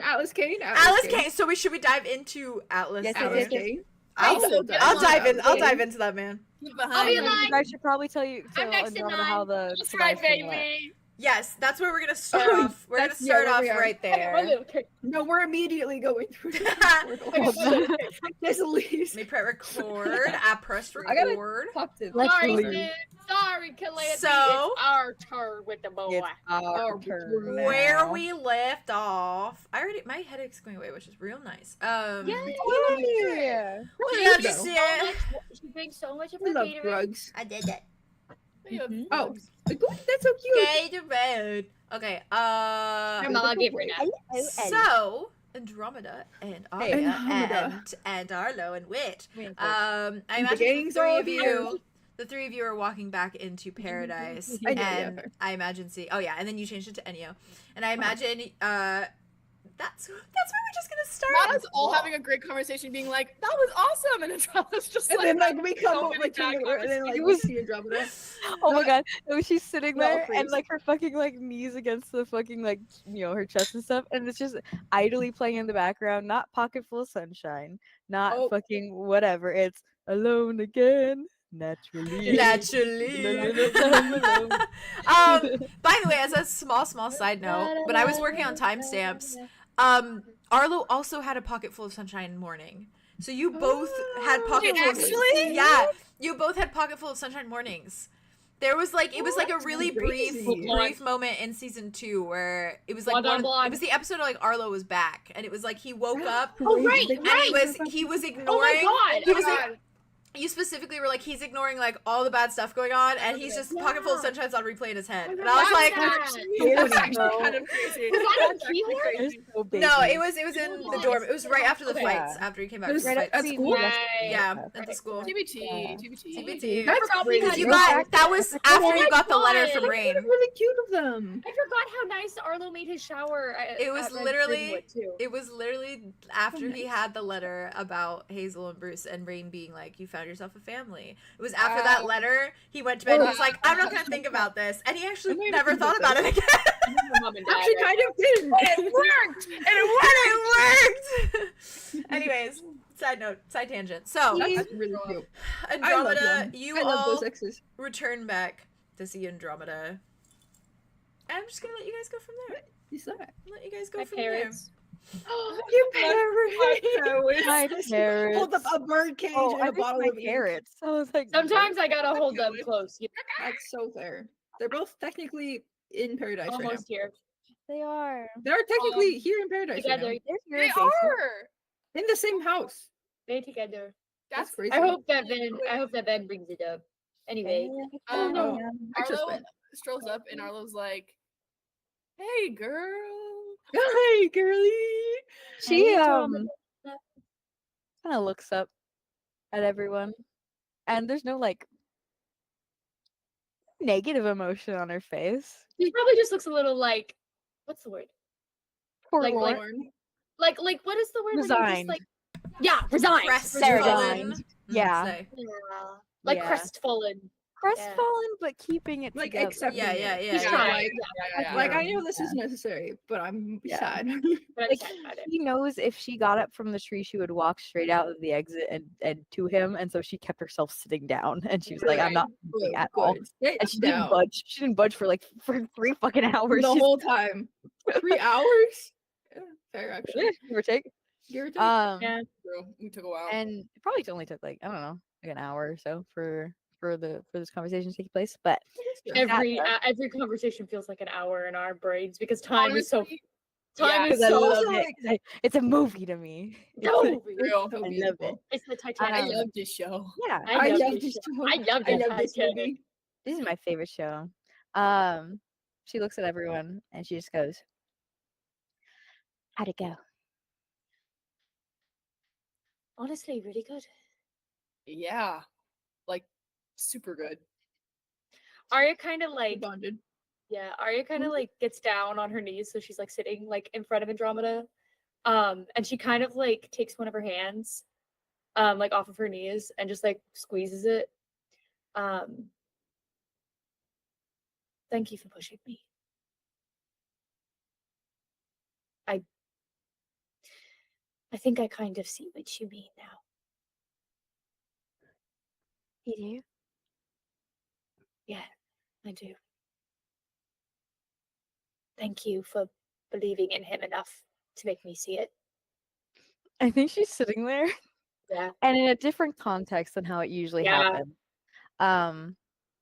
Atlas Kane. So should we dive into Atlas? Yes, Atlas Kane. I'll dive in. I'll dive into that, man. I'll be like, I should probably tell next in Andromeda line. how the That's right, baby. Yes, that's where we're gonna start off. We're gonna start off right there. No, we're immediately going through the Just leaves. Let me press record. I pressed record. Sorry, Caladrius. So, it's our turn with the boy. It's our turn where now. we left off, my headache's going away, which is real nice. Yeah. She brings so much of I her love Gatorade. drugs. I did that. Oh, that's so cute. Gatorade. Okay. Grandma, give her that. So Andromeda and Aria and Arlow and Wit. I imagine the three of you are walking back into paradise, and I imagine and then you changed it to 𝑁𝐄, and I imagine that's where we're just gonna start. Not us all having a great conversation, being like, "That was awesome," and Andromeda's just And like, then like we come so up many like bad and then like It we was- see Andromeda. Oh my god. No, she's sitting Well, there and please. like her fucking like knees against the fucking like her chest and stuff, and it's just idly playing in the background, not Pocket Full of Sunshine, not fucking whatever. It's Alone Again. Naturally. By the way, as a small side note, when I was working on timestamps, Arlow also had a Pocket Full of Sunshine morning. So you both had Pocket Full of Yeah, you both had Pocket Full of Sunshine mornings. There was like, it was like a really brief moment in season 2 where it was like it was the episode of like Arlow was back, and it was like he woke up and he was ignoring. Oh my god! You specifically were like, he's ignoring like all the bad stuff going on, and he's just Pocket Full of Sunshine's on replay in his head. And I was like, that's actually kind of crazy. No, it was in the dorm. It was right after the fights, after he came back. It was from the right fights. at school. Yeah, at the school. TBT. That's crazy. That was after you got the letter from Rain. Really cute of them. I forgot how nice Arlow made his shower. It was literally after he had the letter about Hazel and Bruce and Rain being like, you found yourself a family. It was after that letter he went to bed and he was like, I'm not gonna think about this, and he actually never thought about it again. Actually kind of did. It worked. It worked. Anyways, side tangent. So That's really cute. Andromeda, you I love all those exes. return back to see Andromeda. And I'm just gonna let you guys go from there. Who's that? Let you guys go from parents. Your parents. My parents. Hold up a bird cage and a bottle of ink. parrots. I was like, Sometimes I gotta hold them close. That's so fair. They're both technically in paradise right now. Almost here. they are. They're technically here in paradise right Together. now. They are. In the same house. They together. That's crazy. I hope that Ben brings it up. Anyway. Oh, Arlow strolls up and Arlow's like, "Hey, girl." Hey, girly. She kind of looks up at everyone, and there's no like negative emotion on her face. He probably just looks a little like, what's the word? Forlorn. Like what is the word? when you're just, Resigned. like, yeah, resigned. Crestfallen. Yeah. Like Yeah. crestfallen. Crestfallen, but keeping it Like together. accepting Yeah, it. yeah, yeah. He's yeah. trying. Like I know this is necessary, but I'm sad. But Like, I'm sad about it. She knows if she got up from the tree, she would walk straight out of the exit and to him, and so she kept herself sitting down, and she was like, "I'm not moving at all." And she didn't budge. She didn't budge for 3 fucking hours. The whole time. 3 hours? Yeah, fair actually. Give or take. Give or take. Yeah. We took a while. And it probably only took like, I don't know, like an hour or so for this conversation to take place. But Every conversation feels like an hour in our brains because time is so. Honestly, Time is I so. love it. It's a movie to me. No, real. So I love beautiful. it. it's the I Titanic. love this show. Yeah, I love this this show. I love I this love this Titanic. movie. this is my favorite show. She looks at everyone and she just goes, "How'd it go?" Honestly, really good. Yeah, like super good. Arya kind of like Bonded. Arya kind of like gets down on her knees, so she's like sitting like in front of Andromeda, and she kind of like takes one of her hands, like off of her knees and just like squeezes it. Thank you for pushing me. I think I kind of see what you mean now. You do? Yeah, I do. Thank you for believing in him enough to make me see it. I think she's sitting there. Yeah. And in a different context than how it usually Yeah. happens.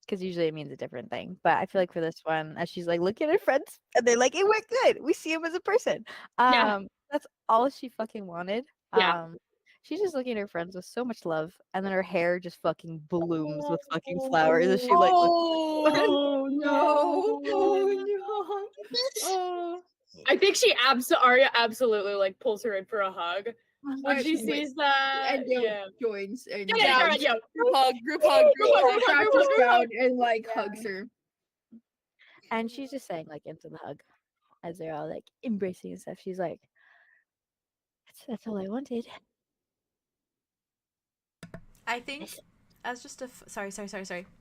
Because usually it means a different thing. But I feel like for this one, as she's like, look at her friends, and they're like, it went good. We see him as a person. Yeah. That's all she fucking wanted. Yeah. She's just looking at her friends with so much love, and then her hair just fucking blooms with fucking flowers as she like looks. Oh no! Oh no! Oh. I think Aria absolutely like pulls her in for a hug when she sees that. And Yeah. joins and Yeah. Group hug, group hug, group hug. wraps around and like hugs her. And she's just saying like into the hug as they're all like embracing and stuff. She's like, that's all I wanted. I think as just a sorry,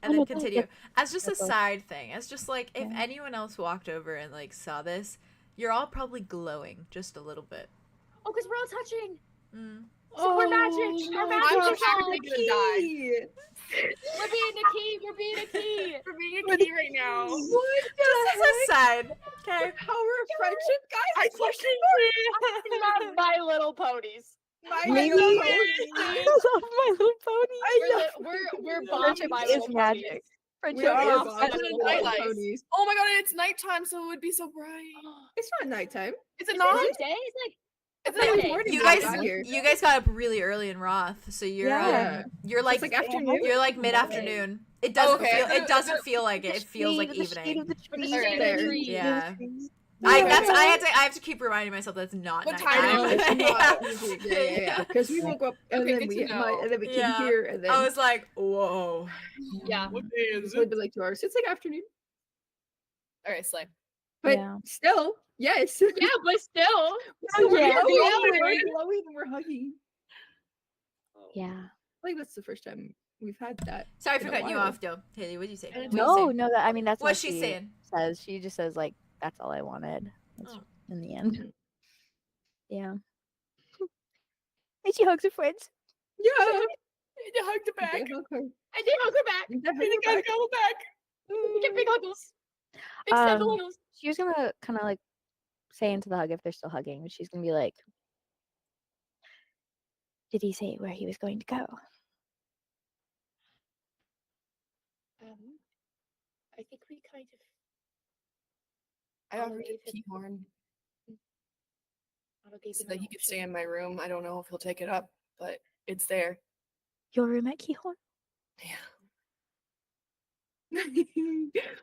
and then continue. As just a side thing, as just like if anyone else walked over and like saw this, you're all probably glowing just a little bit. Oh, because we're all touching. So we're magic. Our magic I'm is actually on. gonna die. We're being a key. We're being a key. For being a key right now. What Just as a side, okay? the power of friendship, guys? I fucking My Little Ponies. My Maybe. little I love My Little Pony. We're bombed Friendship by is Little magic. Ponies. Friendship We are is bombed magic. by Little little Ponies. ponies. Oh my god, and it's nighttime, so it would be so bright. It's not nighttime. Is it Is not? it day? It's like It's like like morning. You when I guys, got here. you guys got up really early in Roth, so you're Yeah. you're like, It's like afternoon. you're like mid afternoon. It doesn't Okay. feel it doesn't feel like it. It feels like The shade evening. of the trees. Alright. there. Yeah. Yeah. I have to keep reminding myself that's not What nighttime. time is it? Yeah. Because we woke up and Okay, then good we to know. came Yeah. here and then I was like, whoa. Yeah. What day is it would it? be like 2 hours. It's like afternoon, Alright, Slay. but Yeah. still, yes. Yeah, but still. We're Yeah. glowing and we're hugging. Yeah. Like that's the first time we've had that. Sorry in for a cutting you while. off, though. Haley, what'd you say? What'd No, you say? no, I mean that's What's what she saying? says. She just says like that's all I wanted. That's Oh. in the end. Yeah. And she hugs her friends. Yeah. You hugged it back. They hug her. And then hug her back. They hug You her gotta back. go back. Get big huggles. Big Um, snuggle huggles. She was gonna kind of like say into the hug if they're still hugging, but she's gonna be like, "Did he say where he was going to go?" I think we kind of I I'll offered leave a key horn allocated so that he an could option. stay in my room. I don't know if he'll take it up, but it's there. Your room at 𝐾𝐲𝐢𝐬𝐿? Yeah.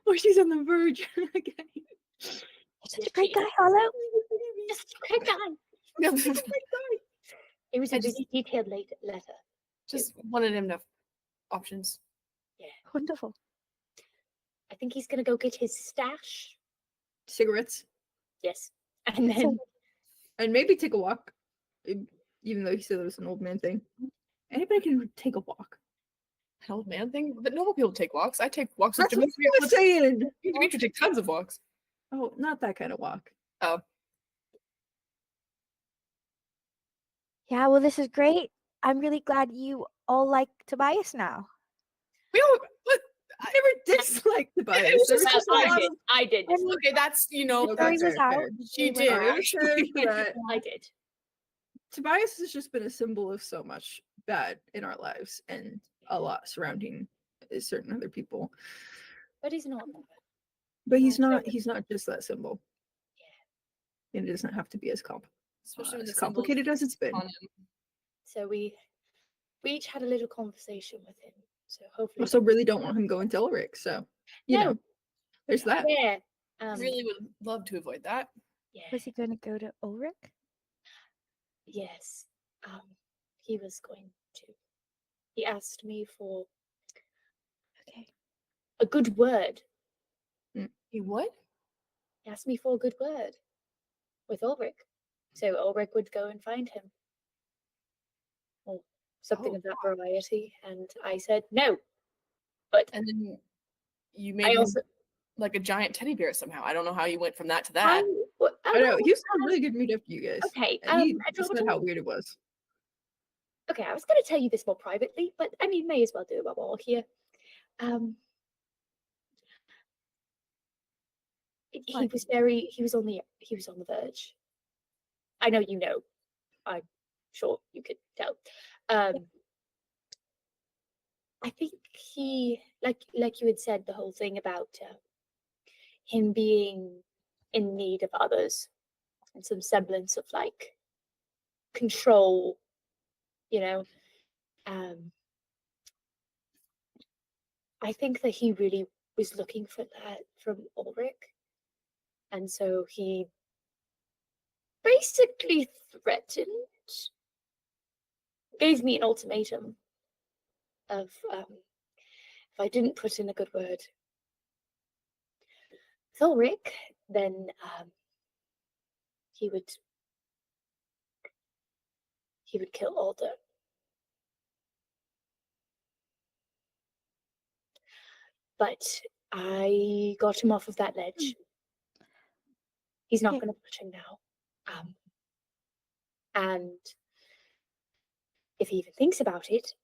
Oh, she's on the verge again. You're such a great guy, Arlow. Just a great guy. It was I a just- very detailed letter. Just wanted him to have options. Wonderful. I think he's gonna go get his stash. Cigarettes Yes. And then and maybe take a walk, even though he said it was an old man thing. Anybody can take a walk. An old man thing? But normal people take walks. I take walks with That's what Dimitri. I was saying. Dimitri take tons of walks. Oh, not that kind of walk. Yeah, well, this is great. I'm really glad you all like Tobias now. We all, but I never disliked the bias. It was There was just just a I lot did. of I did. I mean, okay, that's Okay, Barry was fair, out. fair. she was did. out. I heard that I did. Tobias has just been a symbol of so much bad in our lives and a lot surrounding certain other people. But he's not. But he's Yeah, not just that symbol. And it doesn't have to be as Especially when as the symbols complicated as it's been. on him. So we each had a little conversation with him. So hopefully Also really don't want him going to 𝐿𝐼𝐹, so you No. know. There's that. Yeah. Really would love to avoid that. Yeah. Was he going to go to 𝐿𝐼𝐹? Yes. He was going to. He asked me for Okay. a good word. He what? He asked me for a good word with 𝐿𝐼𝐹. So 𝐿𝐼𝐹 would go and find him. Or something Oh. of that variety. And I said no. But And then you I made him also like a giant teddy bear somehow. I don't know how you went from that to that. I know he was in a really good mood after you guys. Okay. And he said Andromeda, how weird it was. okay, I was going to tell you this more privately, but I mean, may as well do it while we're all here. He was on the verge. I know you know. I'm sure you could tell. I think he, like you had said, the whole thing about him being in need of others and some semblance of like control, you know. I think that he really was looking for that from Ulrich, and so he basically threatened, gave me an ultimatum of if I didn't put in a good word with Ulrich, then he would kill Alder. But I got him off of that ledge. He's not going to touch him now. And if he even thinks about it,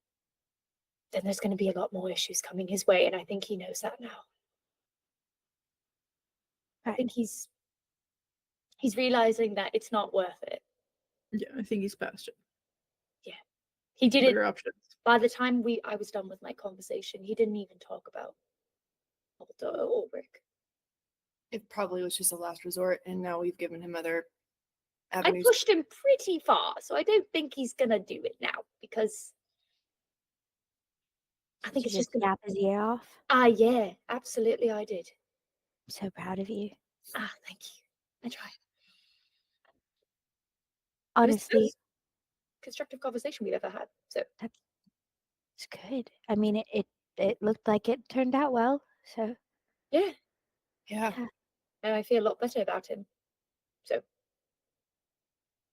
then there's going to be a lot more issues coming his way, and I think he knows that now. I think he's realizing that it's not worth it. Yeah, I think he's past it. Yeah, he did Better it. options. By the time I was done with my conversation, he didn't even talk about Alder or Ulrich. It probably was just a last resort, and now we've given him other I avenues. pushed him pretty far, so I don't think he's gonna do it now because I think it's just gonna snap his ear off. yeah, absolutely, I did. I'm so proud of you. Thank you. I tried. Honestly, It was constructive conversation we've ever had. So it's good. I mean, it looked like it turned out well. So yeah, Yeah. and I feel a lot better about him. So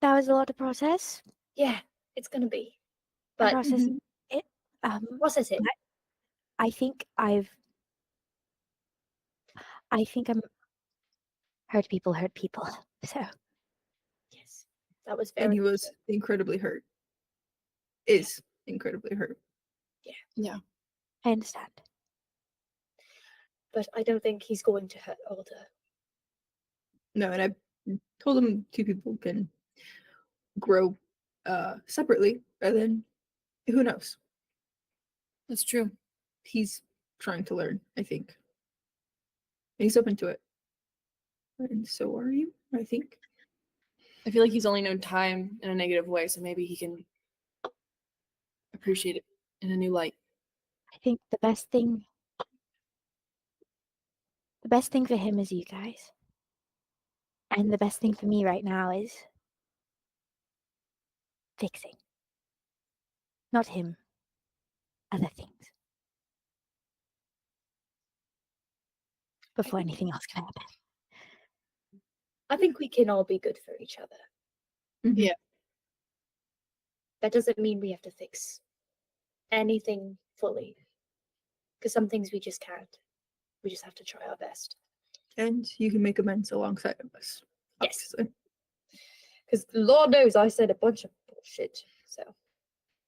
that was a lot to process. yeah, it's gonna be. I'm But processing it. process it. I think I'm hurt people. So Yes, that was very. And he was incredibly hurt. Is incredibly hurt. Yeah. I understand. But I don't think he's going to hurt Alder. No, and I told him two people can grow separately, and then who knows? That's true. He's trying to learn, I think. And he's open to it. And so are you, I think. I feel like he's only known time in a negative way, so maybe he can appreciate it in a new light. I think the best thing for him is you guys. And the best thing for me right now is fixing. Not him. Other things. Before anything else can happen. I think we can all be good for each other. Mhm. Yeah. That doesn't mean we have to fix anything fully, because some things we just can't. We just have to try our best. And you can make amends alongside of us. Yes. Obviously. Because Lord knows I said a bunch of bullshit. So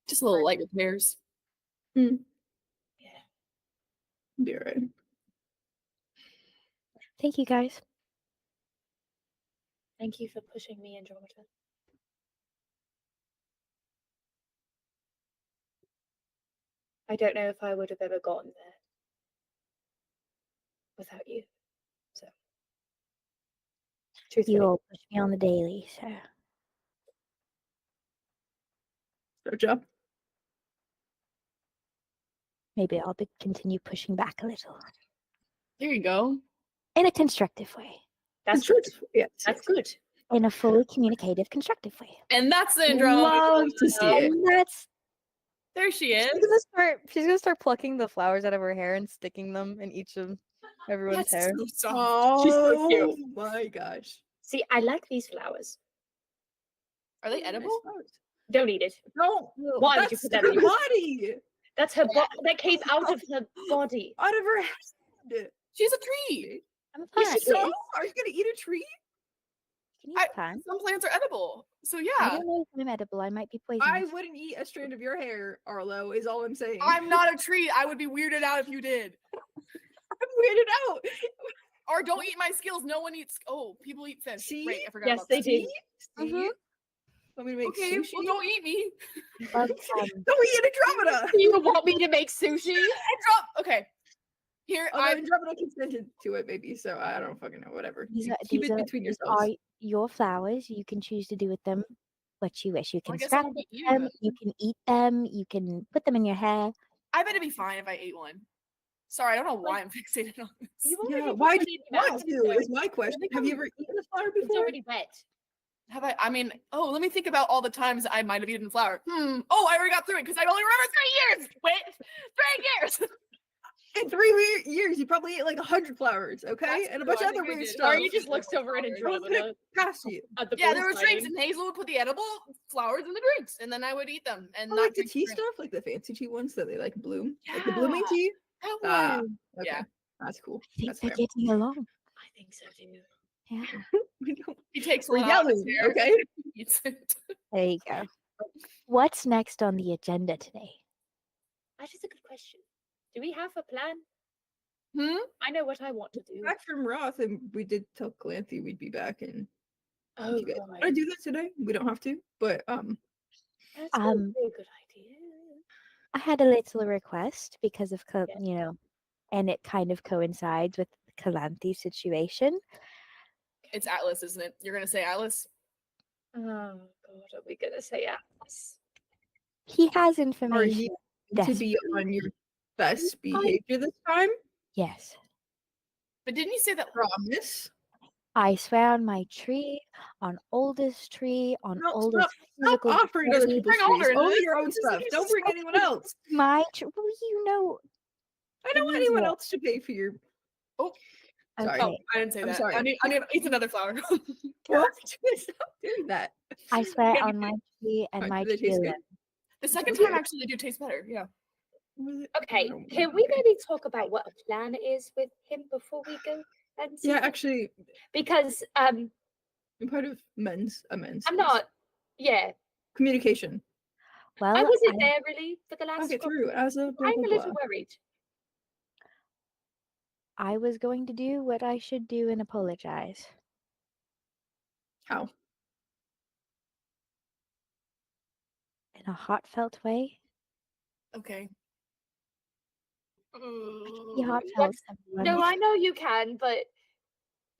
Just a little light repairs. yeah. Be alright. Thank you guys. Thank you for pushing me, Andromeda. I don't know if I would have ever gotten there without you. So, truthfully, You all push me on the daily, so Good job. maybe I'll continue pushing back a little There you go. in a constructive way, that's good. Yes. That's good. in a fully communicative, constructive way. And that's the Andromeda. Love to see it. And that's There she is. she's gonna start plucking the flowers out of her hair and sticking them in each of everyone's That's hair. so soft. Oh She's so cute. my gosh. See, I like these flowers. Are they edible? Don't eat it. No. Why would you That's put that her in your- body. That's her that came out of her body. Out of her head. She's a tree. I'm Yes, fine. she So, is. are you gonna eat a tree? can eat plants. Some plants are edible. So I yeah. don't know if I'm edible. I might be poisonous. I wouldn't eat a strand of your hair, Arlo, is all I'm saying. I'm not a tree. I would be weirded out if you did. I'm weirded out. Or don't eat my skills. No one eats. Oh, people eat fish. See? Right, I forgot Yes, about they that. do. See? Want me to make Okay, sushi? well, don't eat me. But, Don't eat Andromeda! You want me to make sushi? Okay. Here, Although I Andromeda consented to it, maybe, so I don't fucking know. Whatever. these Keep are, it between these yourselves. are your flowers. You can choose to do with them what you wish. You Well, I can guess I scratch won't eat you them. then. You can eat them. You can put them in your hair. I bet it'd be fine if I ate one. Sorry, I don't know why I'm fixated on this. You Yeah, already why put do you it in your want mouth, to? so Is my question. think Have you I'm- ever eaten a flower It's before? already wet. Have I? I mean, oh, let me think about all the times I might have eaten flour. Oh, I already got through it because I only remember 3 years. Wait, 3 years. In 3 years, you probably ate like 100 flowers, okay? That's And a true, bunch I of think other I weird did. stuff. Or you just looks over at I was Andromeda gonna pass you. at the Yeah, there was bullfighting. drinks, and Hazel would put the edible flowers in the drinks, and then I would eat them and I not like the drink tea drink. stuff, like the fancy tea ones that they like bloom. Like the blooming Yeah. tea. That Ah, one. okay. Yeah. That's cool. I think That's they're fair. getting along. I think so too. Yeah. We don't- He takes We're one out of his yelling, hair, okay? eats it. There you go. What's next on the agenda today? That is a good question. Do we have a plan? Hmm? I know what I want to do. Back from Roth, and we did tell Calanthe we'd be back, and Oh, you guys God. want to do that today? We don't have to, but That's Um, a very good idea. I had a little request because of, Yeah. and it kind of coincides with the Calanthe situation. It's Atlas, isn't it? You're gonna say Atlas? Oh, God, are we going to say yes? He has are information. you to be on your best behavior this time? Yes. But didn't you say that? Promise. I swear on my tree, on oldest tree, on No, oldest Stop physical offering other tree. people's Bring trees. Oliver into Only this. your own This is stuff. Don't bring anyone else. My tree. Well, I don't want Please anyone no. else to pay for your. Sorry. Okay. Oh, I didn't say I'm that. sorry. I need eat another flower. What? Stop doing that. I swear Yeah, on my tree and Fine, my do they taste tree. good? The second Okay. time actually they do taste better. Yeah. Okay, Oh, can we okay. maybe talk about what a plan is with him before we go and see Yeah, him? actually, Because I'm part of amends. I'm not. Yeah, Communication. Well, I wasn't there really for the I'll last. get through as a blah I'm blah a blah. little worried. I was going to do what I should do and apologize. How? In a heartfelt way. Okay. Be heartfelt, everyone. No, I know you can, but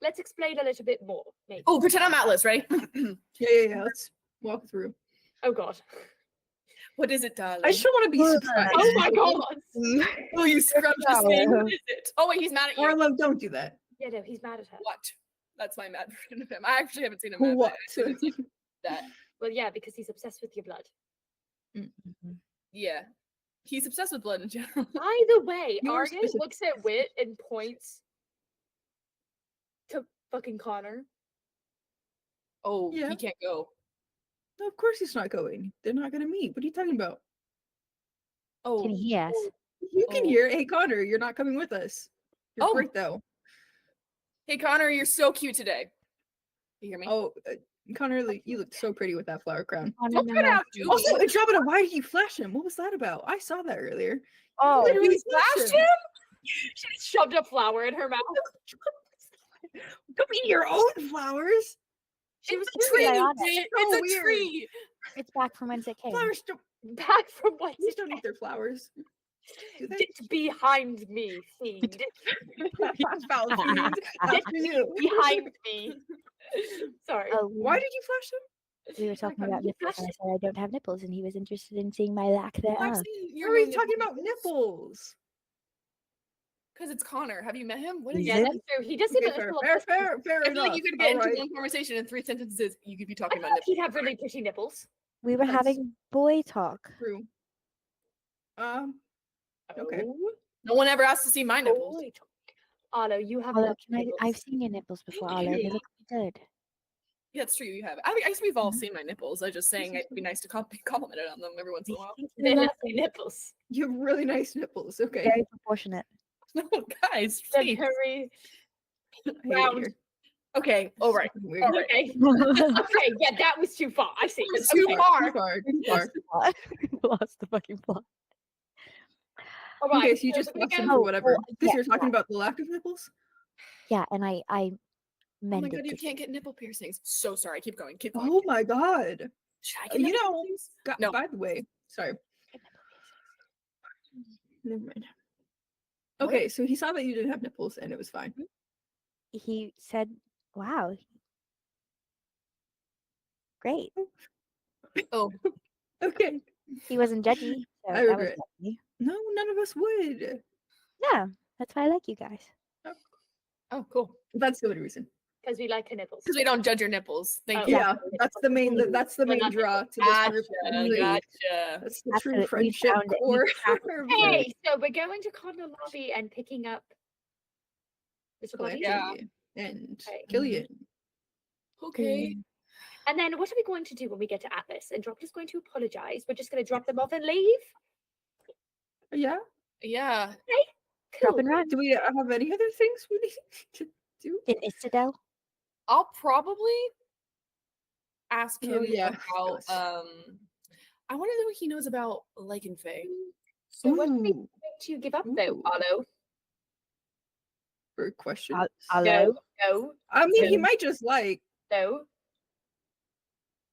let's explain a little bit more. Maybe. Oh, pretend I'm Atlas, right? Yeah. Let's walk through. Oh God. What is it, darling? I just don't want to be surprised. Oh my God. Oh, you scrumptious thing. What is it? Oh wait, he's mad at you. Arlo, don't do that. Yeah, no, he's mad at her. What? That's my mad version of him. I actually haven't seen him mad. What? But it's like that. Well, yeah, because he's obsessed with your blood. Mhm. Yeah. He's obsessed with blood in general. By the way, You're Arya specific. looks at Wit and points to fucking Connor. Oh, Yeah. he can't go. No, of course he's not going. They're not going to meet. What are you talking about? Oh. Can he hear us? You can Oh. hear, hey Connor, you're not coming with us. You're Oh. great though. Hey Connor, you're so cute today. You hear me? Oh, Connor, you looked so pretty with that flower crown. Oh, Don't cut out, dude. Also, Andromeda, why did you flash him? What was that about? I saw that earlier. Oh, You literally flashed him? She just shoved a flower in her mouth. Don't eat your own flowers. She was It's a tree. Yeah, I It's So a weird. tree. it's back from whence it came. Flowers don't, back from what please don't eat their flowers. Do they? Get behind me, fiend. Foul fiend. That's for you. Behind me. Sorry. Oh, Why did you flash him? we were talking God, about you nipples, and I flashed- said I don't have nipples, and he was interested in seeing my lack thereof. Actually, You're always talking about nipples. Because it's Connor. Have you met him? What is Is Yeah, it? that's true. He doesn't Okay, even fair, pull up fair, his- fair I feel enough. like you could get into Alright. one conversation in 3 sentences. You could be I talking feel about like he'd have really pretty nipples. We were That's- having boy talk. True. Okay. Oh, No one ever asked to see my nipples. boy. Arlo, you have Arlo, lovely can I, nipples. I've seen your nipples before, Arlo. They you. look good. Yeah, it's true. You have. I guess we've all seen my nipples. I was just saying it'd be nice to be complimented on them every once in a while. They're lovely nipples. You have really nice nipples. Okay. Very proportionate. No, guys, They're please. very I hate it round. here. Okay. All right. Weird. All right. Okay. Okay. Yeah, that was too far. I see. It's too Okay. far. Too far. Lost the fucking plot. All right. Okay, so you just we lost go- him for whatever. Because yeah, you're talking about the lack of nipples? Yeah, and I Oh my mended. god, you the- can't get nipple piercings. So sorry. Keep going. Keep going. Oh my god. Should I get You nipple know, piercings? no. No. By the way, sorry. Never mind. What? Okay, so he saw that you didn't have nipples and it was fine. He said, "Wow, great." Oh, Okay. He wasn't judgy. So I that was regret. lovely. No, none of us would. Yeah, that's why I like you guys. oh, cool. That's the only reason. Because we like her nipples. Because we don't judge your nipples. Thank Oh, you. Yeah, that's the main But not draw to this Gotcha. group. Really. Gotcha. That's the Absolutely, true you friendship found it, you core. found Hey, so we're going to Cardinal Lobby and picking up Mr. Body. Yeah. And Okay. Killian. Okay. And then what are we going to do when we get to Atlas? Andromeda's going to apologize. We're just going to drop them off and leave. Yeah. Yeah. Drop Cool. and run Do we have any other things we need to do? in Istadel. I'll probably ask Oh, him yeah, about yes. I want to know what he knows about 𝐿 So what are we Ooh, going to give up though, Ooh. Arlow? for question. Hello. No, I mean, he no. might just like. no.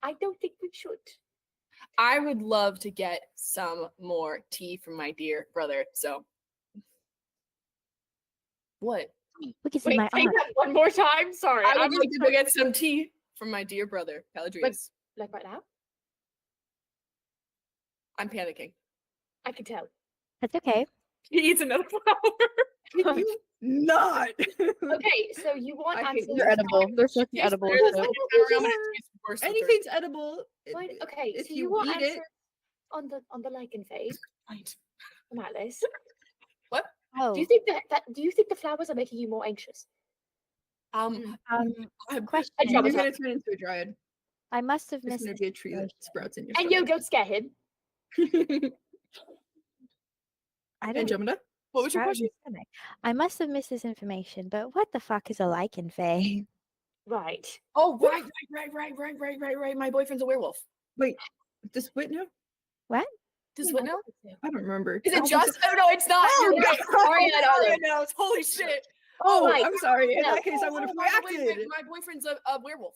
I don't think we should. I would love to get some more tea from my dear brother. So what? We can see Wait, my say aunt. that one more time. Sorry. I I'm would like to go get some tea from my dear brother, Caladrius. like right now. I'm panicking. I can tell. That's okay. He eats another flower. Can you not? Okay, so you want I hate answers? They're edible. They're fucking edible. There's so- like a power around it, it tastes worse with Anything's edible. Fine, okay, if so you want eat answers it- on the lichen phase dirt. from Atlas. What? Oh, Do you think do you think the flowers are making you more anxious? Um, question. And You're Drop gonna turn into a dryad. I must have There's missed. gonna this be a tree that information. sprouts in your And yo, don't scare him. stomach. I don't. Andromeda? what was your sprout in question? his stomach. I must have missed this information, but what the fuck is a lichen fae? Right. Oh, right. My boyfriend's a werewolf. Wait, does Whit know? Does what know? I don't remember. Is I it was just? Oh no, it's not. Oh, You're right. God. Aria and Arlow. Aria knows. Holy shit. Oh, right. I'm sorry. In No. that case, I would have Wait, reacted. my boyfriend's a werewolf.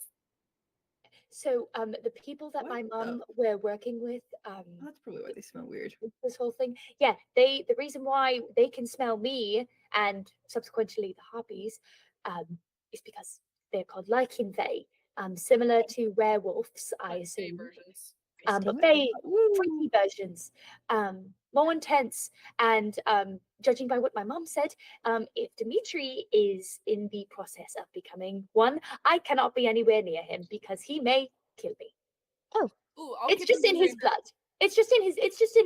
So the people that my What mum were working with That's probably why they smell weird. with this whole thing, yeah, the reason why they can smell me and subsequently the harpies is because they're called lichen fae, similar to werewolves, I Say assume. versions. But they Woo. freaky versions, more intense. And judging by what my mom said, if Dimitri is in the process of becoming one, I cannot be anywhere near him because he may kill me. Ooh, I'll It's get just them in his here. blood. It's just in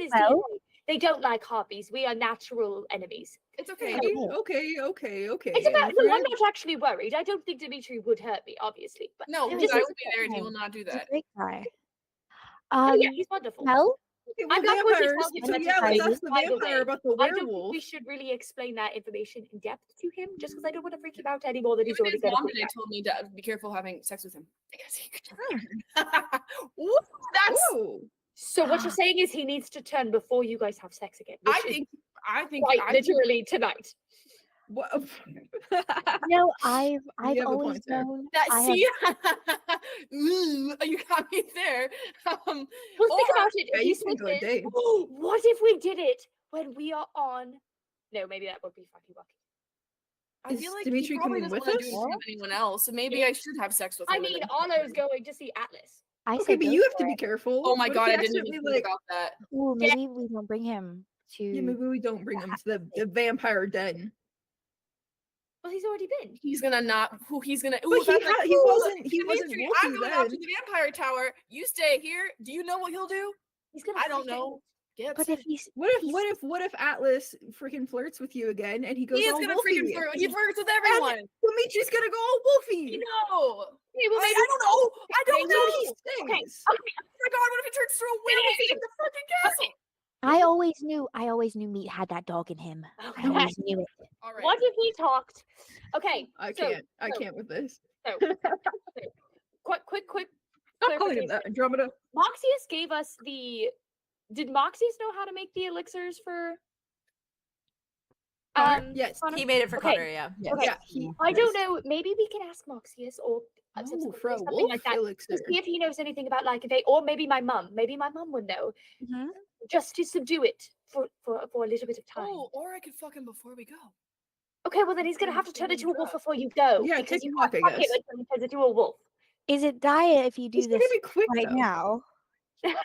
his Well- DNA. They don't like harpies. We are natural enemies. It's okay. Okay. It's about no, I'm Friend. not actually worried. I don't think Dimitri would hurt me, obviously. But No, Yeah, because just I as will be there and he will not do He's a that. great guy. oh, yeah, he's wonderful. Well, Okay, I'm well, not going to vampires. tell him So what to yeah, tell let's you, ask the by the vampire way. about the I don't think werewolf. we should really explain that information in depth to him, just because I don't want to freak him out any more than he's Even already his going mom to freak today out. told me to be careful having sex with him. Because he could Woo, that's. Whoa. So what you're saying is he needs to turn before you guys have sex again. Which I is think. quite literally tonight. What? no, I've have a always point there. known. That I have- see, Ooh, you got me there. Well, think Or- about it. Yeah, If you he can go a switches, day. what if we did it when we are on? No, maybe that would be fucking wacky. I Is feel like Dimitri he probably coming doesn't with want to do us? it with anyone else, so maybe I should have sex with him. I and mean, then- Arlo's going to see Atlas. I Okay, said but go you have for to be it. careful. Oh my What if god, he I didn't even accidentally, think about that. Ooh, maybe we don't bring him to. Yeah, maybe we don't bring him to the vampire den. Well, he's already been. He's gonna not. Who he's gonna? Ooh, But he that's like, he ooh, wasn't Dimitri, I'm wolfy going off to then. the vampire tower. You stay here. Do you know what he'll do? He's gonna. I don't freak out. know. Get But upset. if he's What if Atlas freaking flirts with you again and he goes He is all gonna wolfy? freaking flirt. He flirts with everyone. Dimitri's gonna go all wolfy. No. Okay, well, maybe I don't know. I don't Maybe know. he Okay. stays. Oh my god, what if he turns to a werewolf in the fucking castle? I always knew Meat had that dog in him. I Okay. always knew it. All right. What if we talked? Okay. I so- can't. I so can't with this. So, quick. Stop calling him clarification. that, Andromeda. Moxius gave us the. Did Moxius know how to make the elixirs for? Yes. Connor? He made it for Okay. Connor, yeah. Yeah, Okay. yeah, I don't know. Maybe we can ask Moxius or for a something wolf like that elixir. to see if he knows anything about lycanthropy, or maybe my mum. Maybe my mum would know, just to subdue it for a little bit of time. Oh, or I could fuck him before we go. Okay, well then he's gonna have to turn into a wolf before you go. Yeah, because take you a walk, can't I fuck guess. him until he turns into a wolf. Is it dire if you do It's gonna this be quick right though. now?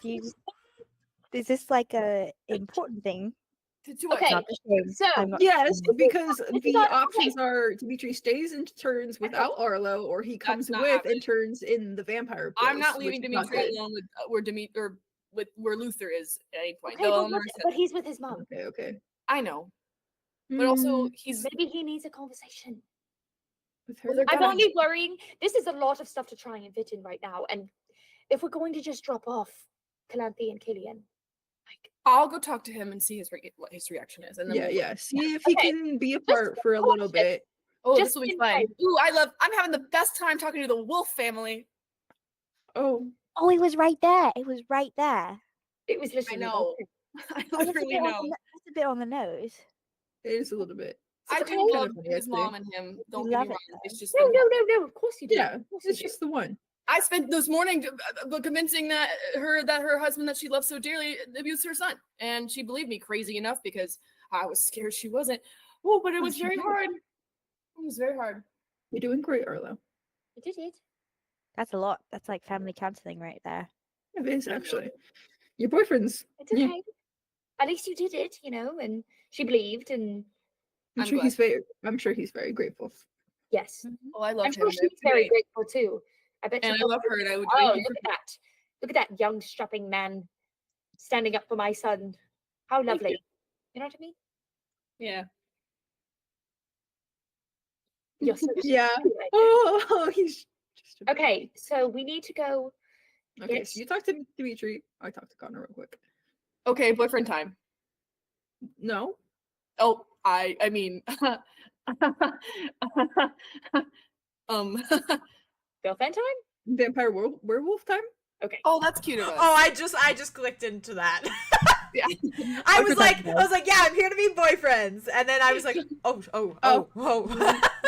Do you just, is this like a important thing? To do what? Okay, Not just saying, so- I'm not Yes, saying- because This is the not- options are Dimitri stays and turns without Arlow, or he comes not with happening. and turns in the vampire place. I'm not leaving which is not Dimitri good. alone with where Luther is at any point. Okay, Though well, Eleanor but said- he's with his mum. Okay. I know, but also he's. Maybe he needs a conversation. With her, I'm only worrying. This is a lot of stuff to try and fit in right now, and if we're going to just drop off Calanthe and Killian, like I'll go talk to him and see what his reaction is, and then yeah. See if he Okay, can be apart for a watch little it. bit. Oh, Just this will be in fun. case. Ooh, I'm having the best time talking to the Wolf family. Oh, Oh, it was right there. It was right there. it was I literally. know. I literally know. That's a bit on the nose. it is a little bit. I okay. do Kind love of funny, his actually. mom and him. Don't You get love me it, wrong. It's just No. Of course you do. Yeah, Of course you it's do. just the one. I spent this morning convincing her husband that she loves so dearly abused her son, and she believed me crazy enough because I was scared she wasn't. Oh, but it was very hard. It was very hard. You're doing great, Arlo. You did it. That's a lot. That's like family counseling right there. It is actually. Your boyfriend's. It's okay. At least you did it, and she believed, and I'm I'm sure glad. he's very grateful. yes, Oh, I love I'm him. sure she's very grateful too. I bet. And I she love her, and I would. Oh, look at that! Look at that young, strapping man standing up for my son. How Thank lovely! you. You know what I mean? Yeah. You're so Yeah. cute. Oh, he's just. Okay, so we need to go. Okay, yes. so you talk to Dimitri. I talk to Connor real quick. Okay, boyfriend time. No. Oh, I mean, Girlfriend time? Vampire werewolf time? Okay. oh, that's cute of us. Oh, I just clicked into that. Yeah. I was like, yeah, I'm here to be boyfriends, and then I was like, oh.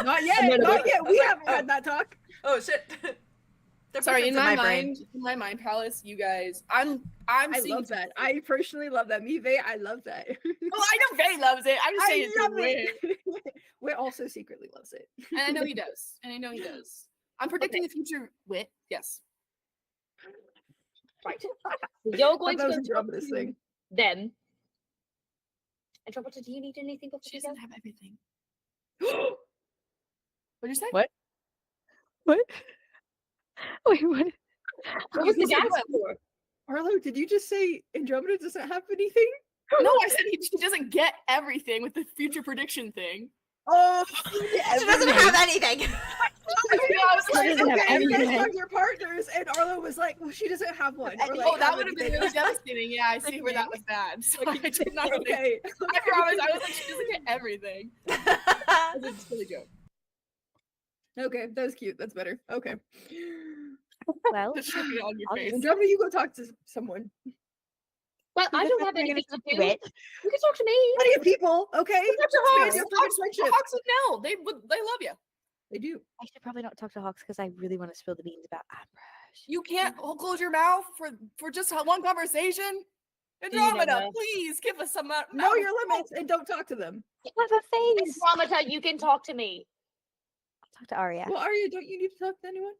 Not yet. No, no, Not yet. We no. haven't had that talk. Oh shit. They're Sorry, perfect in my brain. mind palace, you guys, I'm I seeing. love that. I personally love that. Me, Vey, I love that. Well, I know Vay loves it. I'm just saying it's love weird. it. Wit also secretly loves it. And I know he does. I'm predicting the future. Wit, yes. Right. So you're going That to was go talk Andromeda's to thing. them. Andromeda, do you need anything before She you go? doesn't have everything. What'd you say? What? What? Wait, what? What was the You said dance what? for? Arlo, did you just say Andromeda doesn't have anything? No, I said she doesn't get everything with the future prediction thing. Oh, She doesn't have anything. I was like, doesn't have okay, you guys everything. have your partners, and Arlo was like, "Well, she doesn't have one." Or, like, oh, that have would have been anything. really devastating. Yeah, I see where that was bad. So I did not think. Okay. I promise. I was like, she doesn't get everything. It was a silly joke. Okay, that was cute. That's better. Okay. Well, Just show me on your I'll face. Andromeda, you go talk to someone. Well, I don't have We're gonna anything to talk do. to it. You can talk to me. Plenty of people, okay? Talk to Expand Hawks. your fucking friendship. Hawks would know. They love you. They do. I should probably not talk to Hawks because I really want to spill the beans about Ambrose. You can't close your mouth for just one conversation. Andromeda, know. please give us some. Know your limits and don't talk to them. You have a face. Andromeda, you can talk to me. I'll talk to Aria. Well, Aria, don't you need to talk to anyone?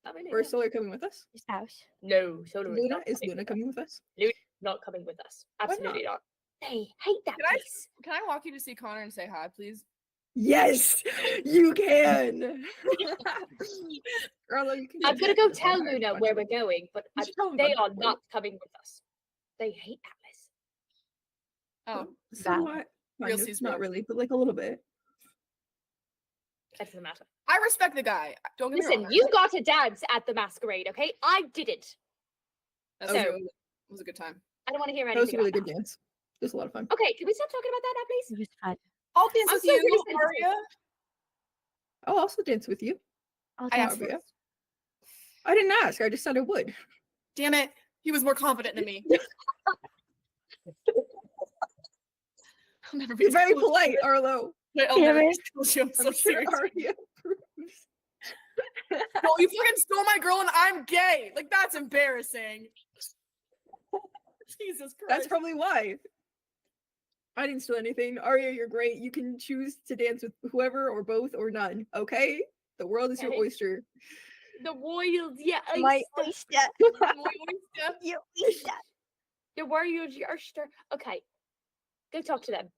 Not really. Or is Solar coming with us? His house. No, Solar is Luna? not Is coming Luna with coming with us? us. Not coming with us. not? Absolutely not. They hate that Can I- place. Can I walk you to see Connor and say hi, please? Yes, you can. Arlo, you can. I'm gonna go to tell Solar. Luna where we're going, but You should tell them they about are that. not coming with us. They hate that place. Oh, Somewhat. Real Kind of, sees not real. really, but like a little bit. That doesn't matter. I respect the guy. Don't get me Listen, wrong. you got to dance at the masquerade, okay? I didn't. That's so- true. It was a good time. I don't want to hear That was a anything really about good dance. It was a lot of fun. that. Okay, can we stop talking about that now, please? It was fun. I'll dance I'm with so you, really sensitive. Aria. I'll also dance with you. I'll I do asked it. first. I didn't ask. I just said I would. Damn it. He was more confident than me. I'll never be You're very as close to polite, Arlo. it. I'll Damn never be it. as close to you. I'm so I'm sure serious. Aria approves. No, you fucking stole my girl and I'm gay. Like, that's embarrassing. Jesus Christ. That's probably why. I didn't steal anything. Aria, you're great. You can choose to dance with whoever or both or none. Okay? The world is your Okay. oyster. The royals, yeah. My oyster. My oyster. Your oyster. The royals, oyster. Okay. Go talk to them.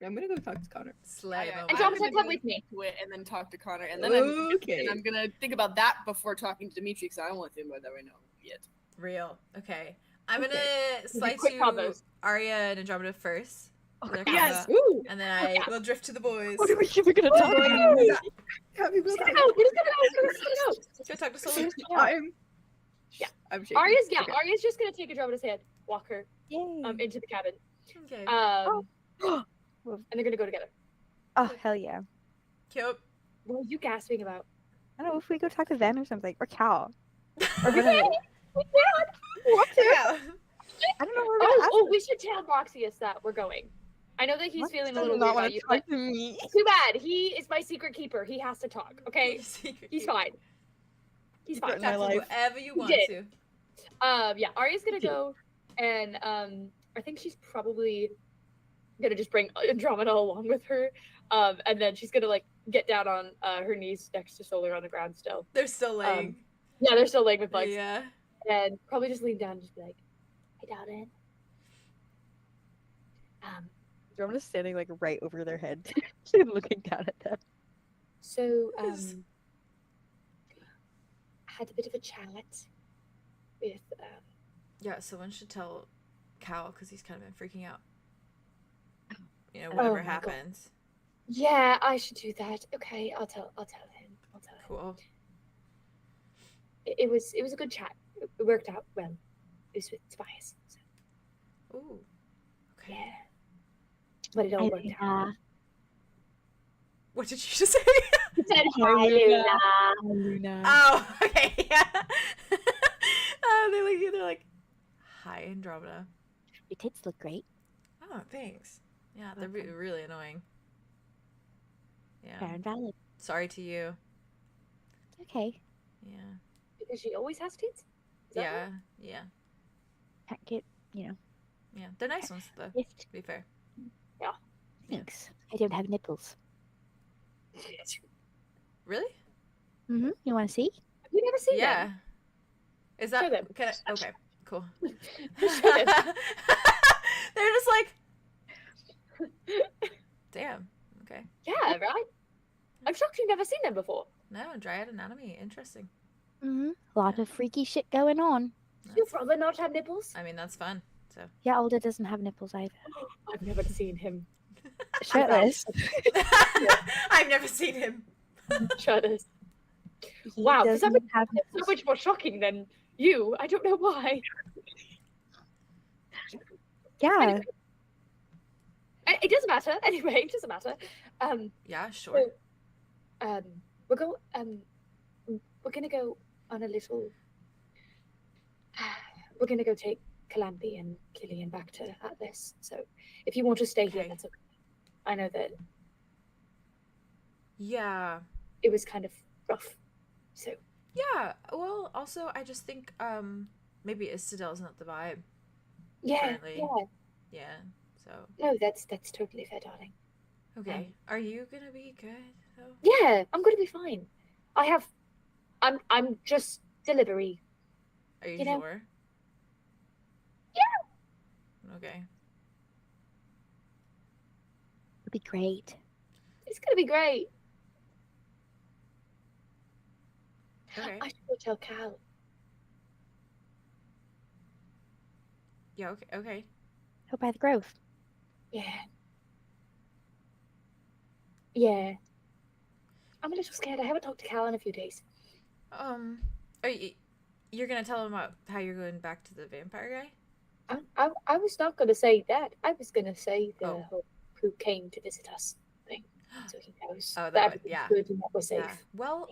I'm gonna go talk to Connor. Slay And moment. Jonathan, come with me. To it and then talk to Connor. And then Okay. I'm gonna think about that before talking to Dimitri because I don't want to think about that right now yet. Real. Okay. I'm gonna Okay. slide Quick to combos. Aria and Andromeda first. for their Yes! combo, Ooh! and then I will drift to the boys. What are we even gonna talk about? Happy Who's birthday. gonna go? Who's gonna go? Who's gonna go? Let's go talk to Solar. I'm... Yeah. I'm shaking. Aria's Okay. Aria's just gonna take Andromeda's hand, walk her Yay. into the cabin. Okay. And they're gonna go together. Oh, hell yeah. Cute. What are you gasping about? I don't know if we go talk to Ven or something. Or Cal. Or We Renee. can. What to? Yeah. I don't know where we're Oh, we should tell Roxius that we're going. I know that he's feeling a little weird not about want you, to but talk to me. too bad. He is my secret keeper. He has to talk. Okay, he's fine. He's fine. threatened my Talk to life. whoever you want did. to. Yeah, Aria's gonna go, and I think she's probably gonna just bring Andromeda along with her, and then she's gonna like get down on her knees next to Solar on the ground still. They're still laying. Yeah, they're still laying with bugs, Yeah. and probably just lean down and just be like, "Hey, darling." I'm just standing like right over their head, looking down at them. So I had a bit of a chat with Yeah, someone should tell Cal because he's kind of been freaking out. You know, whatever my God. happens. Yeah, I should do that. Okay, I'll tell him. Cool. It was a good chat. It worked out well. It was with Tobias. So, Ooh. Okay. yeah. But it all worked out. What did you just say? He said, Hi, "Hi, Luna." Luna. Oh, okay. Yeah. They look at you. They're like, "Hi, Andromeda." Your tits look great. Oh, thanks. Yeah, they're really annoying. Fair Yeah. and valid. Sorry to you. Okay. Yeah. Because she always has tits? Is that Yeah. right? Yeah. Can't get, you know. Yeah. They're nice ones, though. Gift. To be fair. Thanks. I don't have nipples. Really? Mm-hmm. You want to see? Have you never seen Yeah. them? Is Show that them. can I, okay? Cool. Show them. They're just like, damn. Okay. Yeah, right? I'm shocked you've never seen them before. No, dryad anatomy. Interesting. Mm-hmm. A lot of freaky shit going on. Does your brother not have nipples? I mean, that's fun. So. Yeah, Alder doesn't have nipples either. I've never seen him Shirtless. I've never seen him. shirtless. He Wow, for doesn't some have so nipples. much more shocking than you. I don't know why. Yeah. It doesn't matter. Anyway, it doesn't matter. Yeah, sure. We're gonna go on a little. We're gonna go take Calambi and Killian back to Atlas. So if you want to stay here, Okay. that's okay. I know that Yeah. it was kind of rough. So Yeah. Well, also, I just think maybe Istadel's not the vibe. yeah, Currently. yeah. Yeah. So No, that's totally fair, darling. okay. Are you gonna be good though? Yeah, I'm gonna be fine. I'm just delivery. Are you You know- sure? Yeah. Okay. It'd be great. It's gonna be great. Okay. I should go tell Cal. Yeah. Okay. Okay. Go by the grove. Yeah. Yeah. I'm a little scared. I haven't talked to Cal in a few days. Are you? You're gonna tell him about how you're going back to the vampire guy? I was not gonna say that. I was gonna say the Oh. whole who came to visit us thing. So he knows Oh, that that one, everything's yeah. good and that we're safe. Yeah. Well,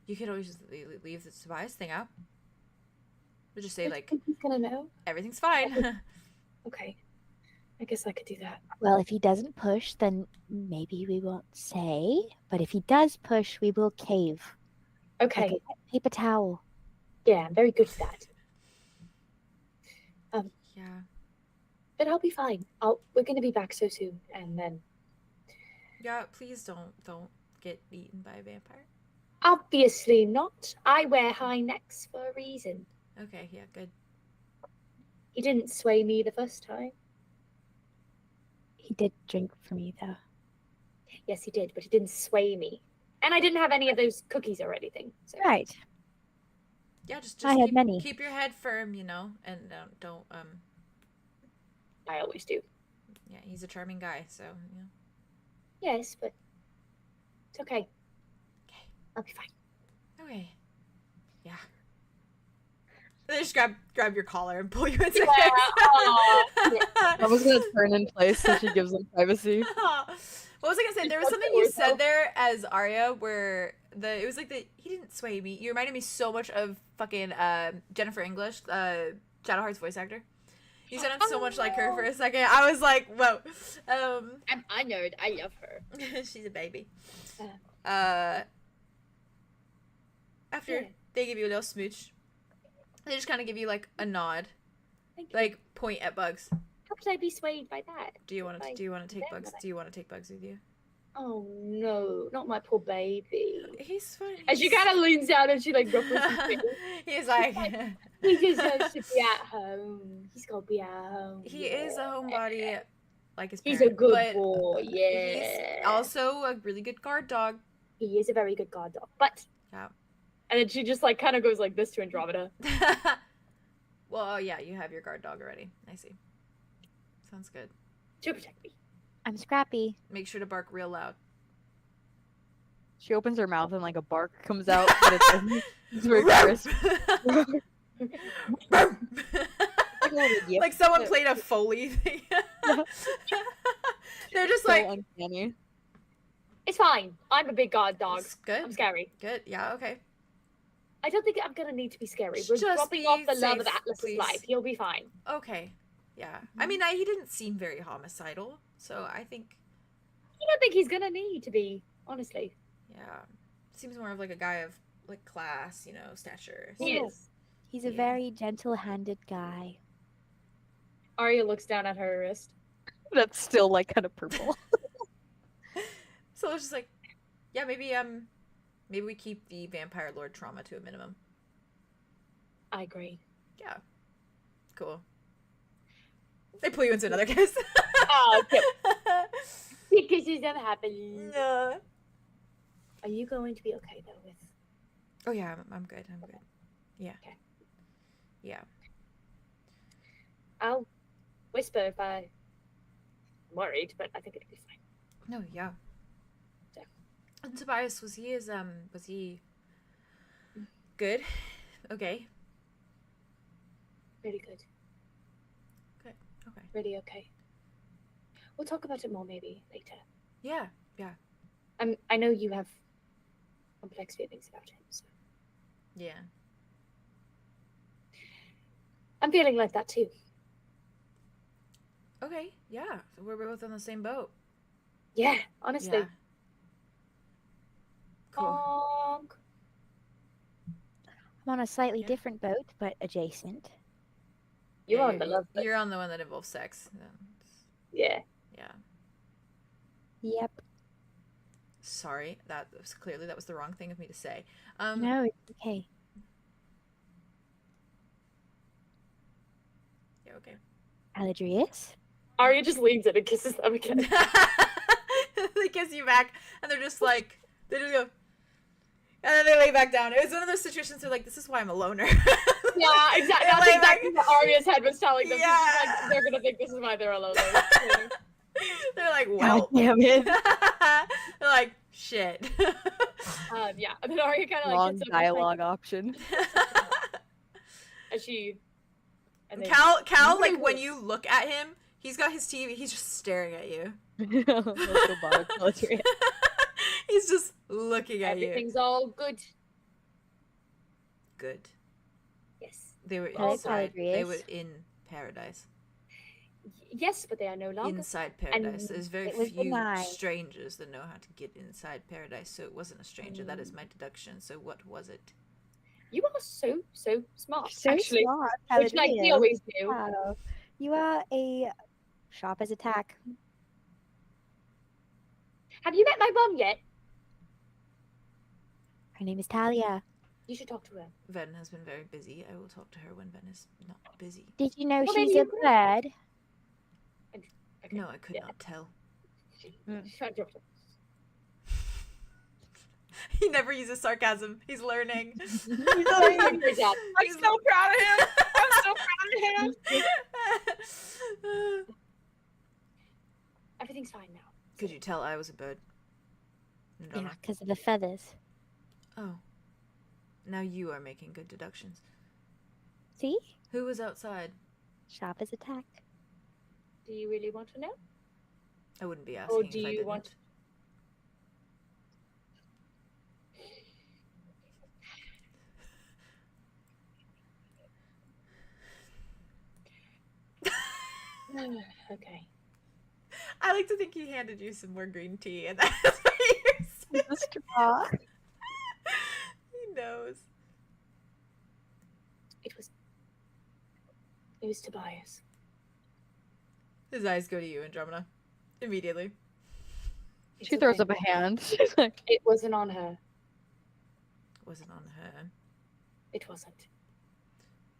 You could always just leave the Tobias thing out. We'll just say, like, He's gonna know. everything's fine. Okay. I guess I could do that. Well, if he doesn't push, then maybe we won't say. But if he does push, we will cave. Okay. Like a wet paper towel. Yeah, I'm very good at that. Yeah. But I'll be fine. We're gonna be back so soon, and then Yeah, please don't get eaten by a vampire. obviously not. I wear high necks for a reason. Okay, yeah, good. He didn't sway me the first time. He did drink from you, though. Yes, he did, but he didn't sway me. And I didn't have any of those cookies or anything. So. Right. Yeah, just I had many. keep your head firm, you know, and don't I always do. yeah, he's a charming guy, so yeah. Yes, but it's okay. Okay. I'll be fine. Okay. Yeah. They just grab your collar and pull you into Yeah, the I was gonna turn in place so she gives them privacy. What was I gonna say? There was something you said there as Aria where it was like he didn't sway me. You reminded me so much of fucking Jennifer English, Shadowheart's voice actor. You sounded so much like her for a second. I was like, whoa. I'm a nerd. I love her. She's a baby. Yeah. After they give you a little smooch, they just kind of give you like a nod, Thank you. like point at Bugs. How could I be swayed by that? Do you want to? Like, Do you want to take them, Bugs? like- Do you want to take Bugs with you? Oh no, not my poor baby. He's fine. And she kind of leans down and she like ruffles his face. He's like, He deserves to be at home. He's gotta be at home. he is a homebody, like his He's parent, a good but boy. He's Yeah. also a really good guard dog. He is a very good guard dog. But Yeah. and then she just like kind of goes like this to Andromeda. Well, yeah, you have your guard dog already. I see. Sounds good. To protect me. I'm Scrappy. Make sure to bark real loud. She opens her mouth and like a bark comes out, but it's very crisp. Like someone played a Foley thing. They're just So like, uncanny. It's fine. I'm a big guard dog. "It's good, I'm scary. good, yeah, okay." I don't think I'm gonna need to be scary. We're Just dropping be off the love of safe, Atlas's please. life. He'll be fine. Okay, yeah. I mean, he didn't seem very homicidal, so I think, I don't think he's gonna need to be, honestly. yeah, seems more of like a guy of like class, you know, stature. He Yeah. is. He's a Yeah. very gentle-handed guy. Aria looks down at her wrist. That's still like kind of purple. So it's just like, yeah, maybe we keep the vampire lord trauma to a minimum. I agree. Yeah, cool. They pull you into another kiss. Oh, because he's never happened. Yeah. Are you going to be okay though with? Oh yeah, I'm good. I'm good. Yeah. Okay. Yeah. I'll whisper if I'm worried, but I think it'll be fine. No, yeah. Yeah. And Tobias, was he good? Okay. Really good. Okay. Really okay. We'll talk about it more maybe later. Yeah. I know you have complex feelings about him, so Yeah. I'm feeling like that too. Okay. Yeah. So we're both on the same boat. Yeah, honestly. Yeah. Cool. Honk. I'm on a slightly Yeah. different boat, but adjacent. You're Yeah, on the love boat. You're on the one that involves sex. Yeah. Yeah. Yep. Sorry, that was the wrong thing of me to say. No, it's okay. Yeah. Okay. Caladrius? Aria just leans in and kisses them again. They kiss you back, and they're just like, they just go, and then they lay back down. It was one of those situations where like, this is why I'm a loner. Yeah, exactly. And That's like, exactly what Aria's head was telling them. Yeah. This is like, they're gonna think this is why they're alone. They're like, God well. damn it. They're like, shit. Yeah, and then Aria kind of like Long gets up dialogue option. and she. And then, Cal, like when you look at him, he's got his TV. He's just staring at you. Let's go bother Caladrius. He's just looking at you. everything's all good. Good. Yes. They were Hello, inside. They were Caladrius. in paradise. Yes, but they are no longer. Inside paradise. There's very it was few benign. strangers that know how to get inside paradise, so it wasn't a stranger. That is my deduction. So what was it? You are so smart. So actually, smart, which like he Caladrius. always knew. Wow. You are a sharp as a tack. Have you met my mum yet? Her name is Talia. You should talk to her. Ven has been very busy. I will talk to her when Ven is not busy. Did you know Well, maybe she's a you could- bird? Okay. No, I could Yeah. not tell. Shut up. He never uses sarcasm. He's learning. He's learning your dad. I'm so proud of him. I'm so proud of him. Everything's fine now. Could you tell I was a bird? Yeah, Andromeda? because of the feathers. Oh. Now you are making good deductions. See? Who was outside? Sharp as a tack. Do you really want to know? I wouldn't be asking Or if do I you didn't. want? Okay. I like to think he handed you some more green tea, and that's what you're saying. Straw. He knows. It was Tobias. His eyes go to you, Andromeda. Immediately. It's She throws okay. up a hand. She's like, It wasn't on her. Wasn't on her. It wasn't.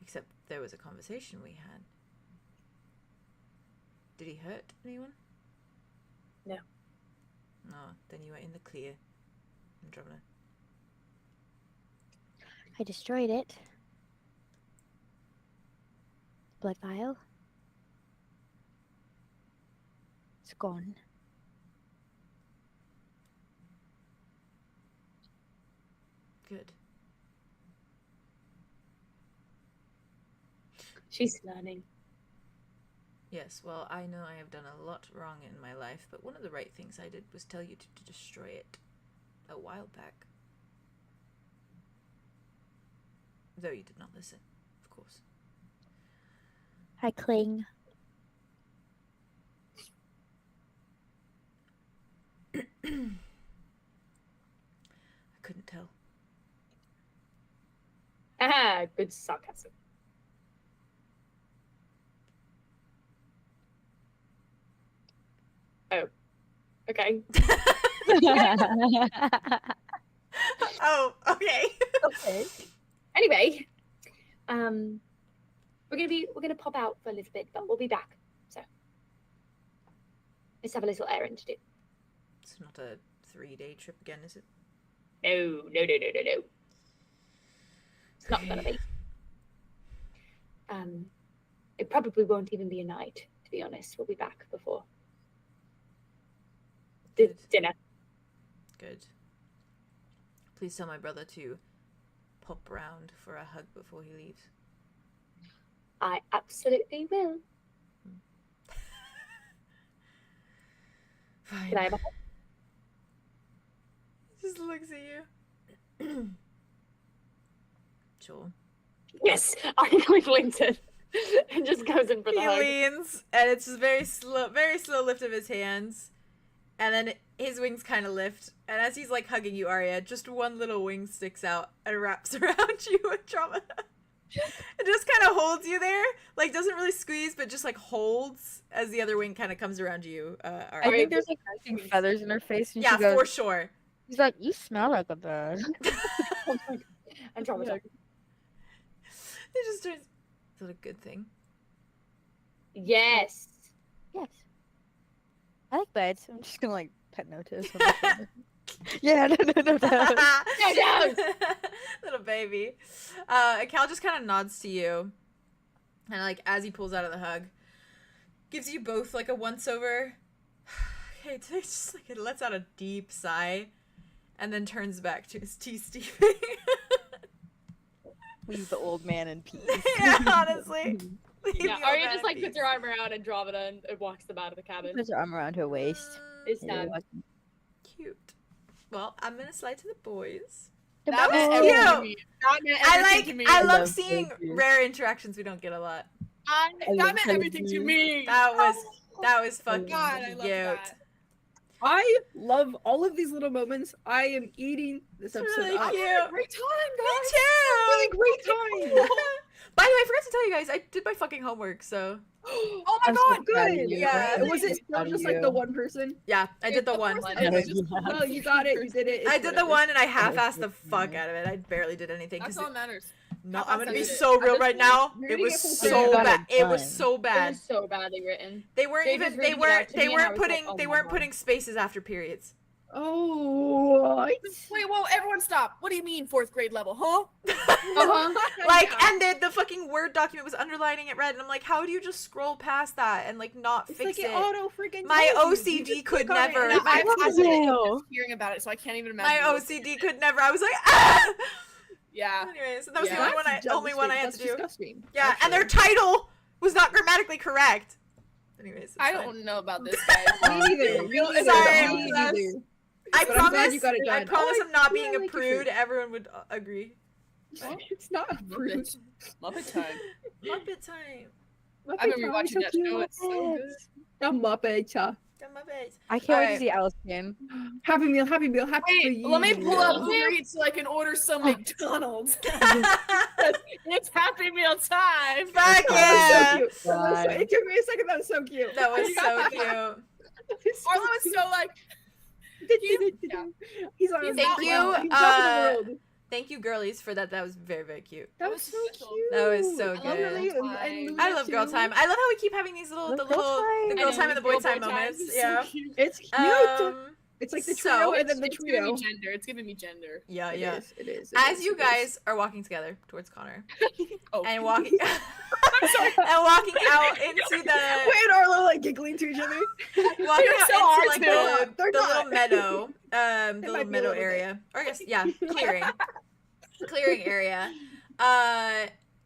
Except there was a conversation we had. Did he hurt anyone? No. No, then you are in the clear, Andromeda. I destroyed it. Blood vial. It's gone. Good. She's learning. Yes, well, I know I have done a lot wrong in my life, but one of the right things I did was tell you to destroy it a while back. Though you did not listen, of course. I cling. I couldn't tell. Ah, good sarcasm. Oh. Okay. Oh, okay. Okay. Anyway, we're gonna pop out for a little bit, but we'll be back. So let's have a little errand to do. It's not a 3-day trip again, is it? No. It's not gonna be. It probably won't even be a night, to be honest. We'll be back before the Good. dinner. Good. Please tell my brother to pop round for a hug before he leaves. I absolutely will. Fine. Can I have a hug? He just looks at you. Sure. Yes, I like Linton. And just goes in for the He hug. leans, and it's just very slow lift of his hands, and then his wings kind of lift, and as he's like hugging you, Aria, just one little wing sticks out and wraps around you with trauma. It just kind of holds you there, like doesn't really squeeze, but just like holds as the other wing kind of comes around you. I Aria. think there's like resting feathers in her face, and Yeah, she goes, for sure. He's like, you smell like a bird. I'm traumatized. It just turns. Is that a good thing? Yes. Yes. I like birds. I'm just gonna like pet notice. On my shoulder. Yeah, no. No. Little baby. Cal just kind of nods to you, and like as he pulls out of the hug, gives you both like a once over. Okay, it's just like it lets out a deep sigh, and then turns back to his tea steeping. Leave the old man in peace. Yeah, honestly. Leave Yeah, the old Aria man just like in puts her arm around Andromeda and walks them out of the cabin. Puts her arm around her waist. It's Yeah. done. Cute. Well, I'm gonna slide to the boys. That was meant everything to cute. me. That meant I everything to me. love love seeing Caladrius. rare interactions we don't get a lot. That love meant everything to Caladrius. me. That was fucking God, I cute. love that. I love all of these little moments. I am eating this episode really up. cute. Great time, Me guys. too. Really great time. By the way, I forgot to tell you guys, I did my fucking homework, so Oh my I'm so god, proud of Good. you. Yeah. Was it still just like the one person? yeah, I did the Of one. course I it did, is. Just Yeah. Oh, you got it. You did it. I It's did the whatever. one and I half-assed the fuck out of it. I barely did anything. that's 'Cause all that matters. no, half-assed I'm gonna be it. so At real this right point, now. you're It gonna was get full so credit. bad. It was Done. so It bad. was so badly written. They weren't They even. just They read it out weren't. to They me and I weren't was like, putting. oh They my weren't God. putting spaces after periods. Oh, what? Wait, whoa, everyone stop. What do you mean 4th grade level, huh? Like, Yeah. and the fucking Word document was underlining it red, and I'm like, how do you just scroll past that and like not It's fix like it? it auto freaking. My tells you. You OCD just could click on it never. and I it have tells to you. hearing about it, so I can't even My imagine. OCD could never. I was like, ah! Yeah. Anyways, that was Yeah. the only one. That's Only one I had that's to do. disgusting. Yeah, and their actually. title was not grammatically correct. Anyways, it's I fine. don't know about this, guys. Me neither. Me neither. Sorry. Me neither. I But I'm glad promise. you got it I done. promise Oh, I'm not yeah, being I a like your prude. shirt. Everyone would agree. It's not a prude. Muppet. Muppet time. Muppet time. I've been rewatching that show. It's so good. A Muppet. The Muppets. I can't wait Alright. to see Alice again. Happy meal. Happy meal. Happy Wait, let me pull up meal. Uber Eats so I can order some Oh. McDonald's. It's Happy Meal time. Fuck That yeah! was so cute. It took me a second. That was so cute. That was so cute. Arlo is so like, He's on. Thank He's you, on the world. Thank you, girlies, for that. That was very, very cute. That was so special. cute. That was so I love good. Lily and Louie I love girl too. time. I love how we keep having these little, Love the girl little, time. the I girl know, time and the boy girl time times moments. is so Yeah. cute. It's cute. It's like the trio so- and then the It's giving trio. me gender. It's giving me gender. Yeah, It yeah. is, it is. As you guys are walking together towards Connor Oh, and walking, I'm sorry. and walking out into the, Wait, and Arlo like giggling to each other. walking They're out so hard into like to- the They're little not. meadow, the might little be a meadow little bit. area, or I guess yeah, clearing area.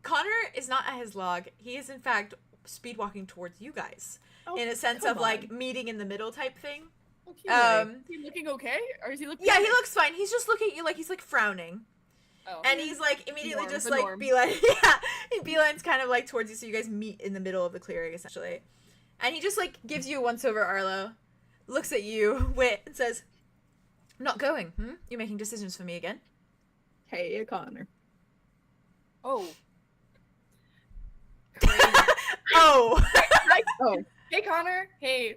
Connor is not at his log. He is in fact speed walking towards you guys Oh, in a sense come of like on. meeting in the middle type thing. Okay. Um, Is he looking okay? Or is he looking? Yeah, he looks fine. He's just looking at you like he's like frowning. Oh. And he's like immediately Norm, just the like norm. beeline. Yeah, he beelines kind of like towards you, so you guys meet in the middle of the clearing essentially. And he just like gives you a once over, Arlo, looks at you, wit, and says, "Not going. Hmm? You're making decisions for me again." Hey, Connor. Oh. Oh. Oh, Hey, Connor. Hey.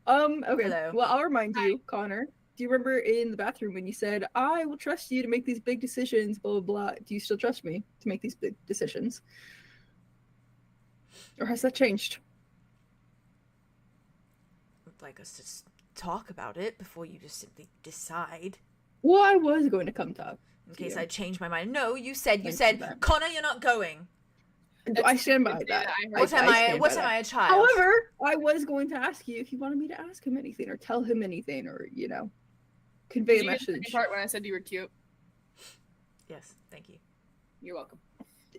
okay. Hello. Well, I'll remind you, Connor. Do you remember in the bathroom when you said, "I will trust you to make these big decisions"? Blah blah blah. Do you still trust me to make these big decisions, or has that changed? I'd like us to talk about it before you just simply decide. Well, I was going to come talk. In case Yeah. I change my mind. No, you said Thank you, said, that. Connor, you're not going. I stand by Yeah, that. I heard What that. am I? stand What by am that. I, a child? However, I was going to ask you if you wanted me to ask him anything or tell him anything or, convey Did a you get the message. part when I said you were cute? Yes, thank you. You're welcome.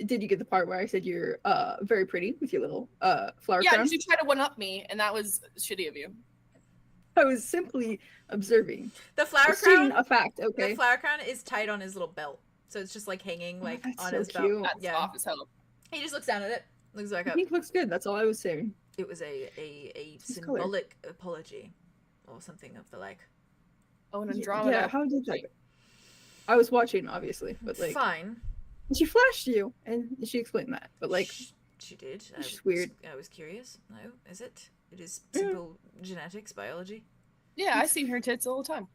Did you get the part where I said you're very pretty with your little flower Yeah, crown? because you tried to one up me, and that was shitty of you. I was simply observing. The flower Stating crown. a fact, The okay? flower crown is tied on his little belt, so it's just like hanging Oh, like that's on so his cute. belt. That's Yeah. off as hell. He just looks down at it, looks back I up. think it looks good. That's all I was saying. It was a His color. symbolic apology, or something of the like. Oh, an Yeah, Andromeda. Yeah, how did that go? I was watching, obviously, but like, Fine. she flashed you, and she explained that. But like, She did. it's just weird. I was curious. No, is it? It is Mm. simple genetics, biology. Yeah, I see her tits all the time.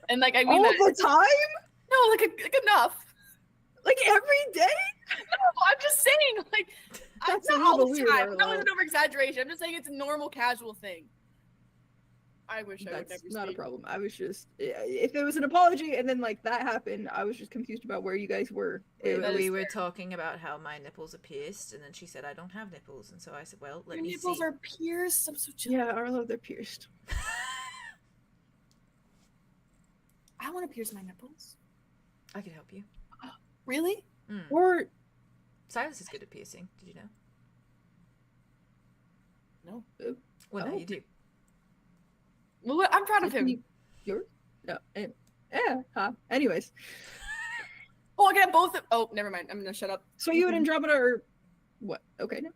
And like, I mean, all that, the time, no, like enough. like every day. No, I'm just saying, like, That's not a all little the weird, time. That was Arlo. an over exaggeration. I'm just saying it's a normal, casual thing. I wish I would That's never not a speak. problem. I was just, if it was an apology and then like that happened, I was just confused about where you guys were. that We is were fair. talking about how my nipples are pierced, and then she said I don't have nipples, and so I said, well, let Your me nipples see. are pierced. I'm so jealous. Yeah, Arlo, they're pierced. I want to pierce my nipples. I could help you. Really? Mm. Or Silas is good at piercing. Did you know? No. Well, now Oh. you do. Well, I'm proud of him. yours? No. Yeah. Huh. Anyways, Oh, I got both. Oh, never mind. I'm gonna shut up. so you and Andromeda are what? Okay. No.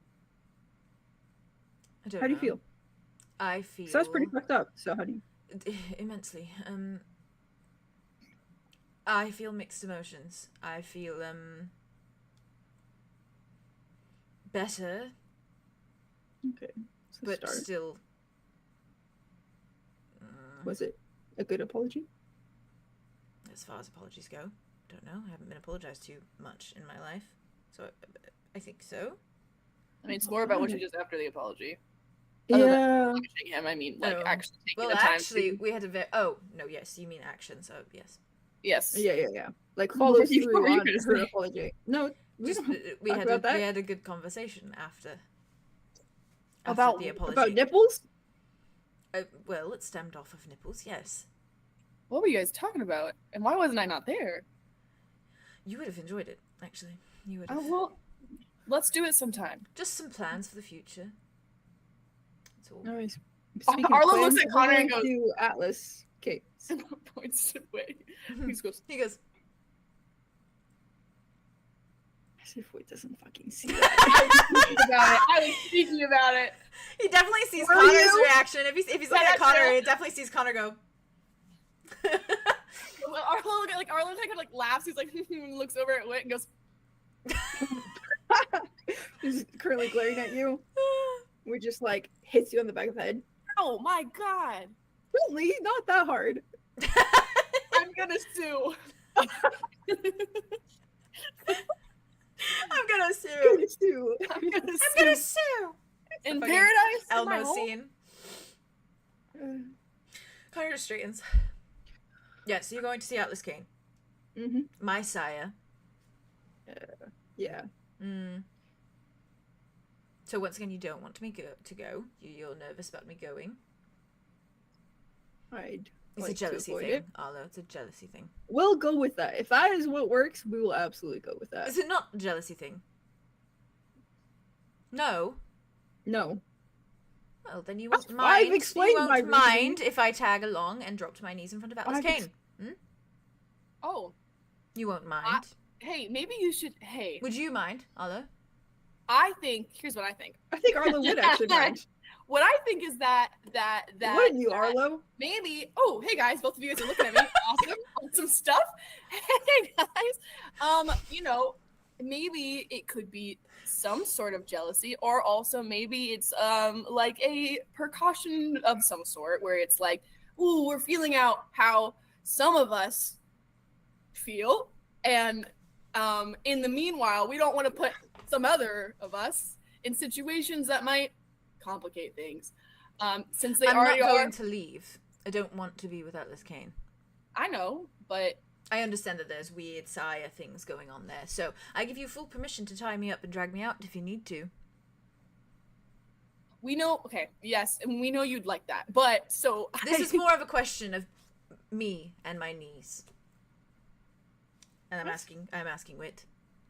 I don't How do you know. feel? I feel. So that's pretty fucked up. So how do you? Immensely. I feel mixed emotions. I feel better, Okay. So but start. still. Was it a good apology? As far as apologies go, don't know. I haven't been apologized to much in my life, so I think so. I mean, it's more about what you did after the apology. Other than Yeah. punishing him, I mean, like Oh. actually taking Well, the time actually, to. we had a oh no, yes, you mean action. So yes, Yes. Yeah. Like What follow were you through on gonna her say? apology. No, we just don't we talk had about that. we had a good conversation after About- the apology. About nipples. Well, it stemmed off of nipples. Yes, What were you guys talking about? And why wasn't I not there? you would have enjoyed it. Actually, you would Oh have. well, let's do it sometime. Just some plans for the future. That's all. Nice. Arlo looks at Connor and goes- to Atlas. Okay. Points away. He just goes, He goes. As if Wade doesn't fucking see I that. was thinking about it. I was thinking about it. He definitely sees Were Connor's you? reaction. If he's looking at that's Connor, true. he definitely sees Connor go. Well, Arlo kind of like laughs. He's like looks over at Wit and goes, He's currently glaring at you. We just like hits you on the back of the head. "Oh my god, Really? Not that hard. I'm gonna sue." I'm gonna sue. Goodness, too. I'm gonna I'm sue. gonna sue. In Fucking paradise. in my Elmo home? scene. Connor just straightens. Yeah, so you're going to see Atlas Cain, Mm-hmm. my sire. Yeah. Mm. So once again, you don't want me to go. You're nervous about me going. I'd It's like a jealousy to avoid thing, it. Arlo. It's a jealousy thing. We'll go with that. If that is what works, we will absolutely go with that. Is it not a jealousy thing? No. No. Well, then you That's- won't mind. I've explained you my won't mind reasoning. if I tag along and drop to my knees in front of Atlas I've Cain. Oh, You won't mind. hey, maybe you should. Hey, Would you mind, Arlo? I think. Here's what I think. I think Arlo would actually mind. What I think is that Wouldn't you, Arlo? maybe. Oh, hey guys, both of you guys are looking at me. Awesome, awesome stuff. Hey guys, you know, maybe it could be some sort of jealousy, or also maybe it's like a precaution of some sort, where it's like, ooh, we're feeling out how some of us feel, and in the meanwhile, we don't want to put some other of us in situations that might complicate things. Since they I'm not already going are. to leave. I don't want to be with Atlas Cain. I know, but I understand that there's weird sire things going on there, so I give you full permission to tie me up and drag me out if you need to. we know. Okay, yes, and we know you'd like that. But so This is more of a question of me and my knees. And I'm asking Wit.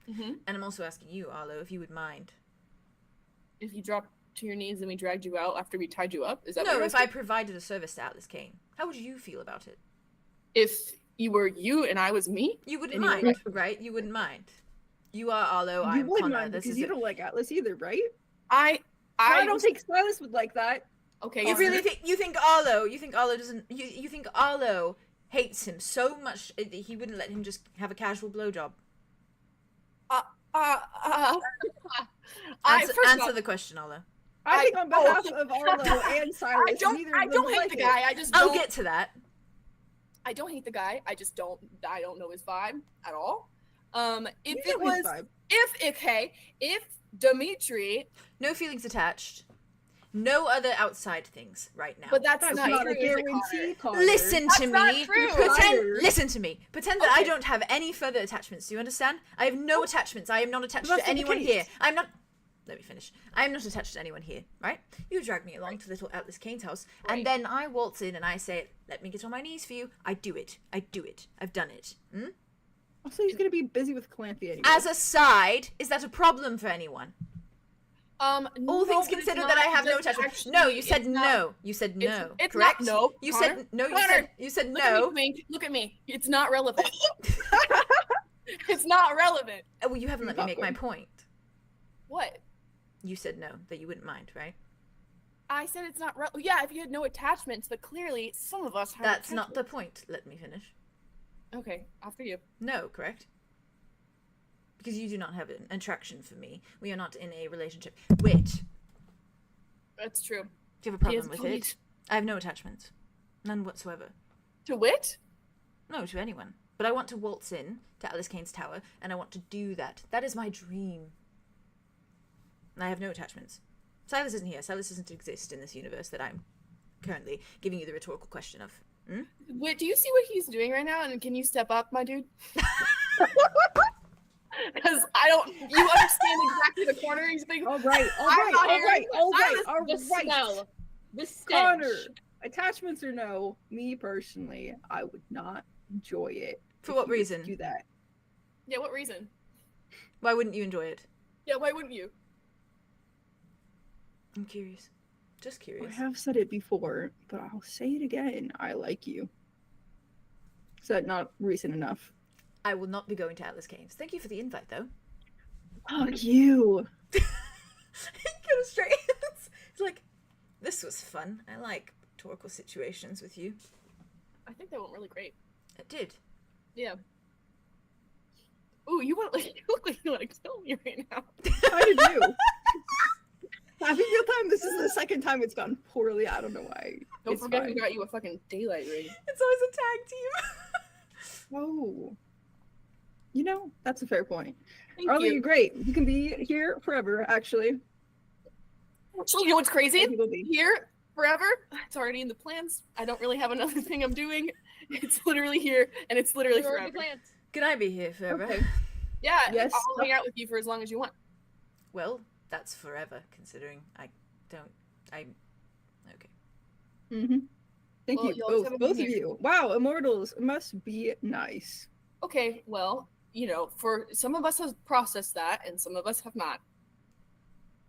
Mhm. And I'm also asking you, Arlo, if you would mind. If you dropped to your knees and we dragged you out after we tied you up, is that what No, you're if I asking? provided a service to Atlas Cain, how would you feel about it? If you were you and I was me, You wouldn't And you mind, would- right? You wouldn't mind. You are Arlo, You I'm would Connor. mind This because is you it. don't like Atlas either, right? I I don't think Silas would like that. Okay, You yes, really think you think Arlo doesn't you think Arlo hates him so much that he wouldn't let him just have a casual blowjob? first of Answer all, the question, Arlo. I think on oh. behalf of Arlo and Silas, I don't neither I of them don't would hate like the it. guy. I just I'll don't get to that. I don't hate the guy. I just don't know his vibe at all. If You it know his was vibe. if Dimitri, No feelings attached. No other outside things right now. but that's That's not, not true, a is it, guarantee, Connor? Connor. Listen to not me. true. Connor. Listen to me. Pretend that I Okay. don't have any further attachments. Do you understand? I have no attachments. I am not attached But that's to not the anyone case. here. I'm not. Let me finish. I am not attached to anyone here, right? You drag me along to little Atlas Cain's house, Right. and then I waltz in and I say, "Let me get on my knees for you." I do it. I do it. I've done it. Hmm? Also, he's gonna be busy with Calanthea anyway. As a side, is that a problem for anyone? All no, things but it's considered not that I have no just attachment. actually- No, you said it's not- no. You said no. It's correct? not no. You Connor, said no. Connor, You said Look at me, no. Twink. Look at me. It's not relevant. It's not relevant. Well, you haven't let me make my point. What? You said no, that you wouldn't mind, right? I said it's not relevant. Yeah, if you had no attachments, but clearly some of us have. That's not the point. Let me finish. Okay, after you. No, correct? Because you do not have an attraction for me. We are not in a relationship. Which, That's true. do you have a problem Yes, with please. it? I have no attachments. None whatsoever. To wit? No, to anyone. But I want to waltz in to Alice Kane's tower, and I want to do that. That is my dream. And I have no attachments. Silas isn't here. Silas doesn't exist in this universe that I'm currently giving you the rhetorical question of. Hmm? Wait, do you see what he's doing right now? And can you step up, my dude? Because I don't. You understand exactly the corner he's being. All right, all I'm right, not all here. right, all right, Silas, all The right. smell. The stench. Connor, attachments or no, me personally, I would not enjoy it. For if what you were to reason? Do that. Yeah, what reason? Why wouldn't you enjoy it? Yeah, why wouldn't you? I'm curious. Just I curious. have said it before, but I'll say it again. I like you. Is that not reason enough? I will not be going to Alice Kane's. Thank you for the invite, though. Fuck you. He goes straight. It's like, this was fun. I like rhetorical situations with you. I think that went really great. It did. Yeah. Ooh, you look like you want to kill me right now. I do. Having your time, this is the second time it's gone poorly. I don't know why. Don't It's forget fine. we got you a fucking daylight ring. It's always a tag team. Oh. You know, that's a fair point. Thank Arlo, you. you're great. You can be here forever, actually. Actually, you know what's crazy? You will be. Here forever. It's already in the plans. I don't really have another thing I'm doing. It's literally here, and it's literally forever. Can I be here forever? Okay. Yeah, Yes. I'll hang out with you for as long as you want. Well, that's forever, considering I don't. Okay. Mm-hmm. Thank Well, you, you always have a both of here. you. Wow, immortals must be nice. Okay, well, you know, for some of us have processed that, and some of us have not.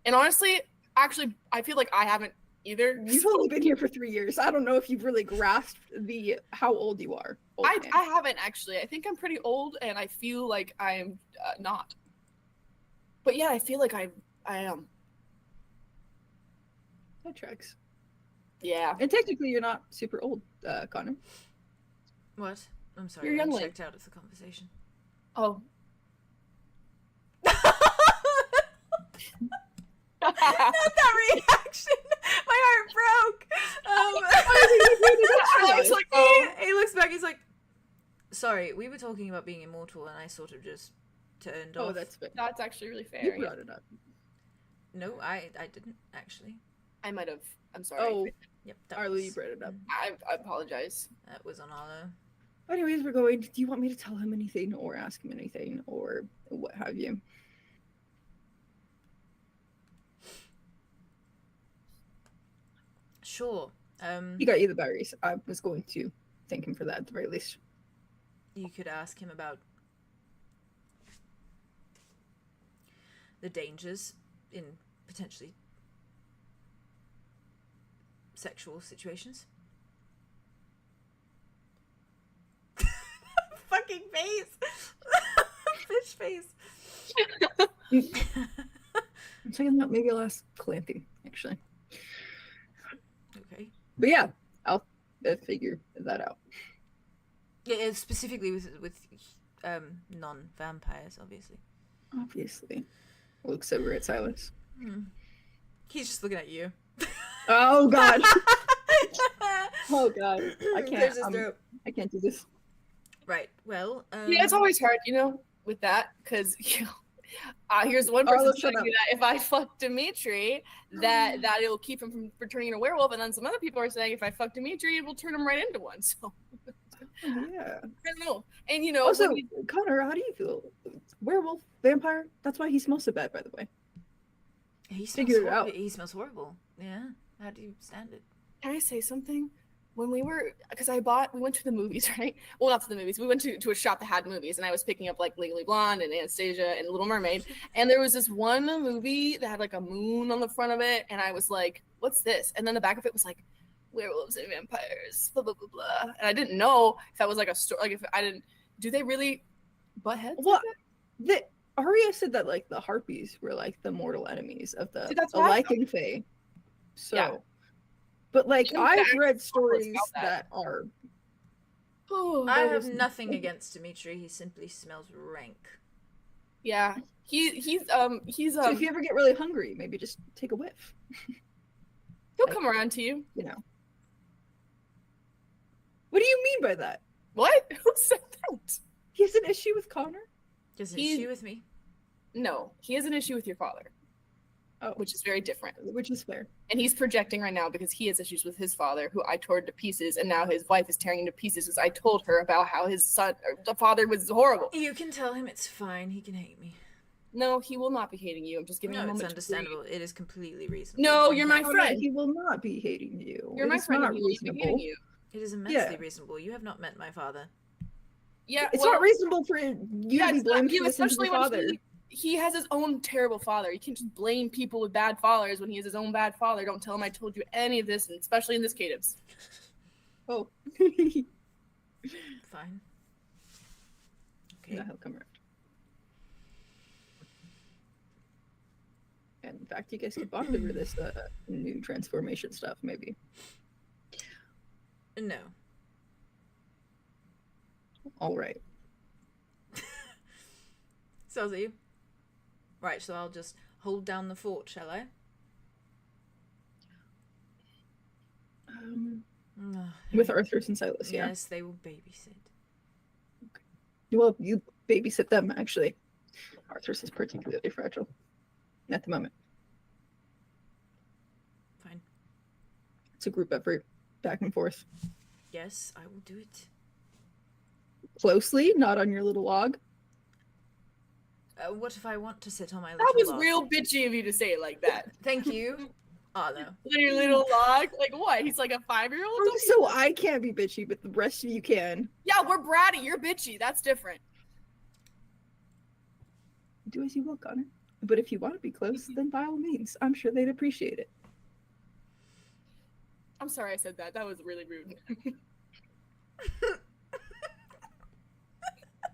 And honestly, actually, I feel like I haven't either. You've only been here for 3 years. I don't know if you've really grasped the how old you are. Old I man. haven't actually. I think I'm pretty old, and I feel like I am not. But yeah, I feel like I am. That tracks. Yeah. And technically, you're not super old, Connor. What? I'm sorry. You're I youngling. checked out of the conversation. Oh. Not that reaction. My heart broke. I was like, oh. He looks back. He's like, "Sorry, we were talking about being immortal, and I sort of just turned off." Oh, that's fair. That's actually really fair. You brought it up. No, I didn't actually. I might have. I'm sorry. Oh, Yep. That Arlo, was, you brought it up. I apologize. That was on Arlo. Anyways, we're going. Do you want me to tell him anything, or ask him anything, or what have you? Sure. He got you the berries. I was going to thank him for that at the very least. You could ask him about the dangers in potentially sexual situations. Fucking face. Fish face. I'm saying that maybe I'll ask Calanthi, actually. Okay. But yeah, I'll figure that out. Yeah, it's specifically with non-vampires, obviously. Obviously. Looks over at Silas. He's just looking at you. Oh god. Oh god. I Clears can't. his throat. I can't do this. Right. Well. Yeah, it's always hard, you know, with that, because you know, here's one person Arlo, shut telling up. me that if I fuck Dimitri, that it'll keep him from turning into a werewolf, and then some other people are saying if I fuck Dimitri, it will turn him right into one. So Yeah. I don't know. And you know, Also, when you- Connor, how do you feel? Werewolf, vampire. That's why he smells so bad, by the way. He smells Figure it horrible. out. He smells horrible. Yeah. How do you stand it? can I say something? when we went to the movies, right? Well, not to the movies. We went to a shop that had movies, and I was picking up like Legally Blonde and Anastasia and Little Mermaid. And there was this one movie that had like a moon on the front of it, and I was like, "What's this?" And then the back of it was like, "Werewolves and vampires," blah blah blah blah. And I didn't know if that was like a story. Like, if I didn't, do they really butt heads? Well, Aria said that like the harpies were like the mortal enemies of the See, that's what I thought. lycanthropy. So, Yeah. but like Jim I've Jackson read talks stories about that are. Oh, I there have was- nothing against Dimitri. He simply smells rank. yeah. He's So if you ever get really hungry, maybe just take a whiff. he'll come around to you. You know. What do you mean by that? What? Who said that? He has an issue with Connor? Just an He- issue with me. No, he has an issue with your father. Oh. Which is very different. Which is fair. And he's projecting right now because he has issues with his father, who I tore to pieces, and now his wife is tearing him to pieces because I told her about how his son, or the father, was horrible. You can tell him it's fine. He can hate me. No, he will not be hating you. I'm just giving him a No, it's moment to breathe. understandable. It is completely reasonable. No, you're my Oh, no, friend. he will not be hating you. You're my It's friend. not And he won't be hating reasonable. you. It is immensely Yeah. reasonable. You have not met my father. Yeah, It's well, not reasonable for you yeah, to be it's not blamed you, for listening to especially your when father. he has his own terrible father. You can't just blame people with bad fathers when he has his own bad father. Don't tell him I told you any of this, and especially in this 𝐂𝐸𝐪. Oh. Fine. Okay. No, he'll come around. And in fact, you guys could bond over this new transformation stuff, maybe. No. All right. So is it you? Right, so I'll just hold down the fort, shall I? With Arthurs and Silas, yeah. Yes, they will babysit. Well, you babysit them, actually. Arthurs is particularly fragile at the moment. Fine. It's a group effort, back and forth. Yes, I will do it. Closely, not on your little log. What if I want to sit on my little That was log? real bitchy of you to say it like that. Thank you. Arlow. On your little log? Like what? He's like a 5-year-old? Don't be- So I can't be bitchy, but the rest of you can. Yeah, we're bratty. You're bitchy. That's different. Do as you will, Connor. But if you want to be close, then by all means, I'm sure they'd appreciate it. I'm sorry I said that. That was really rude.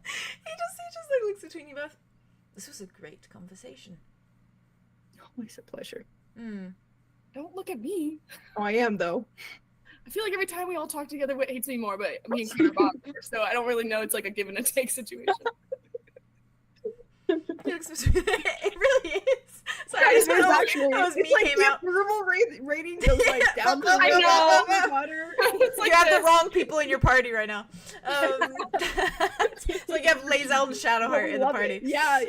He just like looks between you both. This was a great conversation. Always a pleasure. Don't look at me. Oh, I am, though. I feel like every time we all talk together, what hates me more, but me and Connor bond, so I don't really know. It's like a give and a take situation. It really is. Sorry, Guys, that was- actually, that was me it's like came the out. approval rating goes like down. I know. It's like You have this. the wrong people in your party right now. It's like you have 𝐿𝐴𝐵𝐿 and Shadowheart in the party. Yeah.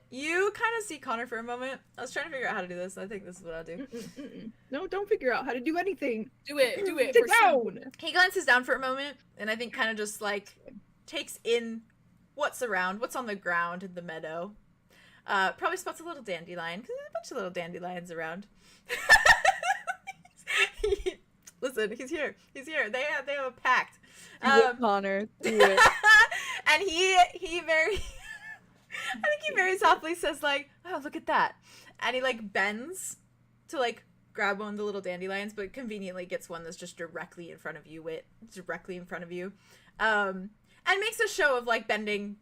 You kind of see Connor for a moment. I was trying to figure out how to do this. I think this is what I'll do. No, don't figure out how to do anything. Do it. Sit for sure. down. He glances down for a moment, and I think kind of just like takes in what's around, what's on the ground in the meadow. Probably spots a little dandelion, because there's a bunch of little dandelions around. Listen, he's here. He's here. They have a pact. Do it, Connor. Do it. And he very I think he very softly says like, "Oh, look at that." And he like bends to like grab one of the little dandelions, but conveniently gets one that's just directly in front of you, and makes a show of like bending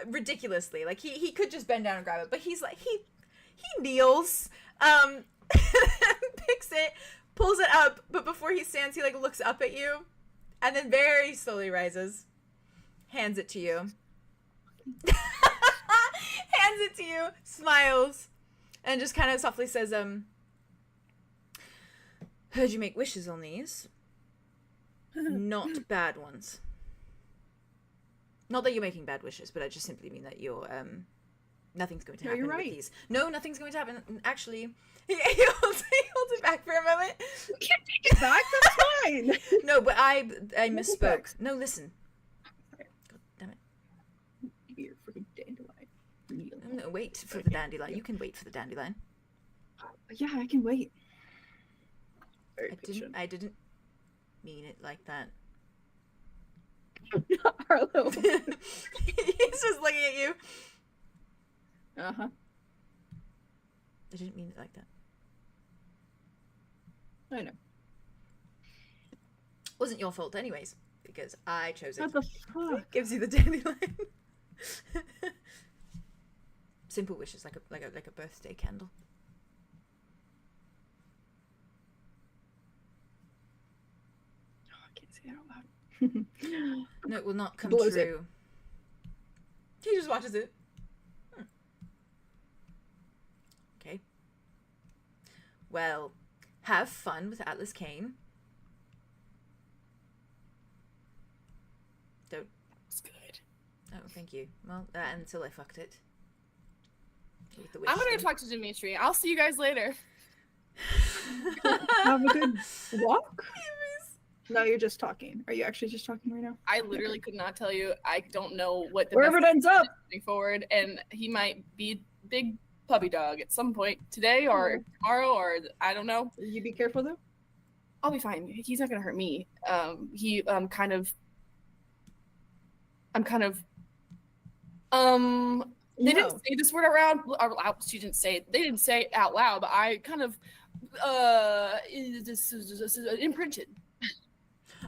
ridiculously. Like he could just bend down and grab it, but he's like he kneels, picks it, pulls it up, but before he stands, he like looks up at you, and then very slowly rises, hands it to you, smiles, and just kind of softly says, "Heard you make wishes on these. Not bad ones. Not that you're making bad wishes, but I just simply mean that you're, nothing's going to happen you're with right. these. No, nothing's going to happen. Actually, he holds it back for a moment. You can't take it back. That's fine. No, but I misspoke. No, listen. God damn it. Give me your freaking dandelion. No, wait for the dandelion. You can wait for the dandelion. Yeah, I can wait. very patient. I didn't mean it like that. Arlo. He's just looking at you. Uh-huh. I didn't mean it like that. I know. Wasn't your fault anyways, because I chose it. What the fuck? Gives you the dandelion. Simple wishes, like a birthday candle. Oh, I can't say that out loud. No, it will not come Blows it. true. He just watches it. Okay. Well, have fun with Atlas Cane. Don't. It's good. Oh, thank you. Well, until I fucked it. With the I'm wish gonna thing. talk to Dimitri. I'll see you guys later. Have a good walk. No, you're just talking. Are you actually just talking right now? I literally could not tell you. I don't know what the Wherever it best ends up. moving forward, and he might be big puppy dog at some point today or tomorrow, or I don't know. You be careful though. I'll be fine. He's not gonna hurt me. I'm kind of they didn't say this word around. She didn't say it. They didn't say it out loud, but I kind of this is imprinted.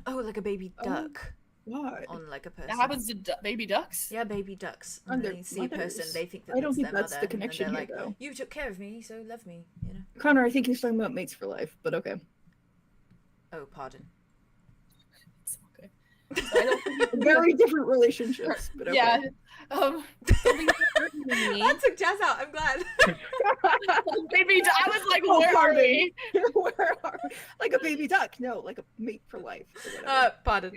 Oh, like a baby duck What? on like a person. That happens to baby ducks. Yeah, baby ducks. And When their they see a person, mothers. they think that I don't that's think their that's the mother, connection and here, they're like, though. "You took care of me, so love me." You know. Connor, I think he's talking about mates for life, but okay. Oh, pardon. It's okay. So I don't think Very different relationships, but okay. yeah. Something hurting me. That took Jazz out. I'm glad. Baby, I was like, Oh, where are pardon. we? Where are we? Like a baby duck? No, like a mate for life. Or whatever.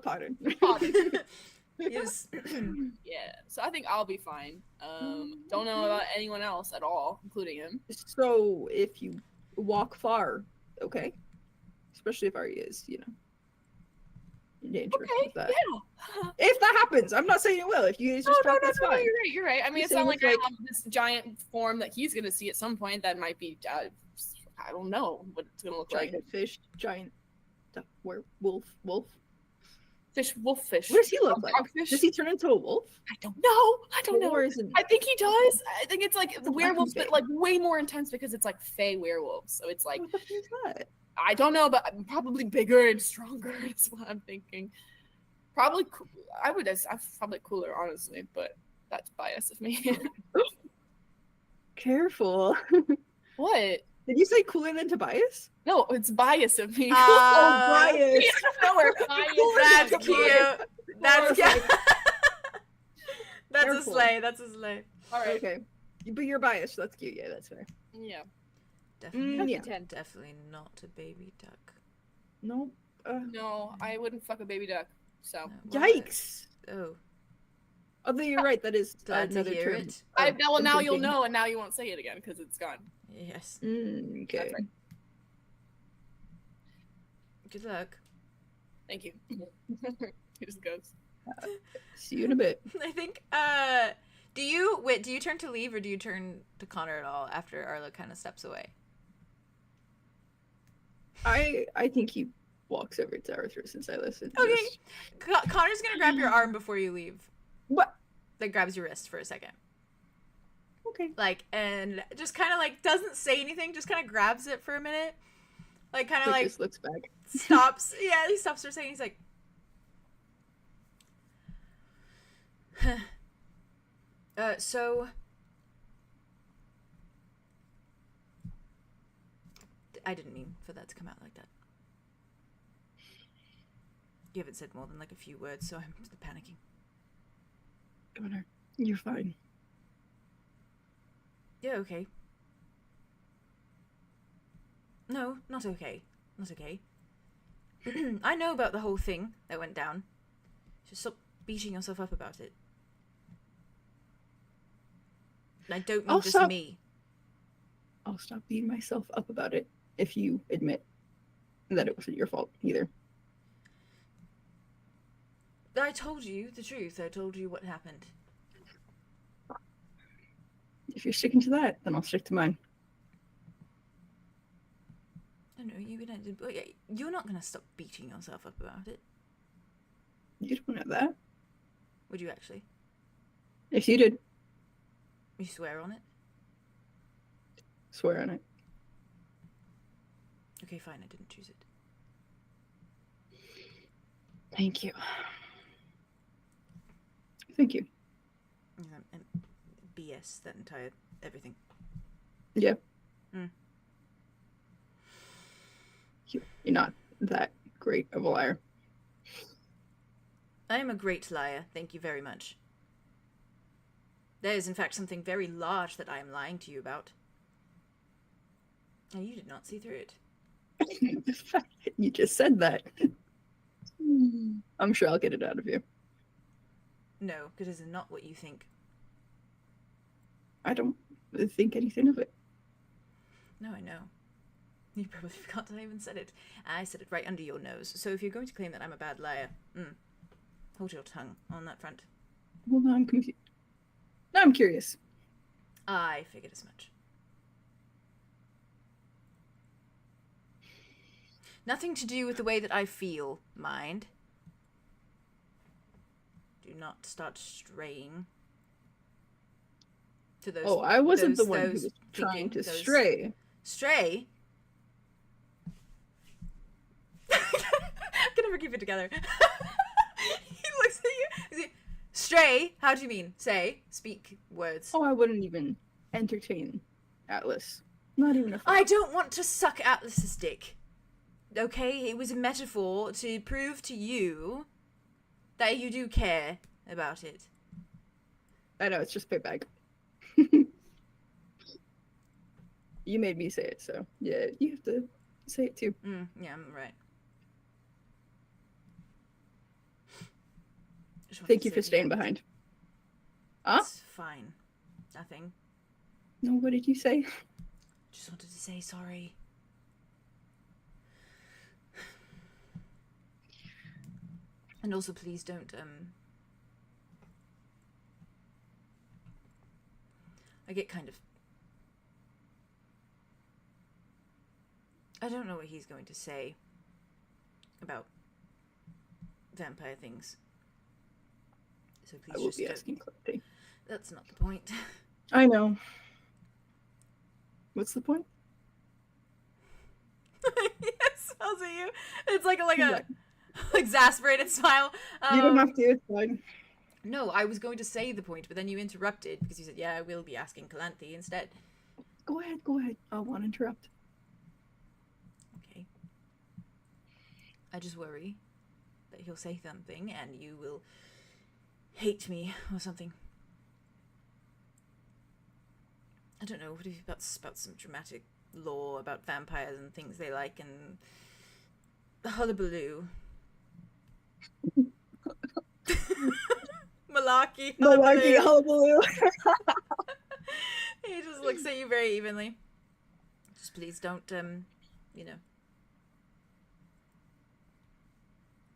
Pardon. Pardon. Yes. Yeah, so I think I'll be fine. Don't know about anyone else at all, including him. So if you walk far, especially if Aria is, in danger with that. Yeah. If that happens, I'm not saying it will. If you guys just talk, that's fine. You're right. I mean, You're it's not saying like it's I have this giant form that he's gonna see at some point. That might be, I don't know what it's gonna look like. Giant fish, giant duck, wolf. Wolf fish. What does he look like? Dogfish? Does he turn into a wolf? I don't know. Or is it? I think he does. I think it's like the Black werewolves, and but like way more intense because it's like fey werewolves. So it's like, What the fuck is that? I don't know, but probably bigger and stronger is what I'm thinking. Probably, I'm probably cooler, honestly, but that's bias of me. Careful. What? Did you say cooler than Tobias? No, it's bias of me. Bias. Nowhere. That's cute. That's cute. That's a Careful. sleigh. That's a sleigh. All right. Okay. But you're biased. That's cute. Yeah, that's fair. Yeah. Definitely, Yeah. definitely not a baby duck. No. No, I wouldn't fuck a baby duck. So. Well, Yikes. Oh, Although you're right, that is glad to another hear term. it. Well, now you'll imprinting. know, and now you won't say it again because it's gone. Yes. Okay. That's right. Good luck. Thank you. He just goes. See you in a bit. I think. Do you turn to leave or do you turn to Connor at all after Arlo kind of steps away? I think he walks over to Arthur since I listened. Okay. Just- Connor's gonna grab your arm before you leave. What? Like grabs your wrist for a second. Okay. Like, and just kind of like doesn't say anything, just kind of grabs it for a minute. Like kind of Like like just looks back. stops. Yeah, he stops for a second. He's like, so I didn't mean for that to come out like that. You haven't said more than like a few words, so I'm panicking. Connor, you're fine. Yeah, okay. No, not okay. Not okay. I know about the whole thing that went down. Just stop beating yourself up about it. And I don't mean I'll just stop. me. I'll stop beating myself up about it if you admit that it wasn't your fault either. I told you the truth. I told you what happened. If you're sticking to that, then I'll stick to mine. I know you're not gonna stop beating yourself up about it. You don't know that. Would you actually? If you did, You swear on it? swear on it. Okay, fine. I didn't choose it. Thank you. Thank you. And BS that entire everything. Yeah. Mm. You're not that great of a liar. I am a great liar. Thank you very much. There is, in fact, something very large that I am lying to you about. And you did not see through it. The fact that you just said that. I'm sure I'll get it out of you. No, because it is not what you think. I don't think anything of it. No, I know. You probably forgot that I even said it. I said it right under your nose. So if you're going to claim that I'm a bad liar, hold your tongue on that front. Well, now I'm confused. Now I'm curious. I figured as much. Nothing to do with the way that I feel, mind. Do not start straying to those. Oh, I wasn't the one who was trying to stray. Stray? I can never keep it together. He looks at you. Stray? How do you mean? Say, speak words. Oh, I wouldn't even entertain Atlas. Not even a thought. I don't want to suck Atlas's dick. Okay, it was a metaphor to prove to you that you do care about it. I know, it's just payback. You made me say it, so yeah, you have to say it too. Yeah, I'm right. Thank you for staying behind. Huh? It's fine. Nothing. No, what did you say? Just wanted to say sorry. And also, please don't, I get kind of... I don't know what he's going to say about vampire things. So please I will just be don't... asking Clarity. That's not the point. I know. What's the point? He smiles at you. It's like a exasperated smile. You don't have to, it's fine. No, I was going to say the point, but then you interrupted because you said, yeah, I will be asking Calanthe instead. Go ahead. I won't interrupt. Okay. I just worry that he'll say something and you will hate me or something. I don't know, what if about some dramatic lore about vampires and things they like and hullabaloo. Malarkey. Hullabaloo. He just looks at you very evenly. Just please don't, you know.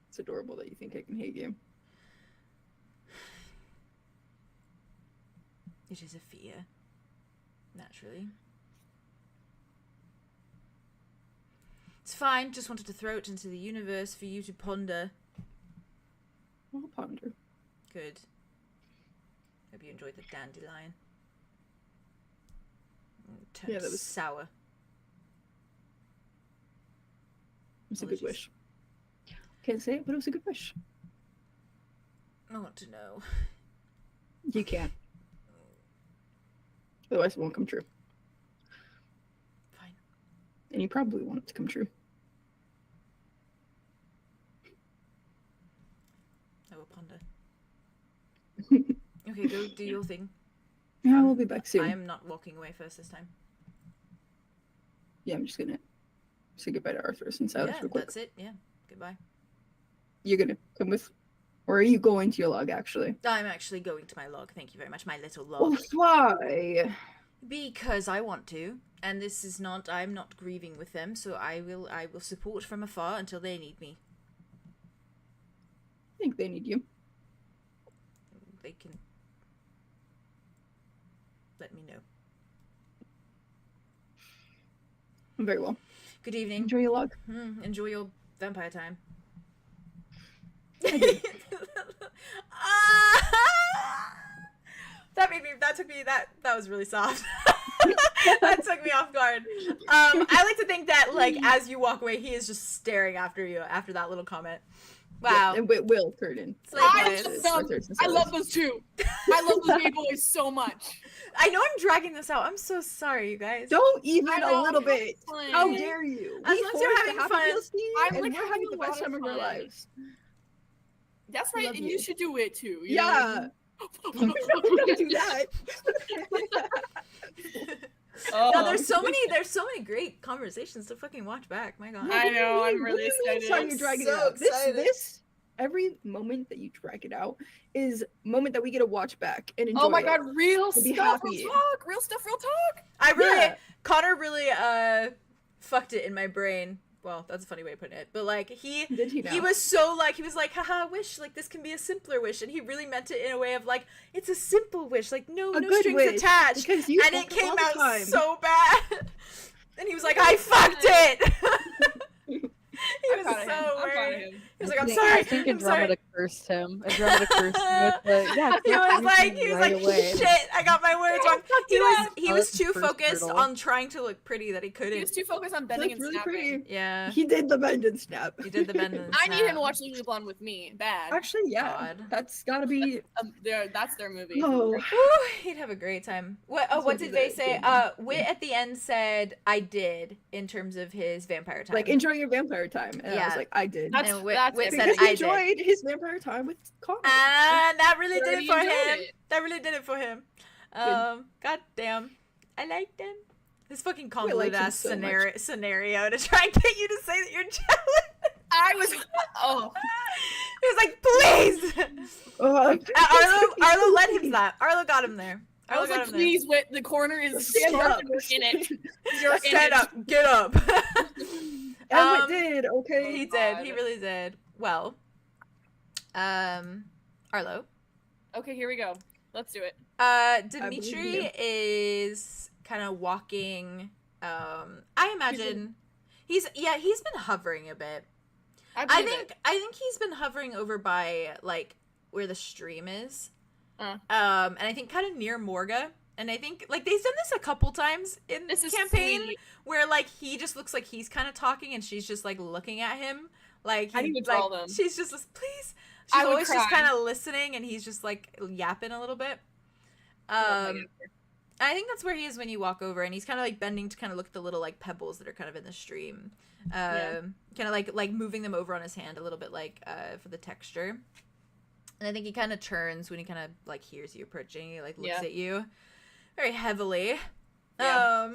It's adorable that you think I can hate you. It is a fear. Naturally. It's fine, just wanted to throw it into the universe for you to ponder. I'll ponder. Good. Hope you enjoyed the dandelion. Turned Yeah, that was sour. It was a good wish. Can't say it, but it was a good wish. I want to know. You can't. Otherwise it won't come true. Fine. And you probably want it to come true. I will ponder. Okay, go do your thing. Yeah, we'll be back soon. I am not walking away first this time. Yeah, I'm just gonna say goodbye to Arthurus and Silas real quick. That's it. Yeah, goodbye. You're gonna come with, or are you going to your log actually? I'm actually going to my log. Thank you very much, my little log. Oh, why? Because I want to, and this is not. I'm not grieving with them, so I will support from afar until they need me. I think they need you. They can let me know. Very well. Good evening. Enjoy your luck. Enjoy your vampire time. That was really soft. That took me off guard. I like to think that, like, as you walk away, he is just staring after you after that little comment. Wow. Yeah, and Will turn in. I love those two. I love those gay boys so much. I know I'm dragging this out. I'm so sorry, you guys. Don't even a little bit. Fun. How dare you? As long as you're having fun. I'm like we're having the best time of our lives. That's right, and you you. should do it too. You Yeah. know? Don't do that. No, there's so many great conversations to fucking watch back. My god. I know, I'm really Every excited. time you drag it so out. excited. This every moment that you drag it out is a moment that we get to watch back and enjoy. Oh my it. god, real To be stuff, happy. real talk, real stuff, real talk. I really, Yeah. Connor really fucked it in my brain. Well, that's a funny way of putting it, but like Did he now? he was so like, he was like, haha, wish, like this can be a simpler wish, and he really meant it in a way of like, it's a simple wish, like no A no good strings wish, attached, because you and fuck it came all the out time. so bad, and he was like, I fucked it. He was I'm proud of him. so I'm proud of worried. him. He was like, I'm I sorry. think I'm sorry. Andromeda cursed him. Andromeda cursed him with the, yeah. He was like, away. shit, I got my words wrong. He was too First focused turtle. on trying to look pretty that he He couldn't. was too focused on He bending looked and really snapping. pretty. Yeah, He did the bend and snap. he did the bend and I need him to snap. watch Legally Blonde with me. Bad. Actually, yeah. God. That's gotta be. That's their movie. Oh, Woo, he'd have a great time. What? Oh, That's what what did he they did. say? Wit at the end said, "I did" in terms of his vampire time. like enjoy your vampire time, and I Yeah. was like, I did. That's- and Wit, that's Wit it. said, Because he "I did." enjoyed his vampire time with Connor. And that really did it Already for enjoyed him. it. That really did it for him. God damn, I liked him. This fucking liked convoluted him ass so scenario to try and get you to say that you're jealous. I was. Oh. He was like, please. Arlo let him that. Arlo got him there. I Arlo was got like, him there. please, Wit, the corner is Stand stark up. and we're in it. You're in Stand it. up, get up. And it did, okay? He did. He really did. Well, Arlo. Okay, here we go. Let's do it. Dimitri is kind of walking. I imagine he's been hovering a bit. I think he's been hovering over by like where the stream is. And I think kind of near Morga. And I think like they've done this a couple times in this campaign sweet. where like he just looks like he's kind of talking and she's just like looking at him like I need to draw them. she's just like, please. I She's would always just cry. kind of listening and he's just like yapping a little bit. I think that's where he is when you walk over, and he's kind of like bending to kind of look at the little like pebbles that are kind of in the stream, kind of like moving them over on his hand a little bit, like for the texture. And I think he kind of turns when he kind of like hears you approaching. He like looks at you very heavily. Yeah.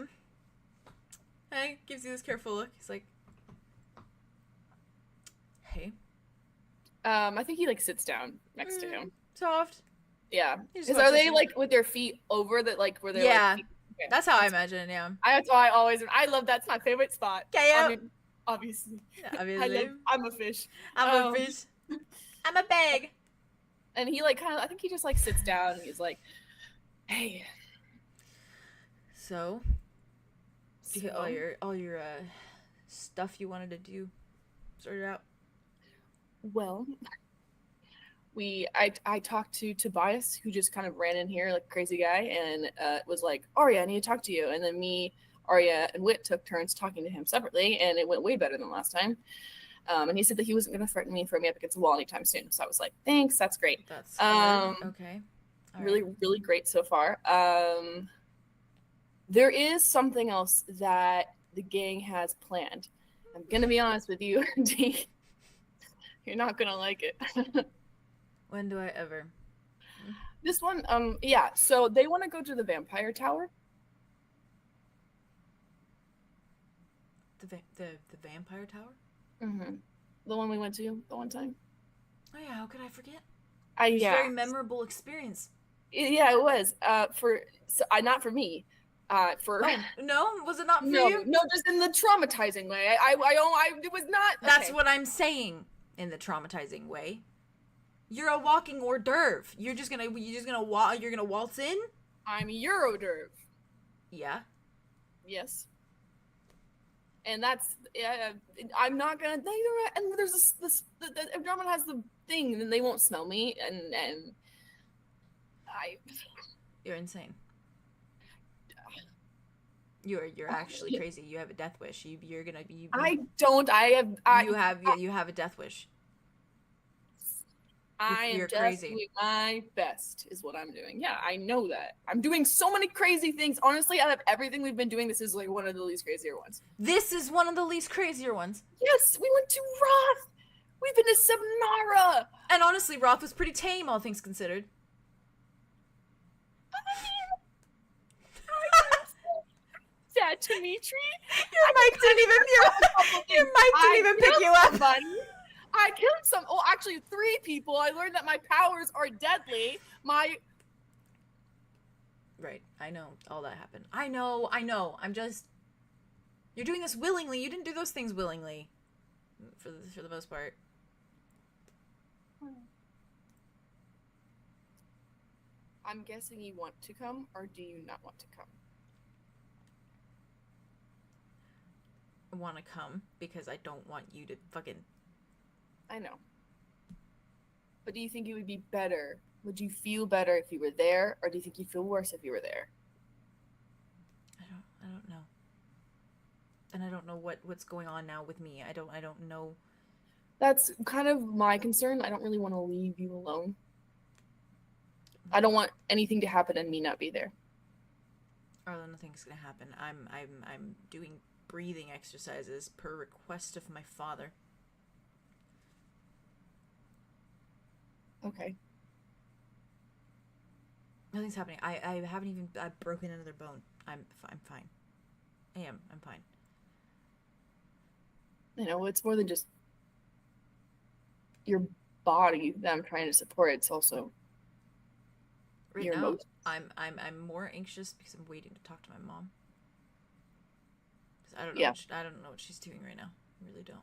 And gives you this careful look. He's like, "Hey." I think he like sits down next to him. Soft. Yeah. He just Are watches they you. like with their feet over that, like where they're Yeah. like? Okay. That's how I imagine. Yeah. That's why I love that's my favorite spot. Okay, I mean, obviously. Obviously. I'm a fish. I'm a fish. I'm a bag. And he like kind of, I think he just like sits down and he's like, "Hey." So, did you get all your stuff you wanted to do sorted out? Well, I talked to Tobias, who just kind of ran in here like a crazy guy, and was like, "Aria, I need to talk to you." And then me, Aria, and Wit took turns talking to him separately, and it went way better than last time. And he said that he wasn't going to threaten me, throw me up against a wall anytime soon. So I was like, "Thanks, that's great." That's okay. All Really, right. really great so far. There is something else that the gang has planned. I'm gonna be honest with you, D. You're not gonna like it. When do I ever? This one, yeah. So they want to go to the vampire tower. The vampire tower? Mm-hmm. The one we went to the one time. Oh yeah, how could I forget? Yeah. It's a very memorable experience. Yeah, it was. Not for me. For Oh, no, was it not for no, you? no, just in the traumatizing way. It was not. That's okay. what I'm saying. In the traumatizing way, you're a walking hors d'oeuvre. You're gonna waltz in. I'm Euroderv. Yeah. Yes. And that's I'm not gonna. And there's the Andromeda has the thing, and they won't smell me, and I. You're insane. You're actually crazy. You have a death wish. You're gonna be. I don't. You have a death wish. You're just crazy. Doing my best is what I'm doing. Yeah, I know that. I'm doing so many crazy things. Honestly, out of everything we've been doing, this is like one of the least crazier ones. This is one of the least crazier ones. Yes, we went to Roth. We've been to Subnara. And honestly, Roth was pretty tame, all things considered. That Dimitri? Your mic didn't even pick you up. Buddy. I killed actually 3 people. I learned that my powers are deadly. Right, I know all that happened. I know. I'm just. You're doing this willingly. You didn't do those things willingly, for the most part. I'm guessing you want to come, or do you not want to come? I want to come because I don't want you to fucking. I know. But do you think it would be better? Would you feel better if you were there, or do you think you'd feel worse if you were there? I don't know. And I don't know what's going on now with me. I don't know. That's kind of my concern. I don't really want to leave you alone. I don't want anything to happen and me not be there. Arlow, nothing's gonna happen. I'm doing breathing exercises per request of my father. Okay. Nothing's happening. I haven't even I've broken another bone. I'm fine. I'm fine. You know, it's more than just your body that I'm trying to support. It's also right your now. Emotions. I'm more anxious because I'm waiting to talk to my mom. I don't know. Yeah. I don't know what she's doing right now. I really don't.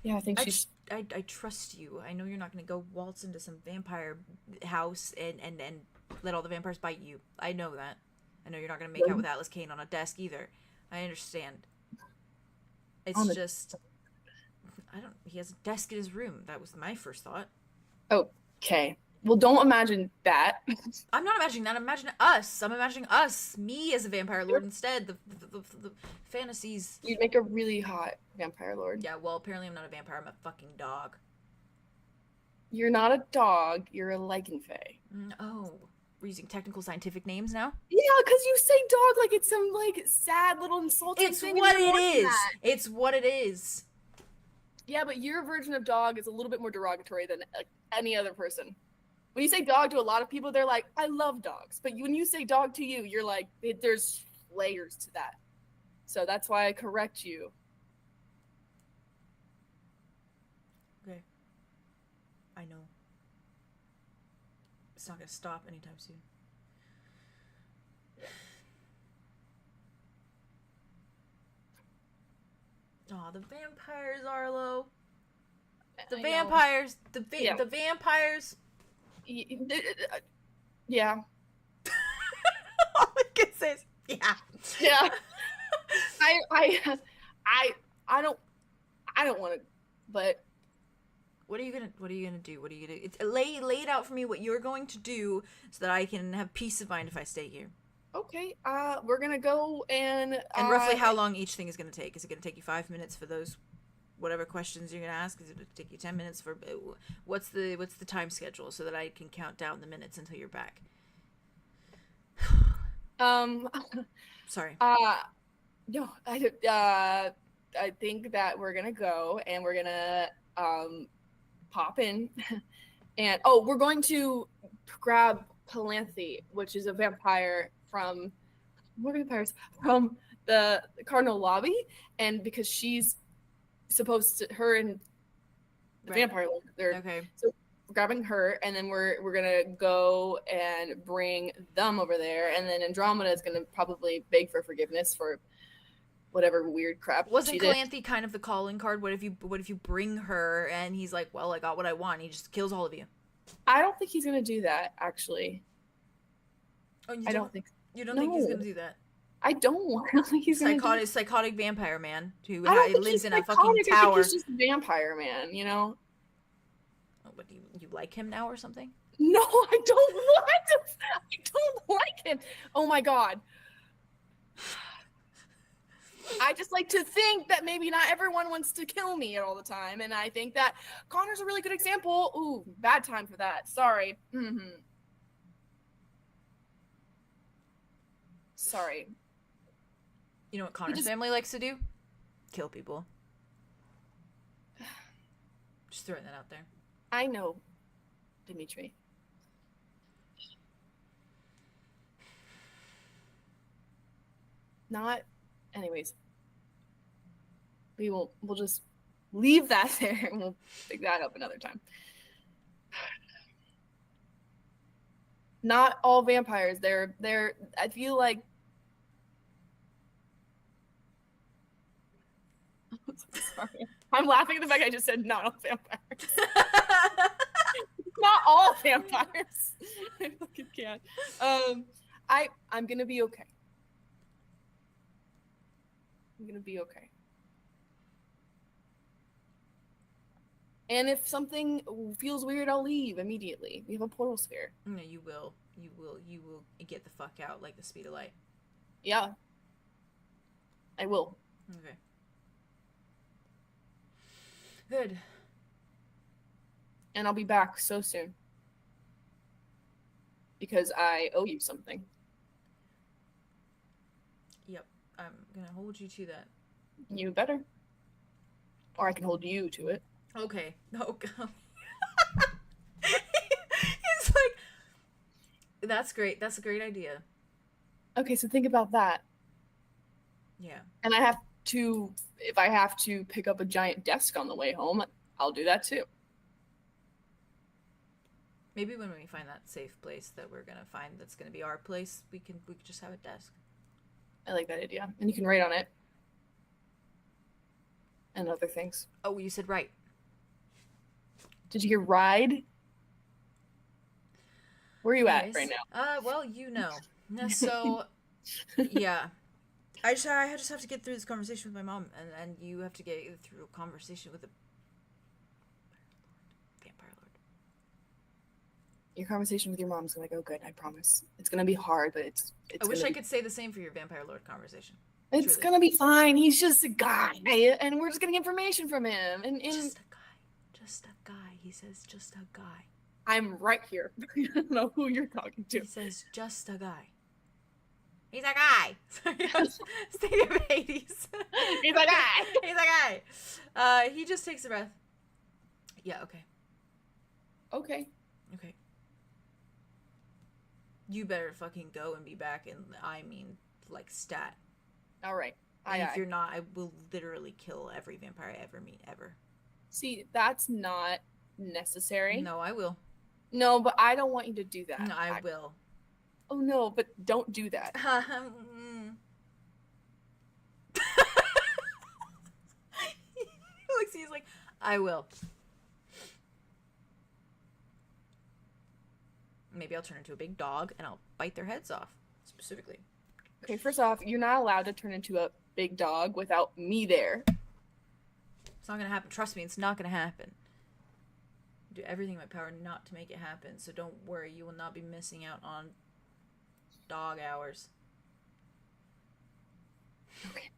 Yeah, I think she's. I trust you. I know you're not gonna go waltz into some vampire house and let all the vampires bite you. I know that. I know you're not gonna make out with Atlas Kane on a desk either. I understand. It's just. He has a desk in his room. That was my first thought. Okay. Well, don't imagine that. I'm not imagining that. I'm imagining us. I'm imagining us. Me as a vampire lord instead. The fantasies. You'd make a really hot vampire lord. Yeah, well, apparently I'm not a vampire. I'm a fucking dog. You're not a dog. You're a lycanthropy. Oh. We're using technical scientific names now? Yeah, because you say dog like it's some, like, sad little insulting it's thing. What it is. It's what it is. Yeah, but your version of dog is a little bit more derogatory than any other person. When you say dog to a lot of people, they're like, I love dogs. But when you say dog to you, you're like, there's layers to that. So that's why I correct you. Okay. I know. It's not going to stop anytime soon. Aw, the vampires, Arlow. The vampires. The vampires. Yeah. All I can say is, yeah. Yeah. I don't want to, but. What are you gonna do? Lay it out for me what you're going to do so that I can have peace of mind if I stay here. Okay, we're gonna go and roughly how long each thing is gonna take? Is it gonna take you 5 minutes for those, whatever questions you're gonna ask? Is it gonna take you 10 minutes for? What's the time schedule so that I can count down the minutes until you're back? Sorry. No, I think that we're gonna go and we're gonna pop in, and we're going to grab Calanthe, which is a vampire from the Cardinal Lobby, and because she's supposed to, her and the vampire, they're okay. So we're grabbing her, and then we're gonna go and bring them over there, and then Andromeda is gonna probably beg for forgiveness for whatever weird crap. Wasn't Calanthe kind of the calling card? What if you bring her and he's like, well, I got what I want. He just kills all of you. I don't think he's gonna do that, actually. Oh, I don't think. You don't think he's No. gonna do that? I don't think he's gonna do Psychotic vampire man who I don't think lives he's in a psychotic, fucking I think tower. he's just a vampire man, you know? Oh, what, you like him now or something? No, I don't. What? I don't like him. Oh my god. I just like to think that maybe not everyone wants to kill me all the time, and I think that Connor's a really good example. Ooh, bad time for that. Sorry. Sorry. You know what Connor's family likes to do? Kill people. Just throwing that out there. I know, Dimitri. Not, anyways. We'll just leave that there and we'll pick that up another time. Not all vampires. They're I feel like sorry. I'm laughing at the fact I just said not all vampires. Not all vampires. I fucking can't. I'm gonna be okay. I'm gonna be okay. And if something feels weird, I'll leave immediately. We have a portal sphere. No, you will. You will get the fuck out like the speed of light. Yeah. I will. Okay. Good. And I'll be back so soon. Because I owe you something. Yep. I'm gonna hold you to that. You better. Or I can hold you to it. Okay. Oh god. He's like, that's great. That's a great idea. Okay, so think about that. Yeah. And if I have to pick up a giant desk on the way home, I'll do that too. Maybe when we find that safe place that we're gonna find that's gonna be our place, we could just have a desk. I like that idea. And you can write on it. And other things. Oh, you said right. Did you hear ride? Where are you at Nice. right now? Well, you know. So, yeah. I just have to get through this conversation with my mom, and you have to get through a conversation with the vampire lord. Your conversation with your mom's gonna go good, I promise. It's gonna be hard, but it's I wish I could say the same for your vampire lord conversation. It's Truly. gonna be fine. He's just a guy, and we're just getting information from him. And Just a guy. Just a guy. He says just a guy. I'm right here. I don't know who you're talking to. He says just a guy. He's a guy. Sorry, I was thinking of Hades. He's a guy. He's a guy. He just takes a breath. Yeah, okay. Okay. Okay. You better fucking go and be back in, like, stat. All right. And if you're not, I will literally kill every vampire I ever meet, ever. See, that's not necessary. No, I will. No, but I don't want you to do that. No, I will. Oh, no, but don't do that. He's like, I will. Maybe I'll turn into a big dog and I'll bite their heads off, specifically. Okay, first off, you're not allowed to turn into a big dog without me there. It's not gonna happen. Trust me, it's not gonna happen. Do everything in my power not to make it happen, so don't worry, you will not be missing out on dog hours. Okay.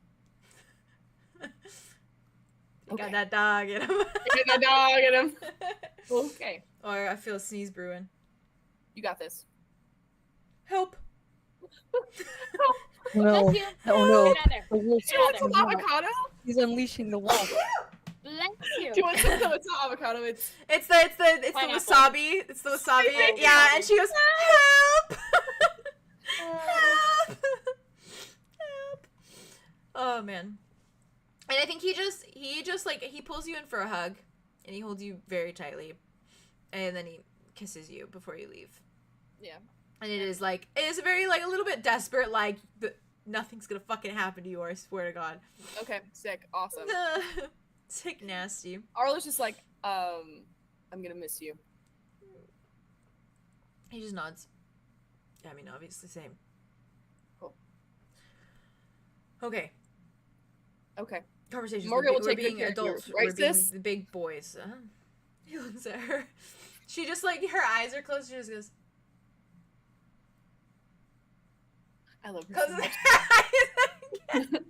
You got that dog in him. You got that dog in him. Okay. Or I feel a sneeze brewing. You got this. Help. No. Bless you. Oh no. Get out there. The wolf Get out It's there. an avocado? He's unleashing the wolf. Bless you. Do you want to know it's not avocado? It's It's the Pineapple. wasabi. It's the wasabi. Oh, Yeah, and she goes, help! Help! Help! Oh man. And I think he just like he pulls you in for a hug, and he holds you very tightly, and then he kisses you before you leave. yeah. And it is a very like a little bit desperate, like nothing's gonna fucking happen to you, I swear to God. Okay, sick, awesome. Sick nasty. Arlo's just like, I'm gonna miss you. He just nods. Yeah, I mean, obviously, same. Okay. Okay. Conversations. Margaret will we're take good being care of you, adults. right, We're being sis? the big boys. He looks at her. She just like her eyes are closed. She just goes. I love her Closes so her much. eyes.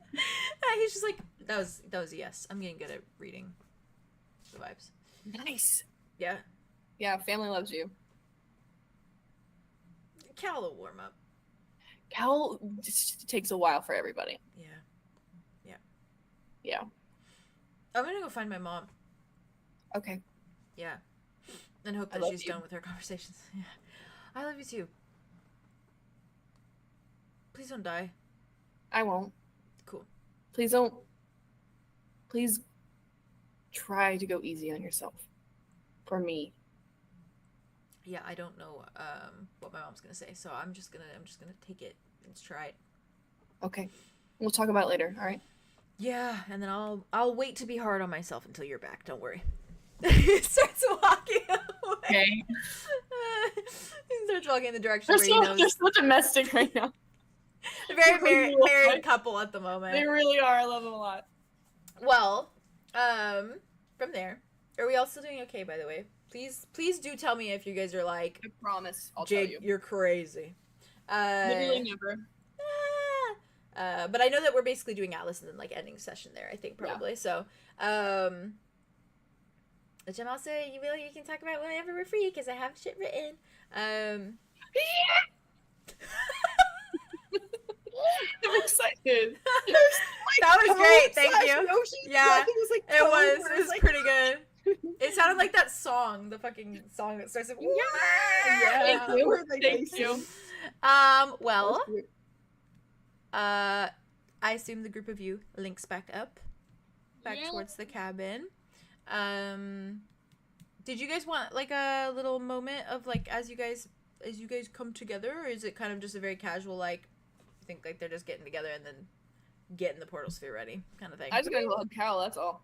He's just like that was a yes. I'm getting good at reading the vibes. Nice. Yeah. Yeah, family loves you. Cal will warm up. Cal just takes a while for everybody. Yeah. Yeah. I'm gonna go find my mom. Okay. Yeah. And hope I that love she's you. done with her conversations. Yeah. I love you too. Please don't die. I won't. Cool. Please don't. Please try to go easy on yourself. For me. Yeah, I don't know what my mom's gonna say, so I'm just gonna take it and try it. Okay. We'll talk about it later, alright? Yeah, and then I'll wait to be hard on myself until you're back. Don't worry. He starts walking away. Okay. He starts walking in the direction They're where he knows. so domestic right now. A very really married like- couple at the moment. They really are. I love them a lot. Well, from there, are we all still doing okay? By the way, please do tell me if you guys are like, I promise. I'll tell Jake, you. you're crazy. Literally never. But I know that we're basically doing Atlas and then like ending session there. I think probably so. Jamal said you can talk about whenever we're free because I have shit written. I'm excited. That was great. Thank you. Yoshi, Yeah, it was like It was. where It was like, pretty good. It sounded like that song, the fucking song that starts with Yeah. Thank you. Or, like, Thank I you. see- Well, That's weird. I assume the group of you links back up, Yeah. towards the cabin. Did you guys want like a little moment of like as you guys come together, or is it kind of just a very casual like, I think like they're just getting together and then getting the portal sphere ready kind of thing? I just gotta hug Cal, that's all.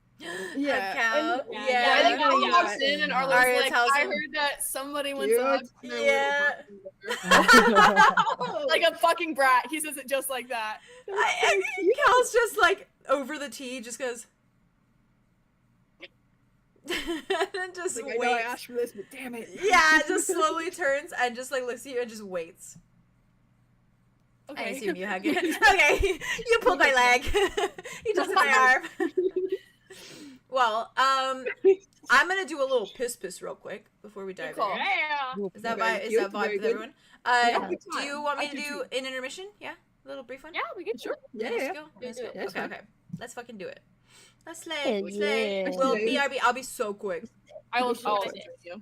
Yeah, Cal, and- yeah. I think Arlo yeah. walks in and Arlo's Aria like, tells I him- heard that somebody went to hug their Yeah. little like a fucking brat. He says it just like that. Cal's just like over the tea, just goes. And just Like, waits. I know I asked for this, but damn it. Yeah, just slowly turns and just like looks at you and just waits. Okay. I assume you hug it. Okay, you pulled my leg. You twisted my arm. Well, I'm gonna do a little piss real quick before we dive Good call. in. Yeah. Is that Okay, vibe? Is cute, that vibe very with good. everyone? Yeah, Do fine. you want me I to do do an intermission? Yeah, a little brief one. Yeah, we can Sure. Yeah, Let's yeah. go. Yeah, Let's do go. it. Yeah, it's Okay, fine. okay. Let's fucking do it. Let's Hell slay. Slay. yeah. Well, Slay. BRB. I'll be so quick. I'll Sure. listen to you.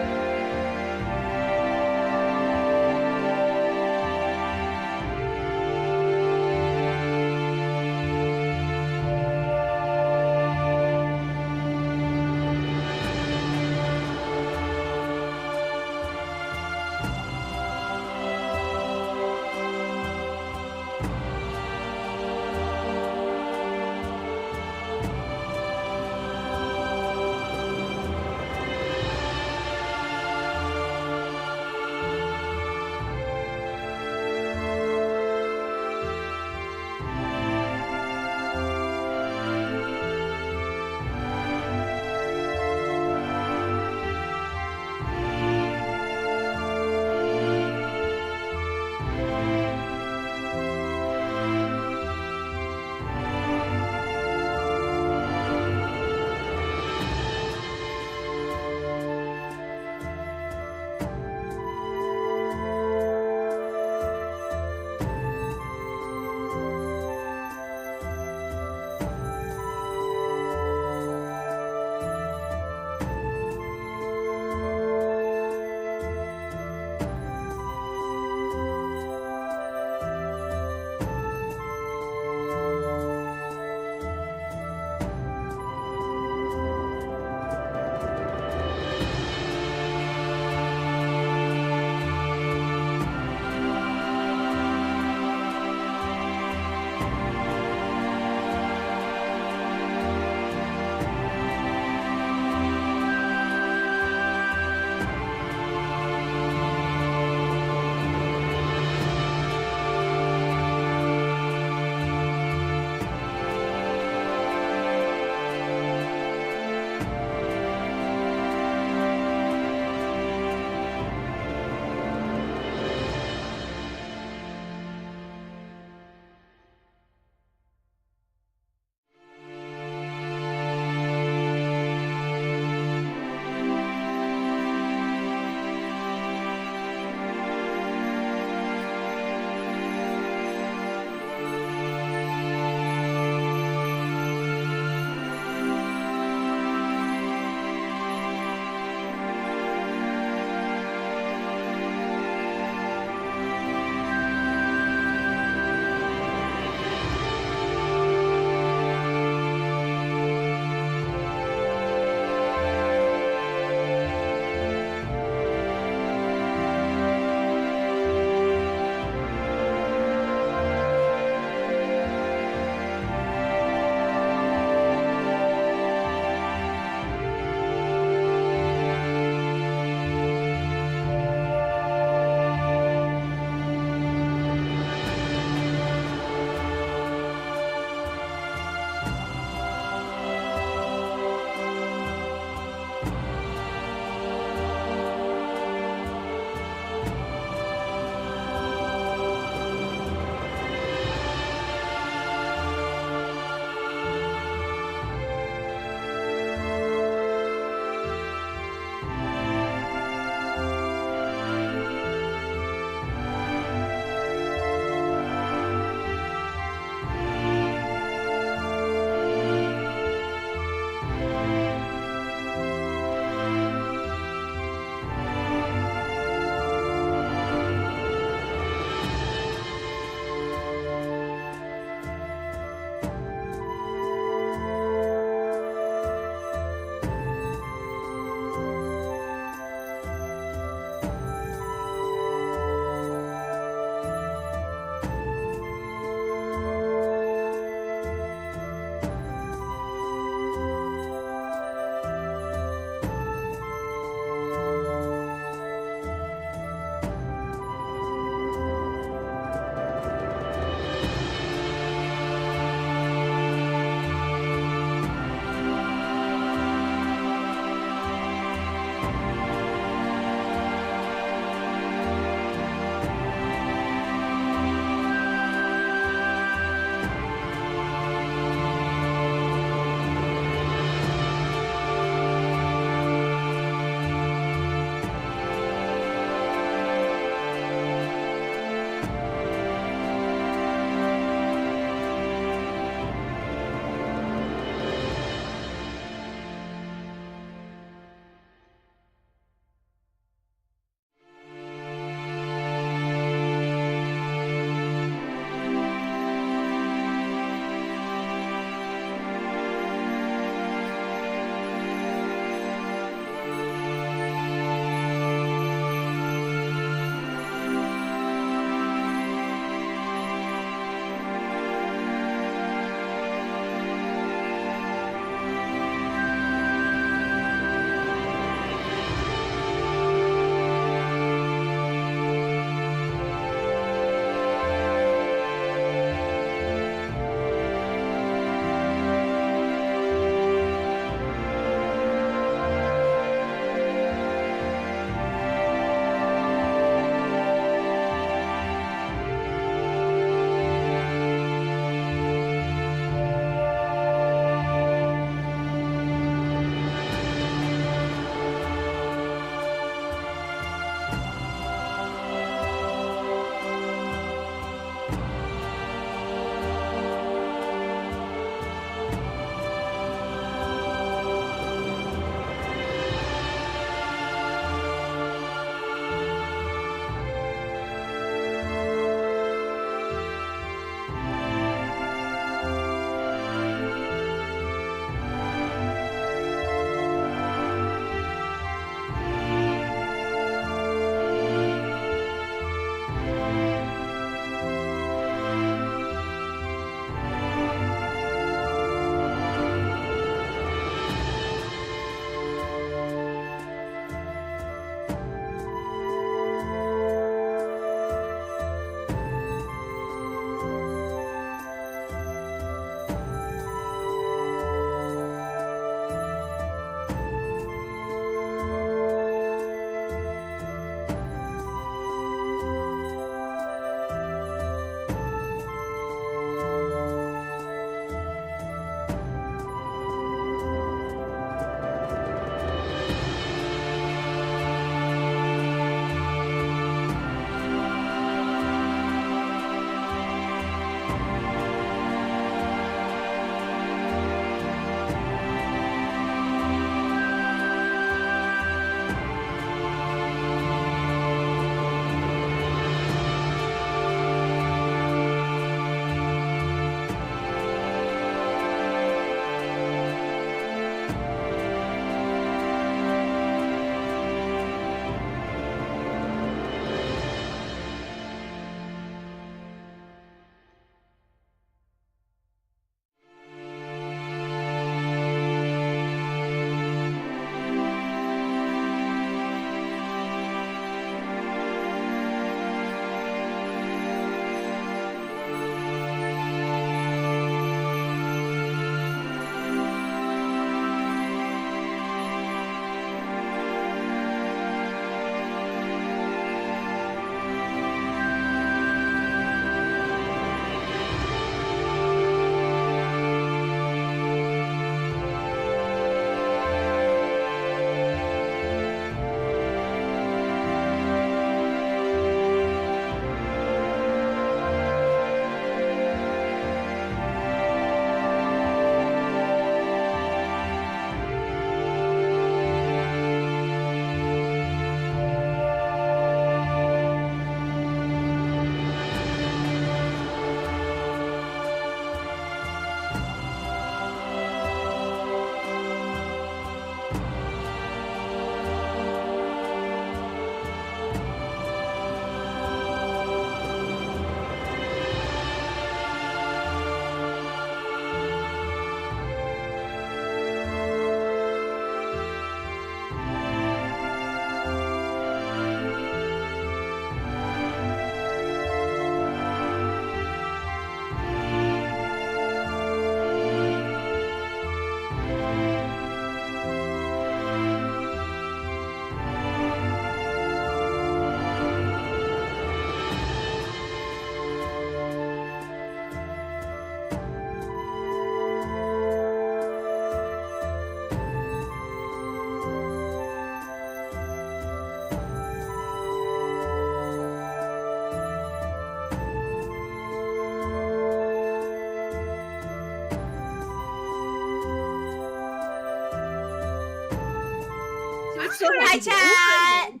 so Hi, happy. chat.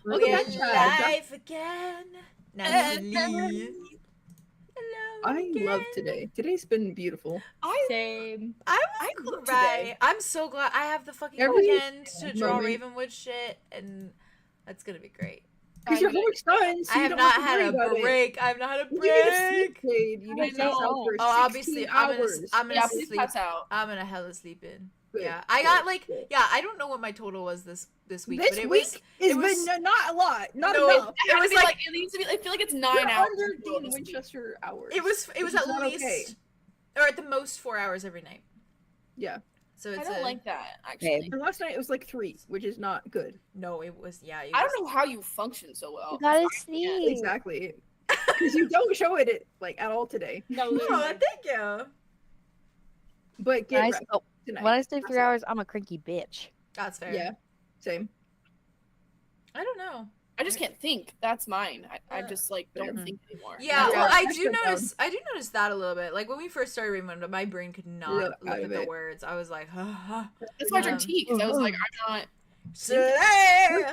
Welcome We're back, chat. live again. Natalie. Hello. I love again. today. Today's been beautiful. Same. I I was love right. today. I'm so glad I have the fucking Every weekend to draw moment. Ravenwood shit, and that's gonna be great. Because your homework's done, so I you have don't not have to had worry a about it. break. I've not had a You need a sleep break. aid. You need to I pass out know. for Oh, obviously, 16 hours. I'm gonna Yeah, please sleep. pass out. I'm gonna hella sleep in. Good, Yeah, I got good, like good. I don't know what my total was this week, This but it week was has it was- been not a lot. Not No, enough. it was like it needs to be. I feel like it's 9 You're hours. under total Dean this week. Winchester hours. it was which is at not least okay. or at the most 4 hours every night. Yeah. So I it's don't like that actually. And last night it was like 3, which is not good. no, it was it I was- don't know how you function so well. You gotta Yeah. sleep. Exactly. Because you don't show it like at all today. No, Oh, literally. thank you. But get When I, rest oh, tonight. when I sleep Pass 3 out. hours, I'm a cranky bitch. That's fair. Yeah. Same. I don't know. I just can't think. That's mine. I Yeah. just like don't Mhm. think anymore. Yeah, Yeah, well, I that's do shut down. notice. I do notice that a little bit. Like when we first started Ravenwood, my brain could not Yeah, look out at of the it. words. I was like, That's why I drink tea because I was like, I'm not. Slay!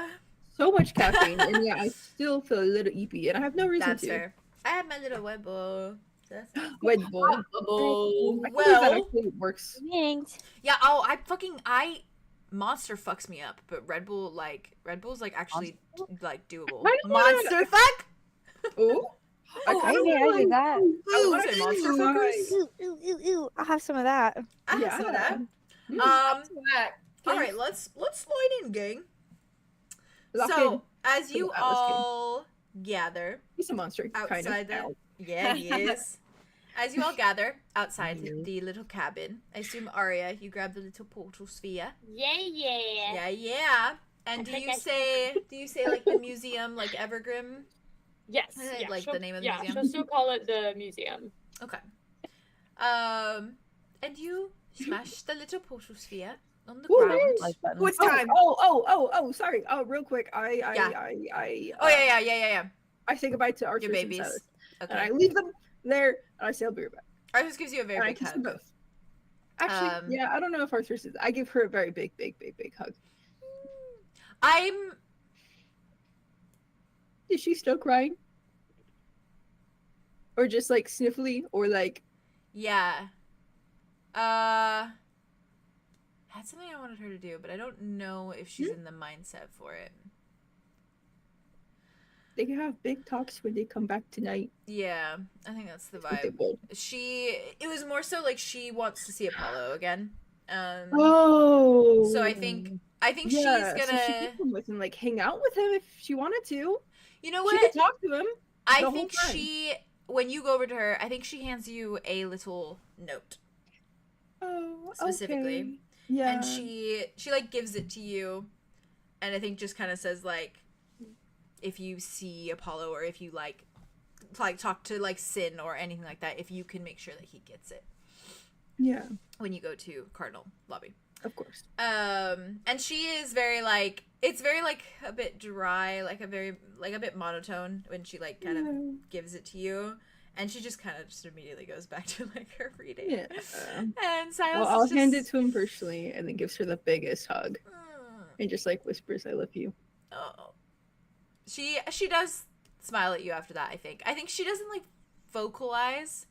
So much caffeine, and yeah, I still feel a little eepy, and I have no reason That's to. fair. I have my little Red Bull. That's Red Bull. Oh, I think that Well- actually works. Thanks. yeah. Oh, I Monster fucks me up, but Red Bull's like actually like doable. I don't wanna- Monster fuck. Oh, Oh, kinda yeah, I like- do that. I would say monster fuckers. Ooh, ooh, ooh, ooh. I'll have some of that. I have some of that. Mm. All right, let's slide in, gang. Lock So in. as to you the Atlas King. all gather He's a monster, kind outside of. the Ow. yeah he is. As you all gather outside Mhm. the little cabin, I assume Aria, you grab the little portal sphere. Yeah. Yeah. And I do think you I- say like the museum, like Evergrim? Yes. I Yeah, like she'll- the name of the yeah, museum. she'll still call it the museum. Okay. And you smash the little portal sphere on the Ooh, ground. nice. Like button. What's Oh, time? sorry. Oh, real quick. Oh yeah. I say goodbye to Arthur Your and babies. Silas, and I Okay. leave them there, and I say I'll be right back. Arthur gives you a And very I big kiss them hug. both. Actually, yeah, I don't know if Arthur says. I give her a very big hug. Is she still crying? Or just like sniffly, or like Yeah. That's something I wanted her to do, but I don't know if she's in the mindset for it. they can have big talks when they come back tonight. Yeah, I think that's the What they vibe. would. It was more so like she wants to see Apollo again. Oh. So I think yeah, she's so she gonna, could come with him, like hang out with him if she wanted to. you know She what? could talk to him. I the whole think time. when you go over to her, I think she hands you a little note. Oh, Specifically. okay. Yeah. And she like gives it to you, and I think just kind of says like, if you see Apollo or if you like talk to like Sin or anything like that, if you can make sure that he gets it Yeah, when you go to Cardinal Lobby. of course. And she is very like, it's very like a bit dry, like a bit monotone when she like kind of gives it to you, and she just kind of just immediately goes back to like her reading. Yeah. And Silas Well, I'll is hand it just- to him personally, and then gives her the biggest hug, Mm. and just like whispers, "I love you." Oh. She does smile at you after that, I think. I think she doesn't like vocalize,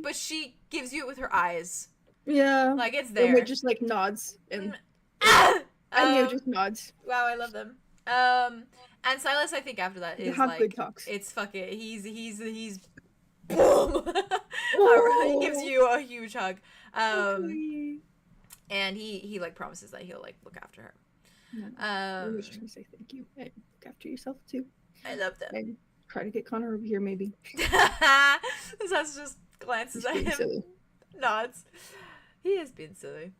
but she gives you it with her eyes. Yeah. Like it's And there. it just like nods, and Ah! Anya just nods. Wow, I love them. And Silas, I think after that They is have like, good talks. it's fucking, he's boom. He gives you a huge hug. Okay. And he like promises that he'll like look after her. Yeah. I was just gonna say thank you, and look after yourself too, I love them. and try to get Connor over here maybe. Sas just glances He's at being him, silly. nods. He is being silly.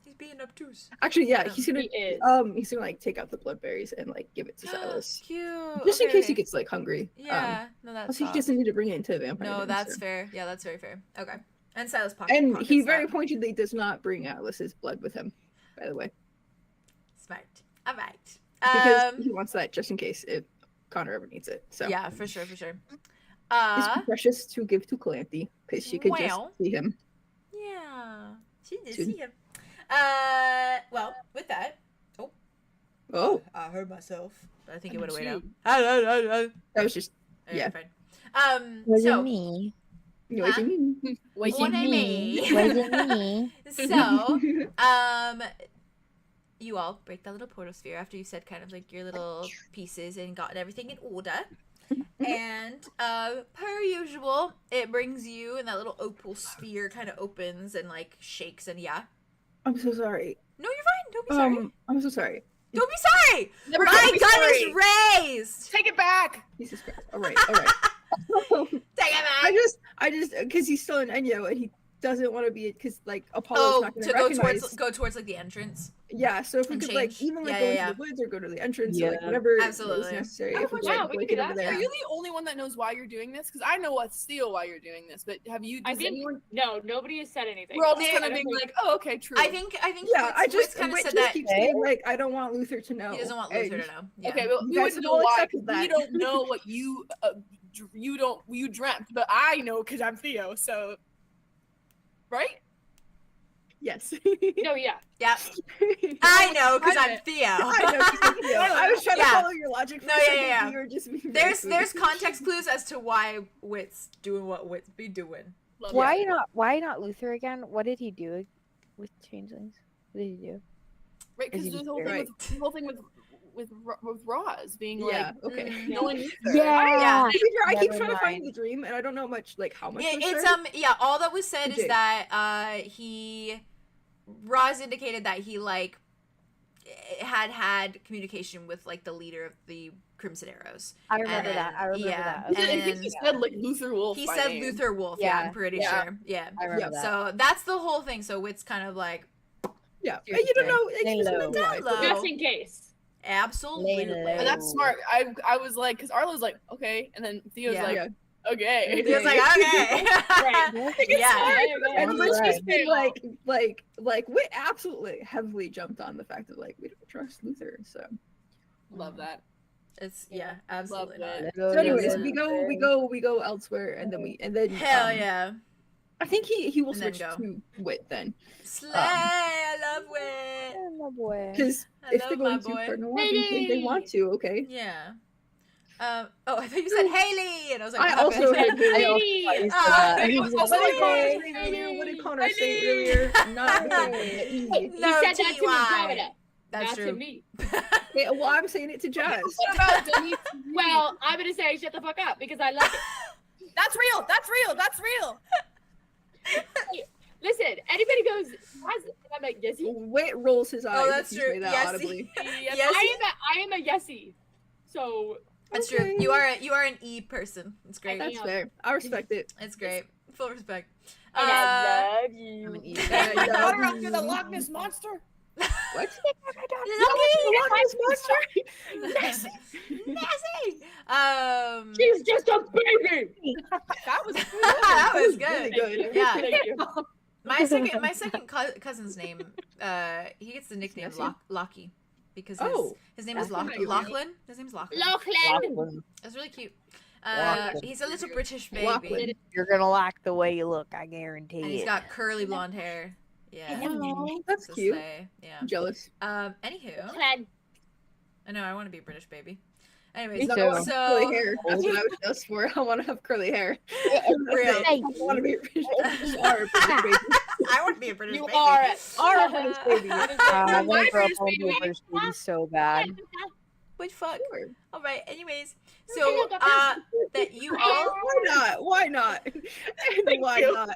He's being obtuse. Actually, yeah, Yeah. he's gonna He is. like take out the bloodberries and like give it to Silas, Cute. just in Okay, case he okay. gets like hungry. Yeah, no, that's Plus he soft. doesn't need to bring it into the vampire. No, den, that's so. fair. Yeah, that's very fair. Okay. And Silas And pockets he very that. pointedly does not bring Atlas's blood with him, by the way, Smart. All right. because he wants that just in case if Connor ever needs it. So Yeah, for sure, for sure. it's precious to give to Calanthe because she could well. just see him. Yeah, she did Soon. see him. Well, with that, oh, Oh, I heard myself. But I think it went away now. Shoot. that was just Okay, yeah. fine. Was So it me? What do you mean? Wait, What I mean. Was it me? So, you all break that little portal sphere after you said kind of like your little pieces and gotten everything in order. And per usual, it brings you, and that little opal sphere kind of opens and like shakes, and yeah. I'm so sorry. No, you're fine. Don't be sorry. I'm so sorry. Don't be sorry. Never My gonna be gun sorry. is raised. Take it back. Jesus Christ. All right, all right. Take it back. I just, because he's still in Enya and he doesn't want to be, because like Apollo's not going to to recognize. go towards like the entrance. Yeah, so if we and could change. like even like Yeah, go yeah, into yeah. the woods or go to the entrance, or Yeah. like whatever is Absolutely. necessary. Oh, If we yeah, like, we like can it do over that. there. Are you the only one that knows why you're doing this? Because I know what's Theo why you're doing this, but have you? I Does think anyone? no, nobody has said anything. We're all just They- kind I of don't being think- like, oh, okay, true. I think Yeah, I just kind of Wit said just that keeps saying like I don't want Luther to know. he doesn't want And- Luther to know. Yeah. Okay, well, You we guys wouldn't have know all why. accepted 'Cause we that. don't know what you you dreamt, but I know because I'm Theo. So, right? Yes. No, yeah. Yeah. I know because I'm Private. Theo. I know. 'Cause I'm Theo. I was trying Yeah. to follow your logic. For No, a yeah, second, yeah, but You were just being very There's sweet. context clues as to why Wit's doing what Wit's be doing. Love Why it. not Luther again? What did he do with changelings? What did he do? Right? Is Because he the just whole thing right? the whole thing with Roz being Yeah. like, Okay. Mhm. no one knew her. Yeah. To be fair, I keep Never trying to find mind. the dream, and I don't know much like how much. Yeah, was it's there. yeah. All that was said Okay. is that Roz indicated that he like had communication with like the leader of the Crimson Arrows. I remember then- that. I remember yeah, that. I think he And- said like Luther Wolf. He by said name. Luther Wolf. Yeah, I'm Yeah. pretty Yeah. sure. Yeah. I remember Yeah. that. So that's the whole thing. So Wit's kind of like Yeah, and you don't know. Lay It's just low. meant to lie. Low. Just in case. absolutely. low. And that's smart. I was like, because Arlo's like, okay, and then Theo's Yeah. like, Yeah. okay. He was like, okay. Right. Yeah. And You're let's just right. be like Wit absolutely heavily jumped on the fact of like we don't trust Luther. So Love that. It's yeah, absolutely Love not. so anyways, Luther. we go elsewhere, and then Hell yeah. I think he will And then switch go. to Wit then, Slay, I love Wit. Oh, my boy. because I if love they're my going to boy. Cardinal Lobby, they want to. Okay. Yeah. Oh, I thought you said Haley, and I was like, I what also happened? heard I also Hey! thought you said Oh, that. Hey, What also did Connor Hey! say earlier? What did Connor Hey! say earlier? Not Hey! E. He No, said that to TY. Andromeda, That's not true. to me. Yeah, well, I'm saying it to Jazz. What about Denise? Well, I'm gonna say shut the fuck up because I love it. That's real. That's real. That's real. Listen, anybody goes, "Has-" and I'm like, yes, Wit rolls his eyes. Oh, that's if you true. say that Yes, audibly. Yes. Yes. I am a yesy. So That's Okay. true. You are an E person. It's great. That's fair. I respect it. It's great. Full respect. and Uh, I love you. I'm an E. Yeah, Got yeah. her up to the Loch Ness monster. What? Nessie. She's just a baby. That was that was really good. good. Yeah. Thank you. My second cousin's name, he gets the nickname Nessie? Lockie because Oh, his name is that's nice. Lachlan. His name's Lachlan. Lachlan. That's really cute. Lachlan. He's a little British baby, Lachlan. You're gonna like the way you look, I guarantee and he's it. got curly blonde hair. Yeah, Oh, that's so cute. slay. Yeah. I'm jealous. Anywho, Lachlan. I know I want to be a British baby. Anyways, Me No, too. curly so hair. That's what I was just for. I want to have curly hair. Real. I want to be a British are a British baby. I want to be a British You baby. are Are a British baby. I My want to grow up British and be a baby. British baby so bad. What fuck? Sure. All right. Anyways, Okay, so look, I'm that you all Why not? Why not? Why you. not?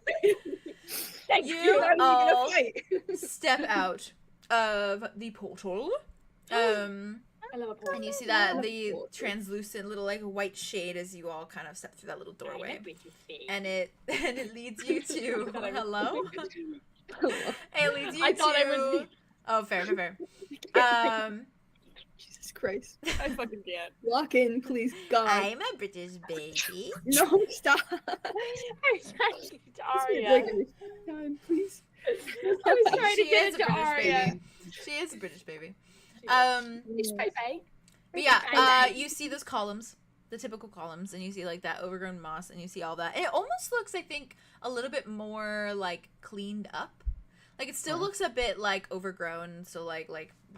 Thank You You're not even all gonna fight. step out of the portal. I love a portal. And you see that the translucent little like white shade as you all kind of step through that little doorway, and it leads you to hello. It leads you I thought to. I was me. Oh, fair. Jesus Christ. I fucking can't. Lock in, please, God. I'm a British baby. No, stop. I was trying to get to Like, Aria. God, please. I was trying to She get is it a to British Aria. baby. She is a British baby. It's baby. But yeah, you see those columns, the typical columns, and you see like that overgrown moss, and you see all that. And it almost looks, I think, a little bit more like cleaned up. Like it still looks a bit like overgrown, so like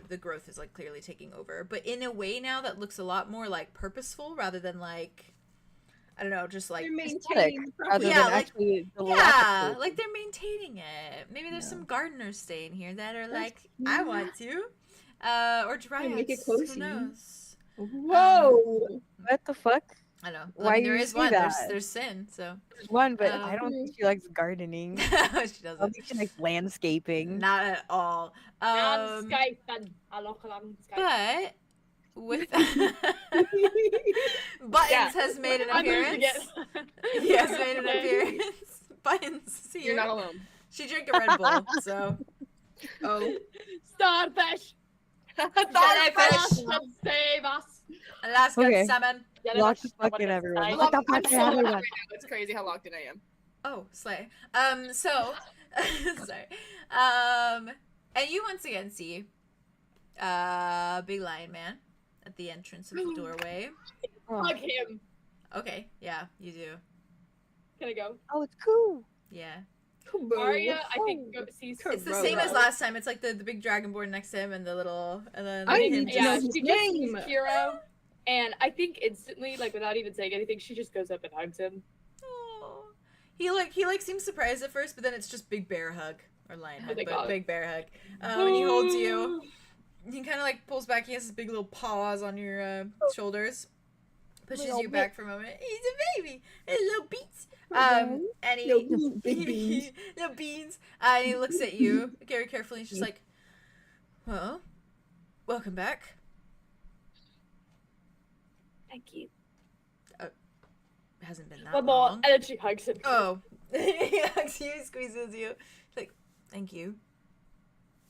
the growth is like clearly taking over, but in a way now that looks a lot more like purposeful rather than like, I don't know, just like They're maintaining the property. Yeah, than like- actually yeah, like they're maintaining it. Maybe there's some gardeners staying here that are like, I want to, or dryads. make it Who cozy. knows? Whoa! What the fuck? I know. Why I mean, do there you is say one. that? There's Sin. So There's one, but I don't think she likes gardening. she I doesn't. don't think she likes landscaping. Not at all. But with Buttons has made an appearance. He has made an appearance. Buttons is here. You're not alone. She drank a Red Bull, so Oh, Starfish. Starfish. Save us. Alaska Okay. salmon. Lock the fuck in, everyone. I'm Lock the so fuck in, locked everyone. right now. It's crazy how locked in I am. Oh, slay. So sorry. And you once again see big lion man at the entrance of the doorway. Hug him. Okay, yeah, you do. Can I go? Oh, it's cool. Yeah. Aria, I think sees. It's the same as last time. It's like the big dragonborn next to him and the little and then I him need just- to know Yeah, his she just sees name. Hero, and I think instantly, like without even saying anything, she just goes up and hugs him. Aw. He seems surprised at first, but then it's just big bear hug or lion hug, my but God. big bear hug. And he holds you. He kind of like pulls back. He has his big little paws on your shoulders. Pushes Little you back for a moment. He's a baby. His little beats. Mhm. And he Little big beans. little beans. And he looks at you very carefully. He's just like, well, welcome back. Thank you. Hasn't been that One more, long. and then she hugs him. Oh. He hugs you, squeezes you. He's like, thank you.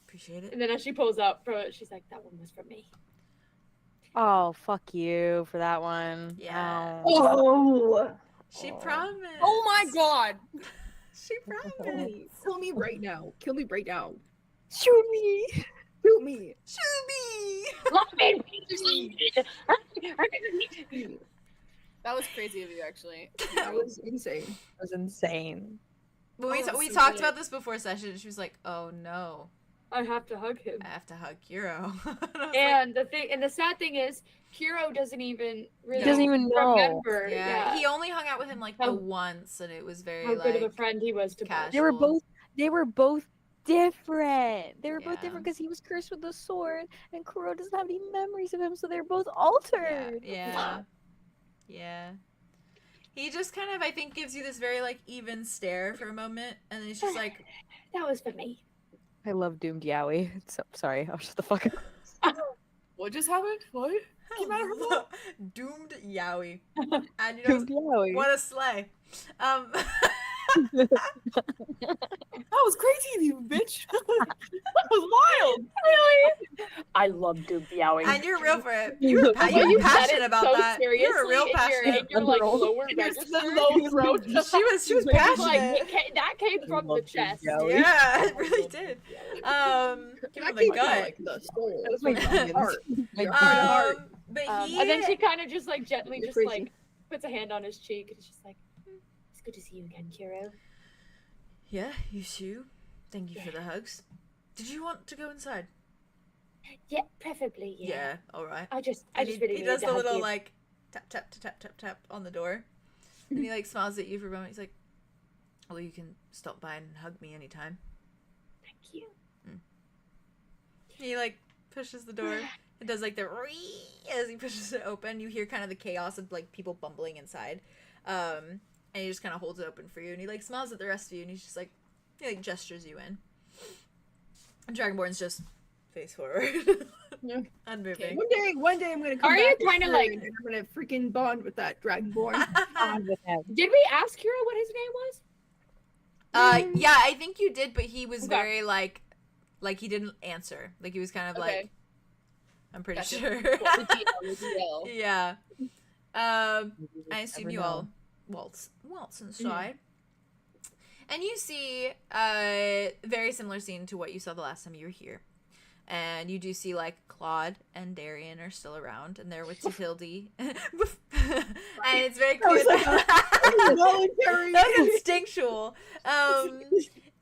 Appreciate it. And then as she pulls out from it, she's like, "That one was from me." Oh, fuck you for that one. Yeah. Ow. Oh! She promised. Oh my god! She promised. Kill me right now. Kill me right now. Shoot me. Shoot me. That was crazy of you, actually. That was insane. That was insane. But we Oh, we so talked good. about this before session, and she was like, "Oh no, I have to hug him. I have to hug Kiro." And I was And the sad thing is, Kiro doesn't even really Doesn't even know. remember. like, yeah, he only hung out with him like the How- once, and it was very how like good of a friend he was to casual. Bush. They were both different. They were both Yeah. different because he was cursed with the sword, and Kuro doesn't have any memories of him, so they're both Yeah, altered. yeah, yeah. He just kind of, I think, gives you this very like even stare for a moment, and then he's just like, That was for me. I love Doomed Yowie. So, sorry, I'll shut the fuck up. What just happened? What? Came out of her mouth? Doomed Yowie. And you know, Doomed Yowie. what a sleigh. That was crazy of you, bitch. That was wild. Really? I love Doomed Yowie. And you're real for it. You You're, look- pa- Well, you're you said passionate it about so that. You're a real seriously passionate. in your like Underroll. lower In your register. low throat. She was Like, passionate. that came from the Love Doomed chest. Yowie. Yeah, it really did. From the gut. Like the soul. That was my From the heart. My Your heart. But he And then she kind of just like gently You're just crazy. like puts a hand on his cheek and she's like, "It's good to see you again, Kiro." Yeah, you too. Thank you for the hugs. Did you want to go inside? Yeah, preferably. Yeah. All right. I just And really he needed does to the hug little you. like tap tap tap tap tap tap on the door, and he like smiles at you for a moment. He's like, "Well, you can stop by and hug me anytime." Thank you. He like pushes the door. It does like the "ree" as he pushes it open. You hear kind of the chaos of like people bumbling inside, and he just kind of holds it open for you. And he like smiles at the rest of you, and he's just like he like gestures you in. And Dragonborn's just face forward, Yeah. unmoving. One day I'm gonna come Are you back with kinda her like- and I'm gonna freaking bond with that dragonborn. Did we ask Kiro what his name was? Yeah, I think you did, but he was Okay. very like he didn't answer. Like he was kind of like, Okay. I'm pretty Gotcha. sure. The DL. Yeah. I assume never you know. all waltz inside. And you see a very similar scene to what you saw the last time you were here. And you do see like Claude and Darian are still around, and they're with Tzildi. And it's very clear was like that Involuntary. that was instinctual.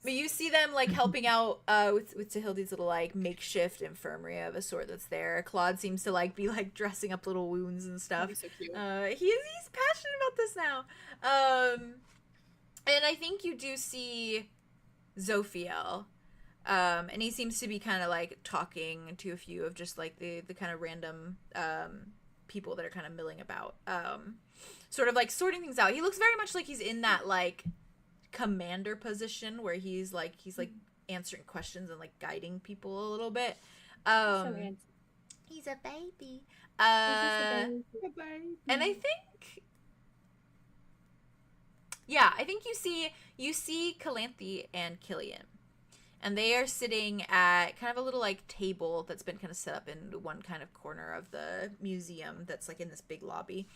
But you see them like helping out with 𝐂𝐻𝐪de's little like makeshift infirmary of a sort that's there. Claude seems to like be like dressing up little wounds and stuff. He's so cute. He's passionate about this now. And I think you do see Zophiel. And he seems to be kind of like talking to a few of just like the kind of random people that are kind of milling about. Sort of like sorting things out. He looks very much like he's in that like commander position where he's like answering questions and like guiding people a little bit. He's a baby. And I think you see Calanthe and Killian. And they are sitting at kind of a little like table that's been kind of set up in one kind of corner of the museum that's like in this big lobby.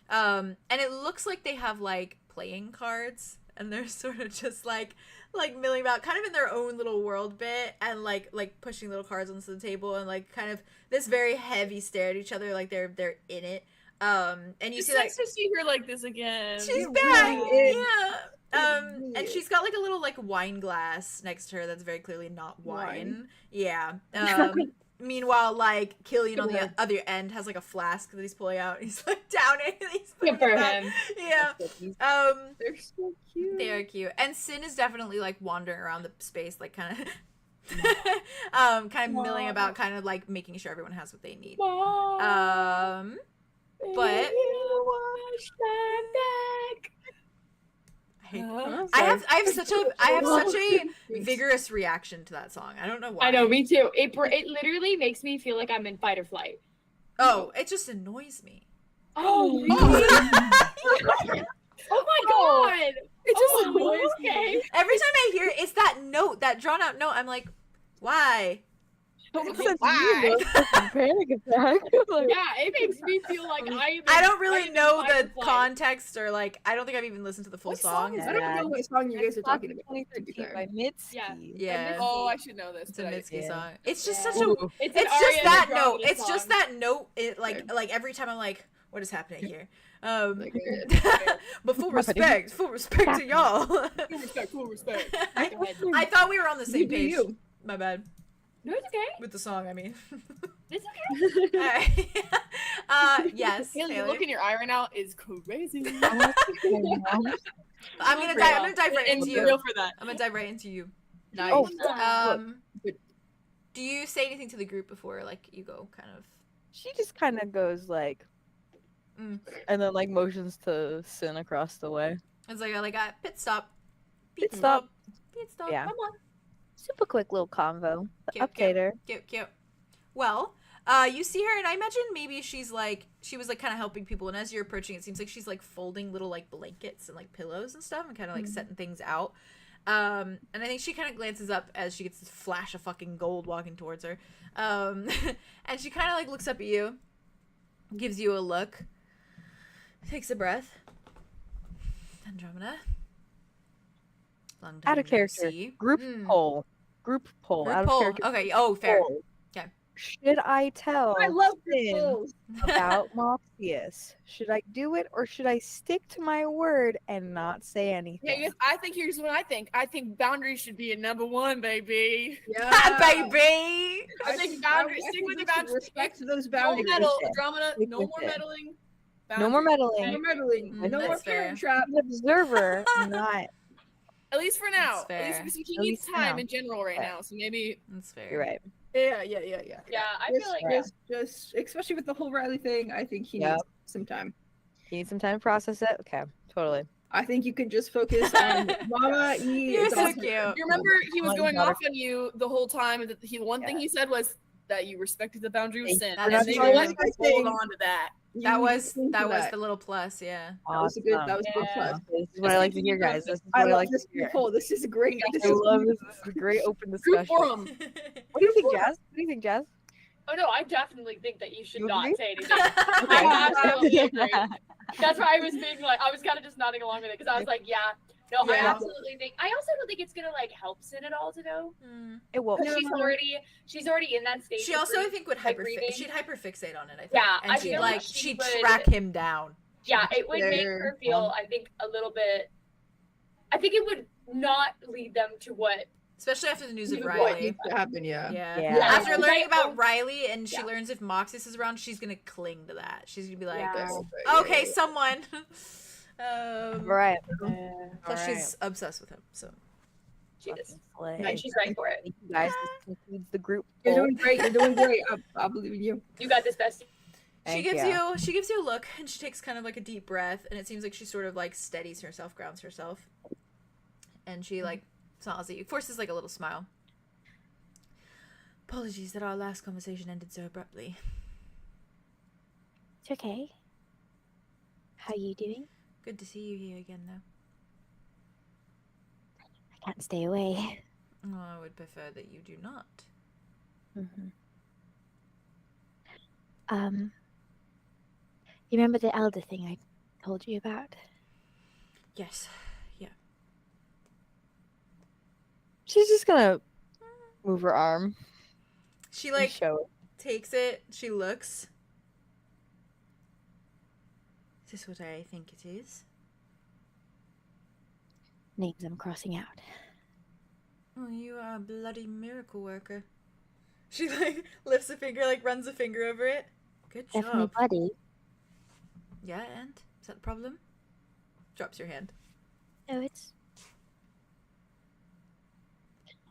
And it looks like they have like playing cards and they're sort of just like milling about kind of in their own little world bit and like pushing little cards onto the table and like kind of this very heavy stare at each other like they're in it. And you It's see like nice to see her like this again. she's back. Yeah. And she's got like a little like wine glass next to her that's very clearly not wine. Yeah. Meanwhile, like Killian on the other end has like a flask that he's pulling out. He's like down it. And he's Good for him. Yeah. They're so cute. They are cute. And Sin is definitely like wandering around the space, like kind of, kind of milling about, kind of like making sure everyone has what they need. But I have such a vigorous reaction to that song. I don't know why. I know, me too. It literally makes me feel like I'm in fight or flight. Oh, it just annoys me. Oh, really? Oh my god! It just annoys me. Okay. Every time I hear it, it's that note, that drawn out note. I'm like, why? Why? Panic attack. Like, Yeah, it makes me feel like I don't really know the context or like I don't think I've even listened to the full What song. I don't know what song you guys are talking about. 2013 by Mitski. Yeah. Yeah. Oh, I should know this. It's a but I- Mitski Yeah. song. It's just Yeah. such a Ooh. It's it's just Aria that and note. Andromeda It's just song. that note. It like every time I'm like, what is happening here? Like, But full respect to y'all. Full respect, full respect. I thought we were on the same you do page. you. My bad. No, it's okay. With the song, I mean. It's okay. Alright. Yes. Haley, the Haley. look in your eye right now is crazy. I'm gonna dive right into Real you. for that. I'm gonna dive right into you. Nice. But do you say anything to the group before like you go kind of She just kind of goes like, Mm. and then like motions to Sin across the way. it's like a pit stop. Pit stop. Pit stop. Yeah. Come on. Super quick little convo. The Cute, updater. Cute. Well, you see her and I imagine maybe she was like kind of helping people, and as you're approaching it seems like she's like folding little like blankets and like pillows and stuff and kind of like setting things out. And I think she kind of glances up as she gets this flash of fucking gold walking towards her. And she kind of like looks up at you, gives you a look, takes a breath. Andromeda. Long time Out of no character. see. Group Mm. poll. Group poll. Group Out of poll. character. Okay. Oh, fair. Poll. Okay. Should I tell I love Sin polls. about Moxius? Should I do it or should I stick to my word and not say anything? Yeah, yes, I think here's what I think. I think boundaries should be at #1, baby. Yeah. Baby. I think boundaries. Stick with the boundaries. Respect those No boundaries. meddle, it. Andromeda. Stick No with more it. meddling. No more Boundaries. No meddling. meddling. Mm, No more that's fair. parent trap. An observer, not. At least for now. That's At least fair. because he At needs least time now. in general right Fair. now. So maybe That's fair. You're right. Yeah. Yeah, I feel like Just especially with the whole Riley thing, I think he Yep. needs some time. You need some time to process it? Okay, totally. I think you could just focus on Mama E. You're is so awesome. cute. you remember he was Oh my going God. off on you the whole time. And one thing he said was that you respected the boundary of Thank sin. you for And not maybe saying let's that. hold on to that. You That need was to think that of was the little plus, yeah. That was a good. That was a good Yeah. plus. This is what I like to hear, guys. This is what I I love like this to hear. poll. This is great. This I is love this. This is a great open Group discussion. forum. What do you think, Jazz? What do you think, Jazz? Oh no, I definitely think that you should You not agree? say anything. I absolutely agree. That's why I was being like, I was kind of just nodding along with it because I was like, yeah, no, I Yeah. absolutely think. I also don't think it's gonna like help Sin at all to know. Mm. It will. Because she's already in that stage. She of also I grief, think would like, grieving. she'd hyperfixate on it, I think. Yeah, and I she'd feel like like she she'd would- track him down. Yeah, it would make Fair. her feel, I think, a little bit. I think it would not lead them to what. Especially after the news of What Riley. needs to happen? Yeah. Yeah. After learning about Right. Riley and she Yeah. learns if Moxus is around, she's gonna cling to that. She's gonna be like, Yeah. okay, someone. Right. Plus, she's obsessed with him. So She is. Slay. And she's right for it. Thank you guys. This concludes the group. You're poll. doing great. You're doing great. I believe in you. You got this, bestie. she Thank gives ya. you a look, and she takes kind of like a deep breath, and it seems like she sort of like steadies herself, grounds herself, and she like smiles at you, forces like a little smile. Apologies that our last conversation ended so abruptly. It's okay. How you doing? Good to see you here again, though. I can't stay away. Oh, I would prefer that you do not. Mm-hmm. You remember the elder thing I told you about? Yes. Yeah. She's just gonna move her arm. She and like show it. takes it. She looks. Is this what I think it is? Names I'm crossing out. Oh, you are a bloody miracle worker. She like lifts a finger, like runs a finger over it. Good Definitely job. bloody. Yeah, and is that the problem? Drops your hand. No, it's.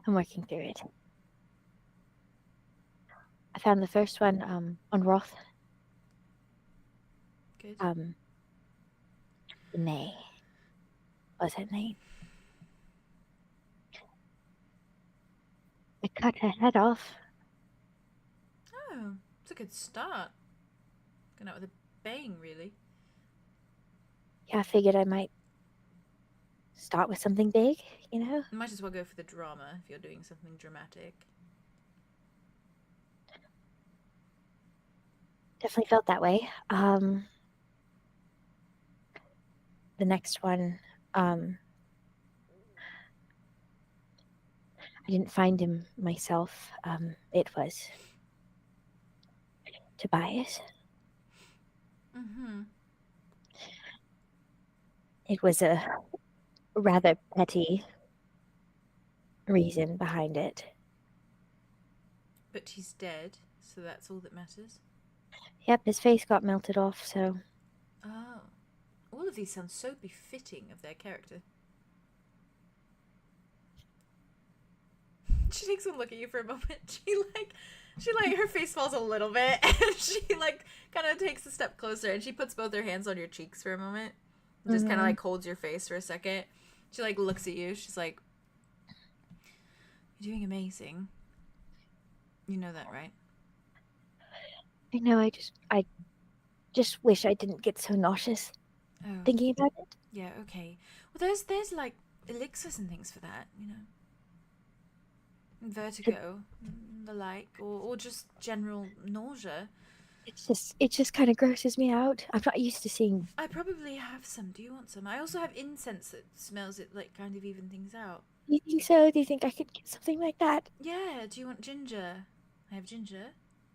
I'm working through it. I found the first one on Roth. Good. Nay. What's her name? I cut her head off. Oh, it's a good start. Going out with a bang, really. Yeah, I figured I might start with something big, you know? You might as well go for the drama if you're doing something dramatic. Definitely felt that way. The next one, I didn't find him myself. It was Tobias. Mm-hmm. It was a rather petty reason behind it. But he's dead, so that's all that matters. Yep, his face got melted off, so Oh. All of these sound so befitting of their character. She takes one look at you for a moment. She like her face falls a little bit, and she like kind of takes a step closer, and she puts both her hands on your cheeks for a moment. And just kind of like holds your face for a second. She like looks at you. She's like, "You're doing amazing. You know that, right?" I know. I just wish I didn't get so nauseous Oh, thinking about it. yeah. Okay. Well, there's like elixirs and things for that, you know. And vertigo, the like, or just general nausea. It just kind of grosses me out. I'm not used to seeing. I probably have some. Do you want some? I also have incense that smells it, like kind of even things out. Do you think so? Do you think I could get something like that? Yeah. Do you want ginger? I have ginger.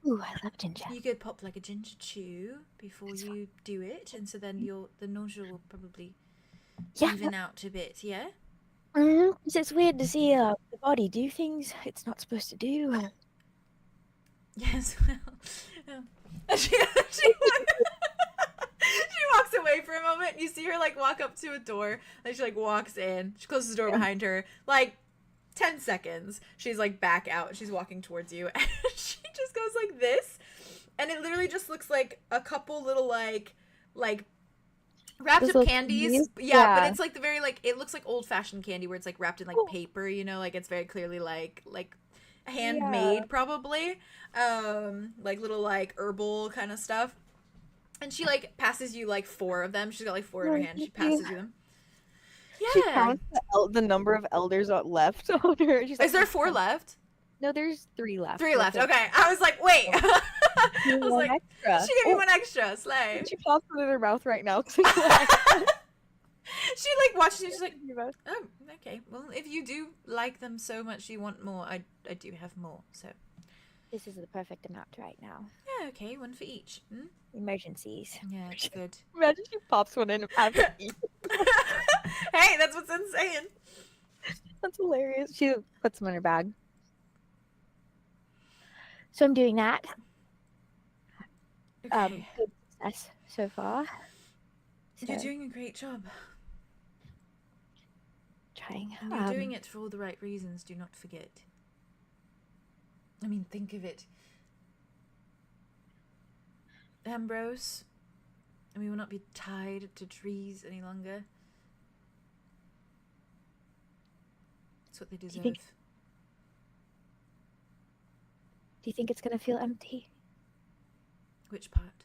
Ooh, I love ginger. You could pop like a ginger chew before you do it, and so then the nausea will probably Yeah. even out a bit. Yeah. It's weird to see the body do things it's not supposed to do. Yes. Well. She walks away for a moment. You see her like walk up to a door, and she like walks in. She closes the door behind her. Like 10 seconds, she's like back out. She's walking towards you, and she just goes like this, and it literally just looks like a couple little like wrapped Those up little candies. candies? Yeah, but Yeah. it's like the very like it looks like old fashioned candy where it's like wrapped in like paper. You know, like it's very clearly like handmade probably. Like little like herbal kind of stuff. And she like passes you like 4 of them. She's got like 4 in her hand. She passes you them. She Yeah. counts the number of elders left on her. She's Is like, there 4 left? No, there's 3 left. 3 left. Okay. I was like, wait. I was like, extra. she gave me 1 extra. Slay. She pops it in her mouth right now. She like watches you. She's like, oh, okay. Well, if you do like them so much you want more, I do have more. So This is the perfect amount right now. yeah, okay, 1 for each. Hmm? Emergencies. Yeah, it's good. Imagine she pops one in after each. Hey, that's what's insane. That's hilarious. She puts them in her bag. So I'm doing that. Okay. Good success so far. You're So, doing a great job. trying. And you're doing it for all the right reasons, do not forget. I mean, think of it. Ambrose, and we will not be tied to trees any longer. That's what they deserve. Do you think it's gonna feel empty? Which part?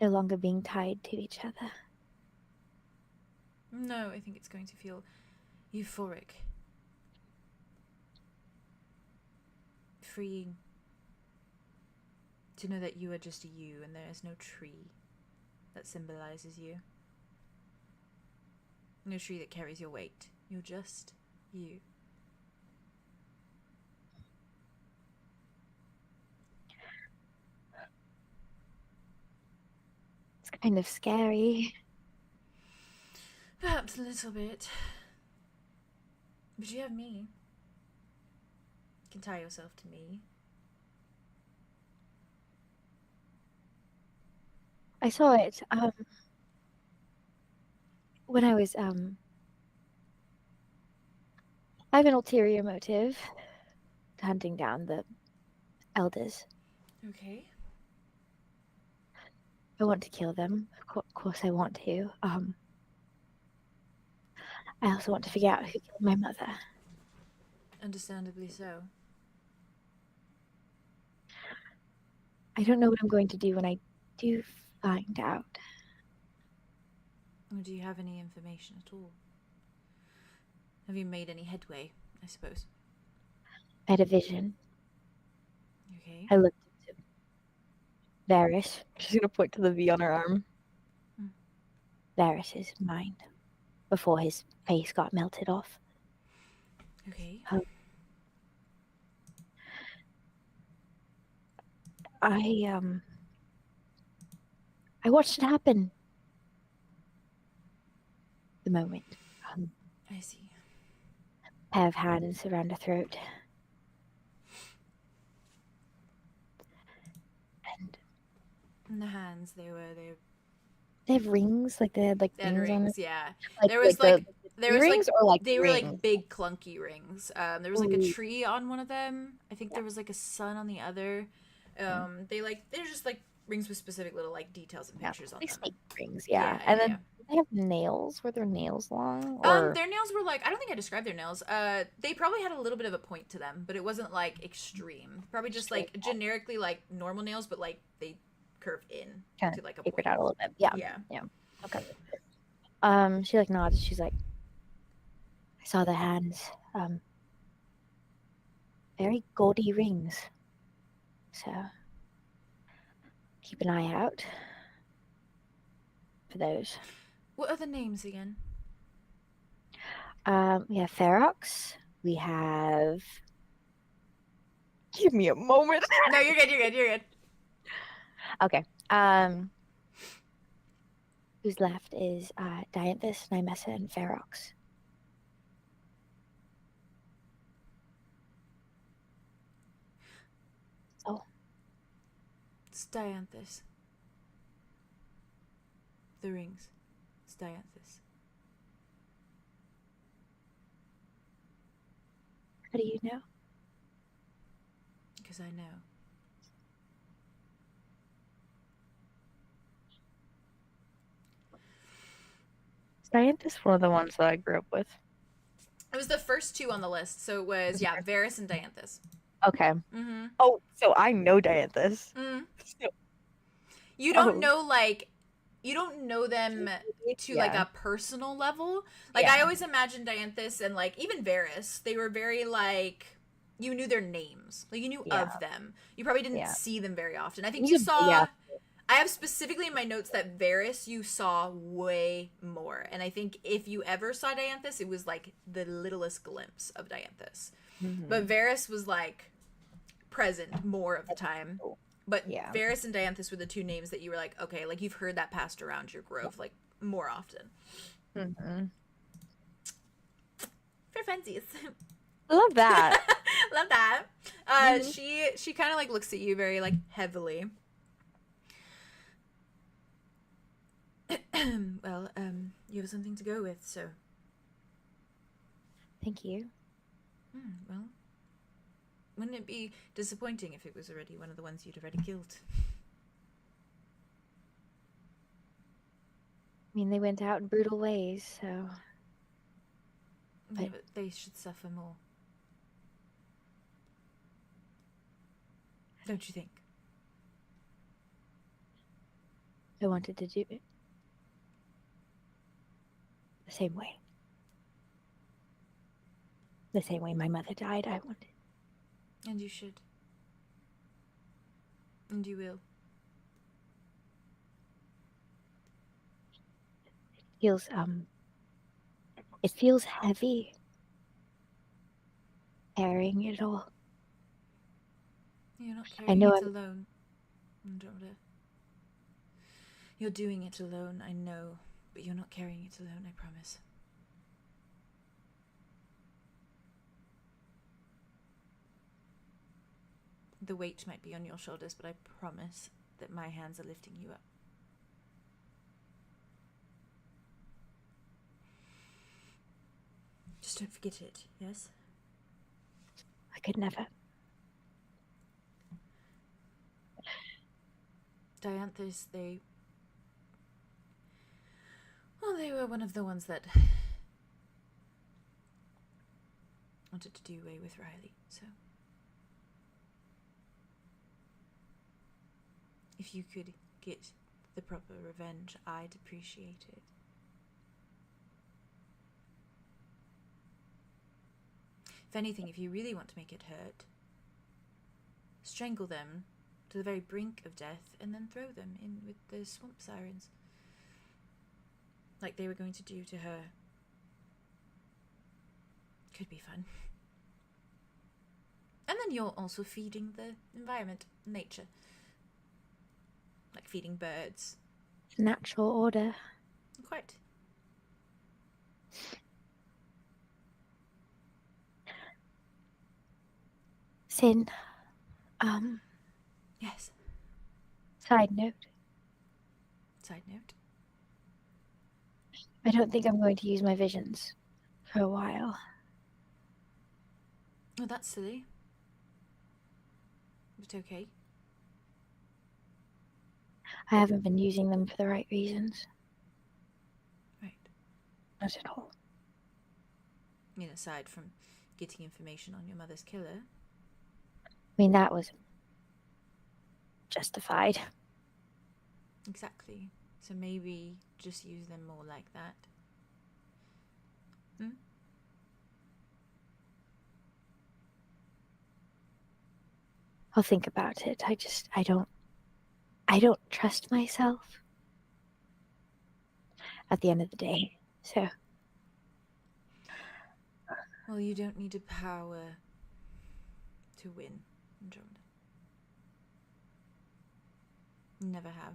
No longer being tied to each other. No, I think it's going to feel euphoric. Freeing. To know that you are just you and there is no tree that symbolizes you. No tree that carries your weight. You're just you. It's kind of scary. Perhaps a little bit. But you have me. You can tie yourself to me. I saw it when I was I have an ulterior motive to hunting down the elders. Okay. I want to kill them. Of course I want to. I also want to figure out who killed my mother. Understandably so. I don't know what I'm going to do when I do find out. Or do you have any information at all? Have you made any headway, I suppose? I had a vision. Okay. I looked into Varys. She's gonna point to the V on her arm. Varys's mind before his face got melted off. Okay. I watched it happen. The moment. I see. Pair of hands around her throat. And the hands, they have rings, like they had like and rings on rings, it. yeah. Like, There was like there was rings like or like they were like rings? big clunky rings. There was like a Ooh. tree on one of them. I think there was like a sun on the other. They're just like rings with specific little like details and pictures on Like them. snake rings, yeah. Yeah, And yeah, then they have nails. Were their nails long? Their nails were like, I don't think I described their nails. They probably had a little bit of a point to them, but it wasn't like extreme. Probably just like generically like normal nails, but like they curve in kind to of like a tapered point. out a little bit. Yeah. Yeah. Okay. She like nods. She's like, I saw the hands. Very gaudy rings. So keep an eye out for those. What are the names again? We have 𝐸𝑟ox. We have. Give me a moment. No, you're good. You're good. Okay. Who's left is Dianthus, Nymessa, and 𝐸𝑟ox. Oh. It's Dianthus. The rings. It's Dianthus. How do you know? Because I know. Is Dianthus one of the ones that I grew up with? It was the first two on the list, so it was Varys and Dianthus. Okay. Mm-hmm. Oh, so I know Dianthus. Mm. So, You don't know like you don't know them to like a personal level. Like I always imagined Dianthus and like even Varys, they were very like you knew their names. Like you knew of them. You probably didn't see them very often. I think you saw I have specifically in my notes that Varys you saw way more. And I think if you ever saw Dianthus, it was like the littlest glimpse of Dianthus. Mm-hmm. But Varys was like present more of the time. But Varys and Dianthus were the two names that you were like, okay, like you've heard that passed around your grove like more often. Mm-hmm. For funsies. Love that. Love that. She kind of like looks at you very like heavily. Well, you have something to go with, so. Thank you. Well, wouldn't it be disappointing if it was already one of the ones you'd already killed? I mean, they went out in brutal ways, so. Yeah, but they should suffer more. Don't you think? I wanted to do it the same way. The same way my mother died, I wanted. And you should. And you will. It feels heavy carrying it all. You're not I carrying know it alone, Andromeda. You're doing it alone, I know, but you're not carrying it alone, I promise. The weight might be on your shoulders, but I promise that my hands are lifting you up. Just don't forget it, yes? I could never. Dianthus, they were one of the ones that wanted to do away with Riley, so if you could get the proper revenge, I'd appreciate it. If anything, if you really want to make it hurt, strangle them to the very brink of death and then throw them in with the swamp sirens. Like they were going to do to her. Could be fun. And then you're also feeding the environment, nature. Like feeding birds. Natural order. Quite. Sin. Yes. Side note. Side note. I don't think I'm going to use my visions for a while. Oh, that's silly. But okay. I haven't been using them for the right reasons. Right. Not at all. I mean, aside from getting information on your mother's killer. I mean, that was justified. Exactly. So maybe just use them more like that. I'll think about it. I don't trust myself at the end of the day. So. Well, you don't need a power to win, Andromeda. Never have.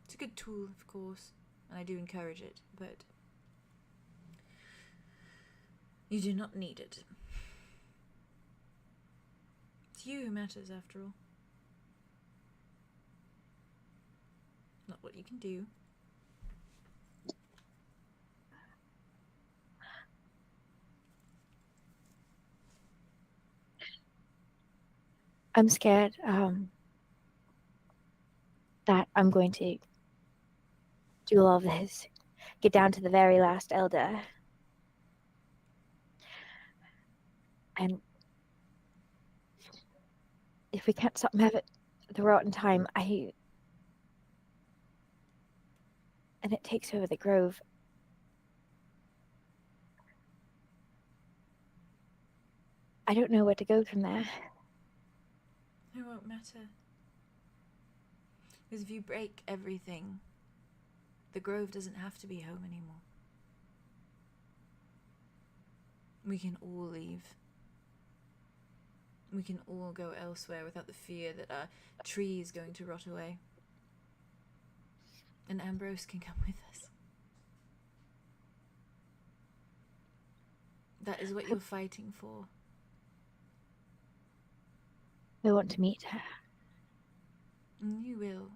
It's a good tool, of course, and I do encourage it, but you do not need it. It's you who matters, after all. Not what you can do. I'm scared that I'm going to do all of this, get down to the very last elder, and if we can't stop him have it the rotten time, and it takes over the grove. I don't know where to go from there. It won't matter. Because if you break everything, the grove doesn't have to be home anymore. We can all leave. We can all go elsewhere without the fear that our tree is going to rot away. And Ambrose can come with us. That is what you're fighting for. I want to meet her. You will.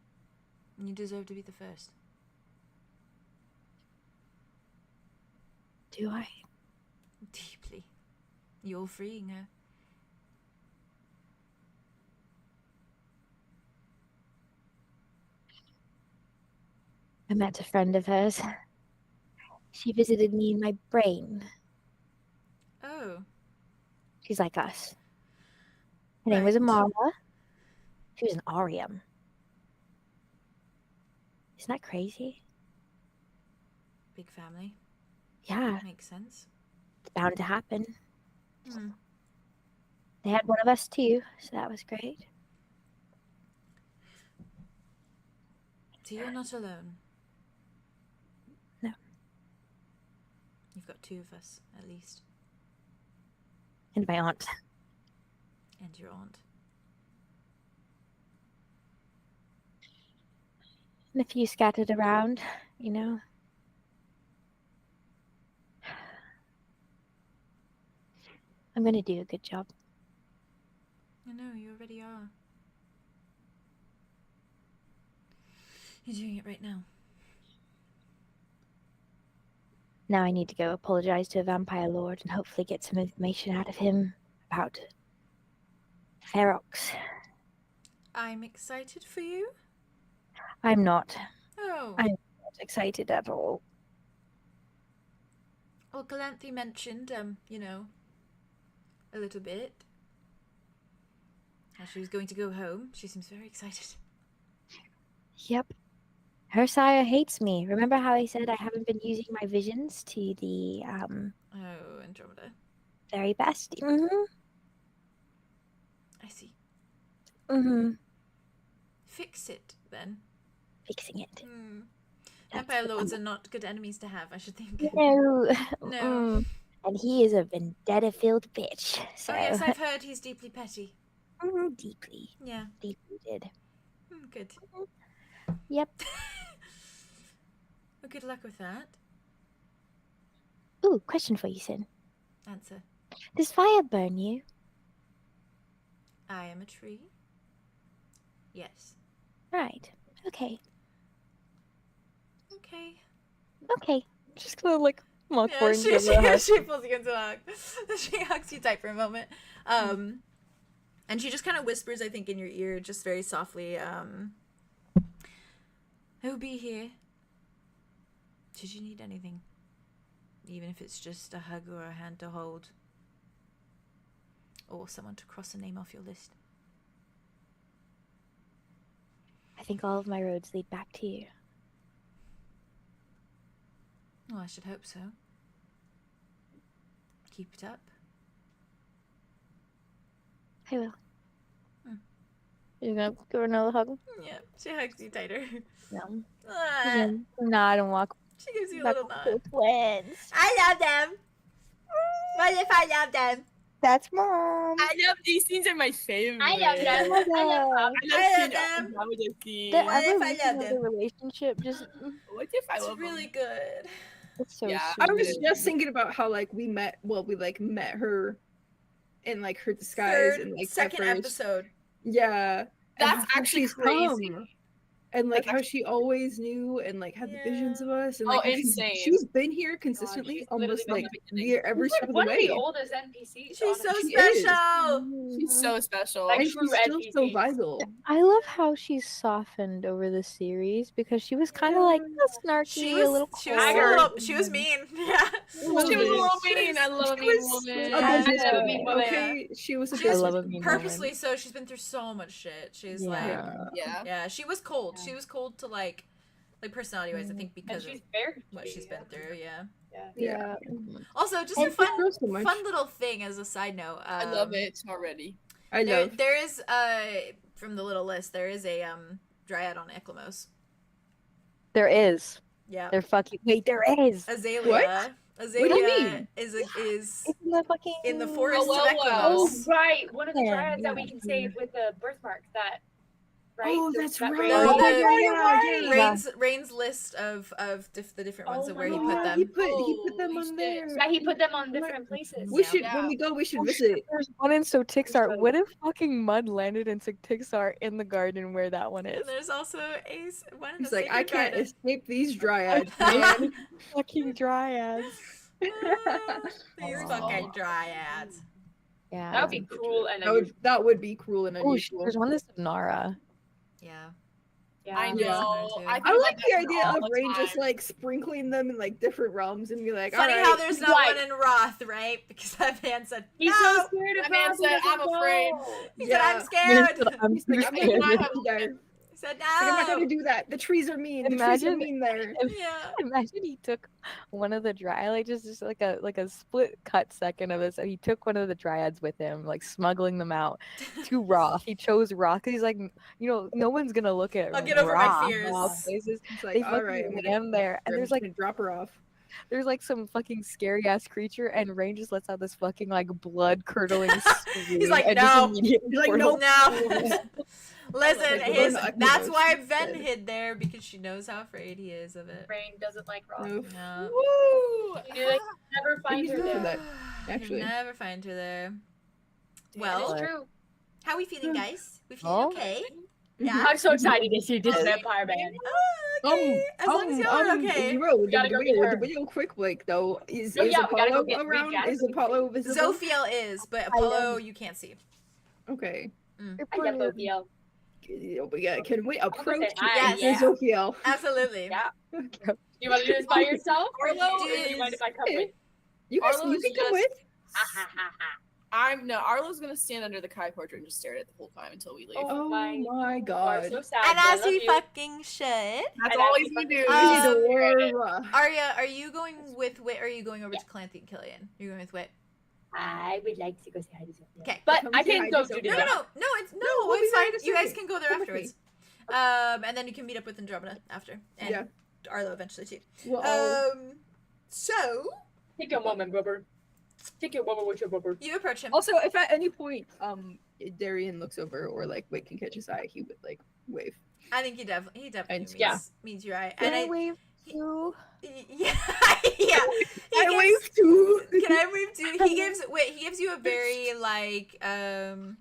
You deserve to be the first. Do I? Deeply. You're freeing her. I met a friend of hers. She visited me in my brain. Oh. She's like us. Her name was Right. Amara. She was an Arium. Isn't that crazy? Big family. Yeah, Makes sense. it's bound to happen. Hmm. They had one of us too, so that was great. So you're not alone. No. You've got two of us, at least. And my aunt. And your aunt. And a few scattered around, you know. I'm gonna do a good job. I know, you already are. You're doing it right now. Now I need to go apologize to a vampire lord and hopefully get some information out of him about 𝐸𝑋. I'm excited for you. I'm not. Oh. I'm not excited at all. Well, Galanthi mentioned, you know, a little bit. How she was going to go home. She seems very excited. Yep. Her sire hates me. Remember how I said I haven't been using my visions to the Oh, Andromeda. very best? Mm-hmm. I see. Mm-hmm. Fix it, then. Fixing it. Hmm. That's Vampire the lords are not good enemies to have, I should think. No. No. Mm. And he is a vendetta-filled bitch. So Oh yes, I've heard he's deeply petty. deeply, Yeah. deeply did. Good. Yep. Well, good luck with that. Ooh, question for you, Sin. Answer. Does fire burn you? I am a tree. Yes. Right. Okay. Okay. Okay. Just gonna like mock Yeah, she pulls you into a hug. She hugs you tight for a moment. And she just kind of whispers, I think, in your ear, just very softly, I'll be here. Should you need anything? Even if it's just a hug or a hand to hold. Or someone to cross a name off your list. I think all of my roads lead back to you. Well, I should hope so. Keep it up. I will. Hmm. You're gonna give her another hug? Yeah, she hugs you tighter. No. Ah, Nod and walk she gives you a back little to nod. the twins. I love them. What if I love them? That's Mom. I love these scenes are my favorite. I love them. I love Pop. I love seeing them. Andromeda scene. The What if I evolution love of them? the relationship just What if I It's love really them? good. it's so Yeah, sweet. I was just thinking about how like we met her in like her disguise and like Second at first. episode. Yeah. and That's how actually she's crazy. come, and like That's how she always knew and like had the visions of us and Oh, like how insane. she's been here consistently she's literally almost been like the beginning. near every She's step like of the one of the way. oldest NPCs. She's so honestly. She is. special. She's so special. Like, And true she's still so NPCs. vital. I love how she's softened over the series because she was kind of like a snarky, She a little was a little, she was cold. mean. Yeah. She was a little mean. I love a mean was woman. a I business love a woman. mean woman. Okay, she was a She was business love a woman. mean Purposely so. She's been through so much shit. She's like, Yeah. yeah, she was cold. Yeah. She was cold to like personality wise, I think, And because of she's very what she's been through. Yeah. Yeah. Also, just And a fun, she grows so much. fun little thing as a side note. I love it already. I There, love. there is from the little list, there is a dryad on 𝐸𝐿𝐼. There is. Yeah. There fucking wait. There is. Azalea. What? Azalea What do you mean? is It's in the fucking. in the forest well, of well. Oh, 𝐸𝐿𝐼. right. One of the Yeah, dryads that we yeah. can save with the birthmark that right? Oh, The- that's that right. Rain- No, Oh my the- god, yeah, yeah. Rain's list of the different ones Oh of where my he God. put Yeah, them. he put them Holy on shit. there. Yeah, he put them on Oh my- different places. We Yeah. should Yeah. when we go, we should Oh, shit, visit. there's one in 𝐂𝐻𝑒𝐻𝑒𝐿. Right. What if fucking mud landed in 𝐂𝐻𝑒𝐻𝑒𝐿 in the garden where that one is? And there's also one in He's the like, I sacred can't garden. escape these dryads, man. Fucking dryads. These Aw. fucking dryads. Yeah. That would be cruel and That would be cruel and Oh, shit, unusual. there's one that's Nara. Yeah. yeah. I Yeah. know. Too. I, think I like about the that idea all of the Rain just time. like sprinkling them in like different realms and be like, Funny alright. how there's no Right. one in Wrath, right? Because that man said, He's no! so scared of That man Rob, he said, doesn't "I'm afraid." go. He Yeah. said, I'm scared! I'm He's like, I'm scared. not gonna be there. He said, He's like, I'm not no! gonna do that. The trees are mean. The trees are Imagine- mean there. Yeah. Imagine he took one of the like just like a split cut second of this. And he took one of the dryads with him, like smuggling them out to Roth. He chose Roth 'cause he's like, no one's gonna look at. I'll get over my Roth of fears. all places. He's They like, alright, fucking I'm gonna, land there, and I'm there's just like gonna drop her off. there's like some fucking scary ass creature, and Rain just lets out this fucking like blood curdling scream. like, and just "No." immediately He's like, portals- No. Listen, Like, we're his, not that's gonna why do Ven that. hid there, because she knows how afraid he is of it. Rain doesn't like Rob. No. No. Woo! You like never find he's her good for there. that, actually. You'll never find her there. That Well, is true. how we feeling, guys? We feeling Oh. okay? Mm-hmm. Yeah. I'm so excited to see this Oh. vampire man. Oh, okay. As long as y'all are okay. gotta go get her. Real quick, like though, is Oh, yeah, we gotta Apollo go get- we around? gotta Is go get- Apollo visible? Zophiel is, but Apollo you can't see. Okay. I got Zophiel. Can we approach hi, Yes. Zophiel? Absolutely. Yeah. Okay. You want to do this by yourself? Or Arlo do you mind if I come with? You guys, Arlo you is can come just- with. Arlo's gonna stand under the 𝐾𝐻𝑒𝐻𝑒 portrait and just stare at it the whole time until we leave. Oh Oh my my You are god. so sad. And but I as love he you. fucking should. That's And all I- he's gonna do. Um, Aria, are you going with Wit or are you going over to Clancy and Killian? You're going with Wit. I would like to go say hi to Zophiel. Okay. But Come I say can hi go to do Zophiel. No, that. it's we'll be it's there in fine. a You guys second. can go there Come with afterwards. And then you can meet up with Andromeda after. And Yeah. Arlo eventually too. Well, So Take your moment, brother. Take your moment with your brother. you approach him. also, if at any point, Darian looks over or like Wit can catch his eye, he would like wave. I think he definitely And- yeah. meets your eye. Can And I wave too? yeah, yeah. I wave too. Can I wave too? He gives you a very like it's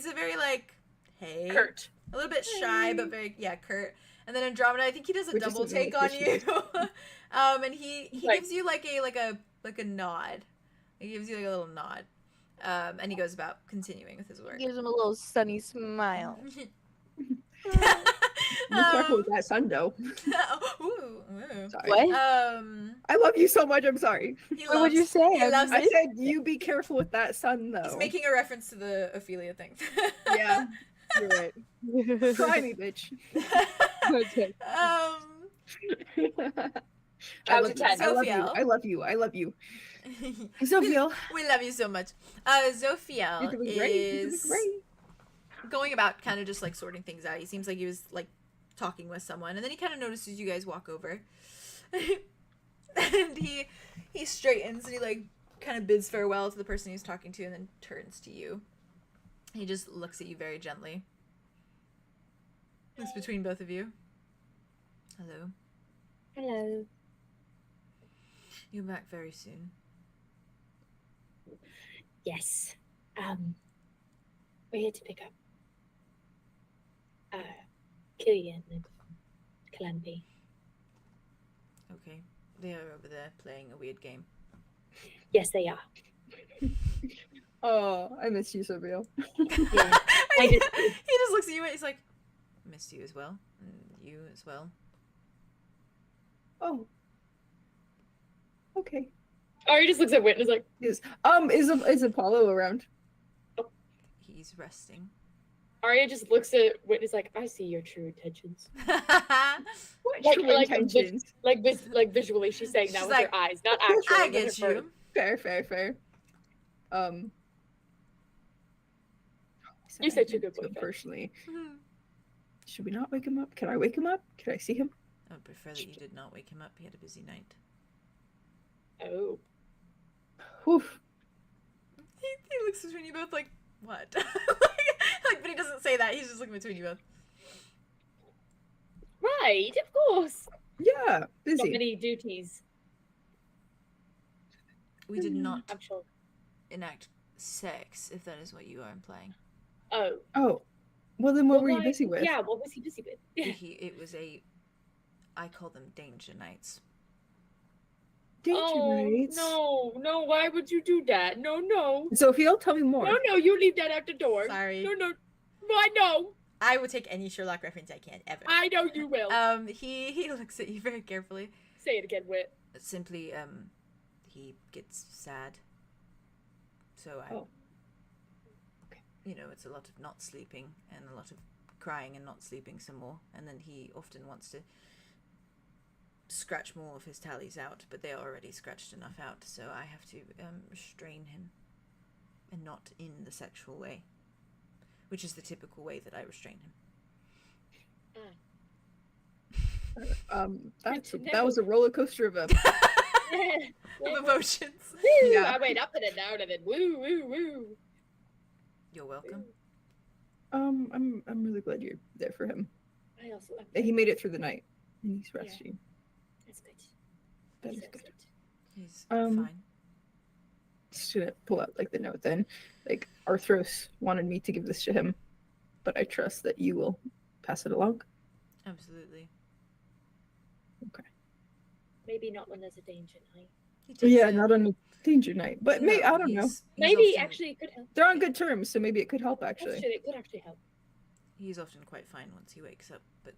a very like hey Kurt. a little bit shy but very curt. And then Andromeda, I think he does a Which is double something take on that you. And he Like- gives you like a nod. He gives you like a little nod. And he goes about continuing with his work. Gives him a little sunny smile. Be careful with that sun, though. Ooh. Sorry. What? I love you so much. I'm sorry. What would you say? He loves I it. said you be careful with that sun, though. He's making a reference to the Ophelia thing. Yeah, you're right. Try me, bitch. Okay. I Out love of you. 10. I love you. Zophiel. I love you. I love you. Zophiel. We love you so much. You're Zophiel doing great. You're doing is great. going about kind of just like sorting things out. He seems like he was like talking with someone, and then he kind of notices you guys walk over, and he straightens and he like kind of bids farewell to the person he's talking to, and then turns to you. He just looks at you very gently. It's between both of you. Hello. Hello. You're back very soon. Yes. We're here to pick up 𝐿𝐸𝐤𝐬𝐿 and 𝐾𝐸𝐿. Okay. They are over there playing a weird game. Yes, they are. Oh, I miss you, Zophiel. Yeah. he just looks at you and he's like, missed you as well. And you as well. Oh. Okay. Or he just looks at Whit and is like, Is Apollo around? He's resting. Arya just looks at Whit and is like, I see your true intentions. What Like- true like- intentions? Like visually, she's saying that She's with like, her eyes, not actually. I with her get fur. you. Fair. You're such a good So boyfriend. personally, should we not wake him up? Can I wake him up? Can I see him? I would prefer that you did not wake him up. He had a busy night. Oh. Whew. He looks between you both like, what? Like, but he doesn't say that. He's just looking between you both. Right, of course. Yeah, Not busy. many duties. We did not I'm sure. enact sex, if that is what you are implying. Oh. Oh, well then what were you why- busy with? Yeah, what was he busy with? It was I call them danger nights. Danger Oh, nights. no, why would you do that? No. Sophia, tell me more. No, you leave that out the door. Sorry. No. I know. I will take any Sherlock reference I can, ever. I know you will. He looks at you very carefully. Say it again, Wit. Simply, he gets sad. So Oh. you know, it's a lot of not sleeping and a lot of crying and not sleeping some more. And then he often wants to scratch more of his tallies out, but they are already scratched enough out, so I have to restrain him, and not in the sexual way, which is the typical way that I restrain him. That was a roller coaster of a Of emotions. Woo, Yeah. I went up and then down and then woo. You're welcome. I'm really glad you're there for him. I also He made it through the night, and he's resting. That's good. That is That's good. He's Um, fine. Just gonna pull out like the note then. Like Arthros wanted me to give this to him, but I trust that you will pass it along. Absolutely. Maybe not when there's a danger night. He does, Yeah, not on a danger night, but maybe I don't know. he's Maybe often- actually it could help. They're on good terms, so maybe it could help That's actually. true, it could actually help. He's often quite fine once he wakes up, but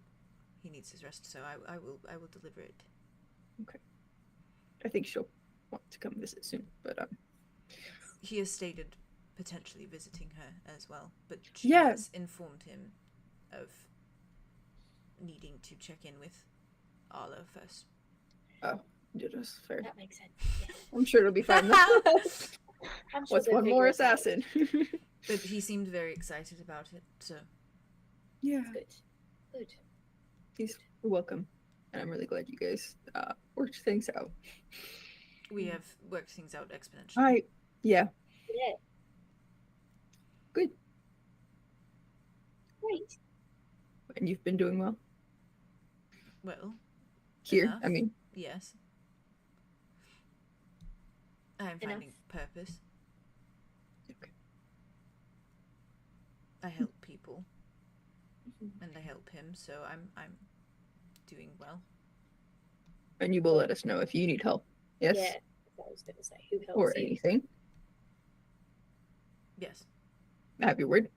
he needs his rest, so I will deliver it. I think she'll want to come visit soon, but He has stated potentially visiting her as well, but she Yeah. has informed him of needing to check in with Arlow first. that's fair. That makes sense. Yeah. I'm sure it'll be fine. I'm sure What's they'll one figure more it out. assassin? But he seemed very excited about it, so Yeah, Good. he's welcome, and I'm really glad you guys worked things out. we have worked things out exponentially. Yeah, Yeah. Good. Great. and you've been doing well Well, here. enough. I mean, yes. I am finding purpose. Okay. I help people, and I help him, so I'm doing well. and you will let us know if you need help. Yes, Yeah. That's what I was gonna say. Who helps or you? anything. Yes, I have your word.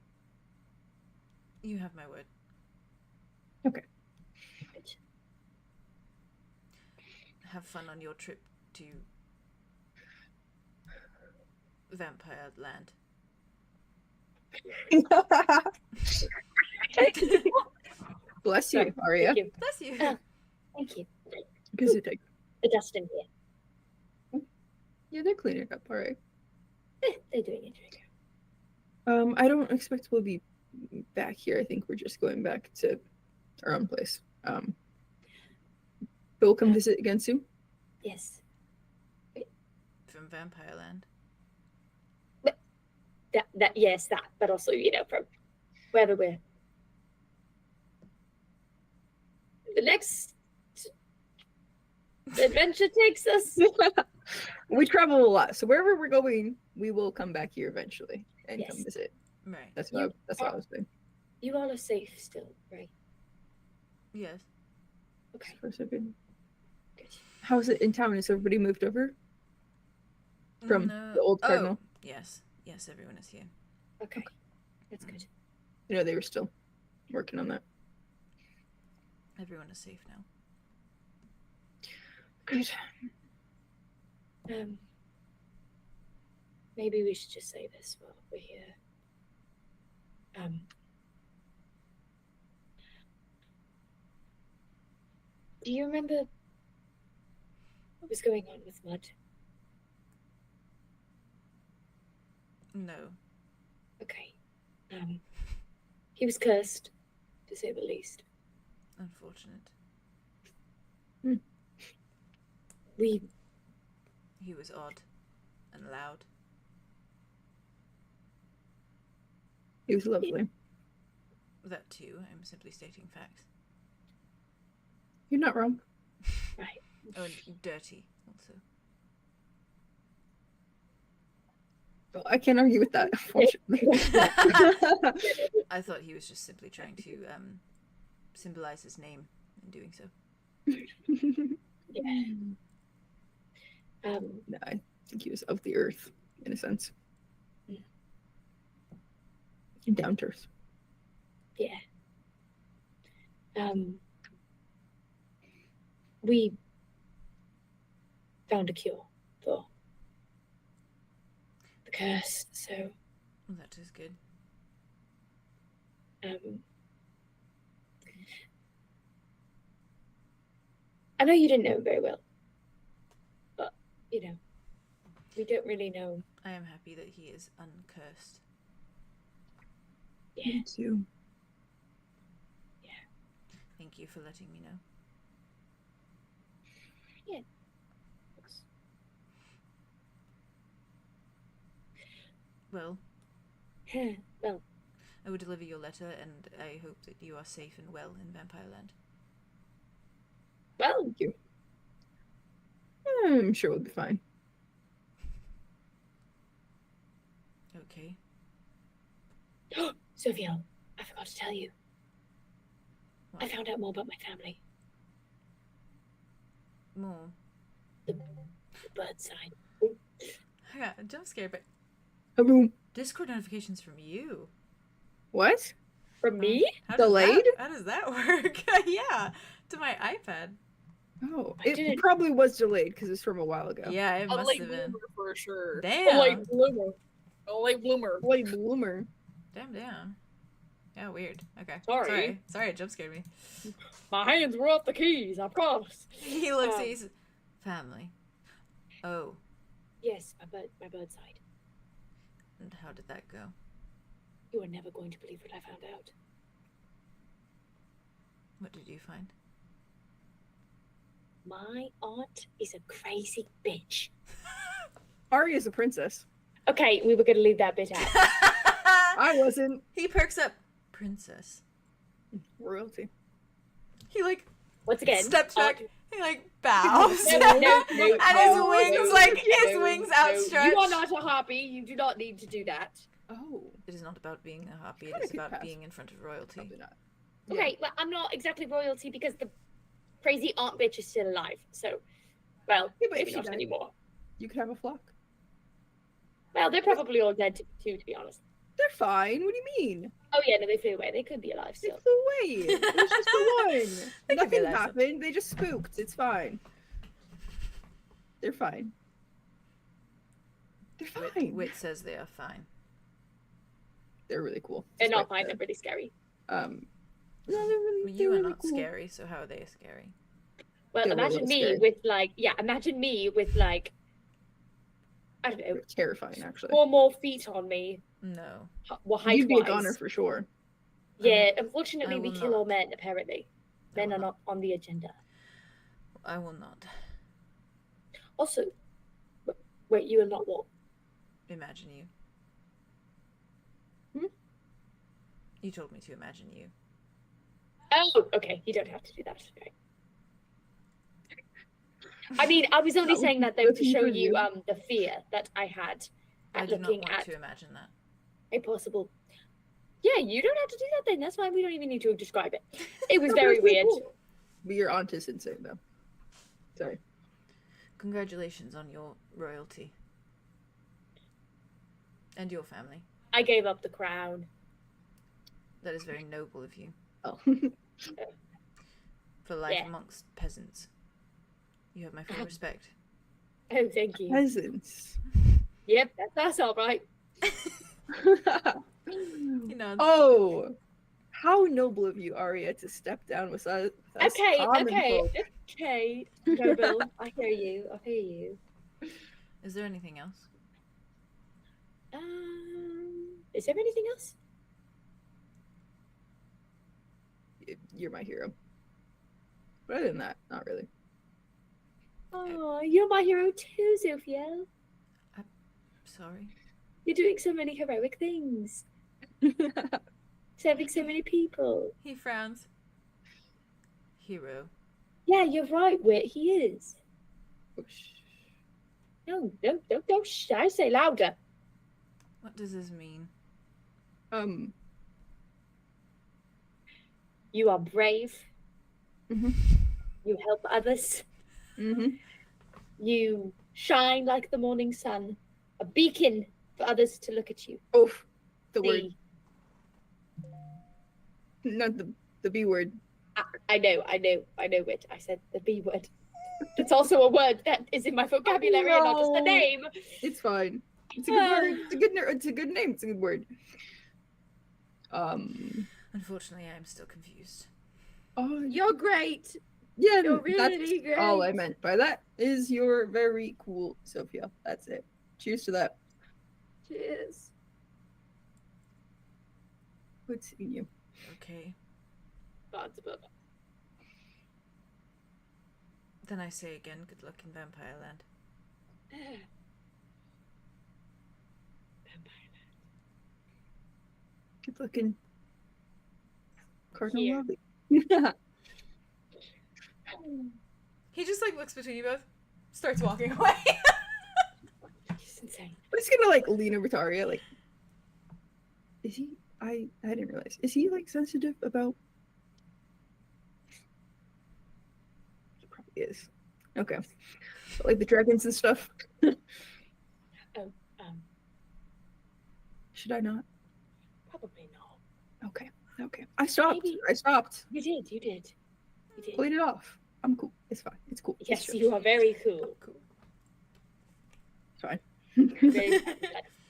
you have my word. Good. Have fun on your trip to Vampire Land. Bless you, Aria. Thank you. Bless you. Oh. Thank you. Gazutek. The dust in here. Yeah, they're cleaning up. All right. They're doing it. I don't expect we'll be back here. I think we're just going back to our own place. We'll come visit again soon. Yes. From Vampire Land. That, but also, from wherever we're. The next adventure takes us. We travel a lot, so wherever we're going, we will come back here eventually and come Yes. visit. Right. That's what I was saying. You all are safe still, right? Yes. Okay. So far, so good. Good. How's it in town? Is everybody moved over from No. the old Cardinal? Oh, yes. Yes, everyone is here. Okay. That's good. You know, they were still working on that. Everyone is safe now. Good. Maybe we should just say this while we're here. Do you remember what was going on with Mud? No. Okay. He was cursed, to say the least. Unfortunate. He was odd and loud. He was lovely. That too. I'm simply stating facts. You're not wrong. Right. Oh, and dirty also. Well, I can't argue with that, unfortunately. I thought he was just simply trying to symbolize his name in doing so. Yeah. No, I think he was of the earth, in a sense. Down to earth. Yeah. We found a cure for the curse, so Well, that is good. I know you didn't know him very well, but you know, we don't really know. I am happy that he is uncursed. Yeah. Me too. Thank you for letting me know. Yeah. Well, Well, I will deliver your letter, and I hope that you are safe and well in Vampire Land. well, Thank you. I'm sure we'll be fine. Okay. Sophia, I forgot to tell you. I What? found out more about my family. More. The bird sign. Yeah, jump scare, but Boom. Discord notifications from you. What? From me? How does Delayed? How does that work? Yeah, to my iPad. Oh, I it didn't- probably was delayed because it's from a while ago. Yeah, it A must late have been. bloomer for sure. Damn. A late bloomer. A late bloomer. Late bloomer. Damn. Yeah, weird. Okay. Sorry. Sorry, it jump scared me. My hands were off the keys, I promise. He looks at his family. Oh, Yes, my bird side. and how did that go? You are never going to believe what I found out. What did you find? My aunt is a crazy bitch. Aria's a princess. Okay, we were going to leave that bit out. I wasn't. He perks up. Princess. Royalty. He like Once again, steps back. aunt- He like bows. No, no, no, and his no, wings no, like no, his wings no. outstretched. You are not a harpy. You do not need to do that. Oh. It is not about being a harpy. It Kinda is could about pass. being in front of royalty. Probably not. Okay, well, I'm not exactly royalty because the crazy aunt bitch is still alive. So, well, Yeah, but if maybe she not died- anymore. You could have a flock. Well, they're probably all dead too, to be honest. They're fine. What do you mean? Oh yeah, no, they flew away. They could be alive They still. flew away. It was just the one. They could be Nothing alive. happened. They just spooked. It's fine. They're fine. They're fine. Wit says they are fine. They're really cool. They're not despite fine. the- They're pretty scary. No, they're really. Well, they're you are really not cool. scary, so how are they scary? Well, They were a imagine little me scary. with like, yeah, imagine me with like, I don't know, They're terrifying, actually. 4 more feet on me. No. Well, height You'd be a wise. goner for sure. Yeah, I unfortunately, we will kill all not. men. Apparently, I men will are not on the agenda. I will not. Also, wait, you are not what? Imagine you. Hmm? You told me to imagine you. Oh, okay. You don't have to do that. Okay. I mean, I was only That saying would that though be to show good for you you. the fear that I had I at do not looking want at to imagine that. a possible. Yeah, you don't have to do that then. That's fine. We don't even need to describe it. It was No, very that's really weird. cool. But your aunt is insane, though. Sorry. Congratulations on your royalty. And your family. I gave up the crown. That is very noble of you. Oh. For life Yeah. amongst peasants. You have my full respect. Oh, thank you. Peasants. Yep, that's all right. You know. Oh, how noble of you, Aria, to step down with us. Okay, common okay, folk. okay. Noble, I hear you. I hear you. Is there anything else? Is there anything else? You're my hero. But other than that, not really. Oh, you're my hero too, Sophia. Sorry. You're doing so many heroic things. serving so many people. He frowns. Hero. Yeah, you're right, Wit. He is. No, don't. Shh. I say louder. What does this mean? You are brave. Mhm. You help others. You shine like the morning sun, a beacon for others to look at you. Oof. The word. Not the B word. I know, Wit. I said the B word. It's also a word that is in my vocabulary and not just a name. It's fine. It's a good word. It's a good name. It's a good word. Unfortunately, I'm still confused. Oh, You're great. yeah, You're that's really great. all I meant by that is you're very cool, Sophia. That's it. Cheers to that. Cheers. Good seeing you. Okay. God's above. Then I say again, good luck in Vampire Land. Good looking. Cardinal Here. Lobby. He just like looks between you both, starts walking away. He's insane. I'm just gonna like lean over to Aria, like, is he? I didn't realize. Is he like sensitive about? He probably is. Okay. But, like the dragons and stuff. Should I not? Probably not. Okay. Okay. I stopped. Maybe- I stopped. You did. Played it off. I'm cool. It's fine. It's cool. It's Yes, chill. you are very cool. Cool. It's fine. Very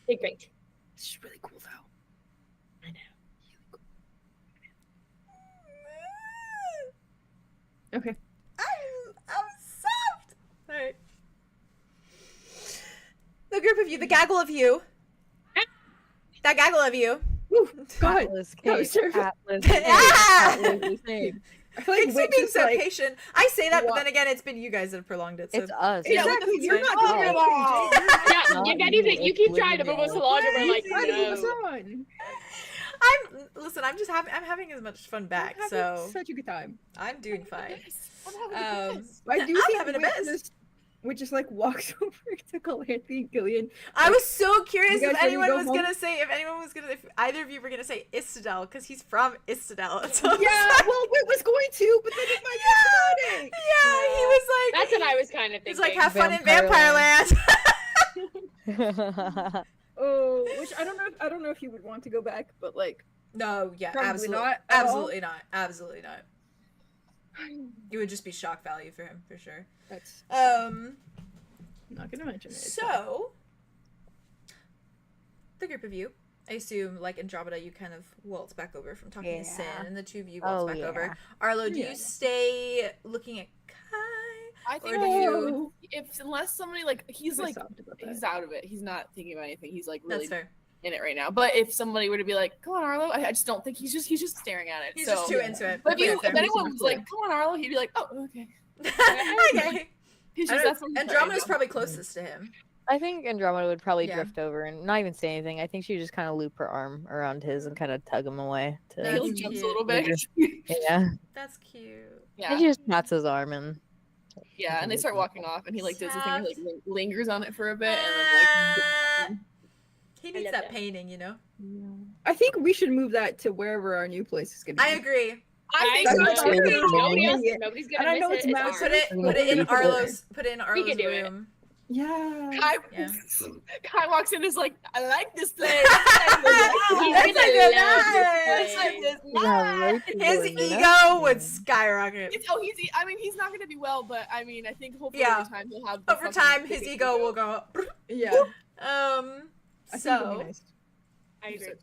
You're great. It's just really cool though. I know. Okay. I'm soft. All right. The group of you, the gaggle of you. That gaggle of you. Woo, God. Atlas, No, Kate, sir. Atlas, Ah! Kate, Atlas, same. I feel like Thanks for Witch being is so like, patient. I say that, but What? then again, it's been you guys that have prolonged it. So. It's us. yeah, Exactly. exactly. You're not Oh. doing anything. Yeah, Not if anything, you, you it's keep trying to living move us it. along, and we're like, Try to move us no. on. Listen, I'm just I'm having as much fun back, I'm so having such a good time. I'm doing fine. I'm having a good Um, I do I'm think having a best. Witch just like walks over to 𝐂𝐻𝐪𝑒𝐻𝐿𝐼𝐻. I was so curious You if guys ready to anyone go was home? gonna say if either of you were gonna say 𝐂𝐻𝐪𝐻𝐿 because he's from 𝐂𝐻𝐻𝐿. So Yeah, well, Wit was going to, but then it might be chaotic. yeah, he was like, That's what I was kind of thinking. he's like, have fun in Vampire Vampire Land. Oh, which I don't know if he would want to go back, but like, No, yeah, Probably absolutely not at all. absolutely not, absolutely not. It would just be shock value for him for sure. that's Um, I'm not gonna mention it. It's fine. so the group of you, I assume, like Andromeda, you kind of waltz back over from talking to Sin, Yeah. and the two of you waltz Oh, back yeah. over. Arlo, do Yeah. you stay looking at Kai? I Or think do you? unless somebody like he's I like sobbed about that. he's out of it. He's not thinking about anything. He's like really That's fair. in it right now. But if somebody were to be like, "Come on, Arlo," I just don't think he's just staring at it. He's so, just too into it. But if, Okay, if anyone was like, "Come on, Arlo," he'd be like, "Oh, okay." okay. He's I just don't- that's what he's Andromeda's trying probably closest to him. I think Andromeda would probably Yeah. drift over and not even say anything. I think she would just kind of loop her arm around his and kind of tug him away. to do. That's He To, jumps cute. a little bit. yeah. That's cute. Yeah, And she just pats his arm and yeah, and they start walking off, and he like does the thing, he, like Soft. lingers on it for a bit, and then like. He needs love that that. painting, you know? I think we should move that to wherever our new place is gonna be. I agree. I think That's so. what too. I'm saying. Nobody else, Yeah. nobody's And gonna I miss know it. it's It's massive. ours. Put it in Arlo's do it. room. Yeah. Yeah. Kai walks in and is like, "I like this place." He's That's gonna a good love nice. this place. yeah, His ego would skyrocket. I mean, he's not gonna be well, but I mean, I think hopefully Yeah. over time he'll have. the Over fucking time, his biggest ego will go up. Yeah. I think it'll So be nice. I agree.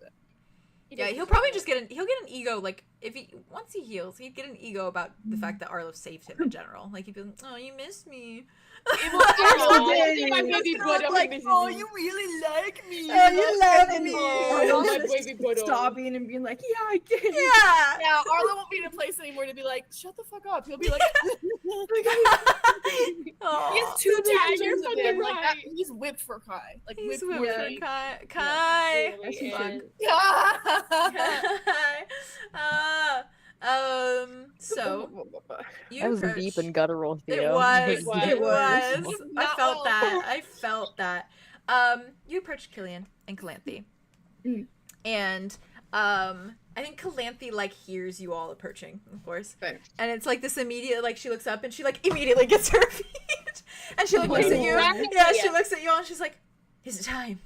yeah, he'll probably just get an ego, like if once he heals, he'd get an ego about the fact that Arlo saved him in general. Like he'd be like, oh, you missed me. It will Aw, my baby It's brother like, misses "Oh, me." you really like me." Oh, you love And me. then Oh, Arlo's my just baby brother. stopping and being like, yeah, I did. Yeah. Yeah, Arlo won't be in a place anymore to be like, "Shut the fuck up." He'll be like, Aw. he has two Dad, tattoos you're of fucking him. Like that, right. he he's whipped for Kai. Like He's whipped whipped for for Kai. Yeah, Kai. really That's is. fun. So you That was approach. deep and guttural, It Theo. was. was. It was. I Not felt well. that. I felt that. You approach Killian and Calanthe, Mm. and I think Calanthe like hears you all approaching, of course, Right. and it's like this immediate like she looks up and she like immediately gets her feet, and she like looks at you. Right. Yeah, she looks at you and she's like, "Is it time?"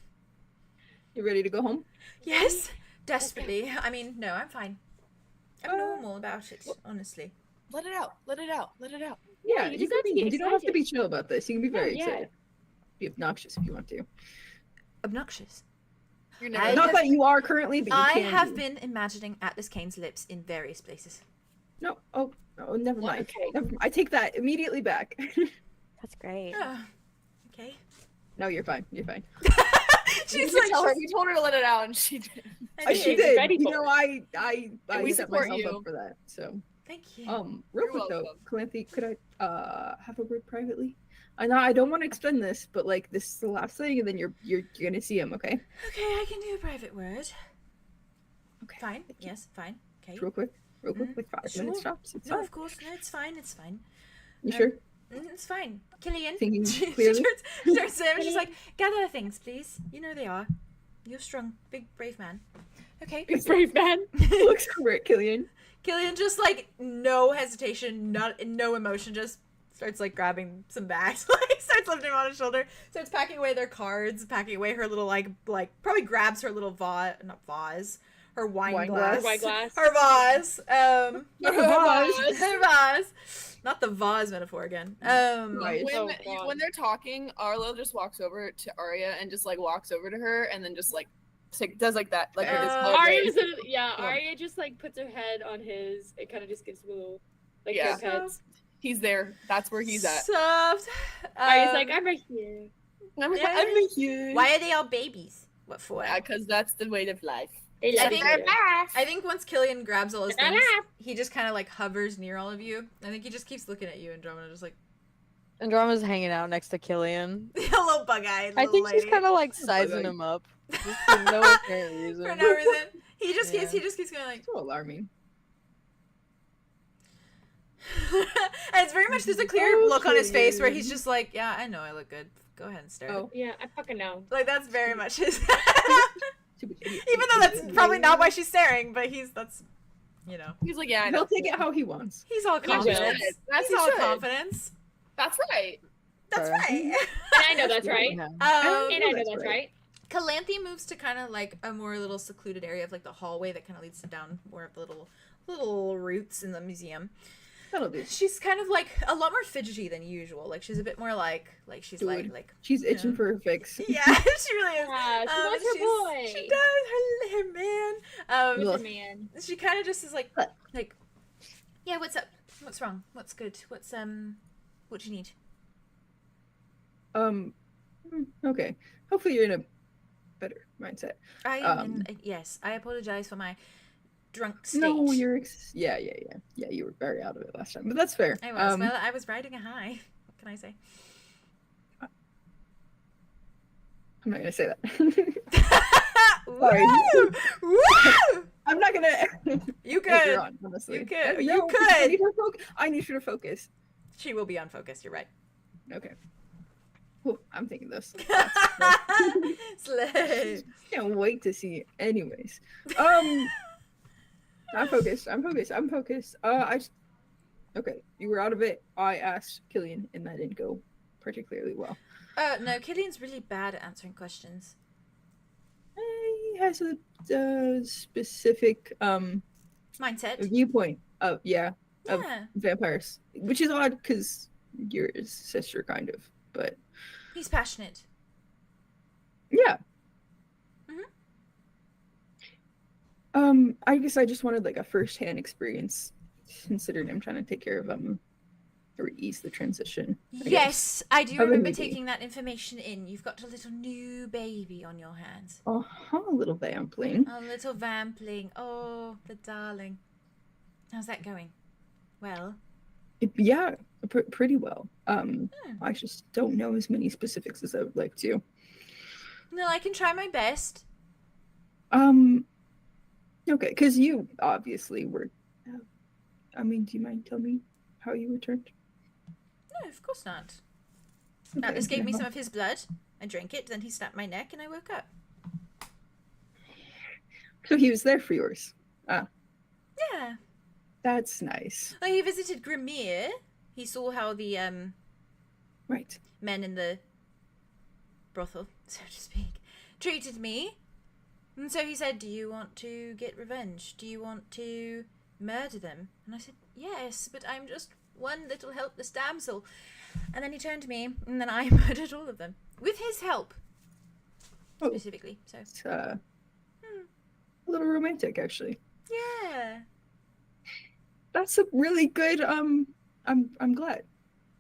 You ready to go home? Yes, desperately. I mean, no, I'm fine. I'm normal about it, honestly. Let it out. Let it out. Let it out. Yeah, you you, just can have to be, get you don't have to be excited. chill about this. You can be very Yeah. excited. Be obnoxious if you want to. Obnoxious. You're I never. Not have- that you are currently, but you I can have be. been imagining Atlas Kane's lips in various places. No. Oh, never What? mind. Okay. Never, I take that immediately back. That's great. Ah, okay. No, you're fine. You're fine. She's We like, tell her. We told her to let it out, and she did. I She did. did. ready You for know, it. I And we set support myself you. up for that. So, Thank you. real You're quick though, welcome. Calanthe, could I have a word privately? I know I don't want to extend this, but like this is the last thing, and then you're gonna see him, okay? Okay, I can do a private word. Okay. Fine. Yes, fine. Okay. Real quick, like 5 minutes Sure. tops. It's No, fine. of course. No, it's fine. It's fine. You sure? It's fine. Killian. Thinking she clearly? turns to him and she's like, gather the things, please. You know they are. You're strong. Big, brave man. Okay. Brave man. Looks great, Killian. Killian just like no hesitation, no emotion, just starts like grabbing some bags, like starts lifting them on his shoulder, starts packing away their cards, packing away her little like probably grabs her little vase, her wine glass. Wine glass. Her vase. Not the vase. Her vase. Not the vase metaphor again. Right. Oh, God. When they're talking, Arlo just walks over to Aria and just like walks over to her and then just like does like that, like with his head Aria raised. doesn't, yeah, Come on. Aria just like puts her head on his. It kind of just gives him a little, like, Yeah. pets. He's there. That's where he's at. Soft. Aria's like, I'm right here. I'm Yeah. right here. why are they all babies? What for? Yeah, because that's the way of life. They I love think- each other. I think once Killian grabs all his Ta-da! things, he just kind of like hovers near all of you. I think he just keeps looking at you, and Andromeda just like Andromeda's hanging out next to Killian. a little bug-eyed. I think she's lady. kind of like sizing Bug-eyed. him up. Just for no apparent reason. for no reason. He just Yeah. keeps going like. So alarming. And it's very much there's a clear look on his face where he's Killian. just like, yeah, I know I look good. Go ahead and stare. Oh. Yeah, I fucking know. Like that's very much his. Stupid idiot. Even though that's probably not why she's staring, but that's, you know, He's like, yeah, I He'll know. take it how he wants. he's all He will. confidence. As He's he all should. confidence. That's right. That's Sorry. right. And I know that's right. Yeah. Um, And I know that's that's right. right. Calanthe moves to kind of like a more little secluded area of like the hallway that kind of leads to down more of the little roots in the museum. That'll do. She's kind of like a lot more fidgety than usual. Like she's a bit more like she's Dude. like She's itching Yeah. for a fix. yeah, she really is. Yeah, she wants her boy. She does her man. Look. Man. She kind of just is like What? yeah. What's up? What's wrong? What's good? What do you need? Okay. Hopefully you're in a better mindset. I am yes. I apologize for my drunk state. No, you're yeah. You were very out of it last time, but that's fair. I was. Well, I was riding a high. What can I say? I'm not gonna say that. Sorry. Woo! Woo! I'm not gonna. You Later could. on, honestly. You could. No, You because I could. need her I need her to focus. She will be on focus. You're right. Okay. Ooh, I'm thinking this. Slay. Can't wait to see it. Anyways, I'm focused. Okay, you were out of it. I asked Killian, and that didn't go particularly well. No, Killian's really bad at answering questions. He has a specific Mindset. viewpoint of Yeah. vampires, which is odd because you're his sister, kind of. But He's passionate. yeah. Mhm. I guess I just wanted like a first-hand experience, considering I'm trying to take care of or ease the transition. I guess. Yes, I do Of a remember baby. taking that information in. You've got a little new baby on your hands. A little vampling. A little vampling. Oh, the darling. How's that going? Well, Yeah, pretty well. I just don't know as many specifics as I would like to. No, I can try my best. Okay, because you obviously were. Do you mind telling me how you returned? No, of course not. Okay, Atlas gave me some of his blood. I drank it, then he snapped my neck, and I woke up. So he was there for yours. Yeah. That's nice. Well, he visited 𝐂𝐻𝐬𝐬𝐬𝐬. He saw how the Right. men in the brothel, so to speak, treated me. And so he said, do you want to get revenge? Do you want to murder them? And I said, yes, but I'm just one little helpless damsel. And then he turned to me, and then I murdered all of them. With his help. Specifically. So It's a little romantic, actually. yeah. That's a really good, I'm glad.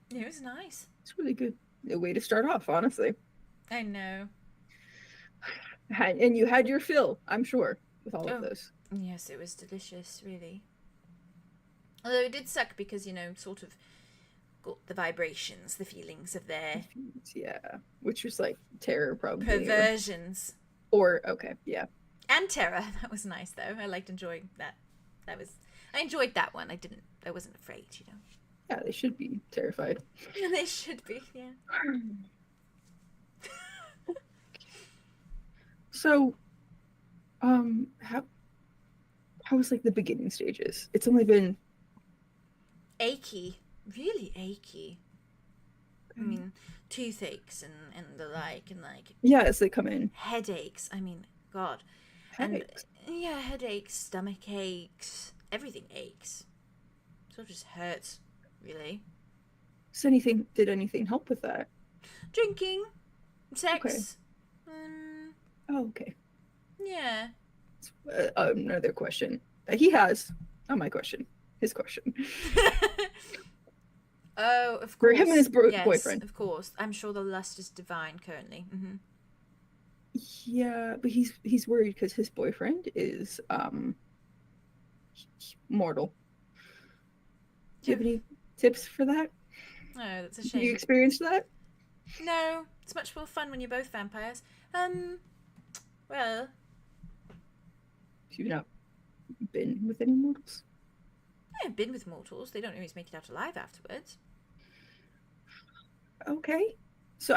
It was nice. It's really good. A way to start off, honestly. I know. And you had your fill, I'm sure, with all of those. Yes, it was delicious, really. Although it did suck because, sort of got the vibrations, the feelings of their Yeah, which was like terror, probably. perversions. Or okay, yeah. And terror. That was nice, though. I liked enjoying that. I enjoyed that one. I wasn't afraid, Yeah, they should be terrified. Yeah, they should be, yeah. So, how was like the beginning stages? It's only been Achy. Really achy. I mean, toothaches and the like, and like... Yeah, as they come in. Headaches. I mean, God. Headaches. And, yeah, headaches, stomach aches, everything aches. Sort of just hurts, really. So did anything help with that? Drinking, sex. Okay. Oh, okay. Yeah. Another question that he has. Not my question. His question. Oh, of For course. him and his Yes, boyfriend. of course. I'm sure the lust is divine currently. Mm-hmm. Yeah, but he's worried because his boyfriend is mortal. Do you have any tips for that? Oh, that's a Have shame. you experienced that? No, it's much more fun when you're both vampires. Well, You've not been with any mortals? I've been with mortals. They don't always make it out alive afterwards. Okay. So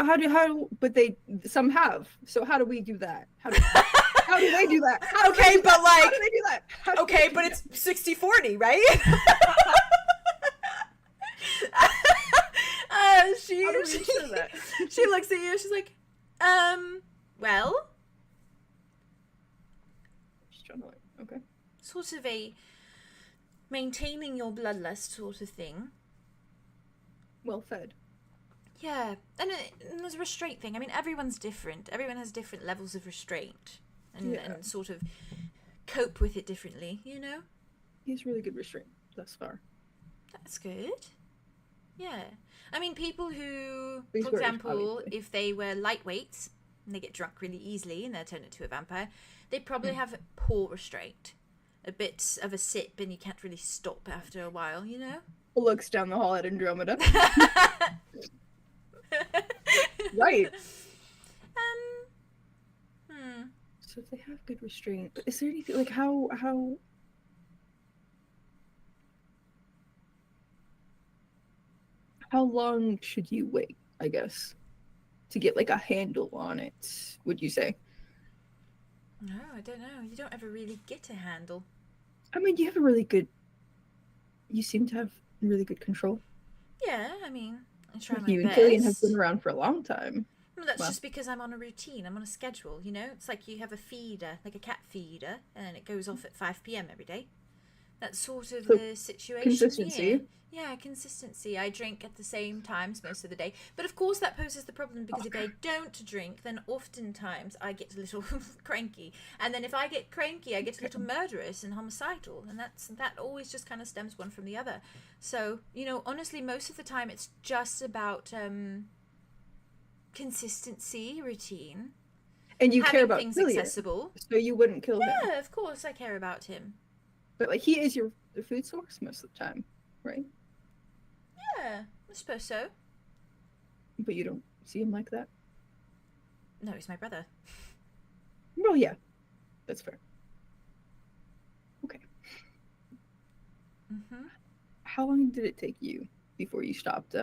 some have. So how do we do that? How do they do that? How do Okay, they do but that? like- How do they do that? How do Okay, they but do it's 60-40, right? How do we ensure that? She looks at you, she's like, well, Just trying to okay. sort of a maintaining your bloodlust sort of thing. Well fed. Yeah, and there's a restraint thing. I mean, everyone's different. Everyone has different levels of restraint and sort of cope with it differently, He has really good restraint thus far. That's good. Yeah. I mean, people who, He's for worried, example, obviously. if they were lightweights and they get drunk really easily and they're turned into a vampire, they probably Hmm. have poor restraint. A bit of a sip and you can't really stop after a while, Looks down the hall at Andromeda. Right. So if they have good restraint, is there anything like how long should you wait, I guess, to get like a handle on it, would you say? No, I don't know. You don't ever really get a handle. I mean, you seem to have really good control. Yeah, I mean, I try my You and best. Killian have been around for a long time. Well, that's Well. just because I'm on a routine. I'm on a schedule, It's like you have a feeder, like a cat feeder, and it goes off at 5 p.m. every day. That's sort of So, the situation consistency. here. Yeah, consistency. I drink at the same times most of the day. But of course that poses the problem because if I don't drink, then oftentimes I get a little cranky. And then if I get cranky, I get a little murderous and homicidal. And that always just kind of stems one from the other. So, honestly, most of the time it's just about consistency, routine. And you care having about things Killian, accessible. so you wouldn't kill him. Yeah, of course I care about him. But like he is your food source most of the time, right? Yeah, I suppose so. But you don't see him like that? No, he's my brother. Well, yeah. That's fair. Okay. Mm-hmm. How long did it take you before you stopped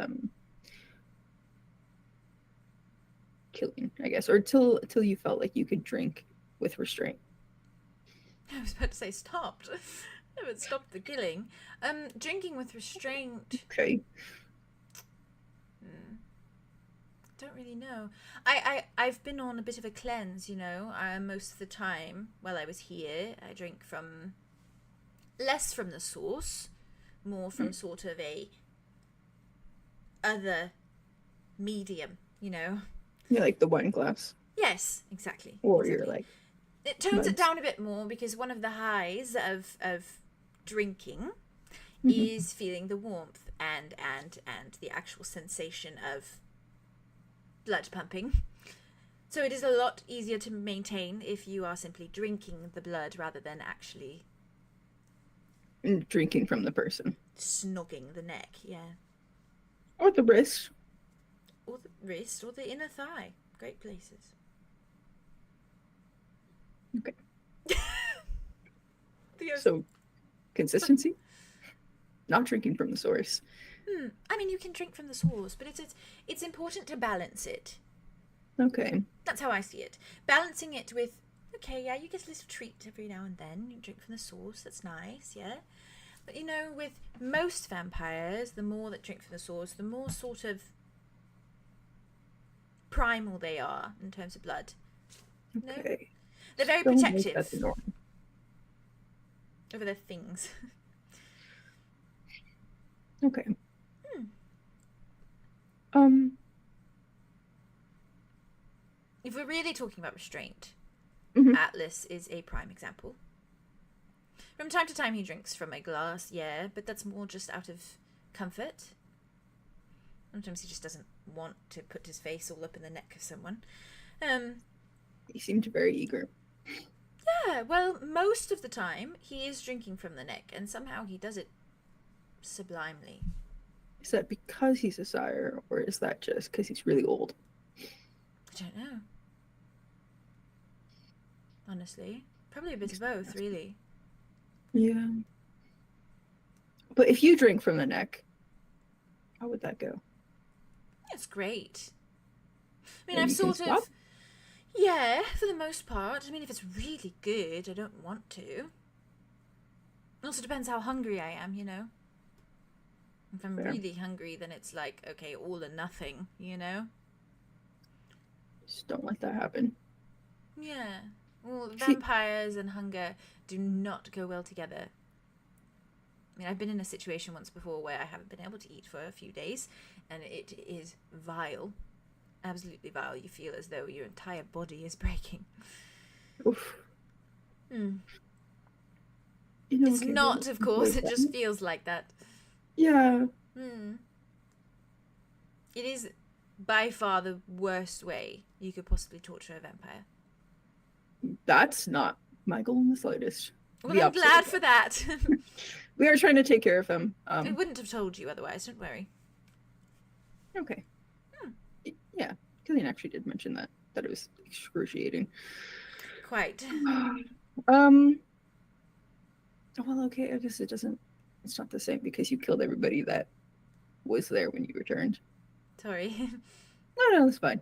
killing, I guess, or till you felt like you could drink with restraint? I was about to say stopped. I haven't stopped the killing. Drinking with restraint. Okay. Don't really know. I've been on a bit of a cleanse, you know. Most of the time while I was here, I drink from less from the source, more from sort of a other medium, you know. You like the wine glass, Yes, exactly. or exactly. you're like It tones it mugs. down a bit more because one of the highs of drinking Mhm. is feeling the warmth and the actual sensation of blood pumping. So it is a lot easier to maintain if you are simply drinking the blood rather than actually And drinking from the person snogging the neck, yeah. or the wrist. Or the wrist or the inner thigh. Great places. Okay. Theo's- So consistency, not drinking from the source. I mean, you can drink from the source, but it's important to balance it. Okay. That's how I see it. Balancing it with, okay, yeah, you get a little treat every now and then. You drink from the source, that's nice, yeah. But you know, with most vampires, the more that drink from the source, the more sort of primal they are in terms of blood. No? Okay. They're very Don't make protective that the norm. over their things. Okay. Um. If we're really talking about restraint, Mhm. Atlas is a prime example. From time to time he drinks from a glass, yeah, but that's more just out of comfort. Sometimes he just doesn't want to put his face all up in the neck of someone. He seemed very eager. Yeah, well, most of the time he is drinking from the neck, and somehow he does it sublimely. Is that because he's a sire, or is that just because he's really old? I don't know. Honestly. Probably a bit of both, really. Yeah. But if you drink from the neck, how would that go? It's great. I mean, Then I've you can sort of... swap? Yeah, for the most part. I mean, if it's really good, I don't want to. It also depends how hungry I am, you know? If I'm Fair. really hungry, then it's like, okay, all or nothing, you know? Just don't let that happen. Yeah. Well, See- vampires and hunger do not go well together. I mean, I've been in a situation once before where I haven't been able to eat for a few days, and it is vile. Absolutely vile. You feel as though your entire body is breaking. Oof. Hmm. You know, It's okay, not, well, of course, it well, just feels like that. Yeah. Hmm. It is by far the worst way you could possibly torture a vampire. That's not my goal in the slightest. Well, The I'm opposite glad of for that. that. We are trying to take care of him. I wouldn't have told you otherwise, don't worry. Okay. Yeah, Killian actually did mention that it was excruciating. Quite. Well, okay, I guess it's not the same because you killed everybody that was there when you returned. Sorry. No, it's fine.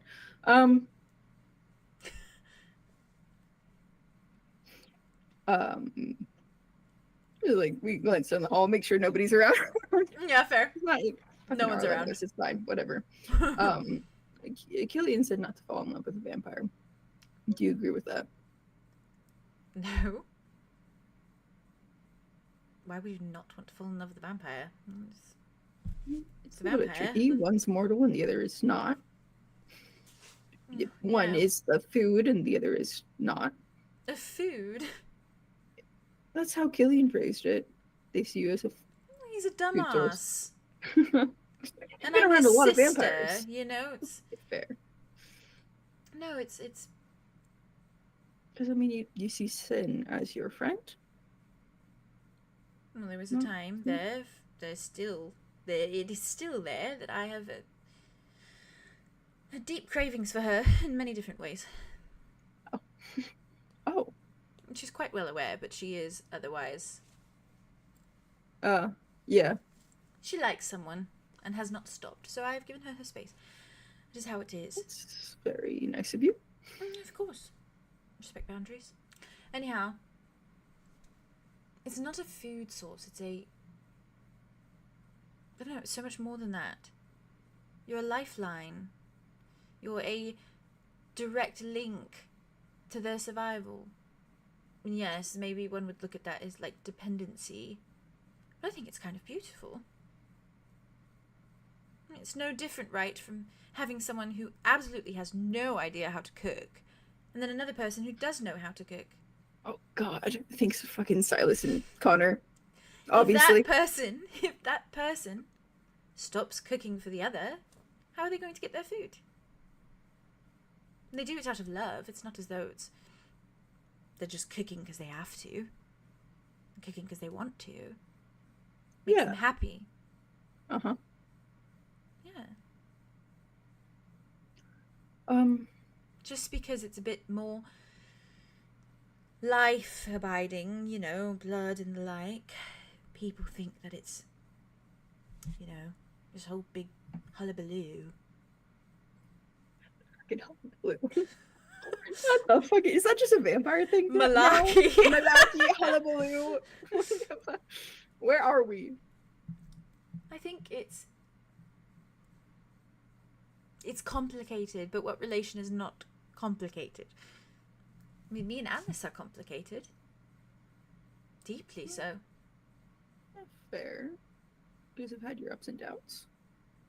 Like we glance down the hall, make sure nobody's around. Yeah, fair. Not No one's around. It's fine, whatever. Killian said not to fall in love with a vampire. Do you agree with that? No. Why would you not want to fall in love with a vampire? It's a a little bit vampire. tricky. One's mortal and the other is not. One Yeah. is the food and the other is not. A food? That's how Killian phrased it. They see you as a He's a Food source. dumbass. And been I'm around his a lot of sister, vampires. you know? It's fair. no, it's Because I mean, you see Sin as your friend. well, there was a No. time they're that it is still there, that I have deep cravings for her in many different ways. Oh. She's quite well aware, but she is otherwise. Yeah. She likes someone and has not stopped, so I have given her space. It is how it is. It's very nice of you. Of course. Respect boundaries. Anyhow, it's not a food source, it's a... I don't know, it's so much more than that. You're a lifeline. You're a direct link to their survival. And yes, maybe one would look at that as like dependency, but I think it's kind of beautiful. It's no different, right, from having someone who absolutely has no idea how to cook, and then another person who does know how to cook. Oh God, thanks fucking Silas and Connor. Obviously. If that person stops cooking for the other, how are they going to get their food? And they do it out of love. It's not as though they're just cooking because they have to. They're cooking because they want to. Makes them happy. Uh-huh. Yeah. Just because it's a bit more life abiding, you know, blood and the like, people think that it's, you know, this whole big hullabaloo. Fucking hullabaloo. What the fuck? Is that just a vampire thing? Malarkey. Malarkey, hullabaloo. Where are we? I think it's complicated, but what relation is not complicated? I mean, me and Alice are complicated. Deeply so. Fair. You guys have had your ups and downs.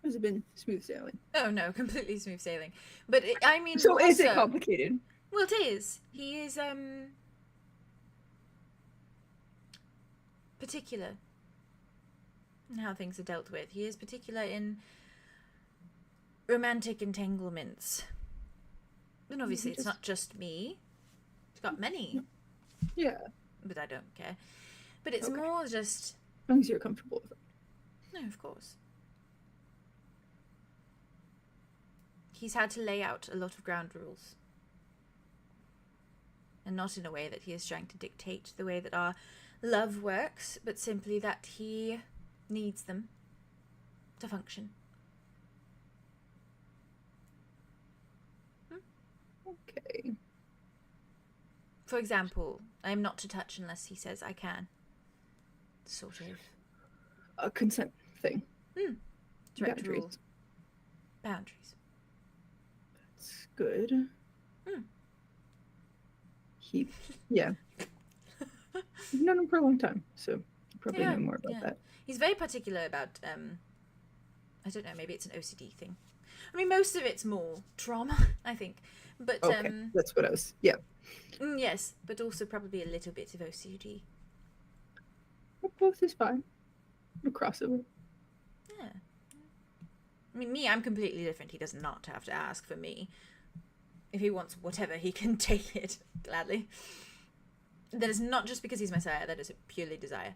Has it been smooth sailing? Oh no, completely smooth sailing. But I mean, so also, is it complicated? Well, it is. He is particular in how things are dealt with. He is particular in romantic entanglements. And obviously, it's not just me. It's got many. Yeah. But I don't care. But it's more just... As long as you're comfortable with it. No, of course. He's had to lay out a lot of ground rules. And not in a way that he is trying to dictate the way that our love works, but simply that he needs them to function. Okay. For example, I am not to touch unless he says I can. Sort of. A consent thing. Direct Boundaries. rule. Boundaries. That's good. Yeah. You've known him for a long time, so you probably know more about that. He's very particular about, I don't know, maybe it's an OCD thing. I mean, most of it's more trauma, I think. But, okay, that's what I was, yes, but also probably a little bit of OCD. But both is fine. No crossover. Yeah. I mean, me, I'm completely different. He does not have to ask for me. If he wants whatever, he can take it gladly. That is not just because he's my sire. That is purely desire.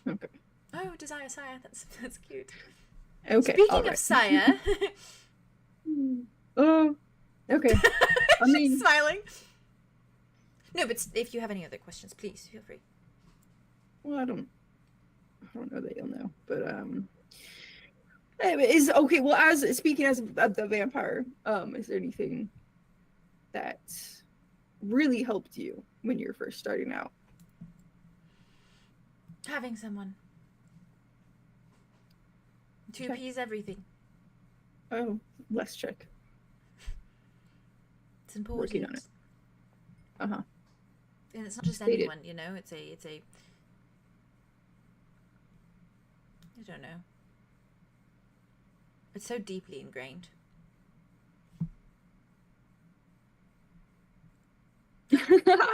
Okay. Oh, desire, sire. That's cute. Okay. Speaking of sire. Oh. Okay. I mean, she's smiling. No, but if you have any other questions, please feel free. Well, I don't know that you'll know, but is okay. Well, as speaking as the vampire, is there anything that really helped you when you were first starting out? Having someone to appease everything. Oh, let's check. It's important. Working on it. Uh-huh. And it's not just anyone, you know. It's a. I don't know. It's so deeply ingrained.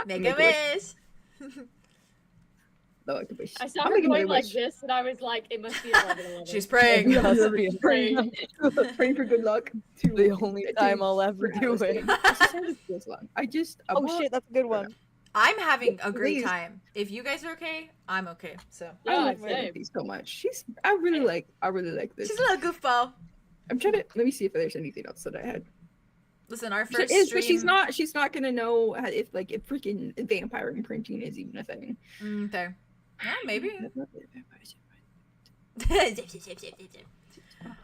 Make a wish. I saw her going like this, and I was like, "It must be 11:11." She's praying. Praying for good luck. The only time I'll ever do it. I just. Oh shit, that's a good one. I'm having a great Please. time. If you guys are okay, I'm okay. So I Yeah, like same. Vanity so much. I really like this. she's a little goofball. I'm trying to let me see if there's anything else that I had. Listen, our She first is, stream. but she's not gonna know if freaking vampire imprinting is even a thing. Fair. Yeah, maybe.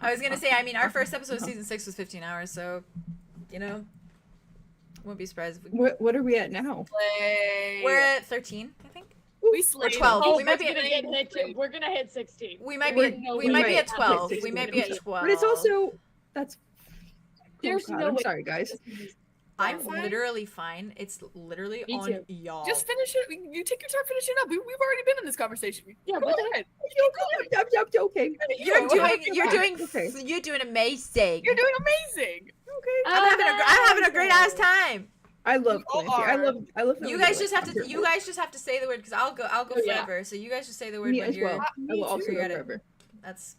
I was gonna say, I mean, our first episode of season 6 was 15 hours, so you know, wouldn't be surprised if we... What are we at now? We're at 13, I think. We Or slayed 12. Oh, We might be at... we're gonna hit 16. We might be at, we might be at 12. We might be at 12. But it's also that's. There's God, no I'm way. sorry, guys. I'm fine. literally fine. It's literally Me on too. y'all. Just finish it. You take your time finishing up. We've already been in this conversation. Yeah, Go but ahead. Okay. You're doing Okay. you're doing amazing. You're doing amazing. Okay. I'm having a great ass time. I love all Clancy. I are. love. You guys just have to say the word, because I'll go yeah. forever. So you guys just say the word Me when as you're well. I will also too. go forever. That's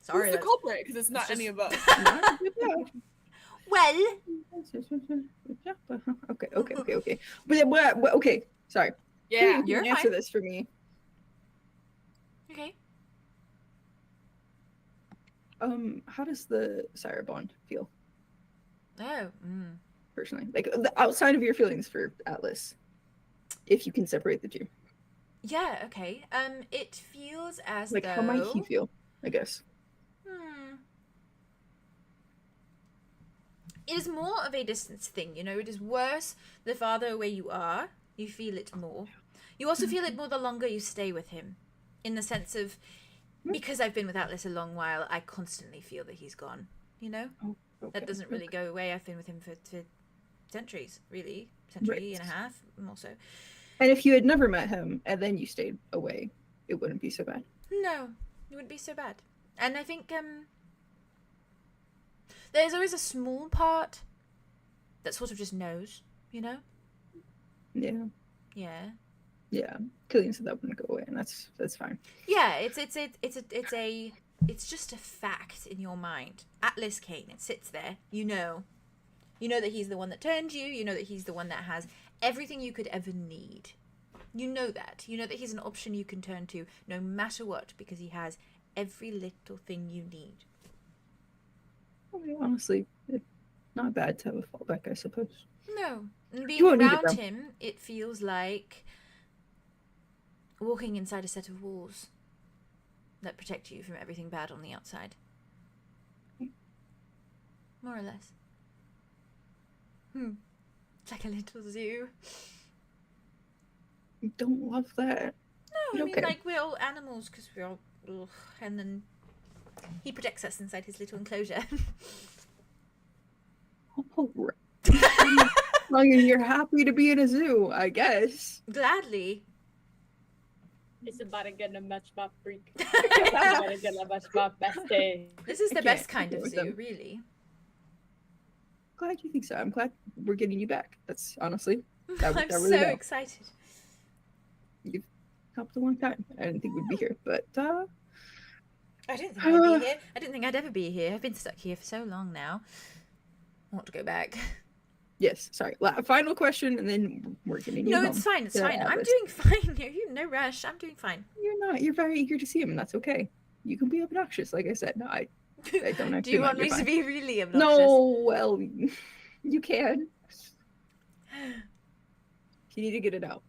sorry. Who's the That's, culprit? Because it's not it's any just- of us. well, Okay. But okay. Sorry. Yeah. You're answer fine. this for me. okay. How does the Sire bond feel Oh, personally? Like outside of your feelings for Atlas, if you can separate the two. yeah. Okay. It feels as Like though. how might he feel? I guess. It is more of a distance thing, you know. It is worse the farther away you are. You feel it more. You also feel it more the longer you stay with him, in the sense of, because I've been with Atlas a long while, I constantly feel that he's gone. You know, that doesn't really go away. I've been with him for centuries, really, century and a half, more so. And if you had never met him and then you stayed away, it wouldn't be so bad. No, it wouldn't be so bad. And I think there's always a small part that sort of just knows, you know? Yeah. Yeah. Killian said that wouldn't go away, and that's fine. Yeah, it's just a fact in your mind. Atlas Kane, it sits there. You know that he's the one that turned you. You know that he's the one that has everything you could ever need. You know that. You know that he's an option you can turn to no matter what, because he has every little thing you need. Okay, honestly, it's not bad to have a fallback, I suppose. No. And being You won't need it, around bro. him, it feels like walking inside a set of walls that protect you from everything bad on the outside. More or less. It's like a little zoo. I don't love that. No, I mean, Okay. like, we're all animals because we're all... Ugh, and then he protects us inside his little enclosure. Oh, right. As long as you're happy to be in a zoo, I guess. Gladly. It's about to get a match my freak. It's about to get a match my bestie. This is I the can't best kind go of with zoo, them. really. Glad you think so. I'm glad we're getting you back. That's honestly, I'm that really so well. excited. You've helped a long time. I didn't think we'd be here, but I didn't think I'd be here. I didn't think I'd ever be here. I've been stuck here for so long now. I want to go back. yes. Sorry. Final question, and then we're getting you No, home. it's fine. It's Yeah, fine. I'm Atlas. doing fine. No rush. I'm doing fine. You're not. You're very eager to see him, and that's okay. You can be obnoxious, like I said. No, I don't Do actually you mind. want me You're to fine. be really obnoxious? No, well, you can. You need to get it out.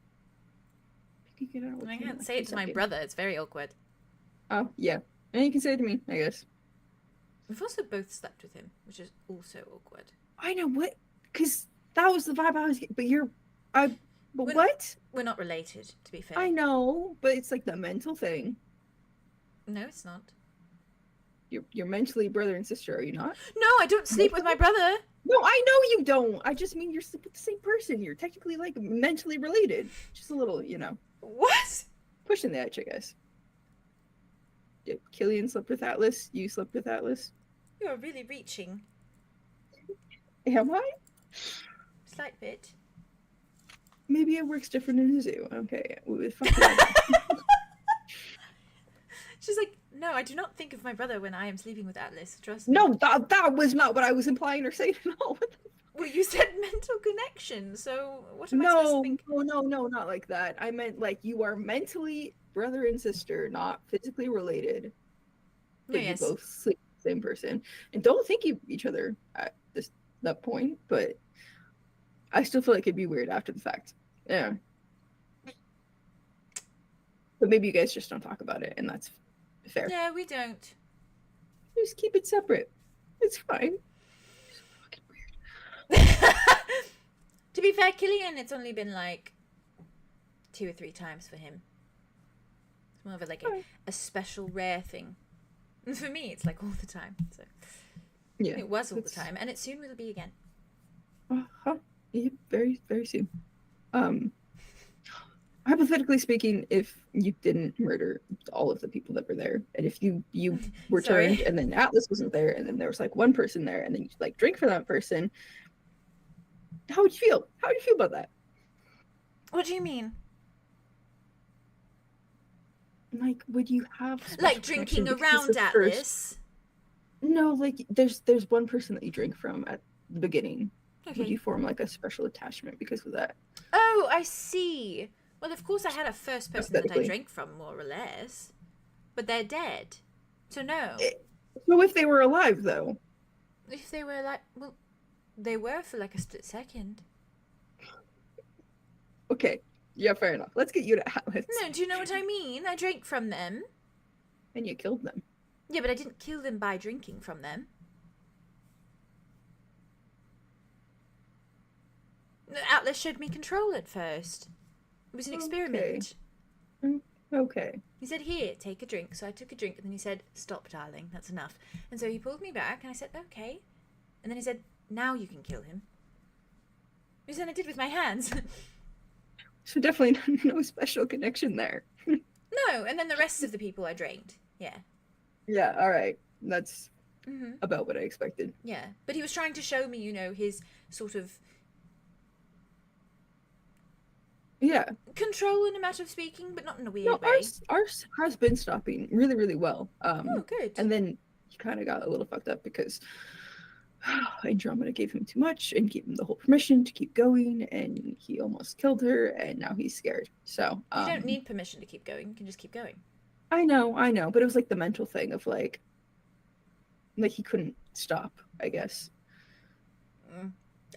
You can get it out. I can't say it to my brother. It's very awkward. Oh, yeah. And you can say it to me, I guess. We've also both slept with him, which is also awkward. I know what, because that was the vibe I was getting. But When- what? We're not related, to be fair. I know, but it's like the mental thing. No, it's not. You're mentally brother and sister, are you not? No, I don't sleep with my brother. No, I know you don't. I just mean you're with the same person. You're technically like mentally related. Just a little, What? pushing the edge, I guess. Did Killian slept with Atlas? You slept with Atlas? You're really reaching. Am I? Slight bit. Maybe it works different in a zoo. Okay. Fuck that. She's like, no, I do not think of my brother when I am sleeping with Atlas. Trust me. No, that was not what I was implying or saying at all. What the Well, you said mental connection, so what am I supposed to think? No, not like that. I meant like you are mentally brother and sister, not physically related. But Yes. you both sleep with the same person and don't think of each other at that point. But I still feel like it'd be weird after the fact. Yeah. But maybe you guys just don't talk about it, and that's fair. Yeah, we don't. Just keep it separate. It's fine. It's fucking weird. To be fair, Killian, it's only been like 2 or 3 times for him. It's more of a special rare thing. And for me, it's like all the time. So Yeah. it was all the time, and it soon will be again. Yeah, very, very soon. Hypothetically speaking, if you didn't murder all of the people that were there, and if you returned and then Atlas wasn't there, and then there was like one person there, and then you like drink for that person, how would you feel? How would you feel about that? What do you mean? Like, would you have Like drinking around Atlas? No, like there's one person that you drink from at the beginning. Okay. Would you form like a special attachment because of that? Oh, I see. Well, of course I had a first person that I Aesthetically. drank from, more or less. But they're dead. So no. So if they were alive, though? If they were like, well, they were for like a split second. Okay. Yeah, fair enough. Let's get you to Atlas. No, do you know what I mean? I drank from them. And you killed them. Yeah, but I didn't kill them by drinking from them. Atlas showed me control at first. It was an experiment. Okay. He said, here, take a drink. So I took a drink, and then he said, stop, darling, that's enough. And so he pulled me back, and I said, okay. And then he said, now you can kill him. Which then I did with my hands. So definitely no special connection there. No, and then the rest of the people I drained. Yeah. Yeah, alright. That's Mm-hmm. about what I expected. Yeah. But he was trying to show me, you know, his sort of Yeah. control in a matter of speaking, but not in a weird No, way. ours has been stopping really, really well. Oh, good. And then he kind of got a little fucked up because Andromeda gave him too much and gave him the whole permission to keep going, and he almost killed her, and now he's scared. So You don't need permission to keep going. You can just keep going. I know, but it was like the mental thing of like he couldn't stop, I guess.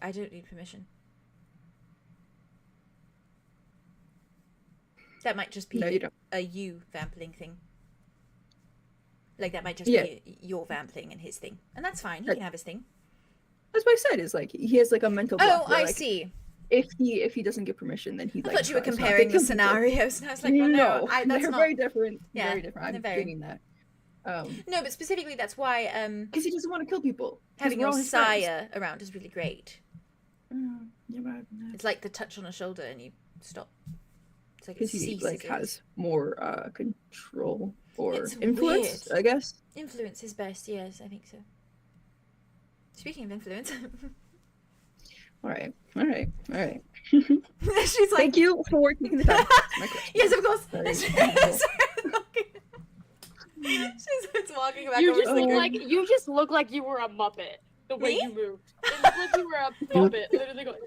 I don't need permission. That might just be No, you don't. a you vampling thing. Like that might just Yeah. be your vampling and his thing. And that's fine. He That- can have his thing. That's what I said, is like he has like a mental block. Oh, where, I like, see. If he doesn't get permission, then he I like thought you were tries not to comparing the kill people. scenarios, and I was like, well, no, that's they're not. very different. Yeah, Very different. I'm they're very- getting that. No, but specifically, that's why Because he doesn't want to kill people. 'cause having we're your all his friends. sire around is really great. Yeah, but It's like the touch on a shoulder, and you stop. It's like it because he ceases like it. has more control or It's influence, weird. I guess. Influence is best. Yes, I think so. Speaking of influence, All right. she's like, Thank you for taking the time. That's my question. yes, of course. Very She's walking back You over just to look the like you were a Muppet. The way Me? you moved. It looked like you were a Muppet. Literally going,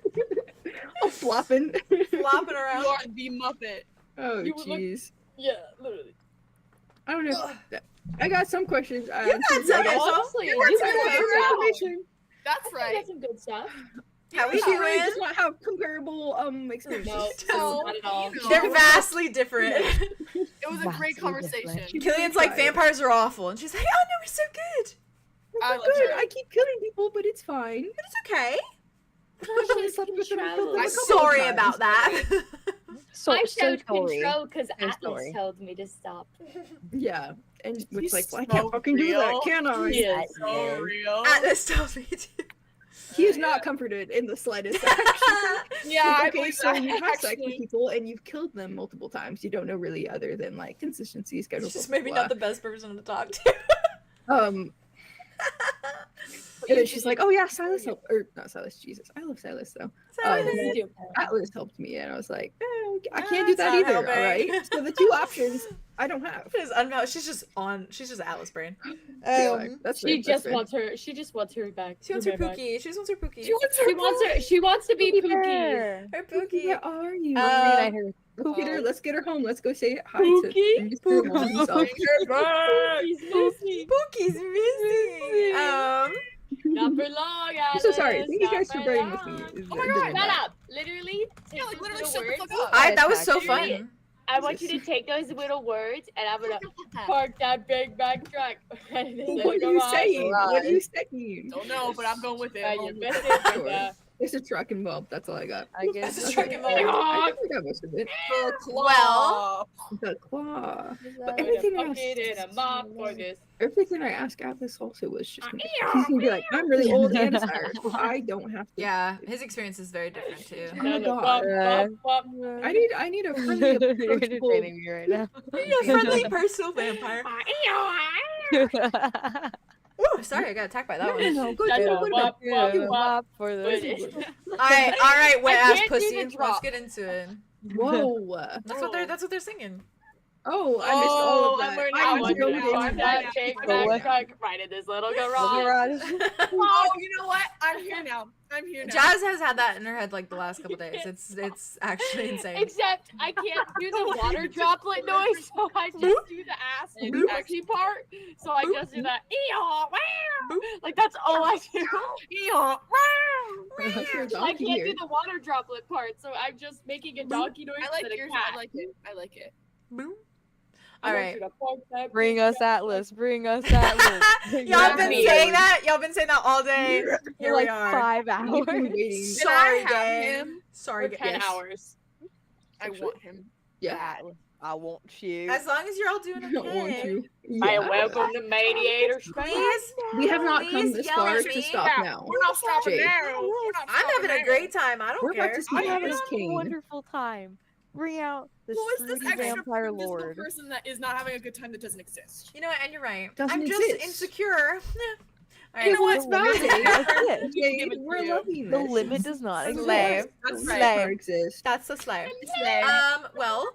Oh, flopping. flopping around. you are the Muppet. Oh, You would look- jeez. Yeah, literally. I don't know. I got some questions. You got some, I guess. Honestly, You you got guys some are Information. That's You right. got some good stuff. How are Yeah, you I doing? just want to have comparable experiences. No, not at all. They're vastly different. It was a great Vastly conversation. different. Killian's like, vampires are awful, and she's like, oh no, it's so good. I I'm love good. it. I keep killing people, but it's fine. But it's okay. I slept with them and killed them a I'm couple of sorry times. about that. So, I so showed sorry. control because So Atlas sorry. told me to stop. Yeah, and it's He's like, well, I so can't fucking do that, real. can I? Yeah. So real. Atlas told me to. He is not comforted in the slightest. Actually. Yeah, I Okay, believe so that, you have sex with actually. people and you've killed them multiple times. You don't know really other than like consistency, schedule. She's blah, maybe blah, not the best person to talk to. blah. But And then she's like, "Oh yeah, Silas helped, or not Silas. Jesus, I love Silas though. Atlas helped me," and I was like, "I can't do that That's not either." All right. So the two options I don't have. She's just Atlas brain. She just wants her back. She wants her Pookie. She just wants her Pookie. She wants to be Pookie. Her Pookie. Where are you? Pookie. Let's get her home. Let's go say hi to Mr. Wong himself. Pookie's missing. Not for long, I'm so sorry. Thank you guys for bearing with me. Oh my god, Shut up! Literally, Yeah, like literally shut the fuck words. up. That was so fun. I want you to take those little words and I'm gonna park that big back truck. What are you saying? What are you saying? Don't know, but I'm going with it. You missed it. Sure. There's a truck involved. That's all I got. I guess. That's a truck involved. I think I got most of it. Well, The claw. But Everything everything in a mop for this. I asked Atlas also was just he's gonna be like, I'm really old and tired. I don't have to. yeah, his experience is very different too. Oh my god. I need a friendly, You're approachable. entertaining me right now. A friendly personal vampire. Ooh, sorry, I got attacked by that one. No, go That's to a wop, wop, Yeah, wop. wop for this. Alright, wet ass can't do pussy. the Let's drop. get into it. Whoa. That's what they're singing. Oh, I missed all of that. I'm learning I how was to really park into that that. big Go back what? truck right in this little garage. Oh, you know what? I'm here now. Jazz has had that in her head like the last couple days. It's actually insane. Except I can't do the water droplet noise, so I just do the ass pussy part. So I just do that. Like that's all I do. That's your I donkey can't here. do the water droplet part, so I'm just making a donkey noise. I like instead of yours. cat. I like it. I like it. Boom. I want Alright. you to park that Bring big us back Atlas. Bring us Atlas. Y'all been Yeah. saying that? Y'all been saying that all day? Here For like we are. 5 You've hours. been waiting. Sorry, Can I have gang. him? Sorry, for gang. 10 hours. I want him. Yeah. Atlas, I want you. As long as you're all doing I don't want okay. you. I Yeah. welcome to Mediator Space. Please. We have not come Please this yell far at to me. stop now. We're not stopping Jade. now. We're not I'm stopping having a now. great time. I don't We're about care. to see I am Atlas a Kane. wonderful time. Bring out the Who is this Fruity extra Vampire invisible Lord. person that is not having a good time that doesn't exist? You know what? And you're right. Doesn't I'm just exist. insecure. All You know what? It's valid. That's it. Jade, Give it to we're you. loving The this. limit does not exist. Slay. That's Slay. right. Does not exist. That's the slay. Slay. Well,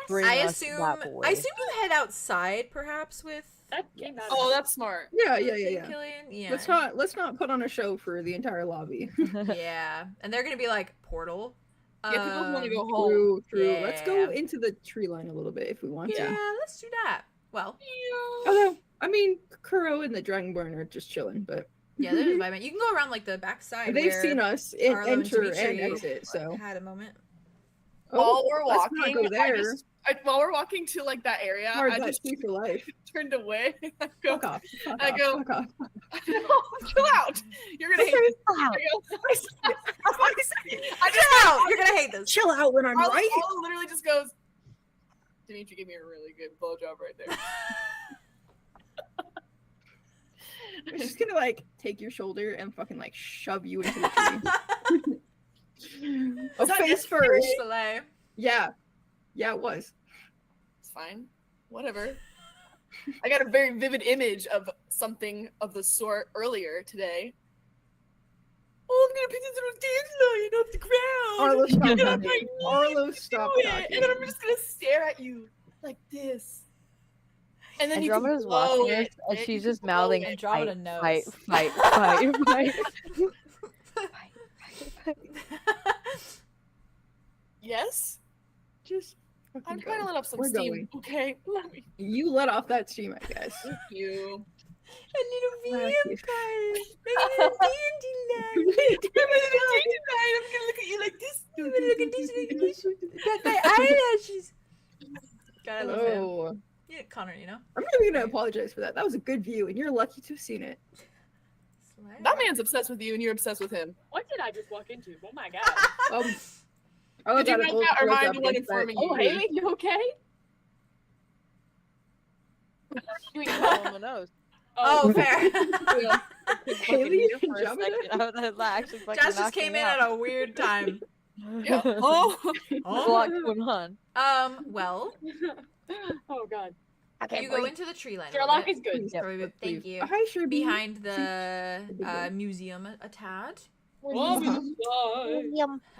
Bring I us assume that boy. you head outside perhaps with That came out Oh, of that's smart. Yeah. Killian. Yeah. Let's not put on a show for the entire lobby. Yeah. And they're gonna be like Portal. Yeah, people want to go Um, home. True. Let's go Yeah. into the tree line a little bit if we want Yeah, to. let's do that. Well, Although, I mean, Kuro and the Dragonborn are just chilling, but yeah, there's environment. You can go around like the backside. they've where seen us Arlow and enter Dimitri and exit, so. had a moment. While we're let's not walking, go there. while we're walking to like that area, Hard I that just tree for life. turned away. I go, Fuck off. Fuck I off, go- fuck off. chill out. You're gonna hate this. I go, I just Chill out! You're gonna hate this. Chill out when I'm Arlo right. literally just goes, Dimitri gave me a really good blowjob right there. I'm just gonna like take your shoulder and fucking like shove you into the tree. Oh, that face necessary? first. Slay. Yeah. Yeah, it was. It's fine. Whatever. I got a very vivid image of something of the sort earlier today. Oh, I'm gonna pick this little dandelion off the ground. Arlo, stop And I'm talking. like, Arlo, stop do it. talking. And then I'm just gonna stare at you like this. And then Andromeda's you can blow watching us, it, and and she's you just can blow mouthing, it. Andromeda fight, knows. fight, fight, fight, fight. Yes? Just I'm fucking trying to go. let off some We're steam. going. Okay, let me. You let off that steam, I guess. Thank you. A little Thank you. vampire. Maybe a I'm gonna look at you like this. Look at this. Got my eyelashes. God, I love him. Oh, Yeah, Connor, you know. I'm not even gonna apologize for that. That was a good view, and you're lucky to have seen it. Slay. That man's obsessed with you, and you're obsessed with him. What did I just walk into? Oh my god. Oh, Did you make that, or am I the one informing you? Oh, Haley, you okay? You ain't calling Someone knows. Oh, fair. Haley For a Andromeda? second, I was actually fucking Josh just knocking came me in out. at a weird time. Yeah. Oh. There's a lot going on. Well, Oh god. Okay, You go into the tree line. a little Sherlock bit. is good. Yep. Probably- thank you. Hi, Sherby. Behind the big one. museum a tad. Yum.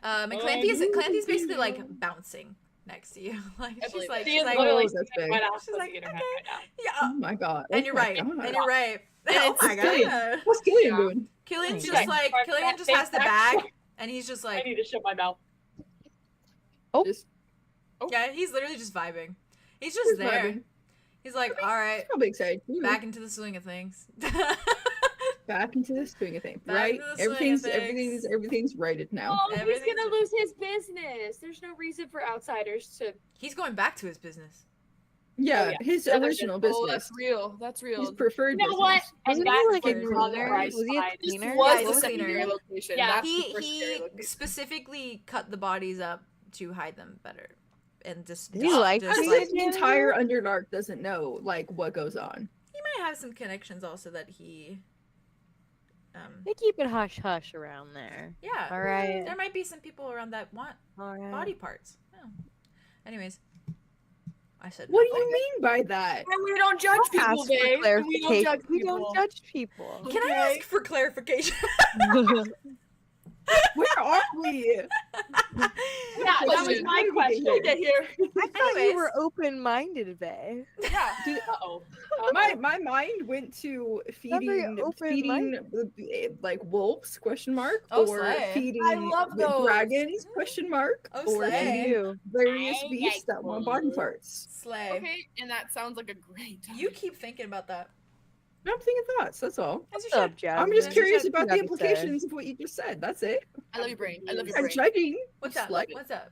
And Clancy's basically like bouncing next to you. Like I she's believe like, it. She she's is like, literally Oh, that's sitting big. right off She's like, the internet okay. right now. yeah. Oh my god. And you're right. God. And you're right. And Oh it's my Killian. god. What's Killian Yeah. doing? Killian's She's just like, like Killian just has the bag, and he's just I like, need to shut my mouth. Just yeah, he's literally just vibing. He's just He's there. vibing. He's like, all right, probably excited. too. back into the swing of things. Back into the swing of things, Back right? into the swing of Everything's righted now. Oh, he's Everything's- gonna lose his business. There's no reason for outsiders to. He's going back to his business. Yeah, yeah. his Yeah, there's original Oh, business. that's real. That's real. His preferred You know what? business. Wasn't And he that's like a where cleaner? Christ Was he a hides. This cleaner? was Yeah, the he's a secondary cleaner. location. Yeah, That's the he first location. specifically cut the bodies up to hide them better, and just Did he like just, being like The entire Underdark doesn't know like what goes on. he might have some connections also that he They keep it hush hush around there. yeah. All right. There might be some people around that want All right. body parts. Yeah. Anyways, I said What do nothing. you mean by that? And we don't judge Ask people, for babe. We don't judge clarification. We people. don't judge people. Can I ask for clarification? Where are we? Yeah, that was Question. my How question. did we get here? I thought Anyways. you were open-minded, Bae. Yeah. Uh-oh. My mind went to feeding like wolves question mark Oh, or slay. feeding I love those. dragons question mark Oh, or slay. feeding You. various I beasts like that want body wolves. parts. Slay. Okay, and that sounds like a great time. You keep thinking about that. I'm thinking thoughts. That's all. As you What's up, should. Jasmine? I'm just curious should about the Nothing to say. implications of what you just said. That's it. I love your brain. I love your I'm brain. judging. What's up? Slut. What's up?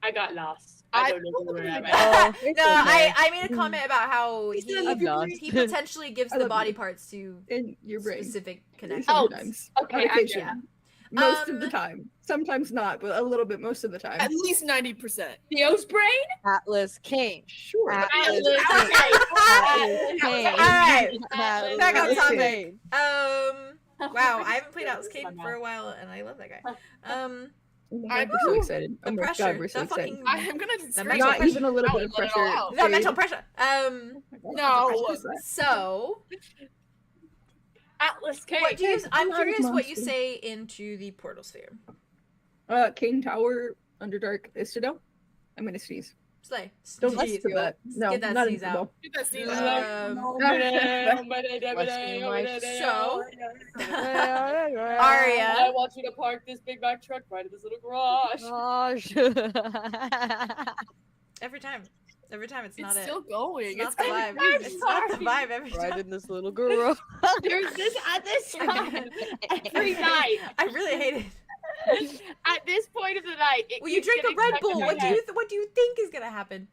I got lost. I I don't know where I'm Oh, at. it's No, okay. I made a comment about how He said I he, love your brain. he potentially gives I the love body you. parts to In your brain. specific connections. Oh, Sometimes. Okay, On I occasion. get it. Most of the Um, time. Sometimes not, but a little bit most of the time. At least 90%. Theo's brain? Atlas Kane. Sure. Atlas Atlas. Atlas Kane. All right. Atlas Back on topic. Kane. Wow, I haven't played Atlas Kane for a while, and I love that guy. Oh my God, we're so excited. The Oh my pressure, God, we're so the excited. fucking, I'm gonna The scratch mental Not my- even a little I'll bit of let it all pressure. out. the Jade. mental pressure. No. So Atlas Kane. what do you? I'm Not curious what you monster. say into the portal sphere. King Tower, Underdark, Citadel. I'm gonna sneeze. Slay. Don't Jeez. listen to that. No, Get that not sneeze in out. Get that sneeze Um, out. So I Aria, want you to park this Big Mac truck right in this little garage. Gosh. every time it's not It's it. still going. It's not the vibe. I'm It's not the sorry. vibe every Right time. in this little girl. There's this at this time every night. I really hate it. At this point of the night, it Well, you keeps drink a getting Red stuck Bull. in my What do head. you think is gonna happen?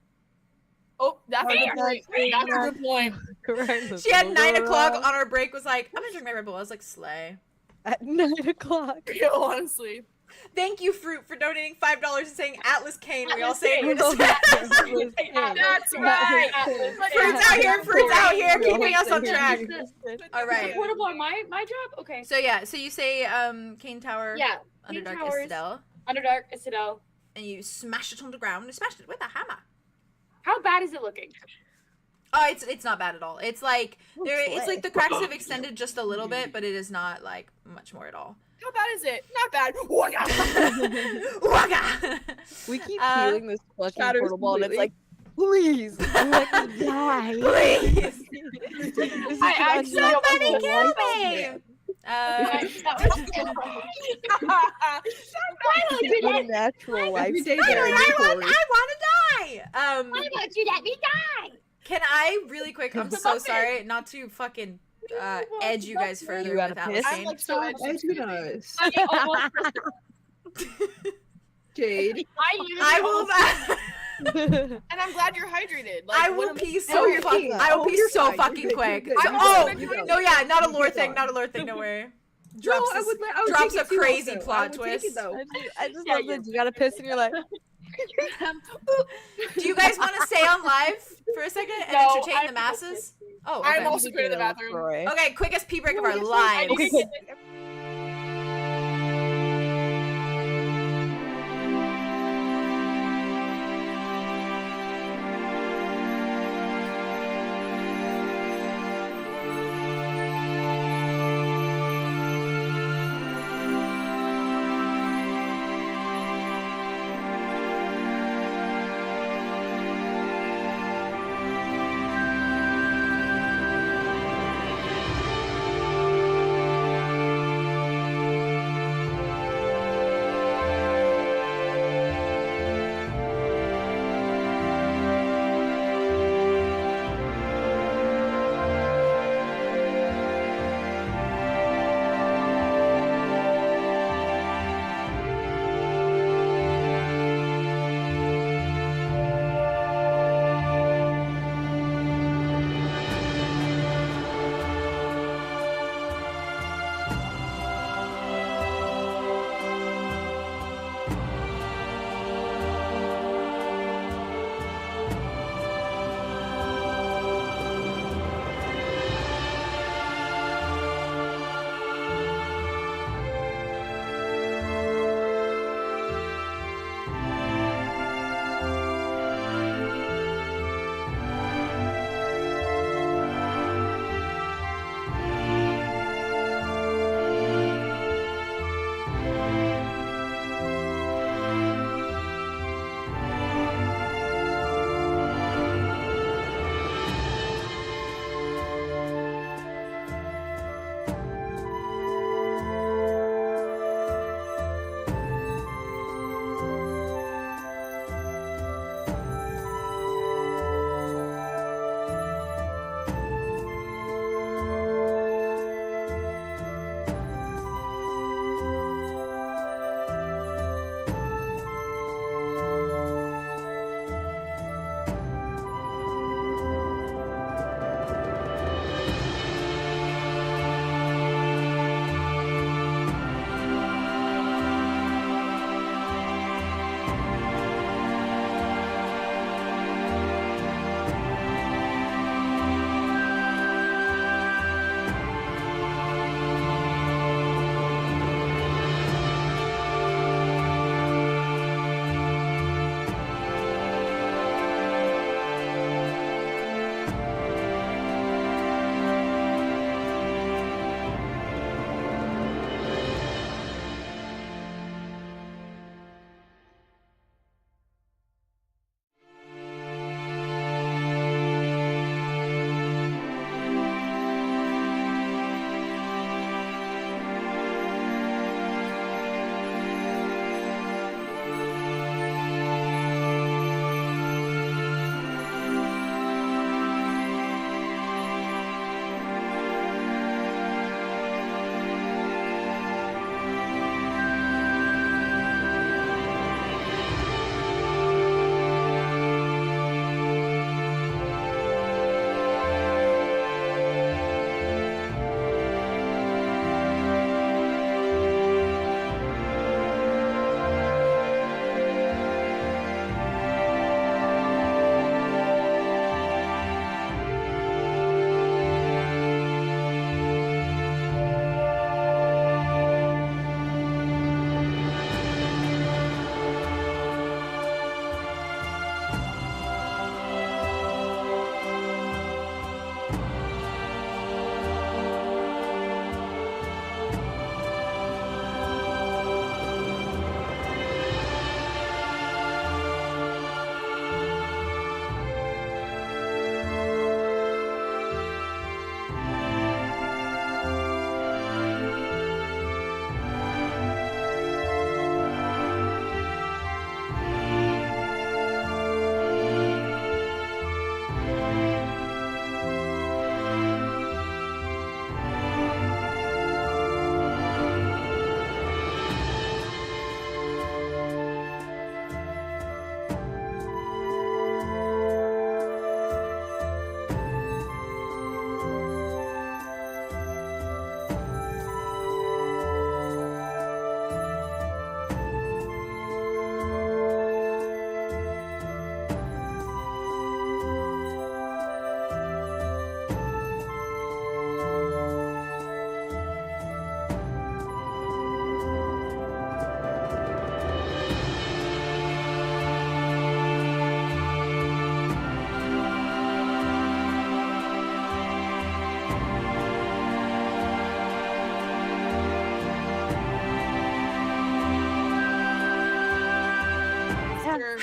Oh, that's a Fair. good point. That's a good point. Right in this She had little 9 o'clock girl. on her break. Was like, I'm gonna drink my Red Bull. I was like, slay. At 9 o'clock. Yeah, honestly. Thank you, Fruit, for donating $5 and saying Atlas Kane. We all say it. Atlas Fruit's Kane. That's right. out here. Fruit's out here, keeping us on track. All right. Portable on my job? Okay. So yeah, so you say Kane Tower, Yeah. Kane Underdark, Towers. Citadel, Underdark, Citadel. and you smash it on the ground. You smashed it with a hammer. How bad is it looking? Oh, it's not bad at all. It's like Oh, it's slay. like the cracks have extended just a little bit, but it is not like much more at all. How bad is it? Not bad. Oh, yeah. Waka! We keep healing this fucking shatters portal ball, and it's like, completely. please, let me die. Please, This is I an actually somebody unbearable kill life me! Finally, you What a let, natural life. Every day Finally, there I in want Corey. to die. why won't you let me die? Can I really quick? I'm so sorry, not to fucking edge you guys further You gotta with Atlas piss? I'm Kane. like so Stop edging us. I almost- Jade. I will. And I'm glad you're hydrated. Like, I what will am pee Oh, so you're fucking. fine. I will Oh, pee you're so fine. You're fucking good. quick. You're good. I'm Oh also good. no, yeah, not a lore You're thing. fine. Not a lore thing. Don't worry. No, Drops I this- would let- I would drops take a it too crazy also. plot I would take twist. it, though. I just Yeah, love that you gotta piss, and you're like, Do you guys want to stay on live for a second and No, entertain I'm the masses? Oh, I'm okay. also going to the bathroom. Troy. Okay, quickest pee break of our I lives. need to get-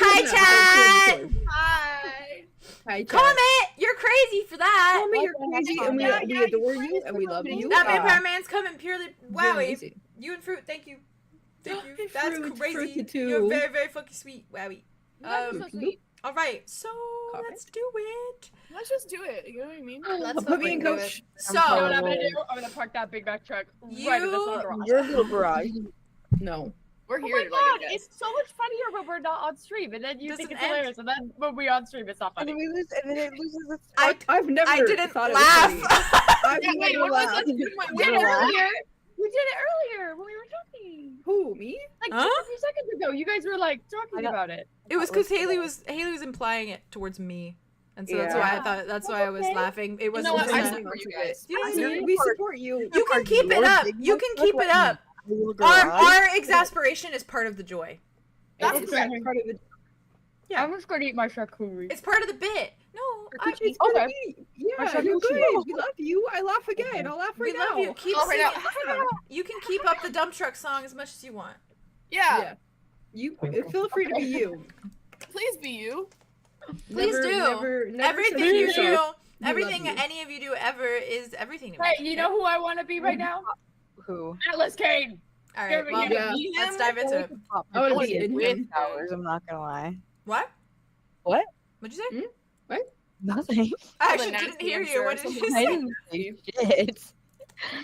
Hi, chat. Hi. Hi, chat. Comment. You're crazy for that. Comment, you're crazy, and we adore you, and we love you. That vampire man's coming purely. You're Wowie. amazing. You and Fruit, thank you. Thank you. Hey, That's Fruit, crazy. Fruity too. You're very, very fucking sweet. Wowie. That's so sweet. All right, so Copy. let's do it. Let's just do it. You know what I mean? Let's Put me fucking in, do coach. it. You know what I'm So, gonna do? I'm gonna park that big back truck right in this little garage. Your little garage. No. We're Oh here. my to god, like, it's so much funnier when we're not on stream, and then you think Doesn't it's end. hilarious, and then when we're on stream, it's not And funny. then we lose, and then it loses its. I've never I didn't thought laugh. It was funny. I've Yeah, wait, never what was laughed. this? We did it earlier. We did it earlier when we were talking. Who, me? Like Huh? just a few seconds ago, you guys were like talking about it. It was because Haley was implying it towards me, and so that's why I thought that's why I was Okay. laughing. It You wasn't. know what? just I a- support you guys. You know what I mean? We support you. You can keep it up. You can keep it up. Our exasperation is part of the joy. That's It's correct. part of the. Yeah. I'm just gonna eat my charcuterie. It's part of the bit. No, It's Okay. gonna be, yeah, you're good. We love you. I laugh again. I'll laugh we right love now. you. Keep Oh, right singing. now. You can keep up the dump truck song as much as you want. Yeah. Yeah. You feel free to be you. Please be you. Please Never- do. never Everything censor you yourself. do, everything you. any of you do ever is everything to me. Hey, you know who I want to be right now? Who? Atlas Kane. All right, well, Yeah. let's dive into it. I wanna be in him. Hours, I'm not gonna lie. What? What? What'd you say? Nothing. I Probably actually didn't nasty, hear I'm you. sure, What did you I say? didn't say shit.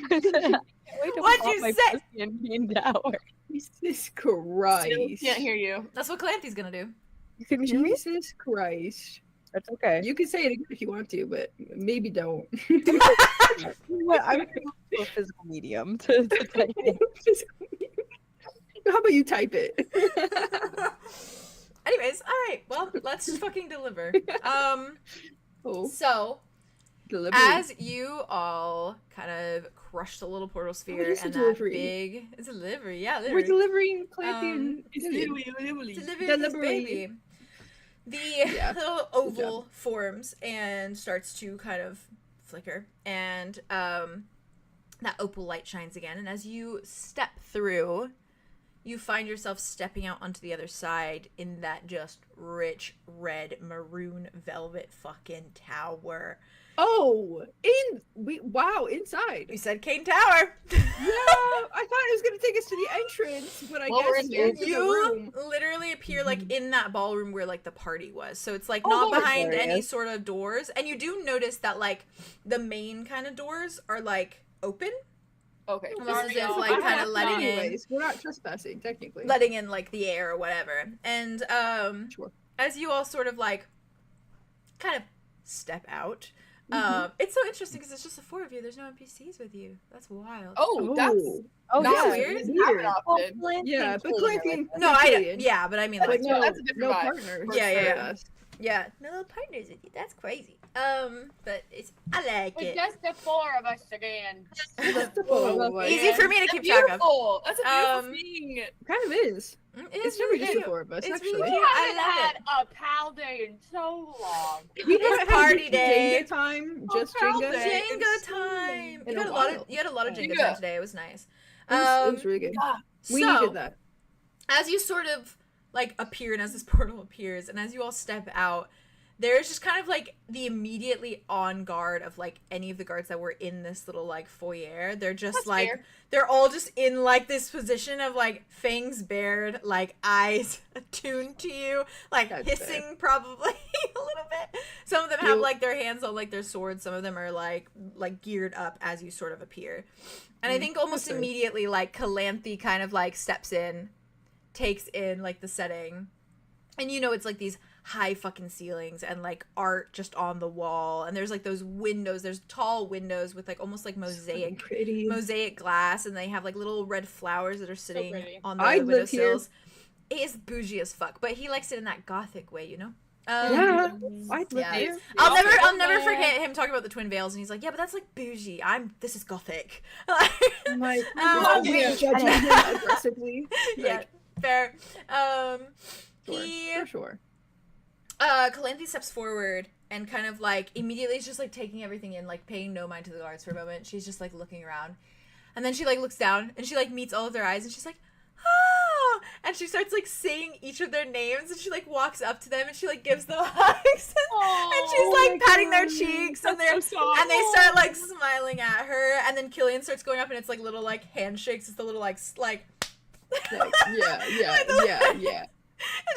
What'd you say? Jesus Christ. Still can't hear you. That's what 𝐿𝐼𝐻𝐻𝑖's gonna do. You can hear me? Jesus Christ. That's okay. You can say it again if you want to, but maybe don't. What? I'm a physical medium to type it. How about you type it? Anyways, all right. Well, let's just fucking deliver. Oh, So delivery. as you all kind of crush the little portal sphere it's a and that delivery. big it's a delivery, yeah, We're literally. delivering Clancy and Delivering this Delivery. baby. The Yeah. little oval forms and starts to kind of flicker, and that opal light shines again. And as you step through, you find yourself stepping out onto the other side in that just rich red maroon velvet fucking tower. Oh, wow, inside. You said Cane Tower. Yeah, I thought it was gonna take us to the entrance, but I Well, we're guess in here. it's in the You room. literally appear like in that ballroom where like the party was. So it's like Oh, not Lord, behind any glorious. sort of doors. And you do notice that like the main kind of doors are like open. Okay. Almost as Sorry, if y'all. like I'm kind not of letting in Anyways, we're not trespassing technically. letting in like the air or whatever. And Sure. as you all sort of like kind of step out, Mhm. it's so interesting because it's just the four of you. There's no NPCs with you. That's wild. Oh, that's Oh, not yeah. weird. It's It's not weird. often. Yeah, but Clancy. No, yeah, but I mean Like, like no, that's a different no vibe. partners. Yeah, yeah, for yeah. us. yeah, no partners with you. That's crazy. But it's I like It's it. just the four of us again. That's the poll. Easy for me to That's keep track of. beautiful. That's a beautiful Um, thing. Kind of is. It's never really just the cute. four of us, It's actually. really We cute. I haven't love had it. a pal day in so long. We It's had party day. Jenga time. Just pal Jenga. day. Jenga time. In You a got a lot while. of Jenga Jenga. time today. It was nice. It was really good. We so, needed that. as you sort of like appear and as this portal appears and as you all step out, there's just kind of like the immediately on guard of like any of the guards that were in this little like foyer. They're just That's like fair. they're all just in like this position of like fangs bared, like eyes attuned to you, like That's hissing probably a little bit. Some of them have Cute. like their hands on like their swords. Some of them are like geared up as you sort of appear. And I think almost that's nice. immediately like 𝐿𝐼𝐻𝐻𝑖 kind of like steps in, takes in like the setting. And you know it's like these high fucking ceilings and like art just on the wall, and there's like those windows, there's tall windows with like almost like mosaic glass, and they have like little red flowers that are sitting pretty. on the I'd live here. windowsills. It is bougie as fuck, but he likes it in that gothic way, you know. Yeah, I'd live yeah. here. I'll never forget him talking about the twin veils, and he's like, yeah, but that's like bougie. This is gothic. I'm like, Oh, yeah, yeah. judging him aggressively. yeah, Like, fair. sure, He for sure. 𝐿𝐼𝐻𝐻𝑖 steps forward and kind of like immediately is just like taking everything in, like paying no mind to the guards for a moment. She's just like looking around, and then she like looks down and she like meets all of their eyes, and she's like, oh, and she starts like saying each of their names, and she like walks up to them and she like gives them hugs, and she's like patting their cheeks, and they start like smiling at her, and then Killian starts going up, and it's like little like handshakes, it's the little like yeah.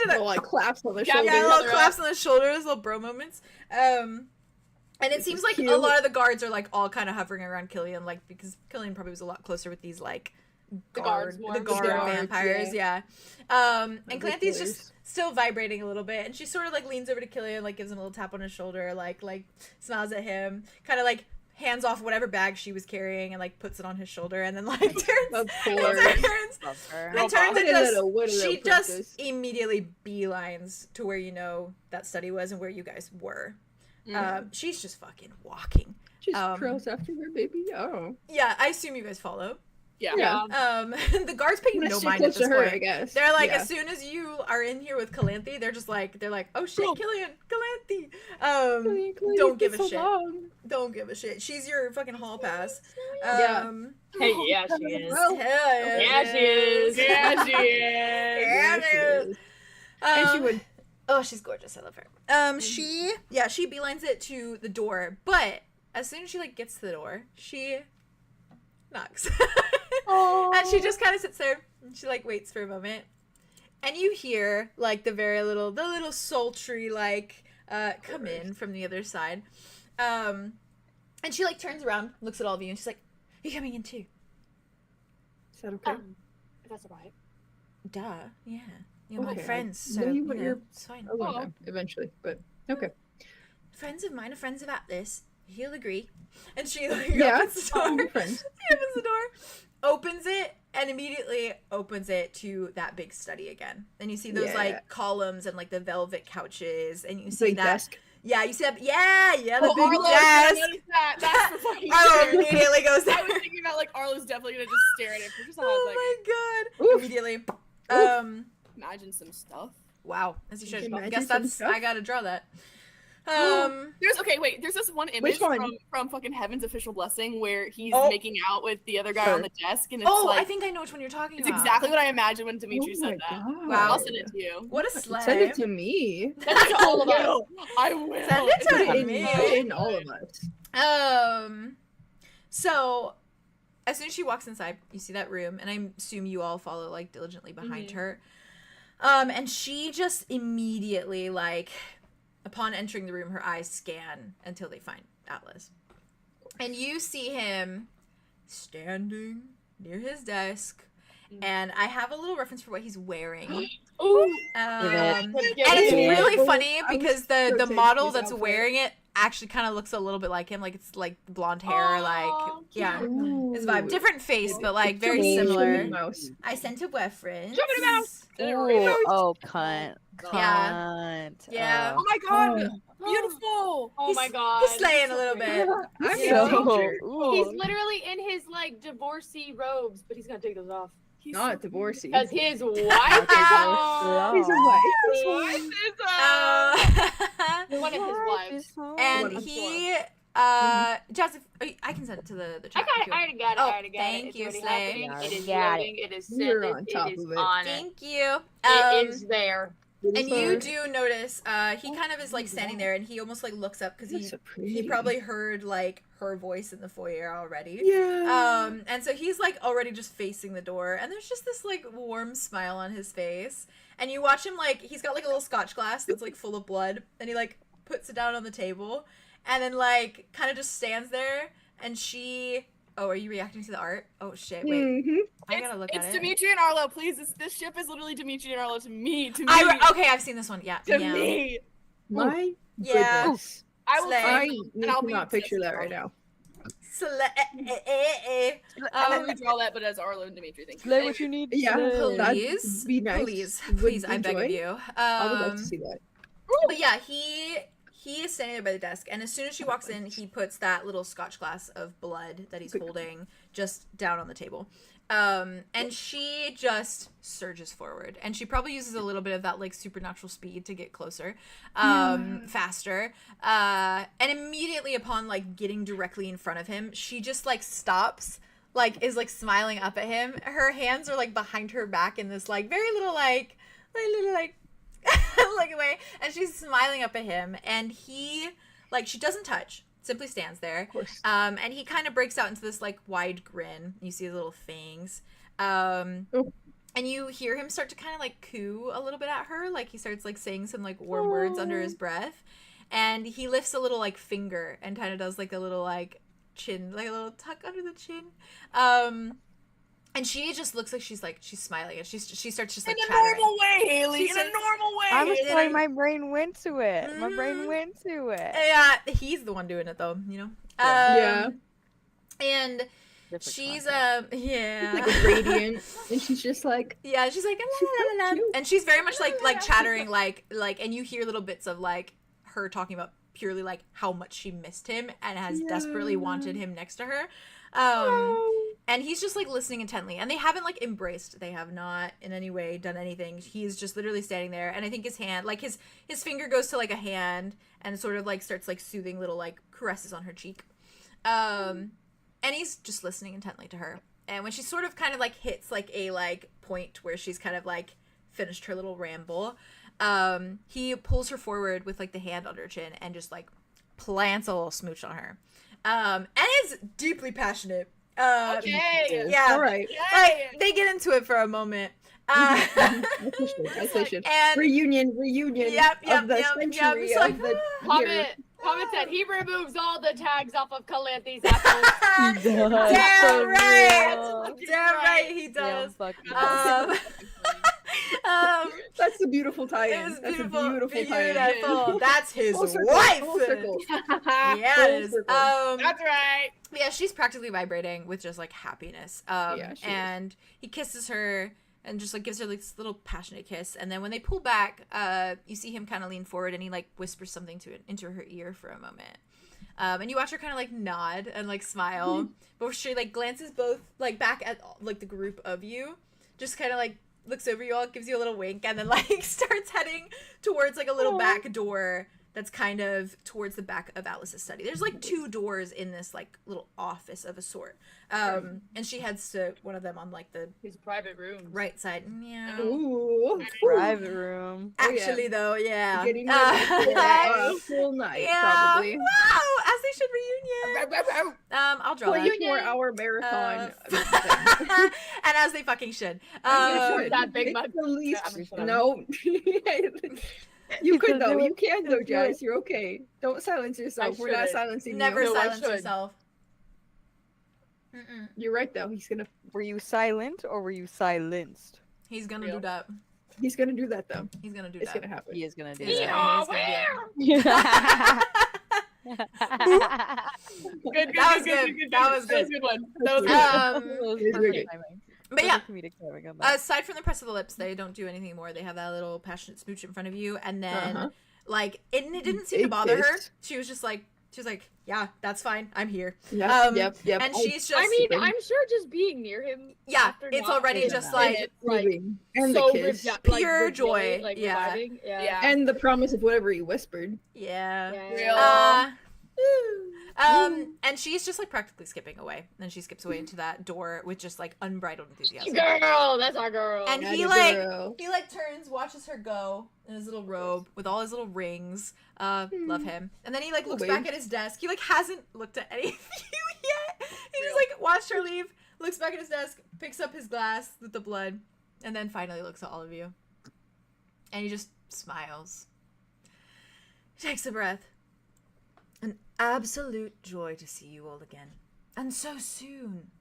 Little like claps on the shoulders. Yeah, little claps on the shoulders, little bro moments. And it seems like a lot of the guards are like all kind of hovering around Killian, like because Killian probably was a lot closer with these like the guard vampires, yeah. And Calanthi's just still vibrating a little bit, and she sort of like leans over to Killian, like gives him a little tap on his shoulder, like smiles at him, kind of like hands off whatever bag she was carrying and like puts it on his shoulder, and then like turns and she just immediately beelines to where you know that study was and where you guys were. She's just fucking walking. She's trails after her baby. Oh. Yeah, I assume you guys follow. Yeah. The guards pay no mind at this her, point. I guess. They're like, as soon as you are in here with Calanthi, they're like, oh shit, Killian, Calanthi. Don't give a shit. Don't give a shit. She's your fucking hall pass. Hey, yeah, she is. Hell yeah. Yeah, she is. Yeah, she is. Yeah, she is. And she would. Oh, she's gorgeous. I love her. She beelines it to the door, but as soon as she like gets to the door, she knocks. And she just kind of sits there and she like waits for a moment, and you hear like the little sultry like come in from the other side, and she like turns around, looks at all of you, and she's like, "You coming in too?" Is that okay? If that's alright. Duh, yeah. You're my Okay, friends, so it's fine. No, eventually, but okay. Friends of mine are friends of Atlas. He'll agree. And she like, opens the door. Friends. She opens the door, opens it, and immediately opens it to that big study again. And you see those like columns and like the velvet couches, and you see big that desk. Yeah, you see that. Yeah, the big Arlo, desk. that's the fucking Arlo immediately goes there. I was thinking about like Arlo's definitely gonna just stare at it for just a hot Oh second. my god! Immediately. Imagine some stuff. Wow, as you should. Imagine Guess some that's. stuff. I gotta draw that. There's this one image from fucking Heaven's Official Blessing where he's making out with the other guy on the desk, and it's I think I know which one you're talking about. It's exactly what I imagined when Dimitri said that. Wow. I'll send it to you. What a slay. Send it to me. Send it to all of us. I will. Send it to me. Put it in all of us. So as soon as she walks inside, you see that room, and I assume you all follow like diligently behind her. And she just immediately, like, upon entering the room, her eyes scan until they find Atlas. And you see him standing near his desk, and I have a little reference for what he's wearing. And it's really funny because the model that's wearing it actually kind of looks a little bit like him, like it's like blonde hair, like his vibe, different face, but like very similar. I sent a reference. Oh, cunt. Yeah. Oh my god, beautiful. Oh my god, he's slaying a little bit. He's literally in his like divorcee robes, but he's gonna take those off. He's not divorcee. Because his wife is He's a wife. One of his wives. And he, Joseph, I can send it to the chat. I already got it. I already got thank it. you, It's Slay. It is loading. It is sent. You're on top it is of it. on it. Thank you. It is there. And you do notice, he kind of is like standing there, and he almost like looks up because he probably heard like her voice in the foyer already. Yeah. And so he's like already just facing the door, and there's just this like warm smile on his face, and you watch him like he's got like a little scotch glass that's like full of blood, and he like puts it down on the table, and then like kind of just stands there, and she. Oh, are you reacting to the art? Oh shit! Wait, I gotta look at it. It's Dimitri and Arlo. Please, this ship is literally Dimitri and Arlo to me. To me. Okay, I've seen this one. Yeah. To me. My goodness. I will. I cannot picture that right now. I'll redraw that, but as Arlo and Dimitri. Thank you. Slay what you need. Yeah, please, be nice. please, I beg of you. I would love to see that. But yeah, he is standing there by the desk, and as soon as she walks in, he puts that little scotch glass of blood that he's holding just down on the table. And she just surges forward, and she probably uses a little bit of that like supernatural speed to get closer, faster. And immediately upon like getting directly in front of him, she just like stops, like is like smiling up at him. Her hands are like behind her back in this like very little like way, and she's smiling up at him, and he like she doesn't touch, simply stands there. Of course. And he kind of breaks out into this like wide grin. You see his little fangs. And you hear him start to kind of like coo a little bit at her, like he starts like saying some like warm words under his breath, and he lifts a little like finger and kind of does like a little like chin, like a little tuck under the chin. And she just looks like she's smiling, and she starts just like in a chattering. normal way, Haley. In a normal way. I'm sorry, my brain went to it. My brain went to it. Yeah, he's the one doing it though, you know. Yeah. And Different she's context. yeah, Like radiant, and she's just like, yeah, she's like She's so la, la, la. cute. And she's very much like chattering like, and you hear little bits of like her talking about purely like how much she missed him and has desperately wanted him next to her. And he's just like listening intently, and they haven't like embraced, they have not in any way done anything. He's just literally standing there, and I think his hand, like his finger goes to like a hand and sort of like starts like soothing little like caresses on her cheek. And he's just listening intently to her. And when she sort of kind of like hits like a like point where she's kind of like finished her little ramble, he pulls her forward with like the hand under her chin and just like plants a little smooch on her. And is deeply passionate. Okay. Yeah. all right. Like, they get into it for a moment. As they should. And Reunion Yep, of the yep. century It's like, of the year. Comment said he removes all the tags off of Calanthi's apples. Damn So right. real. Damn right he does. That's the beautiful It tie-in. was That's beautiful. a beautiful tie-in. Beautiful. That's his Full circle, wife. full circle. Yes. Full circle. That's right. Yeah, she's practically vibrating with just like happiness. Yeah, she is. And he kisses her and just like gives her like this little passionate kiss. And then when they pull back, you see him kind of lean forward, and he like whispers something into her ear for a moment. And you watch her kind of like nod and like smile, but she like glances both like back at like the group of you, just kind of like looks over you all, gives you a little wink, and then like starts heading towards like a little back door that's kind of towards the back of Alice's study. There's like 2 doors in this like little office of a sort. And she heads to one of them on like the His private room. right side. Yeah. Ooh. Private room. Actually though, yeah. Getting ready for a full night, probably. Wow, as they should reunion. I'll draw that. 24-hour marathon. And as they fucking should. That big It's mug. the least. Yeah, No. You could though. do You it. can though, Do it. Jazz. You're okay. Don't silence yourself. We're not shouldn't. silencing Never you. No, I silence should. yourself. Mm-mm. You're right though. He's gonna Were you silent or were you silenced? He's gonna Real. do that. do that though. He's gonna do It's that. gonna happen. He is gonna do Yeah. that. Good. That was good. That was good. That was a good one. That was good. It's very good. But yeah, Comedic timing on that. aside from the press of the lips, they don't do anything more. They have that little passionate smooch in front of you, and then Uh-huh. like it didn't seem to Big bother her. kiss. She was like, yeah, that's fine. I'm here. Yep. Yep. And she's just, I mean, Sleeping. I'm sure just being near him. yeah, after it's not already being just in like it, like Moving. And so the kiss. Pure with joy, like yeah. reviving. Yeah. And the promise of whatever he whispered. yeah. Yeah. And she's just like practically skipping away. And she skips away into that door with just like unbridled enthusiasm. Girl, that's our girl. And Atta he like girl. turns, watches her go in his little robe with all his little rings. Love him. And then he like looks babe. back at his desk. He like hasn't looked at any of you yet. He just like watched her leave, looks back at his desk, picks up his glass with the blood, and then finally looks at all of you. And he just smiles. Takes a breath. An absolute joy to see you all again. And so soon.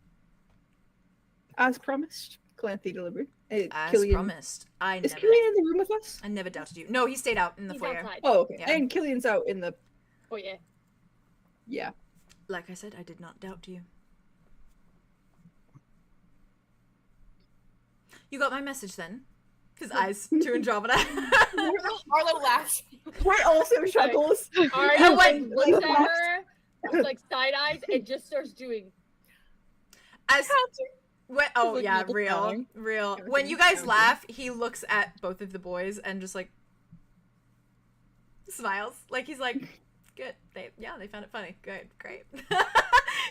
As promised, Calanthe delivered. As Killian. promised. Is Killian in the room with us? I never doubted you. No, he stayed out in the He's foyer. outside. Oh, okay. Yeah. And Killian's out in the. Oh yeah. Yeah. Like I said, I did not doubt you. You got my message then? His eyes to Andromeda. Arlow laughs. What also chuckles? Aria like, looks at her with like side eyes and just starts doing. As oh looking yeah, at the real. counting. When you guys laugh, he looks at both of the boys and just like smiles. Like he's like, good. They found it funny. Good, great.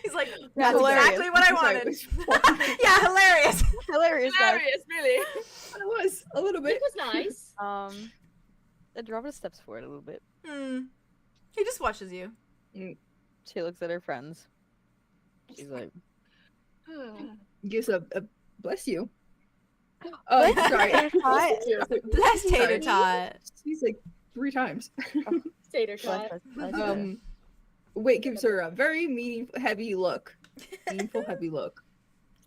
He's like, Yeah, that's hilarious. exactly what I Sorry, wanted. it was Yeah, hilarious. Hilarious, guys. Hilarious, really. It was a little It bit. was nice. Andromeda steps forward a little bit. He just watches you. She looks at her friends. She's like, Gives a bless you. Oh, sorry. Bless Tater Tot. She's like 3 times. Tater Tot. Wait, gives her a very meaningful, heavy look. Meaningful, heavy look.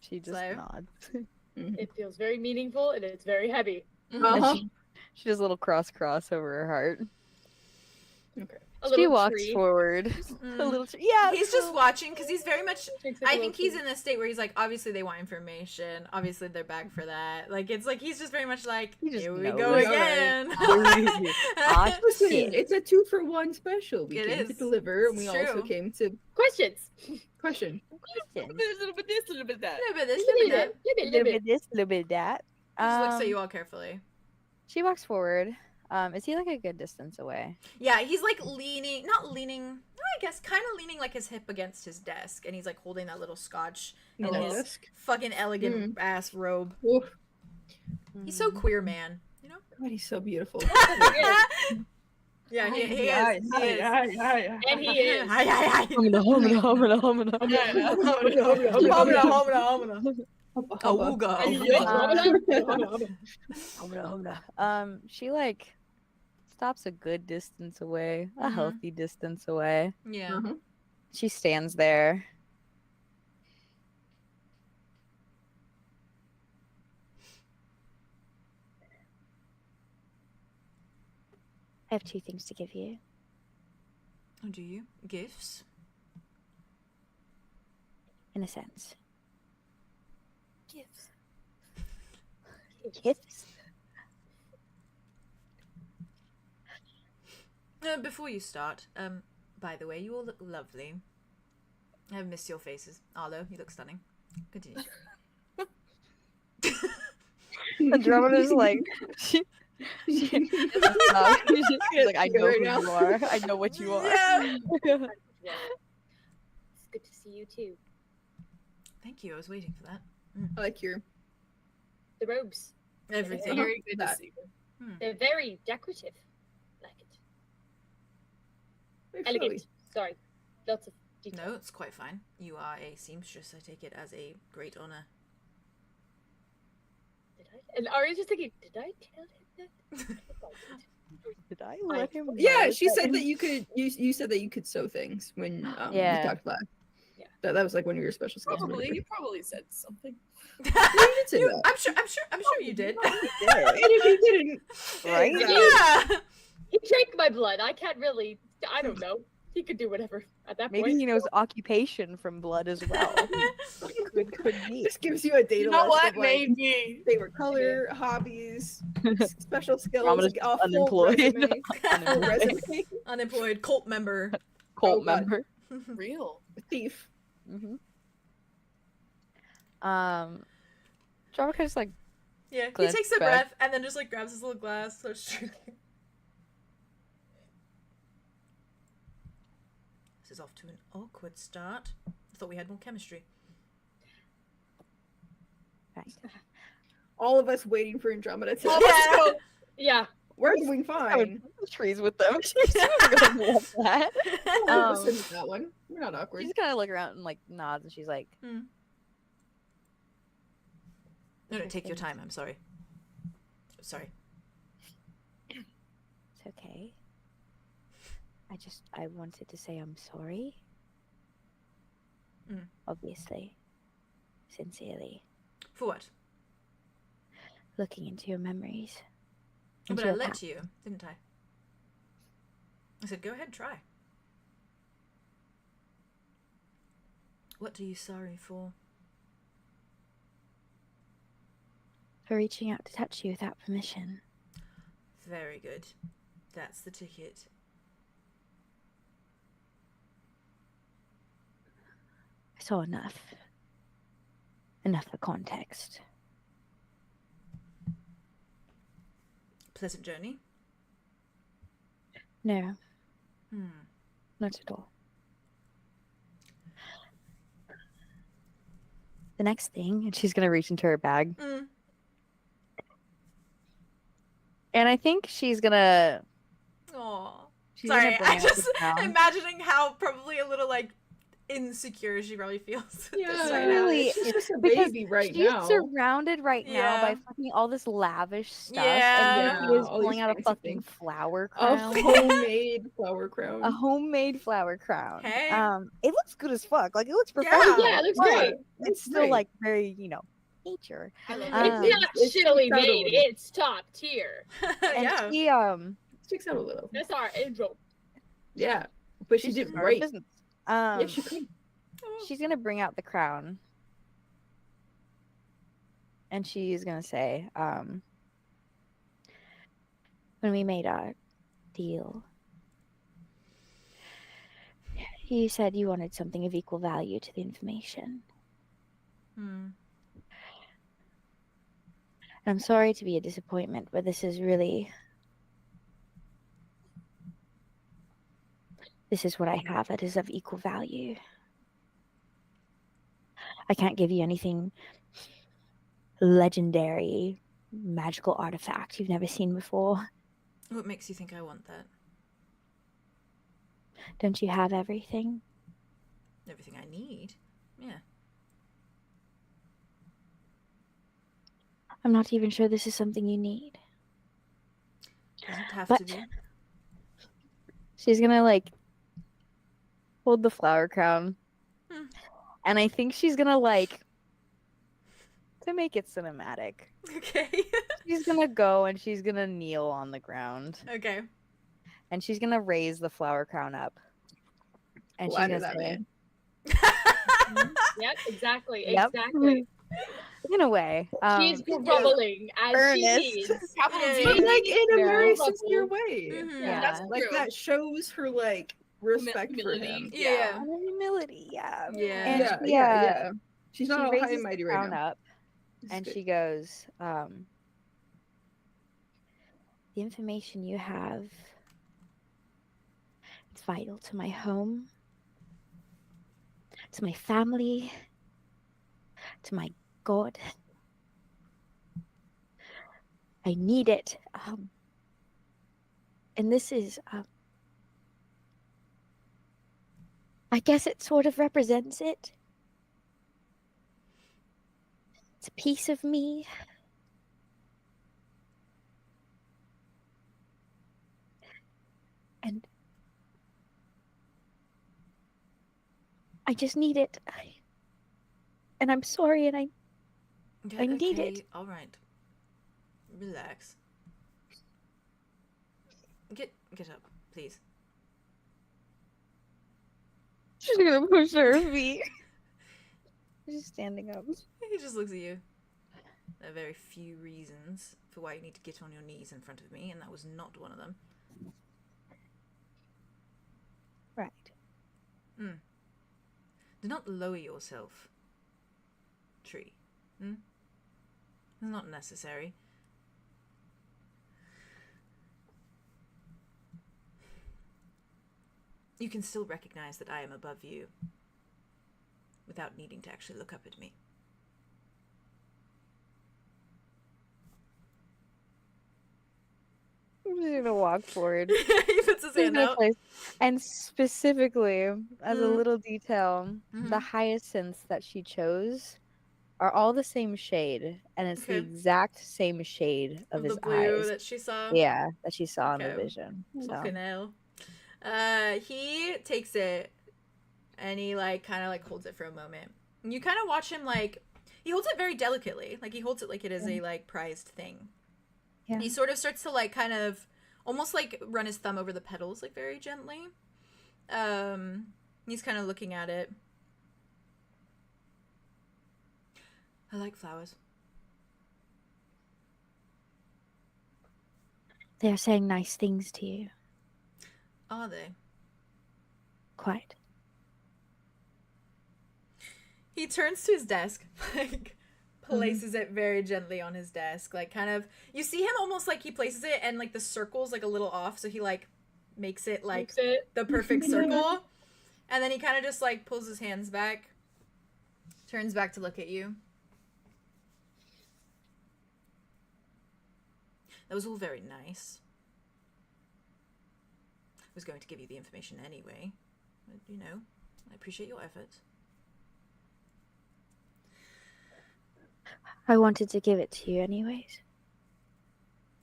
She just Slayer? nods. It feels very meaningful and it's very heavy. Uh-huh. She does a little cross over her heart. Okay. A She little walks tree. forward. A little yeah. He's just watching because he's very much. Takes, like, a I little think he's tree. in a state where he's like, obviously they want information. Obviously they're back for that. Like it's like he's just very much like, He just here we knows. go Alright. again. Ah, Listen, shit. it's a 2-for-1 special. We It came to is. deliver, and we It's also true. came to Questions. question. There's a little bit this, a little bit that. A little bit this, Little little bit that. bit, A little bit this, a little bit that. He just looks at you all carefully. She walks forward. Is he like a good distance away? Yeah, he's like leaning, not leaning, no, I guess kind of leaning like his hip against his desk, and he's like holding that little scotch in Little his desk. fucking elegant ass robe. Oof. He's so queer, man. You know? God, he's so beautiful. Yeah, he is. He Hi, is. hi, hi. And he is. Hi, hi, hi. Homina. She like stops a good distance away, a healthy distance away. Yeah. Uh-huh. She stands there. I have 2 things to give you. Oh, do you? Gifts? In a sense. Gifts. Gifts? Before you start, by the way, you all look lovely. I've missed your faces. Arlo, you look stunning. Continue. Andromeda's like, she's like, I know who you are. I know what you are. Yeah. It's good to see you too. Thank you. I was waiting for that. I like your The robes. Everything. Very good to That. see you. They're very decorative. Like it. very Elegant. flowy. Sorry. Lots of detail. No, it's quite fine. You are a seamstress. I take it as a great honor. Did I? And Aria's just thinking, did I tell him that? Did I let him? Yeah, know she that? said that you could. You said that you could sew things when Yeah. we talked last. Yeah. That was like one of your special skills. You probably said something. You did say that. I'm sure you did. And if you didn't, Right? Yeah. He drank my blood. I can't really. I don't know. He could do whatever at that Maybe point. he knows occupation from blood as well. could be. this gives you a data You know list what? of, like, Maybe. favorite color, hobbies, special skills, Andromeda's like, a full unemployed. resume. Full resume. Unemployed cult member. Cult Oh, God. member. Real. Thief. Andromeda just like Yeah. He Glance takes a back. breath and then just like grabs his little glass, starts drinking. This is off to an awkward start. I thought we had more chemistry. Right. All of us waiting for Andromeda to. Yeah. Yeah. We're doing fine. trees with them. She's gonna love that. I'll listen to that one. We're not awkward. She's kind of look around and like nods, and she's like, No, take your time. I'm sorry. Sorry. It's okay. I wanted to say I'm sorry. Obviously. Sincerely. For what? Looking into your memories. But into I your let past. you, didn't I? I said, go ahead, try. What are you sorry for? For reaching out to touch you without permission. Very good. That's the ticket. I saw enough. Enough for context. Pleasant journey? No, Hmm. not at all. the next thing, and she's gonna reach into her bag. And I think she's gonna. Aw. She's Sorry, gonna bring I out just the crown. imagining how probably a little like insecure she probably feels. Yeah, right now. Really, she's just a because baby right she's now. surrounded right now by Yeah. fucking all this lavish stuff, Yeah. and he is all these pulling out a fancy fucking things. flower A crown. homemade flower crown. A homemade flower crown. Hey. It looks good as fuck. Like, it looks Yeah. professional. Yeah, it looks but great. It's still great. like very, nature. I love Um, it. It's not it shittily sticks out a made. little. It's top tier. And Yeah. she Sticks out a little. That's our intro. Yeah, but she she's did just her great. business. Yeah, she could. She's gonna bring out the crown, and she's gonna say, when we made our deal, you said you wanted something of equal value to the information. Hmm. I'm sorry to be a disappointment, but this is what I have that is of equal value. I can't give you anything legendary, magical artifact you've never seen before. What makes you think I want that? Don't you have everything? Everything I need. Yeah. I'm not even sure this is something you need. Doesn't have But- to be. She's gonna hold the flower crown. Hmm. And I think she's gonna to make it cinematic. Okay. She's gonna go and she's gonna kneel on the ground. Okay. And she's gonna raise the flower crown up. And she's Flatter gonna that say, man. Yep, exactly. Yep. Exactly. In a way. She's groveling as earnest. she is. Capital Yeah, D. But like in a Yeah. very Level. sincere way. Mhm. Yeah. That's Like true. that shows her respect for Humility. him. Yeah. And humility, yeah. Yeah. And Yeah, she, yeah. She's she not all high raises and mighty the right crown now. up, This is and good. she goes, the information you have, it's vital to my home, to my family, to my God. I need it. And this is, I guess it sort of represents it. It's a piece of me. And I just need it. And I'm sorry, and I need it. All right. Relax. Get up, please. She's gonna push her feet. She's standing up. He just looks at you. There are very few reasons for why you need to get on your knees in front of me, and that was not one of them. Right. Do not lower yourself, tree. It's not necessary. You can still recognize that I am above you without needing to actually look up at me. I'm just gonna walk forward. He puts his hand out. And specifically, as a Mm. little detail, the Mhm. hyacinths that she chose are all the same shade, and it's the Okay. exact same shade of his The blue eyes. that she saw. Yeah, that she saw in the Okay. vision. So. Fucking hell. He takes it and he kind of holds it for a moment. And you kind of watch him he holds it very delicately. He holds it like it is a prized thing. Yeah. And he sort of starts to kind of almost run his thumb over the petals very gently. He's kind of looking at it. I like flowers. They are saying nice things to you. Are they? Quite. He turns to his desk, places it very gently on his desk, you see him almost he places it and the circle's a little off, so he makes it Makes it. the perfect circle, and then he kind of just pulls his hands back, Turns back to look at you. That was all very nice. I was going to give you the information anyway. But, you know, I appreciate your efforts. I wanted to give it to you anyways.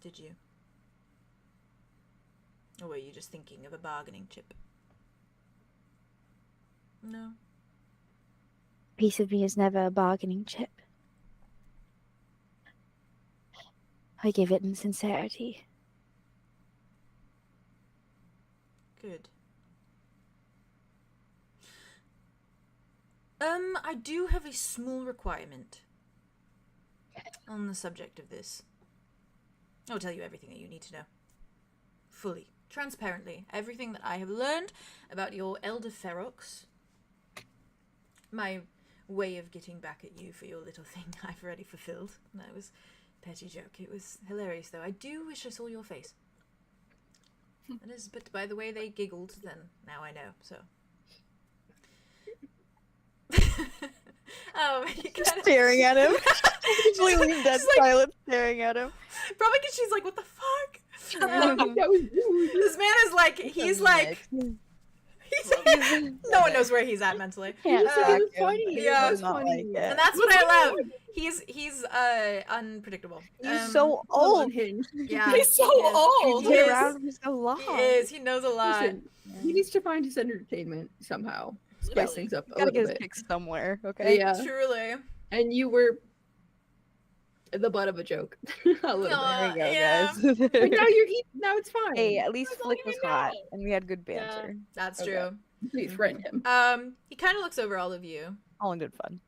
Did you? Or were you just thinking of a bargaining chip? No. A piece of me is never a bargaining chip. I give it in sincerity. Good. I do have a small requirement on the subject of this. I'll tell you everything that you need to know. Fully. Transparently. Everything that I have learned about your elder ferox. My way of getting back at you for your little thing I've already fulfilled. That was a petty joke. It was hilarious though. I do wish I saw your face. That is, but by the way they giggled, then now I know, so. You Just staring at him. Completely dead silent, staring at him. Probably because she's like, what the fuck? That was rude. This man is like, he's like, no one knows where he's at mentally. Yeah, It was funny. Yeah. It was Not funny. like it. And that's what I love. He's unpredictable. He's so Oh, old. unhinged. Yeah. He's so he is. old. He's He been is. around for so long. He is. He knows a lot. Listen, he needs to find his entertainment somehow. Spice things up a Gotta little get his bit. kicks somewhere, okay? Yeah, Truly. and you were the butt of a joke. A little Aw. There we go, Yeah. guys. bit. But now now it's fine. Hey, at least That's all Flick you was know. hot, and we had good banter. That's Okay. true. Please friend him. He kind of looks over all of you. All in good fun.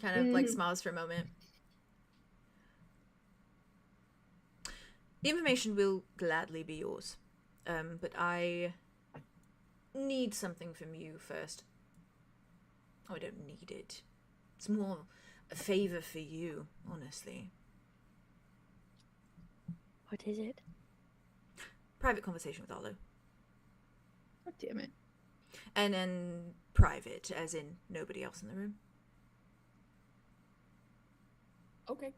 Kind of like smiles for a moment. The information will gladly be yours. But I need something from you first. Oh, I don't need it. It's more a favor for you, honestly. What is it? Private conversation with Arlow. God damn it. And then private, as in nobody else in the room. Okay.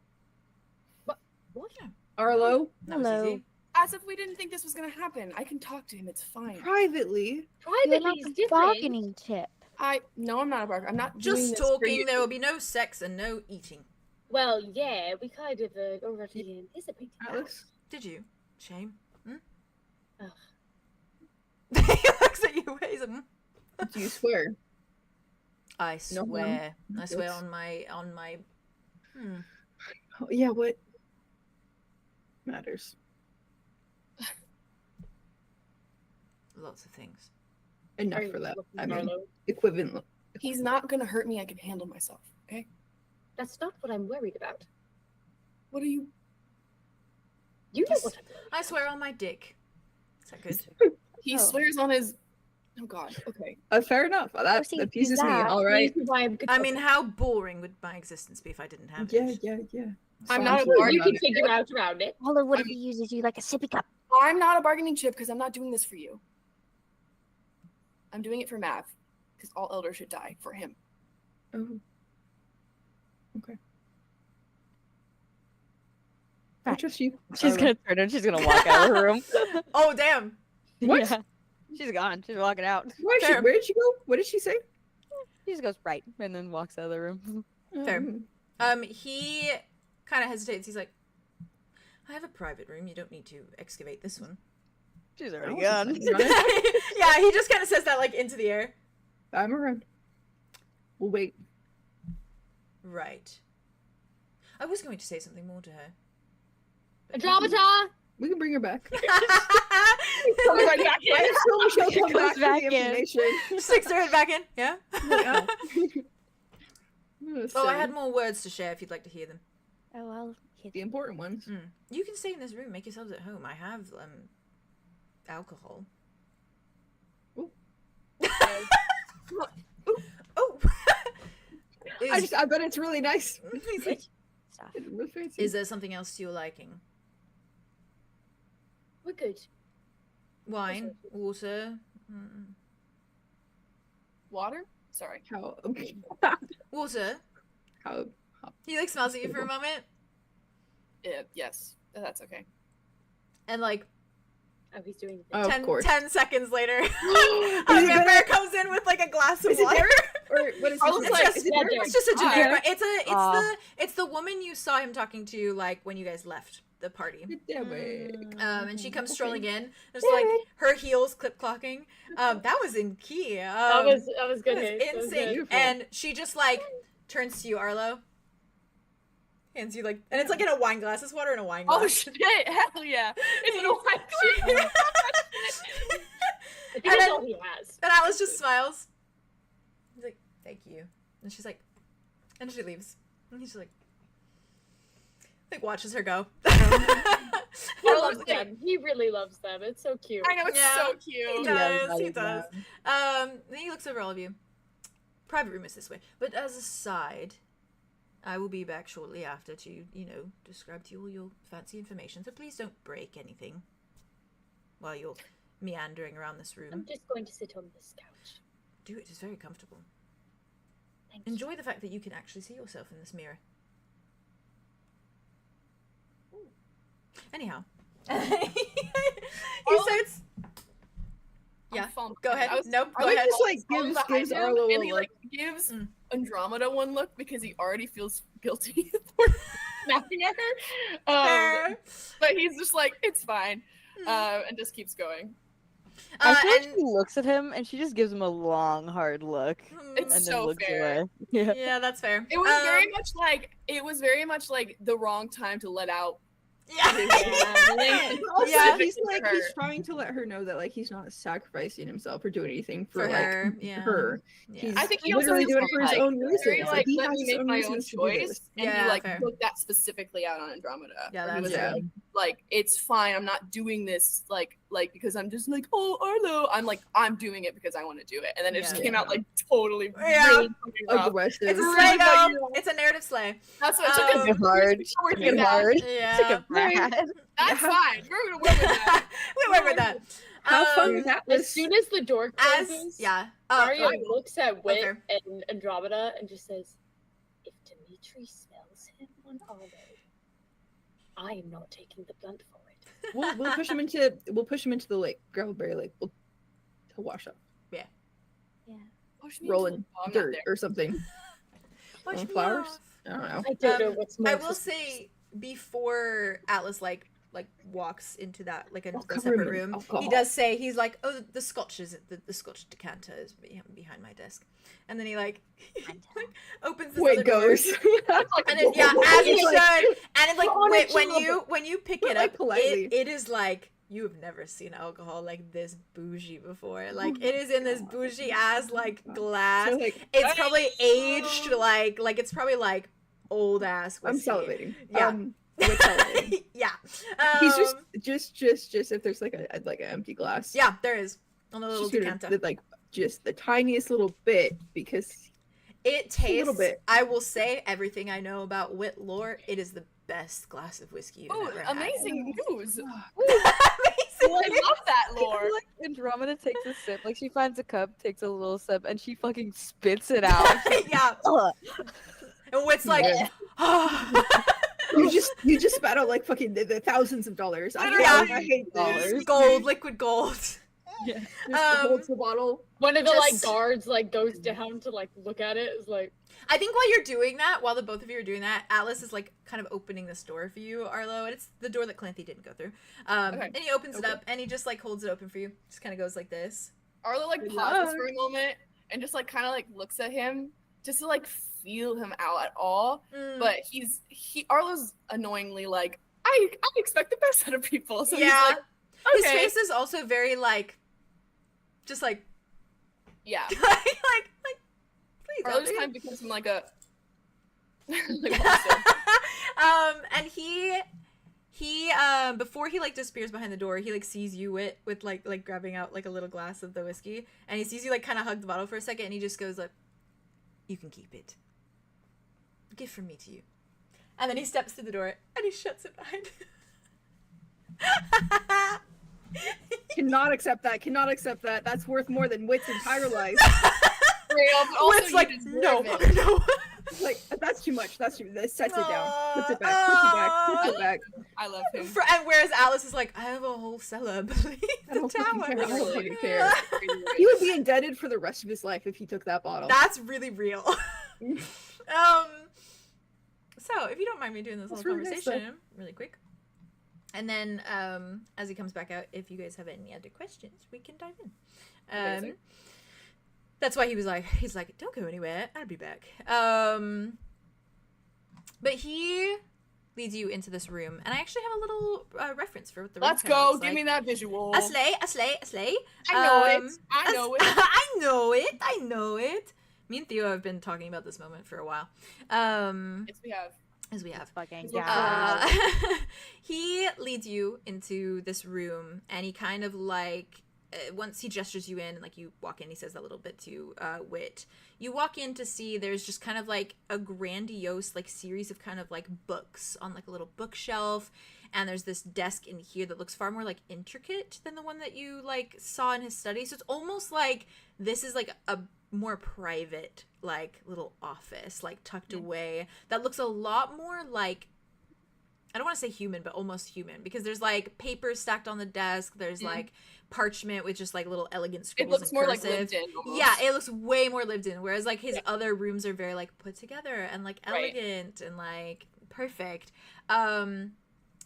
What? Arlo, That was Hello. easy. As if we didn't think this was gonna happen. I can talk to him. It's fine. privately. You're not Privately is a different. bargaining chip. No, I'm not a barker. I'm not doing Just this for talking, you. there will be no sex and no eating. Well, yeah, we kind of already anticipated that. Alex, Did you? Shame. Hmm? Ugh. He looks at you, he's like, do you swear? I No harm, swear. no I swear guilt. on my Oh, yeah, what matters? lots of things. Enough Are you for that. looking I at mean, Arlo? equivalent. He's not gonna hurt me. I can handle myself. Okay. That's not what I'm worried about. What are you? You know what I'm worried I swear on my dick. Is that good? He Oh. swears on his. Oh God. Okay. Fair enough. That Proceed to appeases me. that. All right. This is why I'm I mean, how boring would my existence be if I didn't have Yeah, it? yeah. I'm So not a sorry bargain- you about can it. figure out around it. Although, what if I'm- he uses you like a sippy cup? I'm not a bargaining chip because I'm not doing this for you. I'm doing it for Mav because all elders should die for him. Oh. Okay. I Right. trust you. She's Arlo. gonna turn and she's gonna walk out of the room. Oh damn! What? Yeah. She's gone. She's walking out. Fair. Where did she go? What did she say? She just goes right and then walks out of the room. Fair. Oh. He kind of hesitates. He's like, I have a private room. You don't need to excavate this one. She's Oh, already she's gone. running. Yeah, he just kind of says that like into the air. I'm around. We'll wait. Right. I was going to say something more to her. Andromeda! We can bring her back. Coming right back in. I assume she'll come Comes back, back for the in. information. Sticks her head back in. Yeah. Yeah. Oh, I had more words to share if you'd like to hear them. Oh, well, the important ones. You can stay in this room. Make yourselves at home. I have alcohol. Ooh. Oh. I bet it's really nice. stuff. It's really fancy. Is there something else to your liking? We're good. Wine, water, Water? Sorry. How? water, how He like smiles at you for a moment, Yes, that's okay. and like Oh, he's doing the Oh, of 10, course. 10 seconds later, a Is it vampire better? comes in with like a glass of Is it water. Derek? Or what is Arlo's it? like, Is it yeah, Derek? Derek. It's just a generic. Aw. It's the woman you saw him talking to like when you guys left the party. Yeah, wait. And she comes Okay. strolling in, just like her heels clip clocking. That was in key. that was good. That Hayes. That was was insane. good. And she just like turns to you, Arlo. Hands you like, and it's like in a wine glass. It's water in a wine glass. Oh shit! Hell yeah! It's in a white I think that's all he has. And Alice just smiles. He's like, "Thank you," and she's like, and she leaves. And he's just like watches her go. He loves them. He really loves them. It's so cute. I know, it's Yeah. so He cute. does. He does. Then he looks over all of you. Private room is this way. But as a side, I will be back shortly after to, you know, describe to you all your fancy information. So please don't break anything while you're meandering around this room. I'm just going to sit on this couch. Do it. It's very comfortable. Thank you. Enjoy the fact that you can actually see yourself in this mirror. Anyhow. He starts... Yeah, go ahead. Nope, go Arlo ahead. just like gives Arlo and a he look. like gives Mm. Andromeda one look because he already feels guilty for snapping at her. Fair. But he's just like, it's fine, and just keeps going. I feel like And- she looks at him and she just gives him a long, hard look It's and then so looks fair. away. Yeah. Yeah, that's fair. It was very much like the wrong time to let out. Yeah. And also, Yeah. he's like For he's her. trying to let her know that like he's not sacrificing himself or doing anything for, For like her, yeah. her. Yeah. He's I think he also literally is doing it for his like, own reasons. very, Like, like, he let has me his make own my reasons own to do choice, this. and Yeah, he like fair. put that specifically out on Andromeda. Yeah, where he that's was fair. like, it's fine. I'm not doing this like because I'm just like, oh, Arlo. I'm like, I'm doing it because I want to do it, and then it just Yeah. came out like totally Yeah. really fucking rough. Aggressive. It's a Really slay, know though. you- It's a narrative slay. That's what Um, took us Took it hard. working Took it that. hard. Yeah. Took it bad. That's fine. We're gonna work with that. We work with that. How fun Um, that As was. soon as the door closes, Yeah. Aria okay. looks at Wit Okay. and Andromeda and just says, "If Dimitri smells him on Arlo, I am not taking the blunt for it." We'll push him into the lake, Gravelberry Lake. He'll wash up, Push me roll into in the- oh, I'm not dirt there. or something. Wash me flowers? off. I don't know. I don't know what's more I will say before Atlas like walks into that like a cover separate him in room, alcohol. he does say he's like, "Oh, the scotch is the scotch decanter is behind my desk," and then he like opens this Wait, other door. goes. And then, yeah, as he Like, should. And it's like on wait, a when job. you pick But, it like, up, politely. it is like you have never seen alcohol like this bougie before. Like it is in this bougie ass like glass. So, like, It's probably aged like it's probably like old ass I'm whiskey. salivating. Yeah. We're salivating. Yeah. He's Um, just if there's like an empty glass. yeah, there is on a little Just gonna- decanter. like just the tiniest little bit because It tastes. little bit. I will say everything I know about wit lore. It is the best glass of whiskey you've Oh, ever had. amazing news! Amazing. I love that lore. Like Andromeda takes a sip, like she finds a cup, takes a little sip, and she fucking spits it out. Yeah, Ugh. and wit's like, Yeah. you just spat out like fucking the thousands of dollars. Yeah. I hate this. gold, liquid gold. Yeah. Just holds the bottle. One of the like Just- guards like goes down to like look at it. Is like, I think while you're doing that, while the both of you are doing that, Atlas is like kind of opening this door for you, Arlo, and it's the door that Clancy didn't go through. Okay. And he opens it Okay. up and he just like holds it open for you. Just kind of goes like this. Arlo like Good pauses luck. for a moment and just like kind of like looks at him just to like feel him out at all. Mm. But Arlo's annoyingly like, I expect the best out of people. So yeah, he's like, his okay. face is also very like, just like, Yeah. like, please. Arlo just Elliot. kind of becomes like a like, monster. And he before he like disappears behind the door, he like sees you with like grabbing out like a little glass of the whiskey, and he sees you like kind of hug the bottle for a second, and he just goes like, "You can keep it. A gift from me to you." And then he steps through the door and he shuts it behind him. Cannot accept that. Cannot accept that. That's worth more than Wit's entire life. Real, but also Wit's you like, deserve no, it. no. Like, that's too much. That's too. That sets it down. Puts it back. Aw. Puts it back. I love him. And whereas Alice is like, I have a whole cellar beneath I the don't fucking tower. care. I don't fucking care. He would be indebted for the rest of his life if he took that bottle. That's really real. So if you don't mind me doing this That's little really nice, conversation really quick. And then as he comes back out, if you guys have any other questions, we can dive in. Amazing. That's why he's like, don't go anywhere, I'll be back. But he leads you into this room, and I actually have a little reference for what the room Let's kinda go. looks Give like. me that visual. A sleigh, a sleigh, a sleigh. I know it. I know it. I know it. I know it. Me and Theo have been talking about this moment for a while. Yes, we have. As we have. Fucking Uh, he leads you into this room, and he kind of like once he gestures you in and like you walk in, he says that little bit to Wit. You walk in to see there's just kind of like a grandiose like series of kind of like books on like a little bookshelf, and there's this desk in here that looks far more like intricate than the one that you like saw in his study. So it's almost like this is like a more private like little office like tucked away that looks a lot more like, I don't want to say human, but almost human, because there's like papers stacked on the desk, there's like parchment with just like little elegant It scribbles looks in more cursive. like lived in. Almost. Yeah, it looks way more lived in, whereas like his other rooms are very like put together and like Right. elegant and like perfect.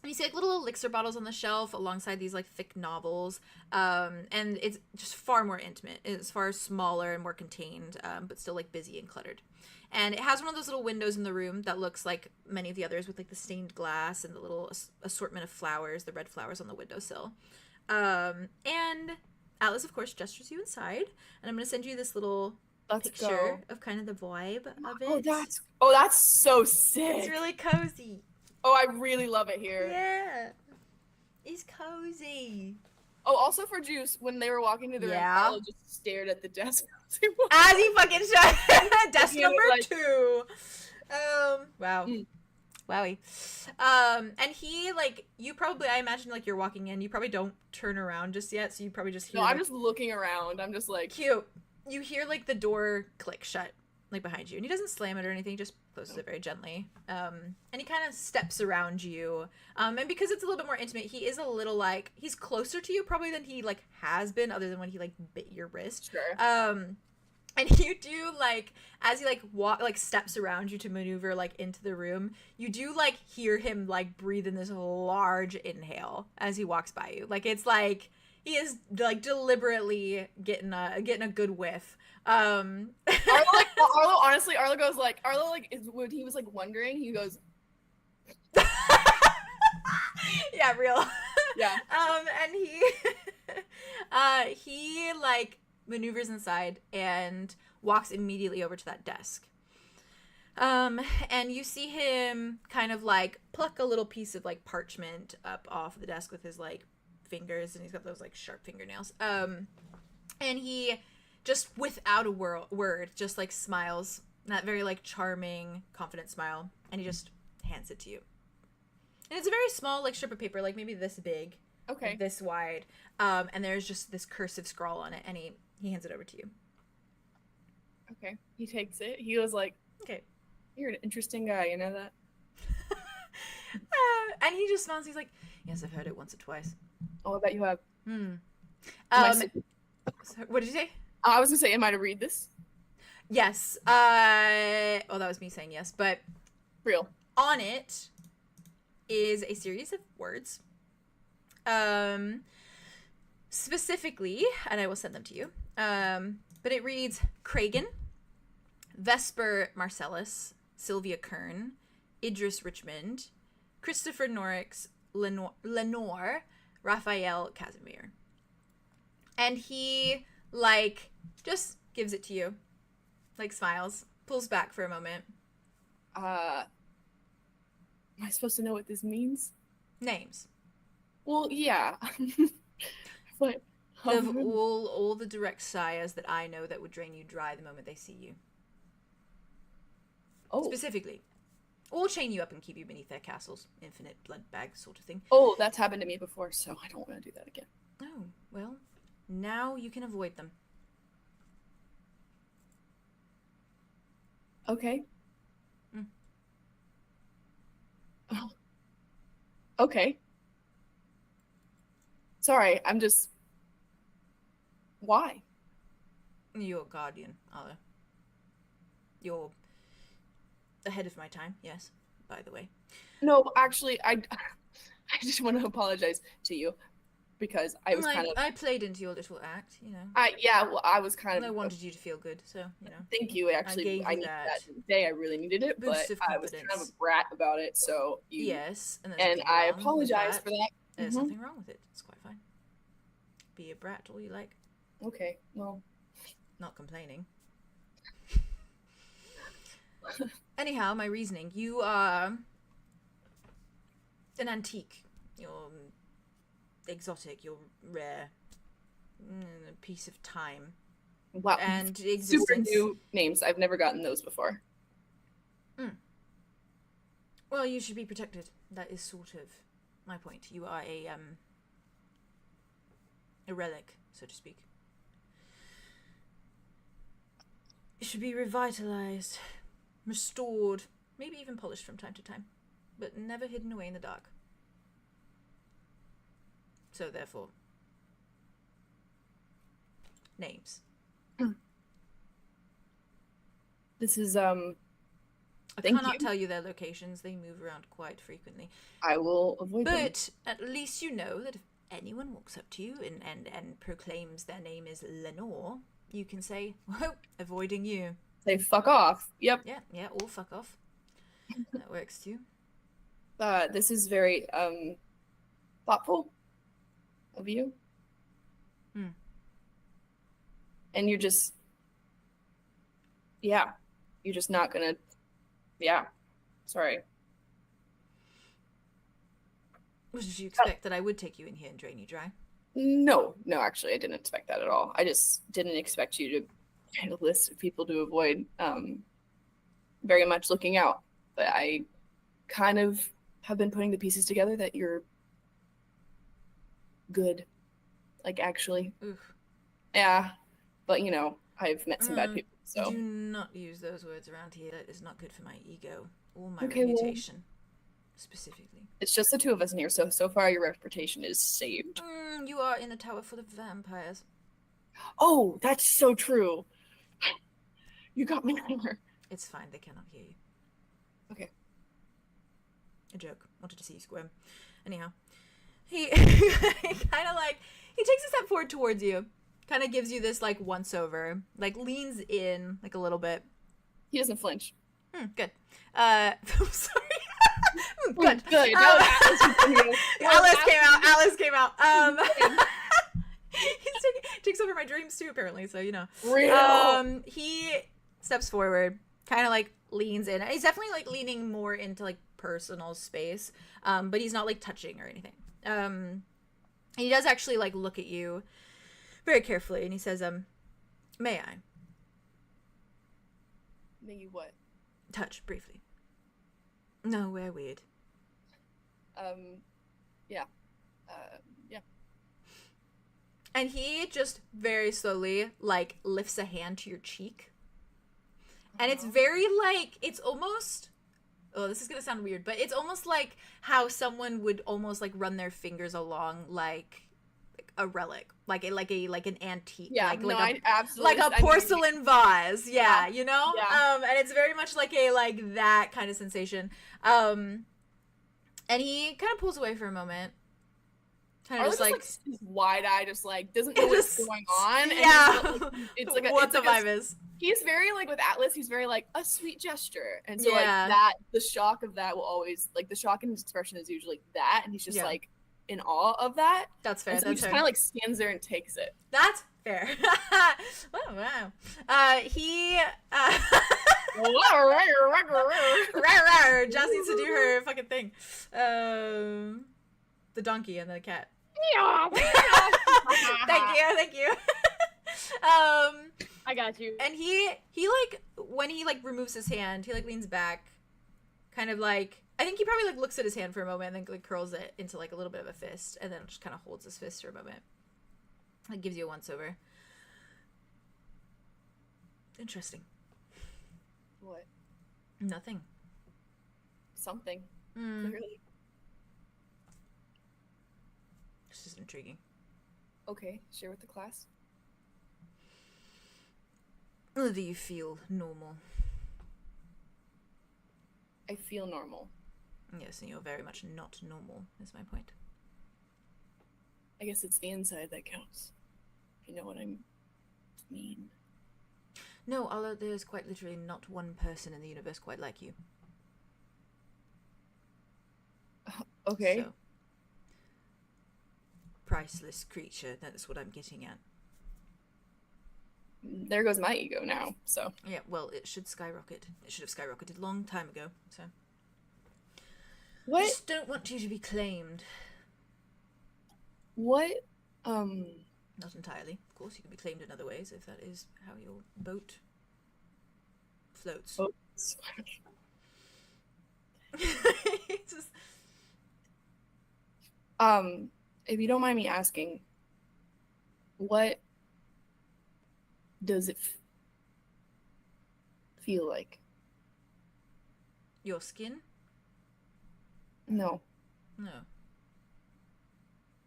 And you see like little elixir bottles on the shelf alongside these like thick novels, and it's just far more intimate. It's far smaller and more contained, but still like busy and cluttered. And it has one of those little windows in the room that looks like many of the others, with like the stained glass and the little assortment of flowers, the red flowers on the windowsill. And Atlas, of course, gestures you inside, and I'm gonna send you this little Let's picture go. of kind of the vibe of it. Oh, that's so sick. It's really cozy. Oh, I really love it here. Yeah, it's cozy. Oh, also for Juice, when they were walking to the room, Yeah. Arlow just stared at the desk. As he fucking shut desk Yeah, number like- 2. Wow. Mm. Wowie. And he like, you probably, I imagine like you're walking in, you probably don't turn around just yet, so you probably just hear No, I'm like, just looking around. I'm just like, cute. You hear like the door click shut like behind you, and he doesn't slam it or anything, just closes it very gently. And he kind of steps around you, and because it's a little bit more intimate, he is a little like, he's closer to you probably than he like has been, other than when he like bit your wrist. sure. And you do like, as he like steps around you to maneuver like into the room, you do like hear him like breathe in this large inhale as he walks by you. Like it's like he is like deliberately getting a good whiff. Arlow, honestly, Arlow goes like, when he was like wondering, he goes, yeah, real. yeah. And he like maneuvers inside and walks immediately over to that desk. And you see him kind of like pluck a little piece of like parchment up off the desk with his like fingers, and he's got those like sharp fingernails. And he just without a word just like smiles, that very like charming, confident smile, and he just hands it to you. And it's a very small like strip of paper, like maybe this big, Okay. like, this wide, and there's just this cursive scrawl on it, and he hands it over to you. Okay. He takes it. He was like, Okay. "You're an interesting guy, you know that?" And he just smiles. He's like, yes, I've heard it once or twice. Oh, I bet you have. So, what did you say? I was gonna say, am I to read this? Yes. That was me saying yes, but Real. on it is a series of words. Specifically, and I will send them to you. But it reads Kragan, Vesper Marcellus, Sylvia Kern, Idris Richmond, Christopher Norix, Lenore, Raphael Casimir. And he, like, just gives it to you. Like, smiles, pulls back for a moment. Am I supposed to know what this means? Names. Well, yeah. But Of all the direct sires that I know that would drain you dry the moment they see you. oh, Specifically. Or chain you up and keep you beneath their castles. Infinite blood bag sort of thing. oh, that's happened to me before, so I don't want to do that again. Oh, well, now you can avoid them. Okay. Okay. Sorry, I'm just... Why? You're guardian, Arlo. You're ahead of my time, yes, by the way. No, actually, I just want to apologize to you because I was kind of... I played into your little act, you know. Yeah, well, I was kind of... I wanted you to feel good, so, you know. Thank you, actually. I needed that today. I really needed it, but I was kind of a brat about it, so you... Yes, and I apologize for that. There's nothing wrong with it. It's quite fine. Be a brat all you like. Okay, well... Not complaining. Anyhow, my reasoning. You are an antique. You're exotic. You're rare. A piece of time. Wow. And existence. Super new names. I've never gotten those before. Well, you should be protected. That is sort of my point. You are a relic, so to speak. It should be revitalized, restored, maybe even polished from time to time, but never hidden away in the dark. So therefore, names. This is I cannot tell you their locations. They move around quite frequently. I will avoid them. But at least you know that if anyone walks up to you and proclaims their name is Lenore, you can say, whoa, avoiding you. Say fuck off. Yep. Yeah, all fuck off. That works too. This is very thoughtful of you. And you're just you're just not gonna sorry. Did you expect that I would take you in here and drain you dry? No, actually, I didn't expect that at all. I just didn't expect you to kind of list of people to avoid very much looking out. But I kind of have been putting the pieces together that you're good. Like, actually. Oof. Yeah, but, you know, I've met some bad people, so. Do not use those words around here. That is not good for my ego or my reputation. Specifically. It's just the two of us in here, so far your reputation is saved. You are in a tower full of vampires. Oh, that's so true. You got me there. It's fine, they cannot hear you. Okay. A joke. Wanted to see you squirm. Anyhow. He kind of like, he takes a step forward towards you. Kind of gives you this like once over. Like leans in like a little bit. He doesn't flinch. Good. I'm sorry. Good. Good. Alice came out. He takes over my dreams too, apparently. So you know. Real. He steps forward, kind of like leans in. He's definitely like leaning more into like personal space, but he's not like touching or anything. He does actually like look at you very carefully, and he says, "May I?" May you what? Touch briefly. No, we're weird. Yeah. Yeah. And he just very slowly, like, lifts a hand to your cheek. And it's very, like, it's almost... Oh, this is gonna sound weird, but it's almost like how someone would almost, like, run their fingers along, like a relic. Like an antique. Yeah, I absolutely. Like a porcelain vase. Yeah, you know? Yeah. And it's very much like that kind of sensation. And he kind of pulls away for a moment. Kind of just like wide-eyed, just like doesn't know what's going on. Yeah. And it's like what the vibe is. He's very like with Atlas, he's very like a sweet gesture. And so like that, the shock of that will always like the shock in his expression is usually that, and he's just like in awe of that. That's fair. And so he just kind of like stands there and takes it. That's fair. Wow. He Jazz needs to do her fucking thing. The donkey and the cat. Thank you. I got you. And he like when he like removes his hand, he like leans back, kind of like I think he probably like looks at his hand for a moment and then like curls it into like a little bit of a fist, and then just kind of holds his fist for a moment. Like gives you a once over. Interesting. What? Nothing. Something. Clearly. intriguing. Okay, share with the class. Or do you feel normal? I feel normal. Yes, and you're very much not normal, is my point. I guess it's the inside that counts. If you know what I mean. No, although there's quite literally not one person in the universe quite like you. Okay. So, priceless creature, that's what I'm getting at. There goes my ego now, so. Yeah, well, it should skyrocket. It should have skyrocketed a long time ago, so. What? I just don't want you to be claimed. What? Not entirely. Of course, you can be claimed in other ways if that is how your boat floats. Oh. It's just... If you don't mind me asking, what does it feel like? Your skin? No, No.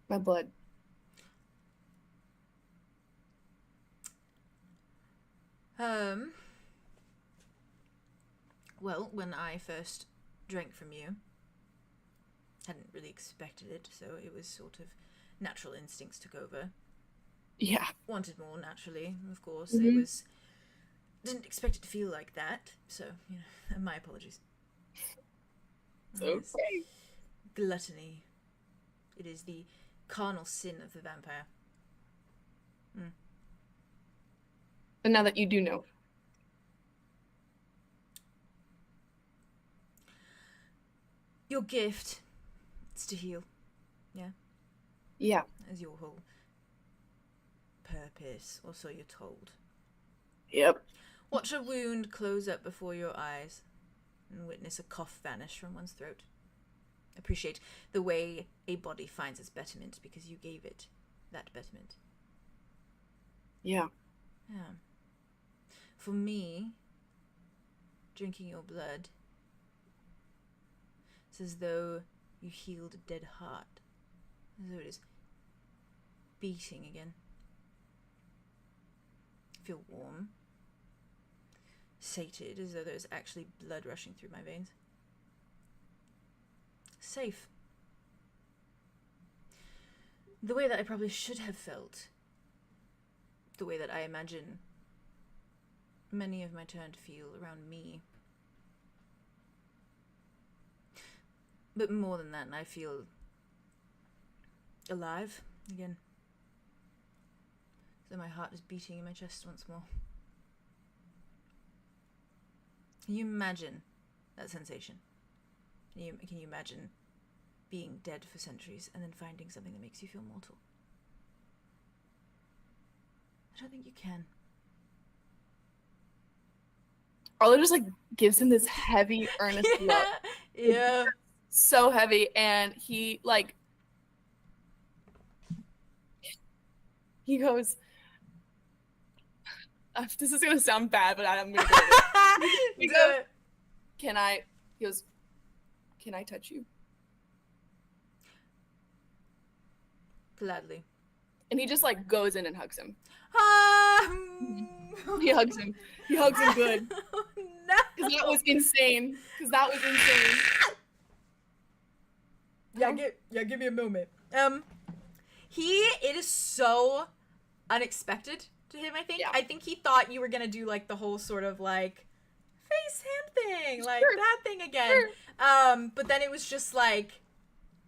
my blood. Well, when I first drank from you, hadn't really expected it, so it was sort of natural instincts took over. Yeah. Wanted more, naturally, of course. Mhm. It was... Didn't expect it to feel like that, so, you know, my apologies. It's It is okay. gluttony. It is the carnal sin of the vampire. But now that you do know. Your gift is to heal, Yeah. as your whole purpose, or so you're told. Yep. Watch a wound close up before your eyes and witness a cough vanish from one's throat. Appreciate the way a body finds its betterment because you gave it that betterment. Yeah. Yeah. For me, drinking your blood, it's as though you healed a dead heart, as though it is beating again. Feel warm, sated, as though there's actually blood rushing through my veins. Safe. The way that I probably should have felt. The way that I imagine many of my turned feel around me. But more than that, I feel alive again. So my heart is beating in my chest once more. Can you imagine that sensation? Can you imagine being dead for centuries and then finding something that makes you feel mortal? I don't think you can. Arlo just like gives him this heavy, earnest look. Yeah. So heavy, and he like he goes, this is gonna sound bad, but I'm gonna go with it. He goes, he goes, can I touch you? Gladly. And he just like goes in and hugs him. He He hugs him. He hugs him good. No. Because that was insane. Give me a moment. It is so unexpected to him, I think. Yeah. I think he thought you were gonna do like the whole sort of like face hand thing, like Sure. that thing again. Sure. But then it was just like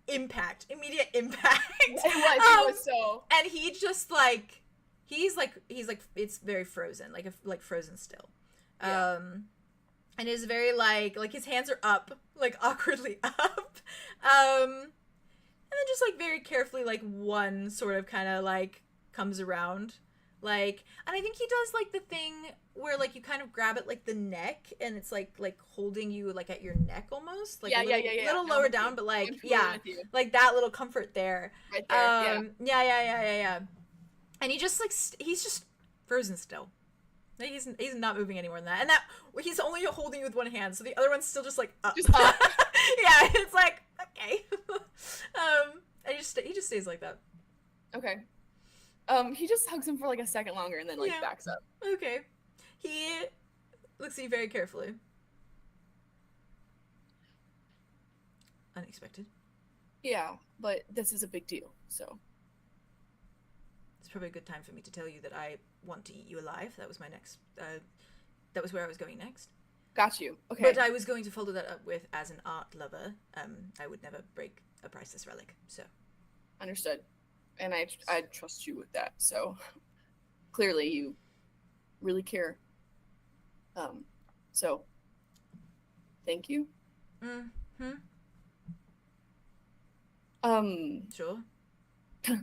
immediate impact. It was so. And he just like he's like it's very frozen, like frozen still. Yeah. And is very like his hands are up, like awkwardly up. And then just like very carefully like one sort of kind of like comes around. Like, and I think he does like the thing where like you kind of grab it like the neck and it's like holding you like at your neck almost. Like Yeah. little I'm lower with down, you. but I'm like totally yeah. with you. Like that little comfort there. Right there. Yeah. And he just like he's just frozen still. Like, he's not moving any more than that. And that he's only holding you with one hand, so the other one's still just like up. Just up. Yeah, it's like okay. And he just stays like that. Okay. He just hugs him for like a second longer and then like backs up. Okay. He looks at you very carefully. Unexpected. Yeah, but this is a big deal, so. It's probably a good time for me to tell you that I want to eat you alive. That was my next, that was where I was going next. Got you. Okay. But I was going to follow that up with, as an art lover, I would never break a priceless relic, so. Understood. And I trust you with that, so clearly you really care. So, thank you. Mm-hmm. Sure. Like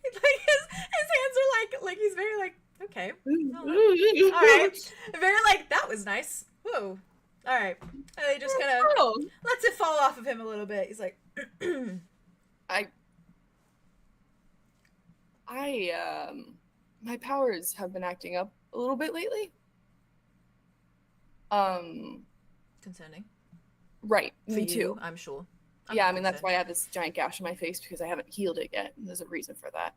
his hands are like he's very like, okay. Oh, all right. Very like, that was nice. Whoa. All right. And they just kind of lets it fall off of him a little bit. He's like, my powers have been acting up a little bit lately. Concerning. Right. For me you, too. I'm sure. Yeah, I mean, that's why I have this giant gash on my face, because I haven't healed it yet. And there's a reason for that.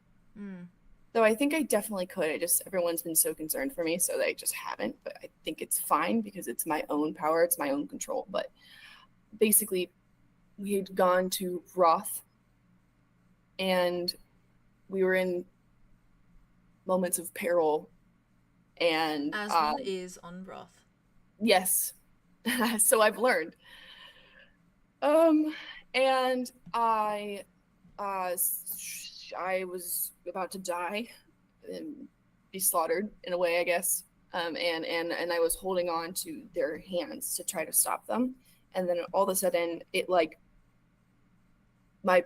Though I think I definitely could. Everyone's been so concerned for me, so they just haven't. But I think it's fine because it's my own power. It's my own control. But basically, we had gone to Roth, and we were in moments of peril. And as one is on Roth. Yes. So I've learned. And I was about to die and be slaughtered in a way, I guess. And I was holding on to their hands to try to stop them. And then all of a sudden, it like my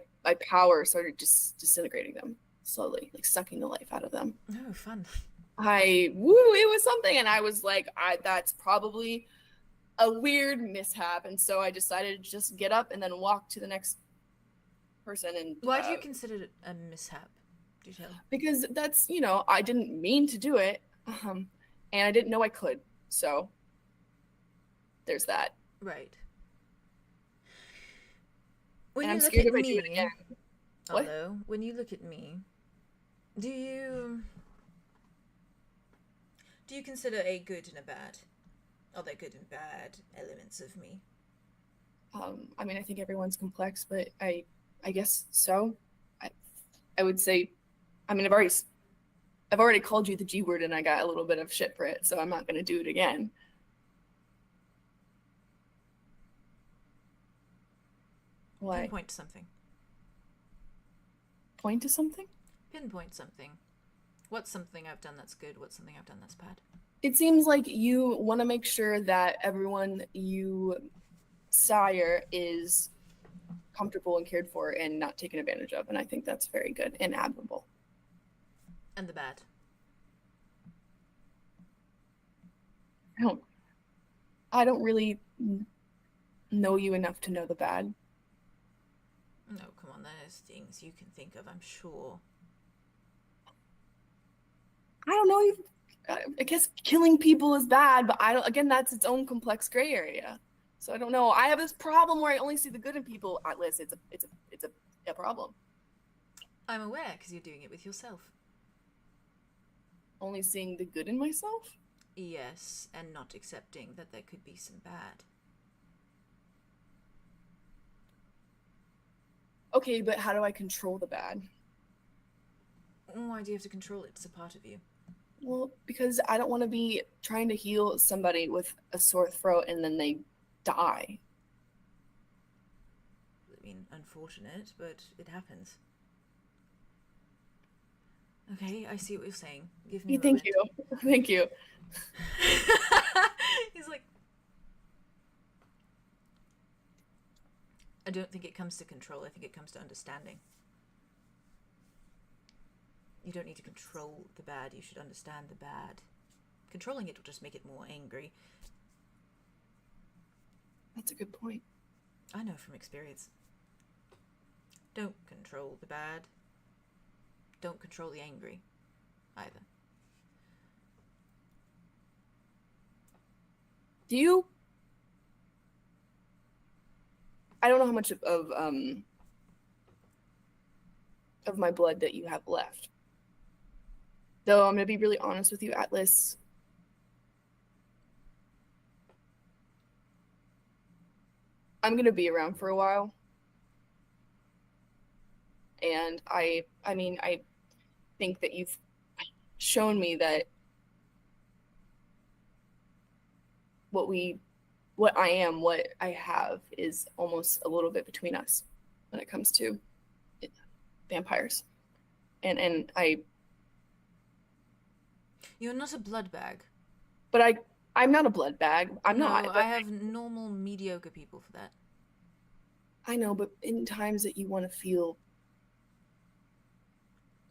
power started just disintegrating them slowly, like sucking the life out of them. Oh, fun. It was something, and I was like, that's probably a weird mishap, and so I decided to just get up and then walk to the next person. And why do you consider it a mishap? Do you tell? Because that's, I didn't mean to do it, and I didn't know I could, so there's that. Right. When and you I'm look scared at if I me, do it again. What? Although, when you look at me, do you consider a good and a bad? Are there good and bad elements of me? I mean, I think everyone's complex, but I guess so. I would say, I mean, I've already called you the G word, and I got a little bit of shit for it, so I'm not going to do it again. What? Pinpoint to something. Point to something? Pinpoint something. What's something I've done that's good? What's something I've done that's bad? It seems like you want to make sure that everyone you sire is comfortable and cared for and not taken advantage of, and I think that's very good and admirable. And the bad? I don't really know you enough to know the bad. No, come on, there's things you can think of, I'm sure. I don't know. I guess killing people is bad, but again, that's its own complex gray area. So I don't know. I have this problem where I only see the good in people. Atlas, it's a problem. I'm aware, because you're doing it with yourself. Only seeing the good in myself? Yes, and not accepting that there could be some bad. Okay, but how do I control the bad? Why do you have to control it? It's a part of you. Well, because I don't want to be trying to heal somebody with a sore throat and then they die. I mean, unfortunate, but it happens. Okay, I see what you're saying. Give me a moment. Thank you. He's like, I don't think it comes to control. I think it comes to understanding. You don't need to control the bad. You should understand the bad. Controlling it will just make it more angry. That's a good point. I know from experience. Don't control the bad. Don't control the angry, either. Do you? I don't know how much of of my blood that you have left. Though I'm going to be really honest with you, Atlas. I'm going to be around for a while. And I mean, I think that you've shown me that what I am, what I have is almost a little bit between us when it comes to vampires. And You're not a blood bag. But I'm not a blood bag. I'm no, not. But I have normal, mediocre people for that. I know, but in times that you want to feel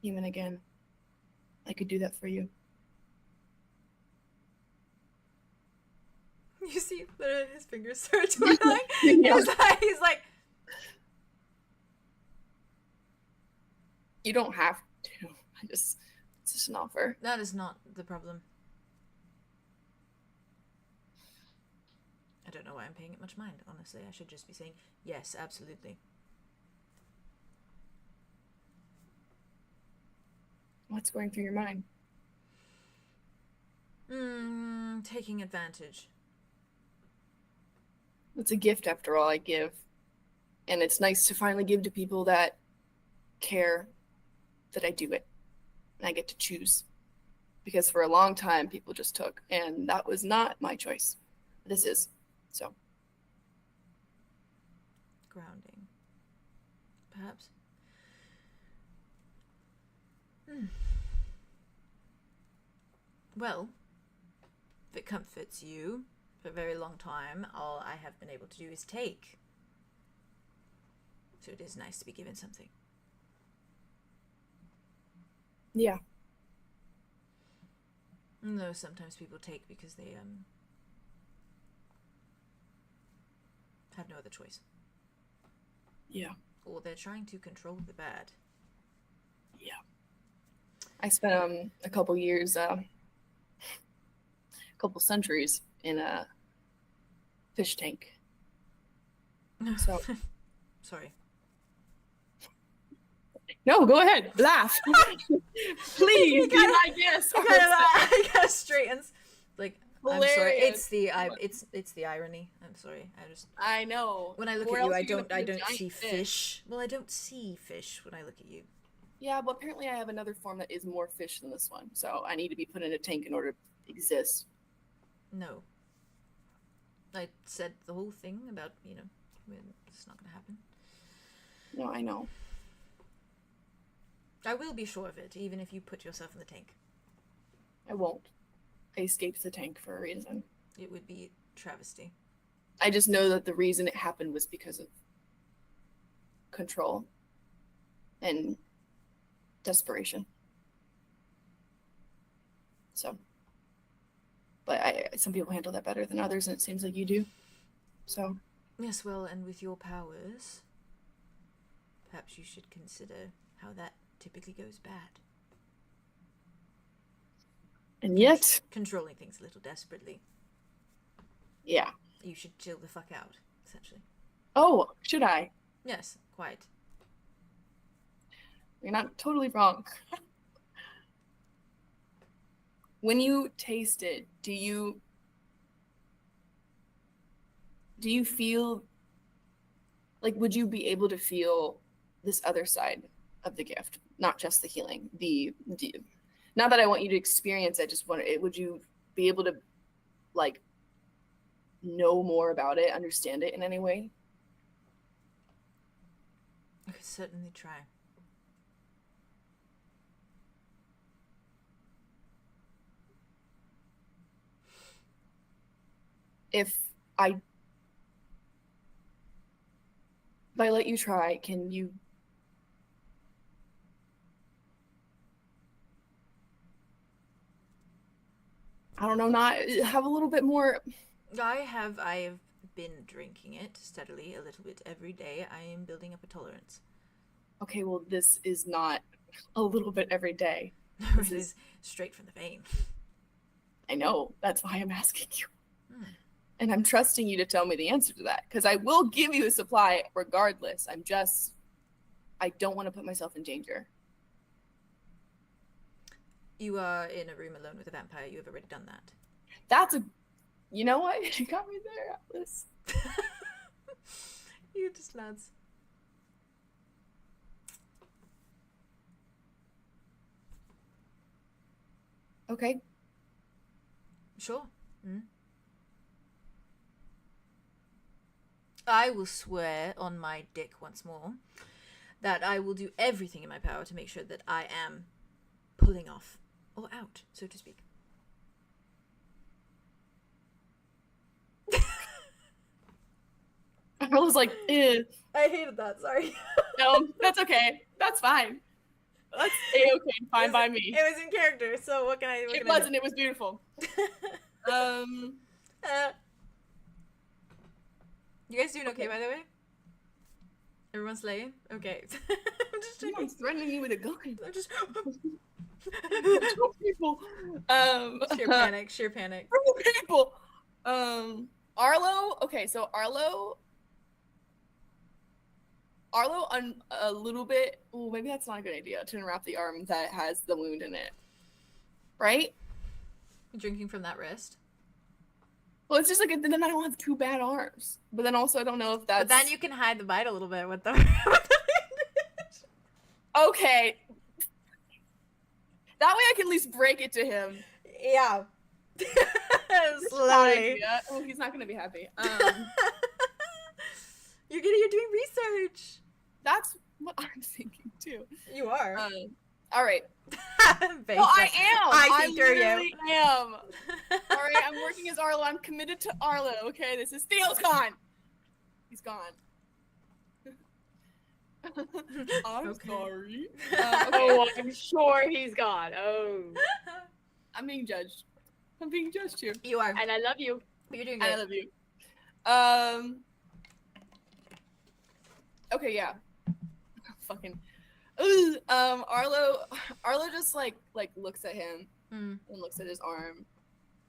human again, I could do that for you. You see, literally his fingers start twirling. Yeah. He's like, You don't have to. It's just an offer. that is not the problem. I don't know why I'm paying it much mind, honestly. I should just be saying, yes, absolutely. What's going through your mind? Taking advantage. It's a gift after all I give. And it's nice to finally give to people that care that I do it. And I get to choose. Because for a long time, people just took. And that was not my choice. This is. So. Grounding. Perhaps. Well, if it comforts you, for a very long time, all I have been able to do is take. So it is nice to be given something. Yeah. Though sometimes people take because they have no other choice. Yeah. Or they're trying to control the bad. Yeah. I spent a couple years, a couple centuries in a fish tank. So sorry. No, go ahead. Laugh. Please be my guest. I got straightens. Like, Hilarious. I'm sorry. It's the irony. I'm sorry. I know. When I look Where at you, else I are gonna don't put a see giant fish. Well, I don't see fish when I look at you. Yeah, but apparently I have another form that is more fish than this one. So I need to be put in a tank in order to exist. No. I said the whole thing about, it's not going to happen. No, I know. I will be sure of it, even if you put yourself in the tank. I won't. I escaped the tank for a reason. It would be travesty. I just know that the reason it happened was because of control and desperation. So, but some people handle that better than others, and it seems like you do. So. Yes, well, and with your powers, perhaps you should consider how that typically goes bad. And yet, controlling things a little desperately. Yeah. You should chill the fuck out, essentially. Oh, should I? Yes, quite. You're not totally wrong. When you taste it, do you feel like, would you be able to feel this other side of the gift, not just the healing? Not that I want you to experience it, just would you be able to like know more about it, understand it in any way? I could certainly try. If I let you try, can you I don't know, not have a little bit more? I have been drinking it steadily, a little bit every day. I am building up a tolerance. Okay, well, this is not a little bit every day. This is straight from the vein. I know. That's why I'm asking you. And I'm trusting you to tell me the answer to that, because I will give you a supply regardless. I don't want to put myself in danger. You are in a room alone with a vampire. You have already done that. That's a. You know what? You got me there, Atlas. You just nods. Okay. Sure. I will swear on my dick once more that I will do everything in my power to make sure that I am pulling off, or out, so to speak. I was like, eh. I hated that, sorry. No, that's okay. That's fine. That's A-okay, fine by me. It was in character, so what can I do? It wasn't, it was beautiful. You guys doing okay, by the way? Everyone's slaying? Okay. I'm just checking. Someone's threatening me with a gun. I'm just... Two people. Sheer panic. People. Arlow. Okay, so Arlow a little bit. Oh, maybe that's not a good idea to unwrap the arm that has the wound in it. Right? Drinking from that wrist. Well, it's just like then I don't have two bad arms. But then also I don't know if that's. But then you can hide the bite a little bit with the. Okay. That way I can at least break it to him. Yeah. Slowly. Oh, he's not gonna be happy. You're doing research. That's what I'm thinking too. You are. All right. Well, I am. I literally am. All right, I'm working as Arlow. I'm committed to Arlow. Okay, this is Theo's gone. He's gone. I'm sorry. Okay. Oh, I'm sure he's gone. Oh. I'm being judged. I'm being judged here. You are. And I love you. You're doing good. I love you. Okay, yeah. Fucking. Arlow just like looks at him and looks at his arm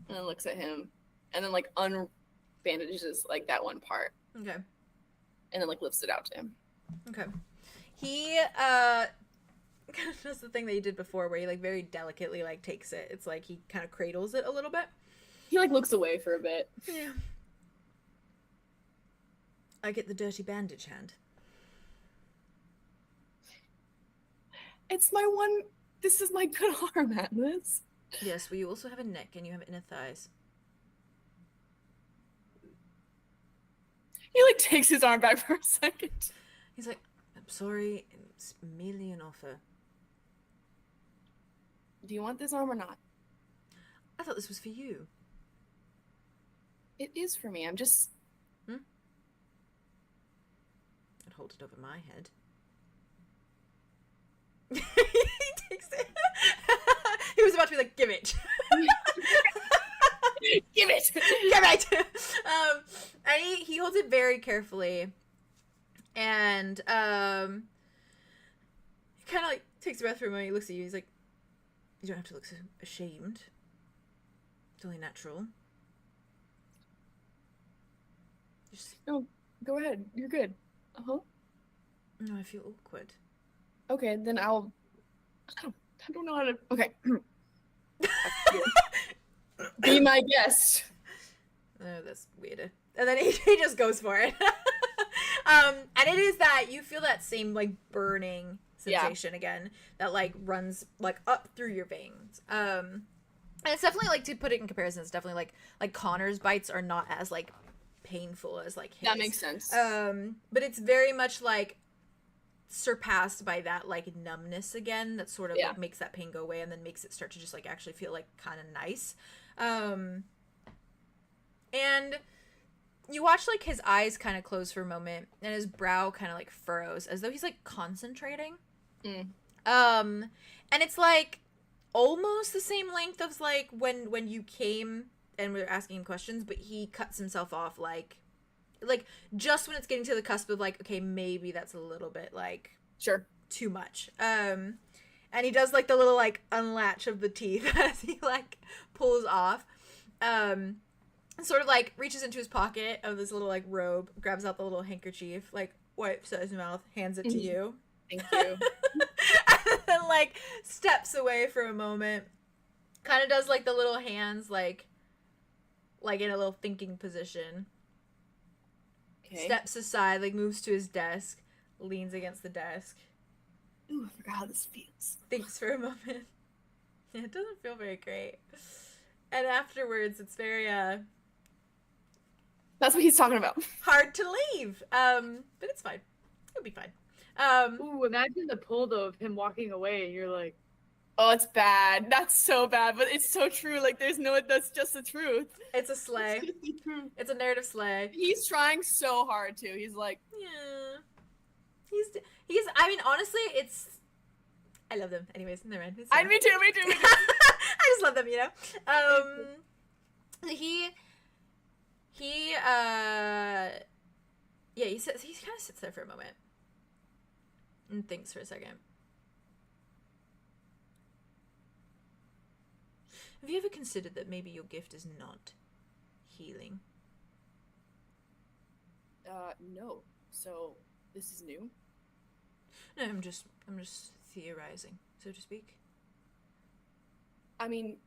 and then looks at him and then like unbandages like that one part. Okay. And then like lifts it out to him. Okay. He kind of does the thing that he did before where he like very delicately like takes it. It's like he kind of cradles it a little bit. He like looks away for a bit. Yeah. I get the dirty bandage hand. It's my one. This is my good arm, Atlas. Yes, well, you also have a neck and you have inner thighs. He like takes his arm back for a second. He's like, I'm sorry, it's merely an offer. Do you want this arm or not? I thought this was for you. It is for me. I'm just. I'd hold it over my head. He takes it. He was about to be like, give it. Give it. Give it. And he holds it very carefully, and he kind of like takes a breath for a moment. He looks at you. He's like, you don't have to look so ashamed. It's only natural. Just... No, go ahead. You're good. Uh-huh. No, I feel awkward. Okay, then I'll. I don't know how to. Okay. Be my guest. Oh, that's weird. And then he just goes for it. And it is that you feel that same like burning sensation again that like runs like up through your veins. And it's definitely like, to put it in comparison, it's definitely like Connor's bites are not as like painful as like his. That makes sense. But it's very much like surpassed by that like numbness again that sort of like makes that pain go away and then makes it start to just like actually feel like kind of nice. And you watch like his eyes kind of close for a moment and his brow kind of like furrows as though he's like concentrating. And it's like almost the same length of like when you came and we were asking him questions, but he cuts himself off like just when it's getting to the cusp of like, okay, maybe that's a little bit like too much. And he does like the little like unlatch of the teeth as he like pulls off, sort of like reaches into his pocket of this little like robe, grabs out the little handkerchief, like wipes at his mouth, hands it to you. Thank you. And then like steps away for a moment kind of does like the little hands like in a little thinking position. Okay. Steps aside, like moves to his desk, leans against the desk. Ooh, I forgot how this feels. Thinks for a moment. It doesn't feel very great. And afterwards, it's very That's what he's talking about. hard to leave. But it's fine. It'll be fine. Ooh, imagine the pull though of him walking away and you're like, Oh, it's bad. That's so bad, but it's so true. Like, there's no, that's just the truth. It's a sleigh. It's just the truth. It's a narrative sleigh. He's trying so hard too. He's like, Yeah. He's. I mean, honestly, it's. I love them. Anyways, never mind. It's fine. me too. I just love them, you know. Yeah, he says he kind of sits there for a moment and thinks for a second. Have you ever considered that maybe your gift is not healing? No. So this is new. No, I'm just theorizing, so to speak. I mean,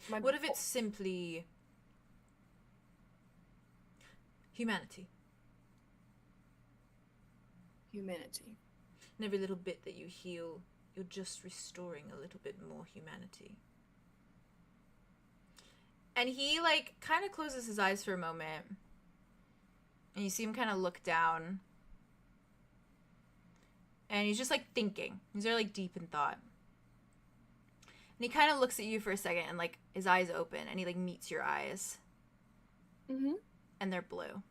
What if it's simply humanity? humanity? And every little bit that you heal, you're just restoring a little bit more humanity. And he, like, kind of closes his eyes for a moment. And you see him kind of look down. And he's just, like, thinking. He's very, like, deep in thought. And he kind of looks at you for a second and, like, his eyes open. And he, like, meets your eyes. Mm-hmm. And they're blue.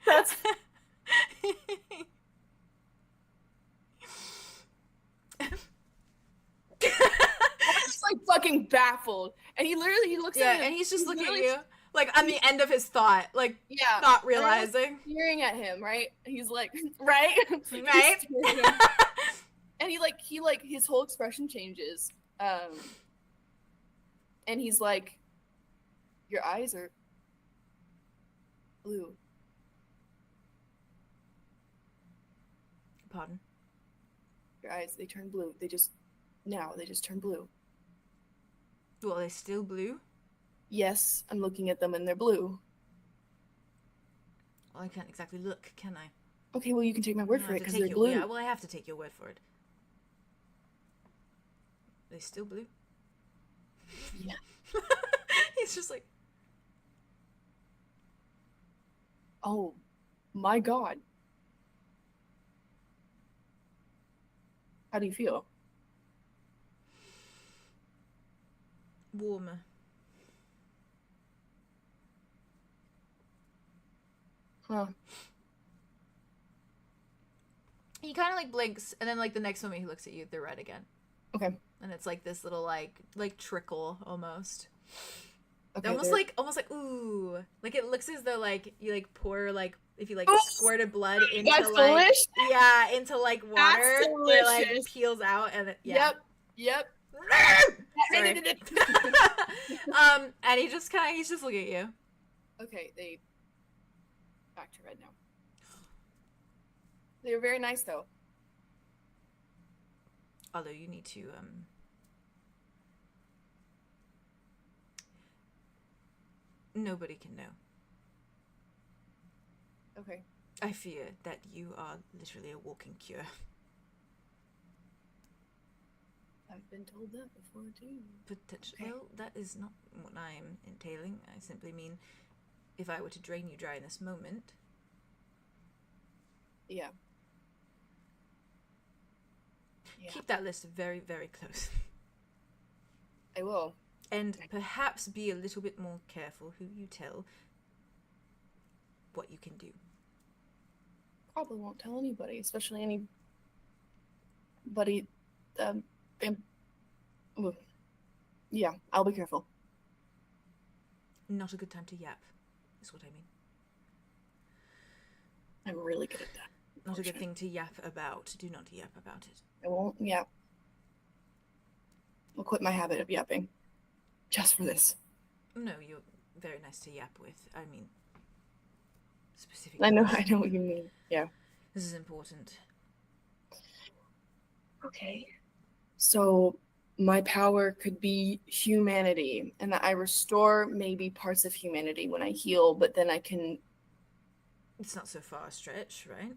That's I'm just like fucking baffled. And he looks at him. And he's just looking at literally- you. Like, on the end of his thought. Like, Yeah. not And I'm, like, realizing. staring at him, right? He's like, right? He's Right? staring at him. And he his whole expression changes. And he's like, your eyes are blue. Pardon? Your eyes, they turn blue. They just turn blue. Well, are they still blue? Yes, I'm looking at them and they're blue. Well, I can't exactly look, can I? Okay, well, you can take my word I'll for have it to because take they're your- blue. Yeah, well, I have to take your word for it. Are they still blue? Yeah. He's just like, Oh, my God. How do you feel? warmer. Huh. He kind of like blinks, and then like the next moment he looks at you, they're red again. Okay. And it's like this little like trickle almost. Okay. Almost they're- like ooh, like it looks as though like you like pour like if you like Ooh, squirted blood into That's like delicious. yeah into like water, it like delicious. peels out and it, yeah. Yep. Sorry. And he's just looking at you. Okay, they back to red now. They were very nice though. Although you need to nobody can know. Okay. I fear that you are literally a walking cure. I've been told that before too. Potentially. Okay. Well, that is not what I am entailing. I simply mean, if I were to drain you dry in this moment. Yeah. Yeah. Keep that list very, very close. I will. And perhaps be a little bit more careful who you tell what you can do. Probably won't tell anybody, especially anybody. Ooh. Yeah, I'll be careful. Not a good time to yap, is what I mean. I'm really good at that. Not a good thing to yap about. Do not yap about it. I won't yap. I'll quit my habit of yapping. Just for this. No, you're very nice to yap with. I mean, specific. I know what you mean. Yeah. This is important. Okay. So my power could be humanity, and that I restore maybe parts of humanity when I heal, but then I can. It's not so far a stretch, right?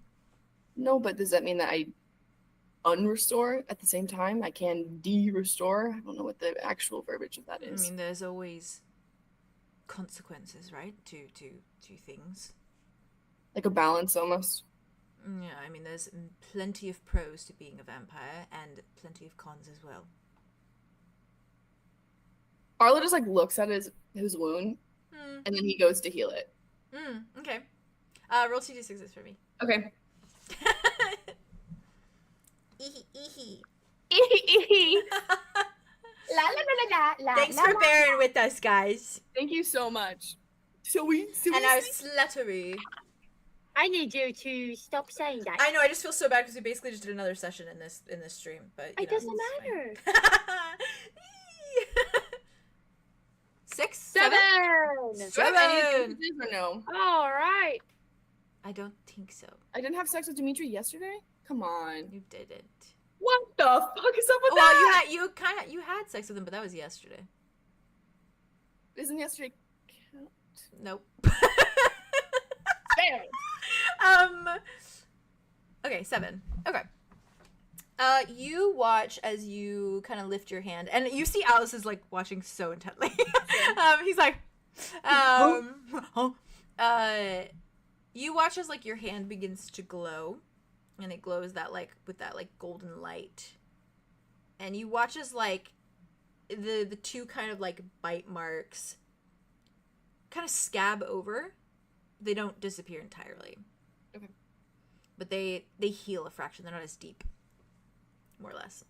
No, but does that mean that I unrestore at the same time? I can de-restore? I don't know what the actual verbiage of that is. I mean, there's always consequences, right? To things. Like a balance almost. Yeah, I mean, there's plenty of pros to being a vampire and plenty of cons as well. Arlo just like looks at his wound, and then he goes to heal it. Okay. Roll 2d6s for me. Okay. La la la la la. Thanks la, for la. bearing with us, guys. Thank you so much. So we And our sluttery. I need you to stop saying that. I know. I just feel so bad because we basically just did another session in this stream, but you It know, doesn't it's matter. fine. 6, 7. Do I have any advantages or no? All right. I don't think so. I didn't have sex with Dimitri yesterday? Come on. You didn't. What the fuck is up with Well, that? you had sex with him, but that was yesterday. Isn't yesterday count? Nope. Damn. Okay, 7. Okay. You watch as you kind of lift your hand, and you see Alice is like watching so intently. He's like, you watch as like your hand begins to glow, and it glows that like with that like golden light, and you watch as like the two kind of like bite marks kind of scab over. They don't disappear entirely. Okay. But they heal a fraction. They're not as deep. More or less.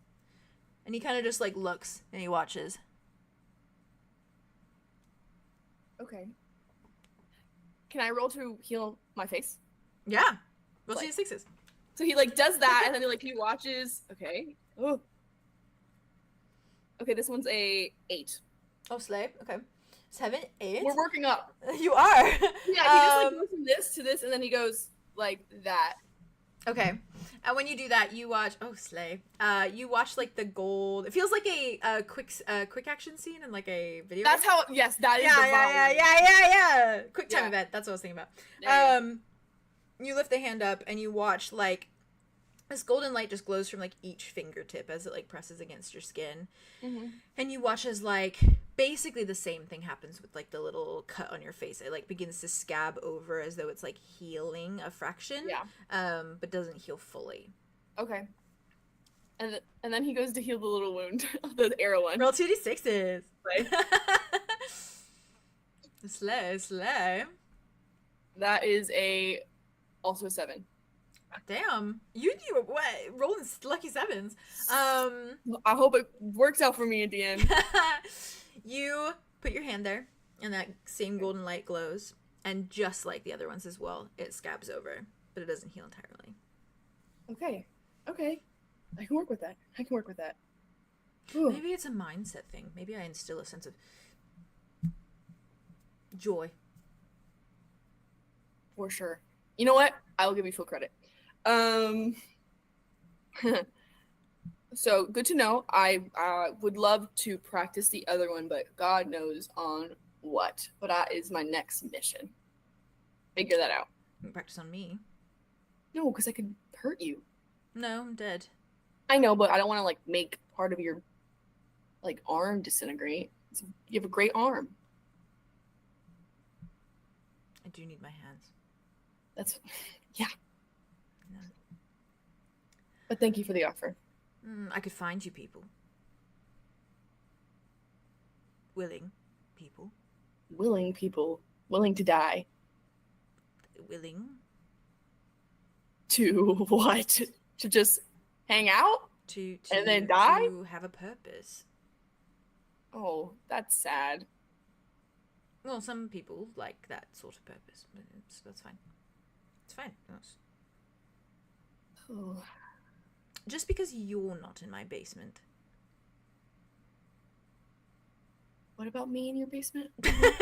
And he kind of just like looks and he watches. Okay. Can I roll to heal my face? Yeah. Roll Like- 2d6s. So he like does that and then he watches. Okay. Oh. Okay, this one's a 8. Oh, slay. Okay. 7, 8. We're working up. You are. Yeah, he just like goes from this to this and then he goes like that. Okay. And when you do that, you watch. Oh, slay. You watch like the gold. It feels like a quick action scene in like a video. That's game. how. Yes, that is. Yeah. Quick time Yeah. event. That's what I was thinking about. Yeah. You lift the hand up and you watch like this golden light just glows from like each fingertip as it like presses against your skin, and you watch as like basically the same thing happens with like the little cut on your face. It like begins to scab over as though it's like healing a fraction, but doesn't heal fully. Okay. And then he goes to heal the little wound, the arrow one. Roll 2d6s. Slay. Slay. That is also a 7. Damn, you what? Rolling lucky 7s. I hope it works out for me at the end. You put your hand there, and that same golden light glows, and just like the other ones as well, it scabs over, but it doesn't heal entirely. Okay. I can work with that. Ooh. Maybe it's a mindset thing. Maybe I instill a sense of joy. For sure. You know what? I will give you full credit. So good to know. I would love to practice the other one, but God knows on what. But that is my next mission. Figure that out. You can practice on me. No, because I could hurt you. No, I'm dead. I know, but I don't want to like make part of your like arm disintegrate. You have a great arm. I do need my hands. That's yeah. No. But thank you for the offer. I could find you people. Willing people. Willing people, willing to die. Willing To what? To just hang out? to And then die? To have a purpose. Oh, that's sad. Well, some people like that sort of purpose, but that's fine. It's fine. Oh. Just because you're not in my basement. What about me in your basement? He kind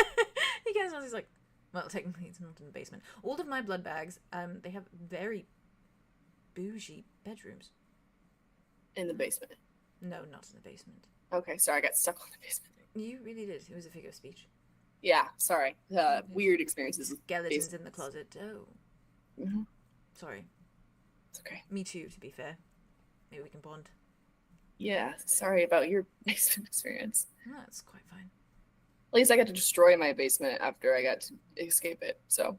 of smells. He's like, Well, technically it's not in the basement. All of my blood bags, they have very bougie bedrooms. In the basement. No, not in the basement. Okay, sorry, I got stuck on the basement. You really did. It was a figure of speech. Yeah, sorry. Weird experiences. with Skeletons in basements. the closet. Oh. Mhm. Sorry. It's okay. Me too, to be fair. Maybe we can bond. Yeah, sorry about your basement experience. No, that's quite fine. At least I got to destroy my basement after I got to escape it, so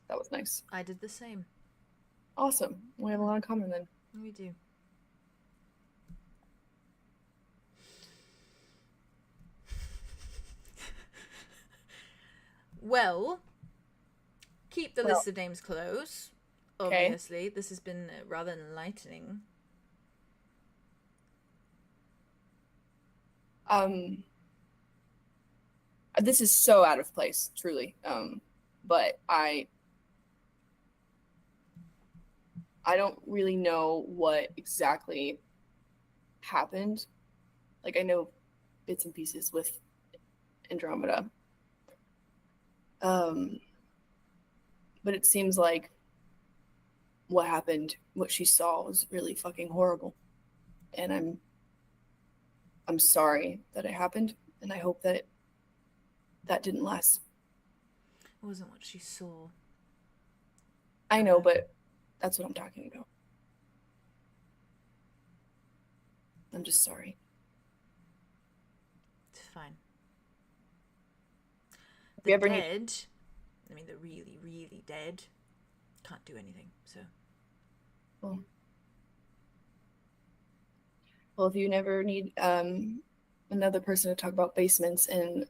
that was nice. I did the same. Awesome. We have a lot in common then. We do. Well, keep the list of names close. Okay. Obviously, this has been rather enlightening. This is so out of place, truly. But I don't really know what exactly happened. Like, I know bits and pieces with Andromeda. But it seems like what happened, what she saw, was really fucking horrible. And I'm sorry that it happened, and I hope that that didn't last. It wasn't what she saw. I know, but that's what I'm talking about. I'm just sorry. It's fine. If you ever need- dead, I mean, the really, really dead, can't do anything, so. Well, if you never need another person to talk about basements and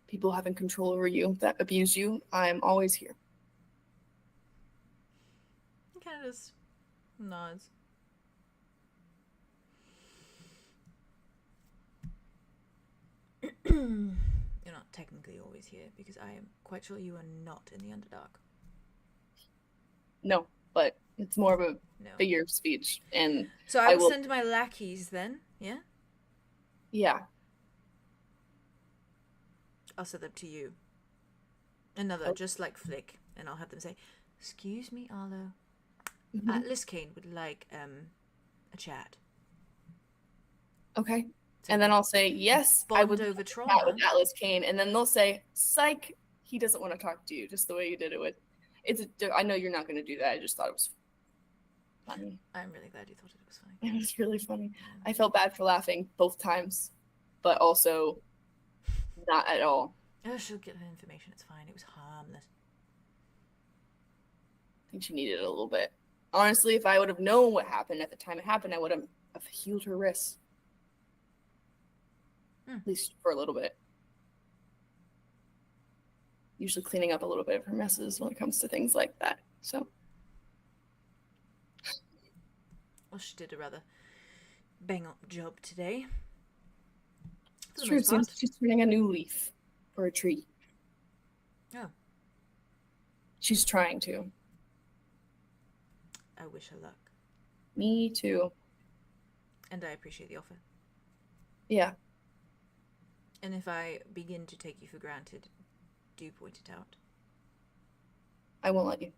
people having control over you that abuse you, I'm always here. He kind of just nods. You're not technically always here, because I am quite sure you are not in the Underdark. No, but it's more of a No. figure of speech. And So I will send my lackeys then, yeah? yeah. I'll send them to you. Another, just like Flick, and I'll have them say, "Excuse me, Arlow. Atlas Kane would like a chat." Okay. And then I'll say, yes, I would over chat trauma. with Atlas Kane. And then they'll say, psych, he doesn't want to talk to you, just the way you did it with. I know you're not going to do that. I just thought it was funny. I'm really glad you thought it was funny. It was really funny. I felt bad for laughing both times, but also not at all. Oh, she'll get her information. It's fine. It was harmless. I think she needed it a little bit. Honestly, if I would have known what happened at the time it happened, I would have healed her wrists. At least for a little bit. Usually cleaning up a little bit of her messes when it comes to things like that. So. Well, she did a rather bang-up job today. It's true. It seems she's turning a new leaf for a tree. Oh. She's trying to. I wish her luck. Me too. And I appreciate the offer. Yeah. And if I begin to take you for granted, do point it out. I won't let you.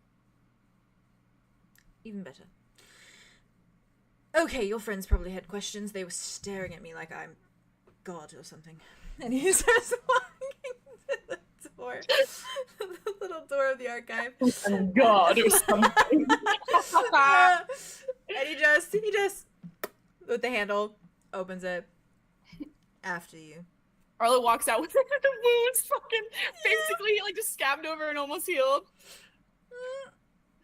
Even better. Okay, your friends probably had questions. They were staring at me like I'm God or something. And he starts walking to the door. The little door of the archive. Oh God or something. And he just, with the handle, opens it after you. Arlo walks out with the wounds fucking basically like just scabbed over and almost healed.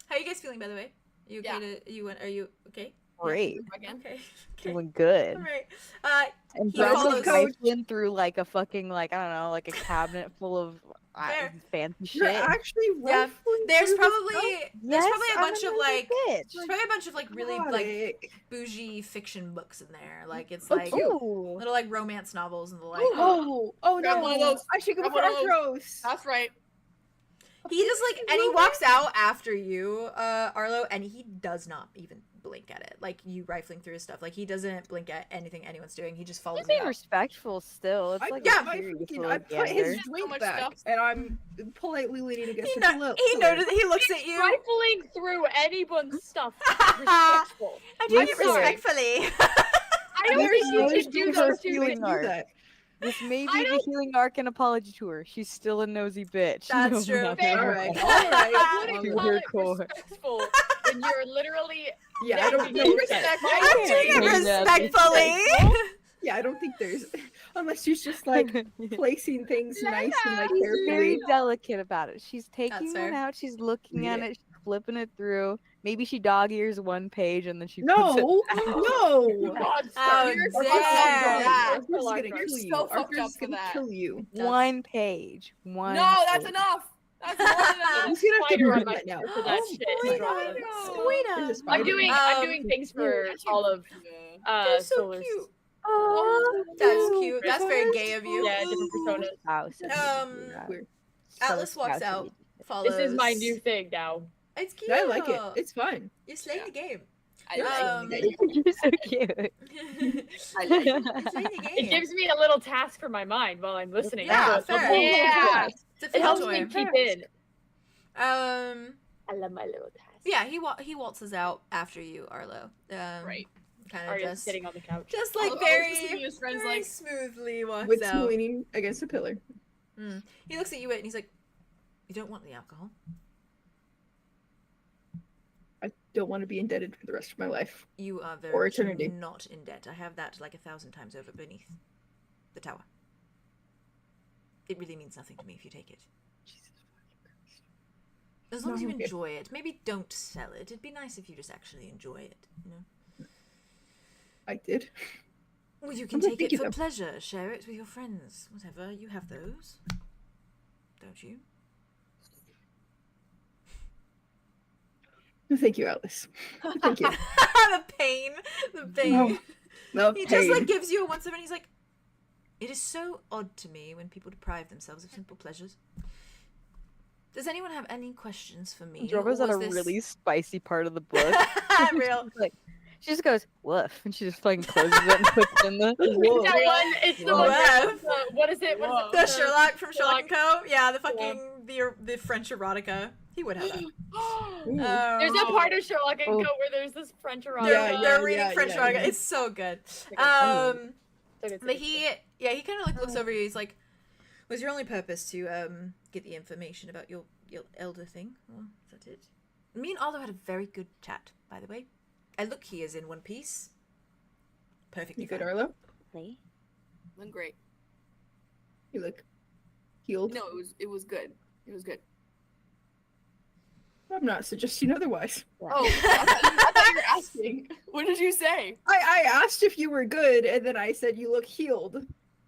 How are you guys feeling, by the way? Are you okay? Great. Okay. Doing good. All right. And he follows- rifling through like a fucking I don't know, like a cabinet full of fancy shit. You're actually Yeah, there's through probably Yes, a I'm bunch of like bitch. there's probably a bunch of like really like Erotic. bougie fiction books in there. Like it's Oh, like cute. little like romance novels and the like. Oh Grab no! one of those. I should go Grab for one of those. Arthros. That's right. He just like and he walks out after you, Arlo, and he does not even blink at it. Like you rifling through his stuff. Like he doesn't blink at anything anyone's doing. He just follows He's you being out. respectful still. It's I like yeah, a serious I little put his gander. drink much back, stuff. and I'm politely leaning against He, the no- he noticed. He looks at you. Rifling through anyone's stuff is respectful. I do it Listen. respectfully. I don't think you should do those two healing things. arc. This may I be the healing arc and apology tour. She's still a nosy bitch. That's true. matter Fair. what. Alright, I wouldn't To call her it core. respectful when you're literally Yeah, I don't nagging know. each other. I'm doing it Yeah, that's respectfully. Yeah, I don't think there's unless she's just like placing things nice and like She's carefully. very delicate about it. She's taking That's fair. one out. She's looking at Yeah. it. She's flipping it through. Maybe she dog ears one page and then she puts No, it back. no. Monster. Oh, You're damn. that. Arthur's gonna You're kill so you. fucked Arthur's up for gonna that. kill you. One page. One. No, that's page. enough. That's more than enough. He's gonna have to Spider on murder my that now. for that Oh, shit. boy, Andromeda. There's a spider. I'm doing things for all of They're so Solar's. cute. Oh, That's cute. That's very gay of you. Yeah, different personas. Wow, so Weird. Atlas walks out. Follows. This is my new thing now. It's cute. I like it. It's fun. You're slaying the game. I like Um, it. You're so cute. I like it. You're slaying the It game. gives me a little task for my mind while I'm listening. Yeah, So- fair. Yeah. It's a It fun helps toy. me keep in. I love my little task. Yeah, he waltzes out after you, Arlo. Right. Kind of Arya's just sitting on the couch. just like I'll very, just see his friends very like- smoothly walks With out. leaning against a pillar. He looks at you and he's like, "You don't want the alcohol." I don't want to be indebted for the rest of my life. You are very Or much eternity. not in debt. I have that like 1,000 times over beneath the tower. It really means nothing to me if you take it. Jesus fucking Christ. As long as you Okay. enjoy it. Maybe don't sell it. It'd be nice if you just actually enjoy it, you know? I did. Well, you can Well, take thank it you, for though. pleasure. Share it with your friends. Whatever. You have those. Don't you? Thank you, Alice. Thank you. The pain. The pain. No He just pain. like gives you a once over and he's like, "It is so odd to me when people deprive themselves of simple pleasures." Does anyone have any questions for me? Andromeda's Or at a was this- really spicy part of the book. Real. She's like, she just goes woof, and she just fucking closes it and puts it in the. It's that one. It's the one. Woof. What is it? What is it? The Sherlock from Sherlock and Sherlock. Co. Yeah, the fucking the French erotica. He would have that. Ooh. There's a part of Sherlock and Oh. Co. where there's this French erotica. They're reading yeah, French yeah, erotica. yeah. It's so good. Okay. But he kind of like looks over you. He's like, "Was your only purpose to get the information about your elder thing? Well, is that it?" Me and Arlo had a very good chat, by the way. I look, he is in one piece. Perfectly You good, fine. Arlo? Went great. You look healed. No, it was good. It was good. I'm not suggesting otherwise. Oh, I thought you were asking. What did you say? I asked if you were good, and then I said you look healed.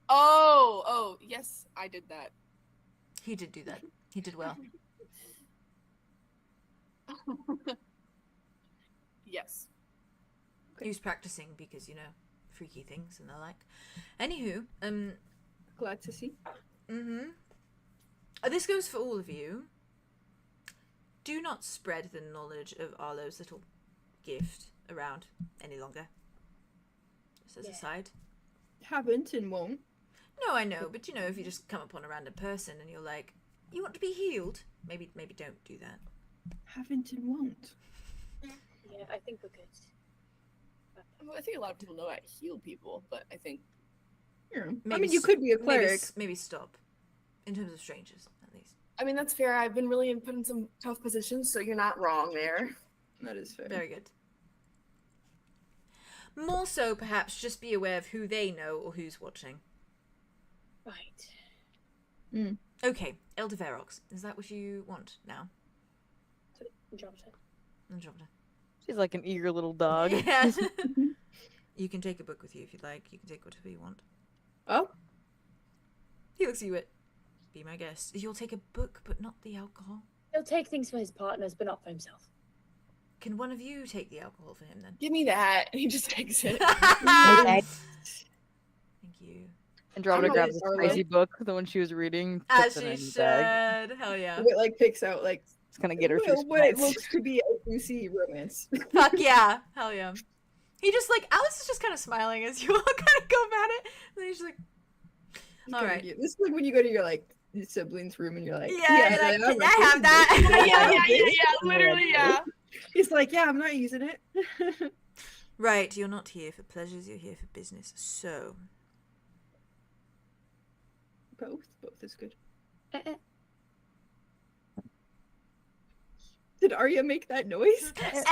Oh, yes, I did that. He did do that. He did well. Yes. He was practicing because, you know, freaky things and the like. Anywho, Glad to see. this goes for all of you. Do not spread the knowledge of Arlo's little gift around any longer. Just as a side. Haven't and won't. No, I know, but you know, if you just come upon a random person and you're like, "You want to be healed?" Maybe don't do that. Haven't and won't. Yeah, I think we're good. I think a lot of people know I heal people, but I think Yeah. I Maybe mean, you s- could be a Maybe, cleric. maybe stop. In terms of strangers, at least. that's fair. I've been really put in some tough positions, so you're not wrong there. That is fair. Very good. More so, perhaps, just be aware of who they know or who's watching. Right. Okay, Elder Verox. Is that what you want now? Andromeda. She's like an eager little dog. Yeah. You can take a book with you if you'd like. You can take whatever you want. Oh, He looks at you at, "Be my guest." You'll take a book, but not the alcohol. He'll take things for his partners, but not for himself. Can one of you take the alcohol for him then? Give me that. He just takes it. Okay. Thank you. Andromeda I'm grabs always the crazy book, the one she was reading. As puts it she in the bag. should. Hell yeah. it like picks out like It's gonna get her through some What it nights. looks to be a juicy romance. Fuck yeah. Hell yeah. He just like, Alice is just kind of smiling as you all kind of go at it. And then he's like, all right. This is like when you go to your like siblings' room and you're like, Yeah, you're like, can I have that? yeah, literally, yeah. He's like, yeah, I'm not using it. Right, you're not here for pleasures, you're here for business. So, Both is good. Did Aria make that noise? Turn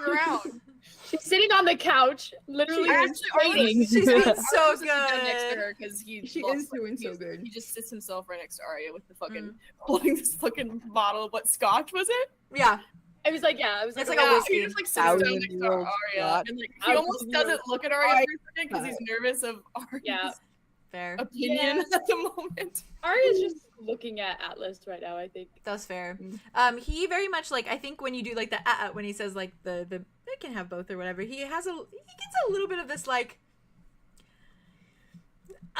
around. She's sitting on the couch, literally. Actually, She's being so next to good. her because She is doing so good. He just sits himself right next to Aria with the fucking holding this fucking bottle of what scotch was it? Yeah. I was like, yeah, I was It's like, like a yeah. whiskey. He just like sits down next to 1,000-year-old Aria scotch. and like he almost doesn't look at Aria for a second because he's nervous of Aria's Yeah. Fair. opinion at the moment. Aria's just looking at Atlas right now, I think. That's fair. He very much like, I think when you do like the when he says like the they can have both or whatever, he gets a little bit of this like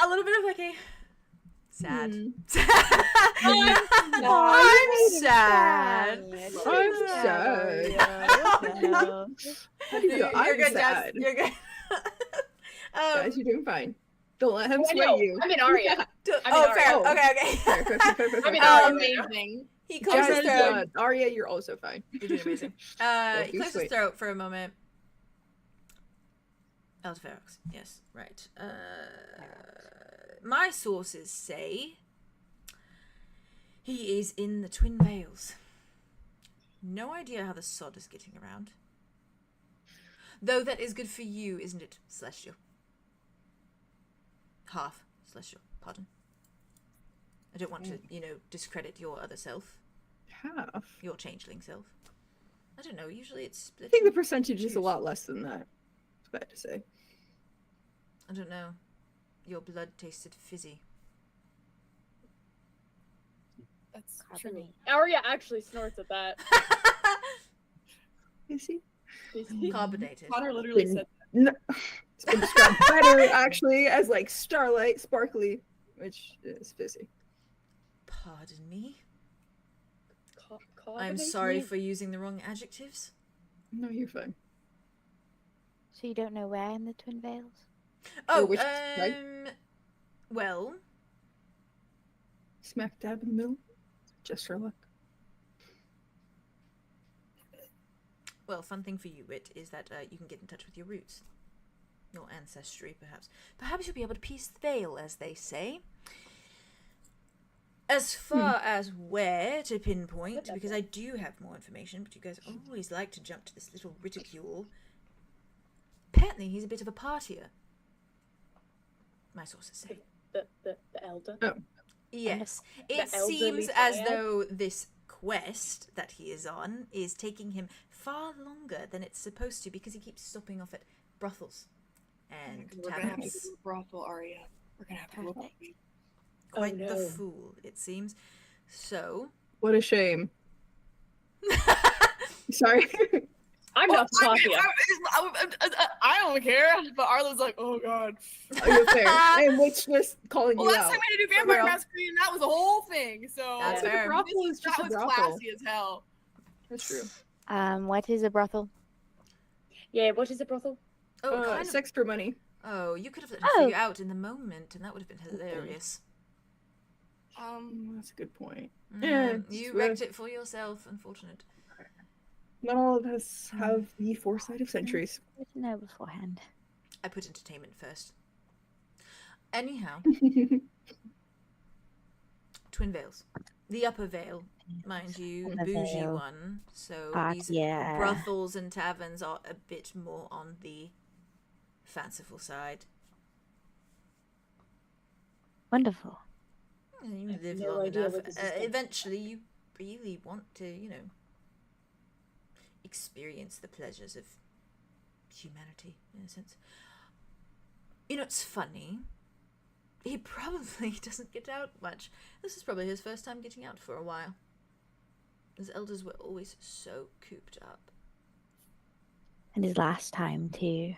a little bit of like a sad. I'm sad. I'm sad. How do you feel? You're I'm good, Jess. sad. You're good. Guys, you're doing fine. Don't let him I sway know. you. I mean, Aria. Oh, fair. Oh. Okay. Fair. I mean, Amazing. He clears his Guys, throat. Aria, you're also fine. You're doing amazing. He clears his throat for a moment. 𝐿𝑑𝑒𝑟𝑥. Yes, right. My sources say he is in the Twin Vales. No idea how the sod is getting around. Though that is good for you, isn't it, Celestial? Half Celestial, pardon. I don't want to, discredit your other self. Half. Your changeling self. I don't know, usually it's split. I think the percentage is a lot less than that. It's bad to say. I don't know. Your blood tasted fizzy. That's true. Carbonate. Aria actually snorts at that. Is he? Carbonated. Connor literally said No. It's been described better, actually, as like starlight, sparkly, which is fizzy. Pardon me? I'm Carbonate? sorry for using the wrong adjectives. No, you're fine. So you don't know where in the Twin Vales? Oh, which- right? well, Smack dab in the middle. Just for luck. well, fun thing for you, Wit, is that you can get in touch with your roots. Your ancestry, perhaps. Perhaps you'll be able to piece the veil, as they say. As far as where to pinpoint, because I do have more information, but you guys always like to jump to this little ridicule. Apparently, he's a bit of a partier. My sources say. The elder. Yes. The It elderly seems as triad? though this quest that he is on is taking him far longer than it's supposed to because he keeps stopping off at brothels and we're gonna have to taverns. go to a brothel, Aria. We're gonna have to go. Quite Oh, the no. fool, it seems. So. What a shame. Sorry. I'm not the Katia. I don't care, but Arlo's like, oh god. Oh, you're fair. And which was calling Well, you last out. time we had to do Vampire real. Masquerade, and that was a whole thing. So That's But fair. a brothel is just that a was brothel. classy as hell. That's true. What is a brothel? Yeah, what is a brothel? Oh, kind of. Sex for money. Oh, you could have let her Oh. figure out in the moment, and that would have been hilarious. That's a good point. Mm, Yeah, it's you true. wrecked it for yourself. Unfortunate. Not all of us have the foresight of centuries. I didn't know beforehand. I put entertainment first. Anyhow, Twin Vales. The upper Vale, mind you, Upper bougie Vale. one. So Ah, these yeah. brothels and taverns are a bit more on the fanciful side. Wonderful. And you I have live no long idea enough. what this is gonna be. Eventually, you really want to, experience the pleasures of humanity, in a sense. It's funny. He probably doesn't get out much. This is probably his first time getting out for a while. His elders were always so cooped up. And his last time, too.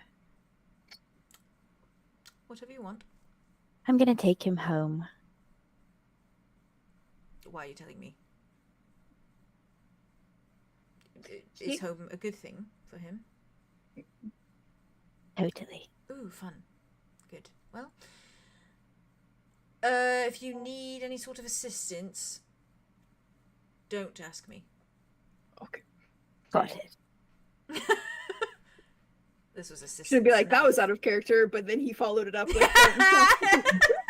Whatever you want. I'm gonna take him home. why are you telling me? Is home a good thing for him? Totally. Ooh, fun. Good. Well, if you need any sort of assistance, don't ask me. Okay. Got it. This was assistance. Should be like, that was out of character, but then he followed it up with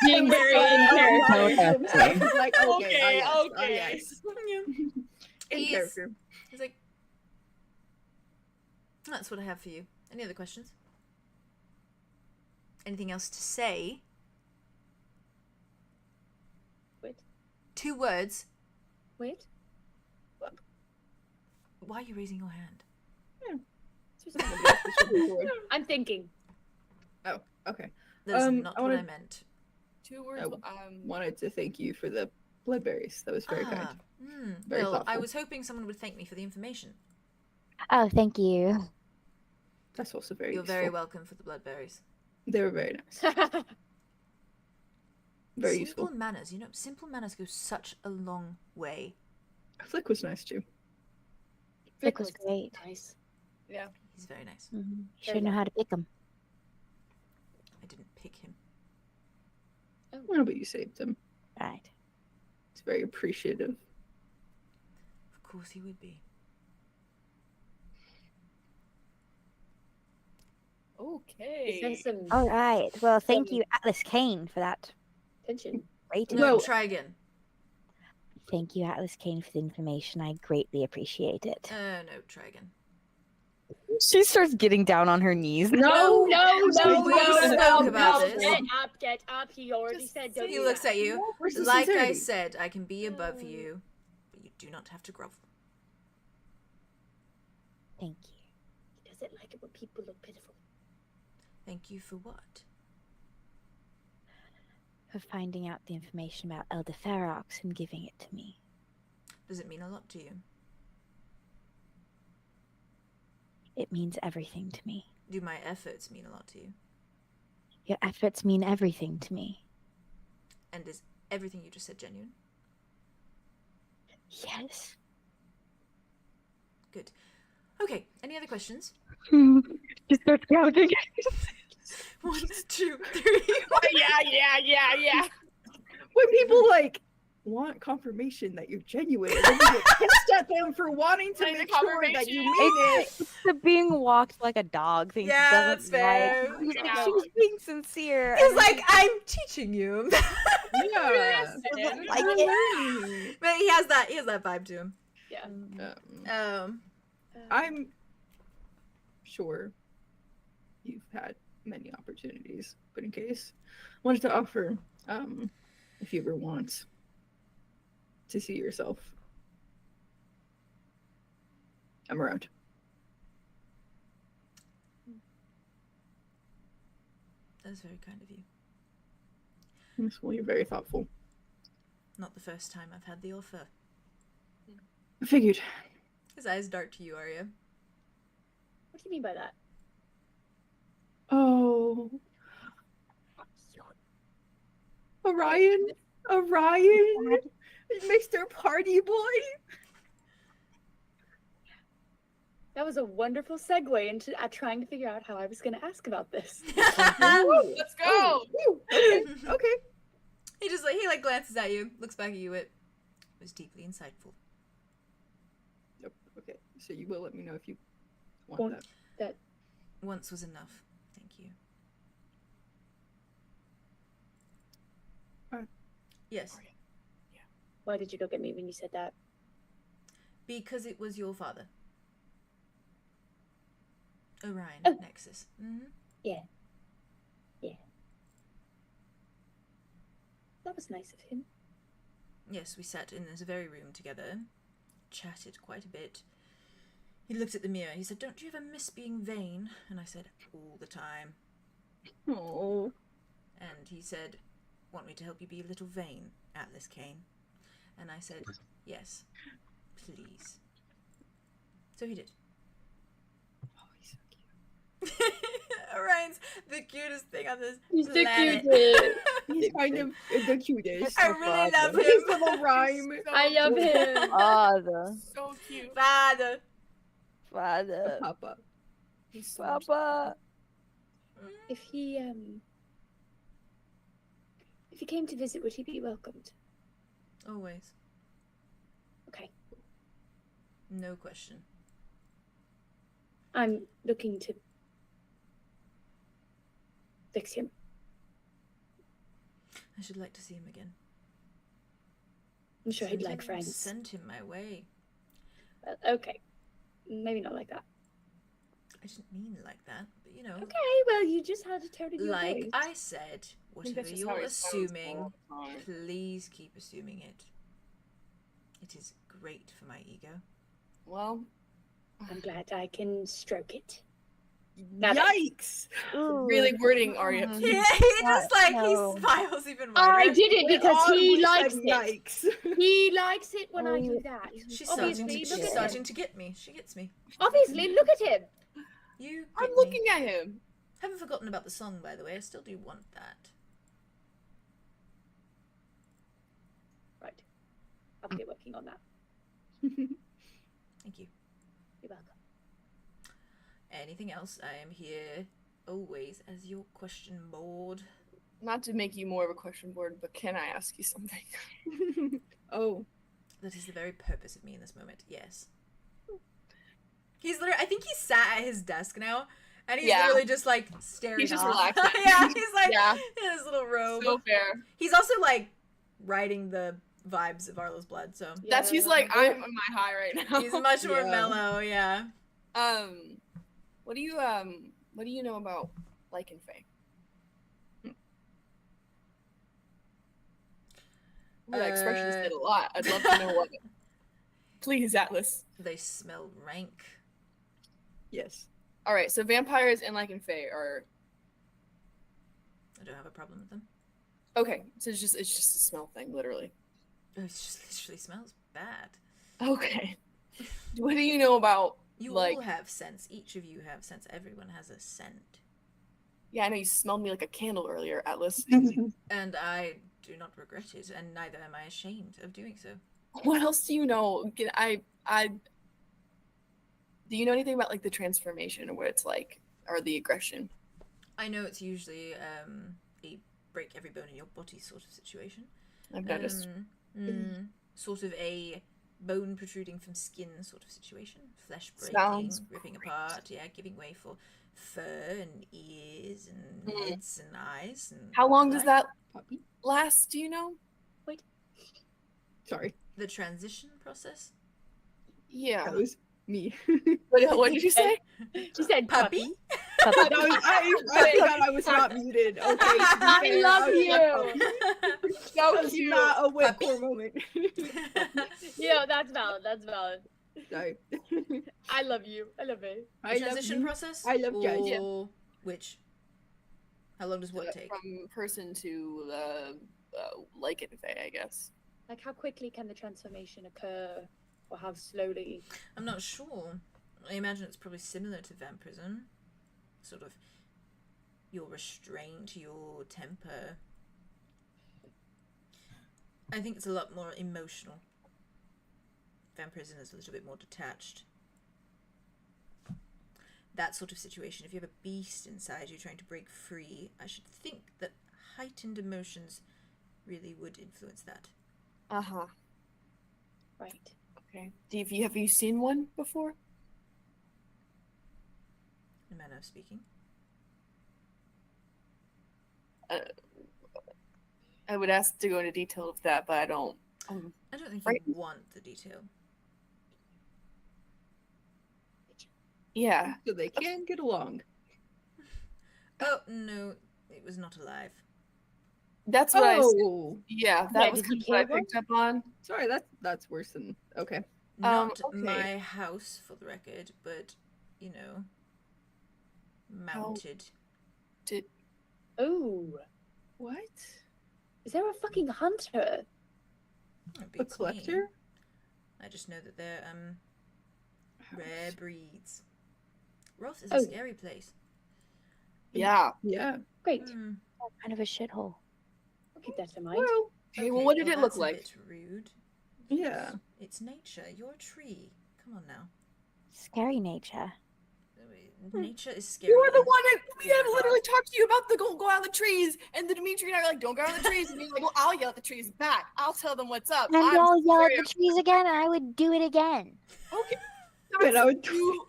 Being very in character. Like, okay. In He's- character. He's like, that's what I have for you. Any other questions? Anything else to say? Wait. 2 words. Wait. Why are you raising your hand? I'm thinking. Oh, okay. That's I not what I wanna- meant. 2 words. Wanted to thank you for the bloodberries. That was very kind. Very Well, I thoughtful. was hoping someone would thank me for the information. Oh, thank you. That's also very You're useful. very welcome for the bloodberries. They were very nice. Very Simple useful. manners. You know, simple manners go such a long way. Flick was nice too. Flick was great. Nice. Yeah. He's very nice. You should know how to pick them. I didn't pick him. Well, but you saved him. Right. It's very appreciative. Of course he would be. Is there Okay. some All right. Well, thank you, Atlas Kane, for that tension? great. No, Well- try again. Thank you, Atlas Kane, for the information. I greatly appreciate it. No, try again. She starts getting down on her knees. No, We spoke about this. Get up. He already said don't He do looks that. at you. Where's the Like I sincerity? said, I can be above you, but you do not have to grovel. Thank you. He doesn't like it when people look pitiful. Thank you for what? For finding out the information about 𝐓𝐿𝐷𝐻𝐸𝐿 and giving it to me. Does it mean a lot to you? It means everything to me. Do my efforts mean a lot to you? Your efforts mean everything to me. And is everything you just said genuine? Yes. Good. Okay, any other questions? She starts counting. 1, 2, 3. Yeah. When people like want confirmation that you're genuine, and then you get pissed at them for wanting to Wanting the make sure that you mean It's it. the being walked like a dog thing. Yeah, she that's doesn't fair. like. She's like, Yeah. she was being sincere. He's and like, I'm teaching you. Yeah. doesn't like I'm it. learning. But he has that vibe to him. Yeah. I'm sure you've had many opportunities, but in case, wanted to offer, if you ever want to see yourself, I'm around. That's very kind of you. Yes, well, you're very thoughtful. Not the first time I've had the offer. I figured. His eyes dart to you, Aria. What do you mean by that? Oh. Orion? Orion? Mr. Party Boy? That was a wonderful segue into trying to figure out how I was going to ask about this. Let's go. Okay, okay. He like glances at you, looks back at you. It was deeply insightful. Yep, okay. So you will let me know if you want Want that. that Once was enough. Thank you. Yes, Why did you go get me when you said that? because it was your father. Orion, Oh. Nexus. That was nice of him. Yes, we sat in this very room together, chatted quite a bit. He looked at the mirror. He said, "Don't you ever miss being vain?" And I said, "All the time." Oh. And he said, "Want me to help you be a little vain, Atlas Kane?" And I said, "Yes, please." So he did. Oh, he's so cute. Ryan's the cutest thing on this He's the planet. cutest. He's kind of the cutest. I really love His him. little rhyme. I love him. Father. So cute. Father. Father. Papa. He's so much Papa. If he came to visit, would he be welcomed? Always. Okay. No question. I'm looking to fix him. I should like to see him again. I'm sure he'd like friends. Send him my way. Okay. Maybe not like that. I didn't mean like that, but you know. Okay, well, you just had to turn in your Like voice. I said, I think whatever that's just how you're he sounds assuming, all the time. please keep assuming it. It is great for my ego. Well, I'm glad I can stroke it. Now that- Yikes! really wording, Aria. Yeah, he just like no. he smiles even wider. I did it because he likes it. Yikes! He likes it when I do that. She's Obviously, starting, look she's at him. starting to get me. She gets me. Obviously, look at him. You I'm get looking me. at him. Haven't forgotten about the song, by the way. I still do want that. Right. I'll get working on that. Thank you. You're welcome. Anything else? I am here always as your question board. Not to make you more of a question board, but can I ask you something? Oh, That is the very purpose of me in this moment. Yes. He's literally. I think he's sat at his desk now, and he's Yeah. literally just like staring. He's just off. relaxing. Yeah, he's like Yeah. in his little robe. So fair. He's also like writing the vibes of Arlow's blood, so That's he's like I'm on my high right now. he's much more Yeah. mellow. Yeah. What do you know about Lycan Fae? Ooh, that expression said a lot. I'd love to know what. Please, Atlas. They smell rank. yes. All right, so vampires and Lycan Fae are I don't have a problem with them. okay. So it's just a smell thing, literally. It just literally smells bad. Okay. What do you know about You like? all have sense. Each of you have sense. Everyone has a scent. Yeah, I know you smelled me like a candle earlier, Atlas. And I do not regret it, and neither am I ashamed of doing so. What else do you know? Do you know anything about like the transformation or what it's like, or the aggression? I know it's usually a break every bone in your body sort of situation. I've noticed. Sort of a bone protruding from skin sort of situation. Flesh breaking, Sounds ripping great. apart, yeah, giving way for fur and ears and heads and eyes. And How long does that Puppy. last? Do you know? Sorry, the transition process? Yeah. that was me. What did you say? She said Puppy? I forgot I was not muted. Okay, to be I fair, love was you. That So was cute. not a wit Puppy? core moment. Yeah, that's valid. That's valid. Sorry. I love you. I love it. I The love transition you. process? I love jazz. Yeah. Or which? How long does what take? From person to Lycan Fae, I guess. Like, how quickly can the transformation occur, or how slowly? I'm not sure. I imagine it's probably similar to vampirism. Sort of your restraint, your temper. I think it's a lot more emotional. Vampirism is a little bit more detached. That sort of situation, if you have a beast inside you trying to break free, I should think that heightened emotions really would influence that. Uh-huh. Right. Okay. Have you seen one before? In a manner of speaking. I would ask to go into detail of that, but I don't. I don't think Right. you want the detail. Yeah. So they can get along. Oh, no, it was not alive. That's what I said. Oh, Yeah, that Yeah, was did he kind of what I kill one? picked up on. sorry. That's worse than okay. Not okay. my house, for the record, but, you know, mounted. Oh, What? is there a fucking hunter? It A beats me. collector? I just know that they're, rare breeds. Roth is Oh. a scary place. Yeah. Yeah. Great. Hmm. Kind of a shithole. I'll keep that in mind. Well, okay, well, what did it look that's like? A bit rude. Yeah. It's nature. You're a tree. Come on now. Scary nature. Nature is scary. You were the one that we Yeah, have God. literally talked to you about the go out of the trees, and the Dimitri and I are like, don't go out of the trees, and you're like, well, I'll yell at the trees back. I'll tell them what's up. And I'm y'all yell at sorry. the trees again, and I would do it again. Okay. And I would You-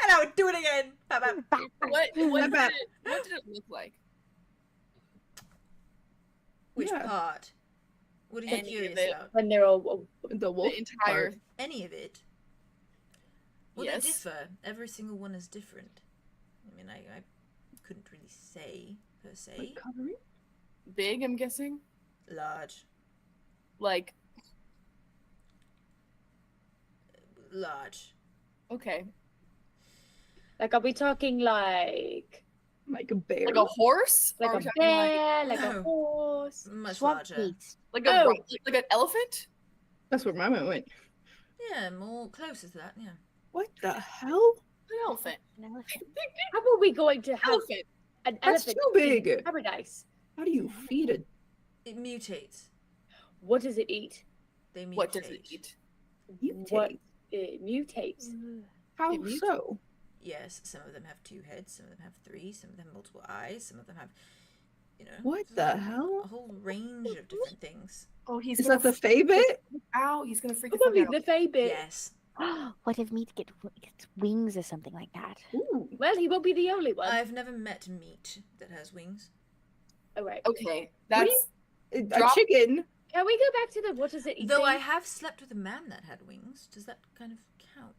And I would do it again. Bap, bap. what did bad. it look like? Which Yeah. part? What are you Any of curious it. about? When they're all The wolf The entire. part. Any of it? Well, Yes. they differ. Every single one is different. I mean, I couldn't really say, per se. Like coloring? Big, I'm guessing. Large. Like, Large. okay. like, are we talking like Like a bear. Like a horse? Or are we a talking like, bear, like No. a horse? Much Swamp larger. beast. like a Oh. like an elephant? That's where my mind went. Yeah, more closer to that, yeah. What the hell? An elephant. An elephant. How are we going to have Elephant. an That's elephant too in big. paradise? How do you feed it? It mutates. What does it eat? They mutate. What does it eat? What it mutates? How It mutates. so? Yes, some of them have 2 heads, some of them have 3, some of them have multiple eyes, some of them have, you know. What the A hell? whole range of different things. Oh, he's Is gonna that the Fae bit? Ow, he's gonna freak the fuck Probably out. the Fae bit. Yes. What if meat gets wings or something like that? Ooh. Well, he won't be the only one. I've never met meat that has wings. All right. Okay, that's A Drop- chicken. Can we go back to the what does it eat? Though thing? I have slept with a man that had wings. Does that kind of count?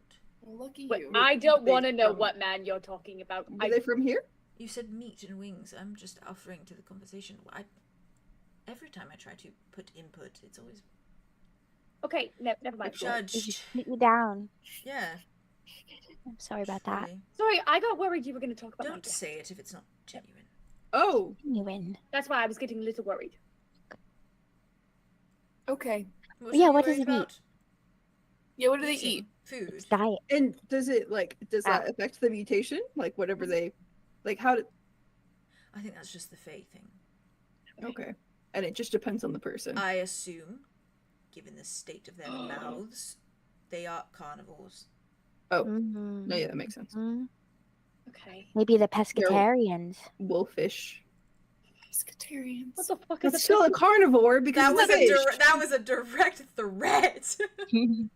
lucky Wait, you. I don't They want to know from- what man you're talking about. Are they from here? You said meat and wings. I'm just offering to the conversation. Every time I try to put input, it's always Okay, never mind. judged. Put you down. Yeah. I'm sorry about that. really. Sorry, I got worried you were going to talk about my Don't death. say it if it's not genuine. Oh. You win. That's why I was getting a little worried. Okay. What Yeah, are you what does worried it eat? about? Yeah, what do they Eating. eat? Food. It's diet. And does that affect the mutation? Like whatever they how did I think that's just the Fae thing. Okay. And it just depends on the person. I assume, given the state of their mouths, they are carnivores. Oh. Mhm. No, yeah, that makes sense. Mhm. Okay. Maybe the pescatarians. Wolfish. Pescatarians. What the fuck is That's still a carnivore because That was it's fish. that was a direct threat. She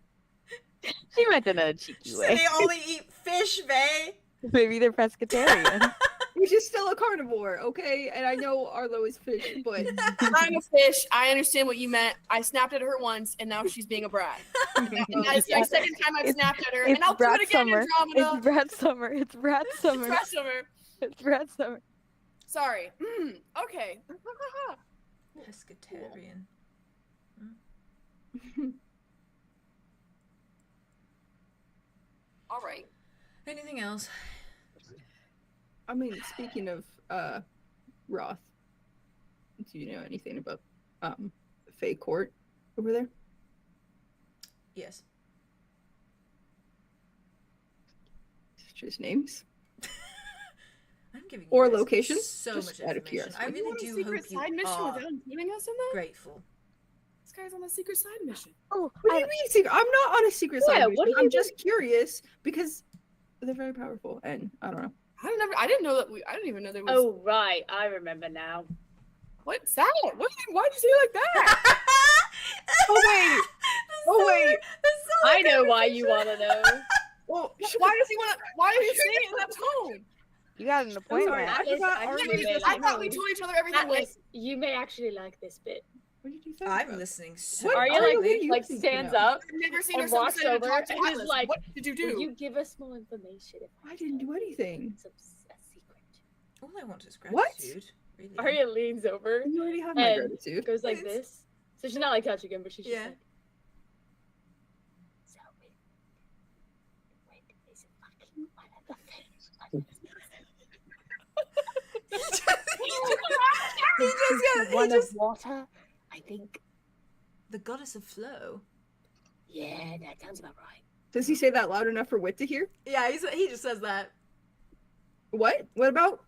meant in a cheeky So way. they only eat fish, Fae. Maybe they're pescatarian. Which is still a carnivore, okay? And I know Arlow is fish, but I'm a fish. I understand what you meant. I snapped at her once, and now she's being a brat. And that's the second time I've snapped at her, and I'll do Brat it again, Summer. Andromeda. It's Brat Summer. It's Brat Summer. Brat Summer. It's Brat Summer. Sorry. Okay. Pescatarian. All right. Anything else? I mean, speaking of Roth, do you know anything about Fae Court over there? Yes. Just names? I'm giving you Or guys locations? so Just much out of information. I curiosity. You really want a do secret hope you side mission are without including us in that? grateful. This guy's on a secret side mission. Oh, What do you mean secret? I'm not on a secret side Yeah, mission. what do I'm you just curious because they're very powerful and I don't know. I didn't know that I didn't even know there was. Oh right, I remember now. What's that? Why'd you say it like that? Oh wait. I know why you want to know. Well, Why does he want to? Why are you saying it in that tone? You got an appointment. Atlas forgot actually Arlow may was I like thought we this. told each other everything was. Atlas, you may actually like this bit. What did you say? I'm listening so What Arya are like, you thinking like about? stands up. I've never seen her And so walks excited to over talk to and is Atlas. like, what did you do? Will you give us more information? If I didn't do anything. It's a secret. All I want is What? gratitude. Really. Arya leans over, You already have my And gratitude. goes like Please. this. So she's not like touching him, but she's just Yeah. like. So wait, is fucking one of the things. One of water, I think. The goddess of flow. Yeah, that sounds about right. Does he say that loud enough for Wit to hear? Yeah, he just says that. What? What about?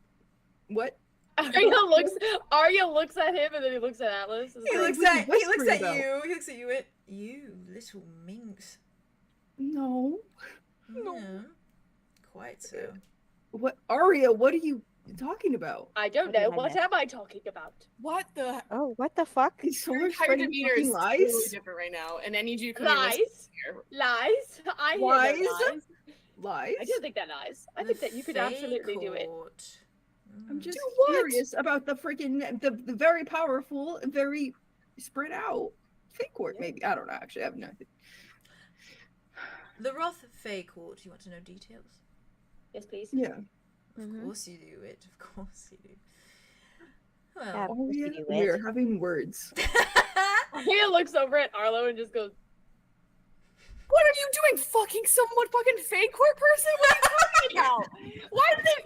What? Arya looks at him and then he looks at Atlas. He Like, looks what are at you you. whispering about? He looks at you. You little minx. No. Yeah, quite so. What, Aria? What are you talking about? I don't What did know. I What miss? am I talking about? What the? Oh, what the fuck? Is Your someone entire spreading demeanor fucking is lies? totally different right now, and I need you to come in Lies? Lies? I hear no Lies? lies. Lies? I don't think they're lies. I think that you could absolutely do it. I'm just Do what? curious about the freaking the very powerful, very spread out fake court. Maybe I don't know. Actually, I have no idea. The Roth Fae Court. You want to know details? Yes, please. Yeah. Of course you do it. Of course you do. Well, Yeah. Oh yeah, do we it. are having words. Arya looks over at Arlo and just goes, What are you doing? Fucking someone fucking fake court person? What are you talking about? Why did they?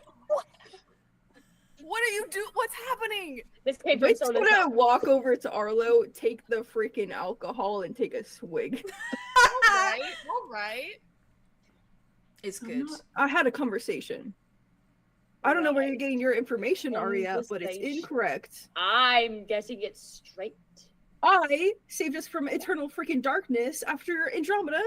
What are you do? What's happening? "This came from Rich Soda's gonna mouth." walk over to Arlo, take the freaking alcohol, and take a swig. All right. it's I'm good. not- I had a conversation. I don't know where you're getting your information, Aria, Conversation. but it's incorrect. I'm getting it straight. I saved us from eternal freaking darkness after Andromeda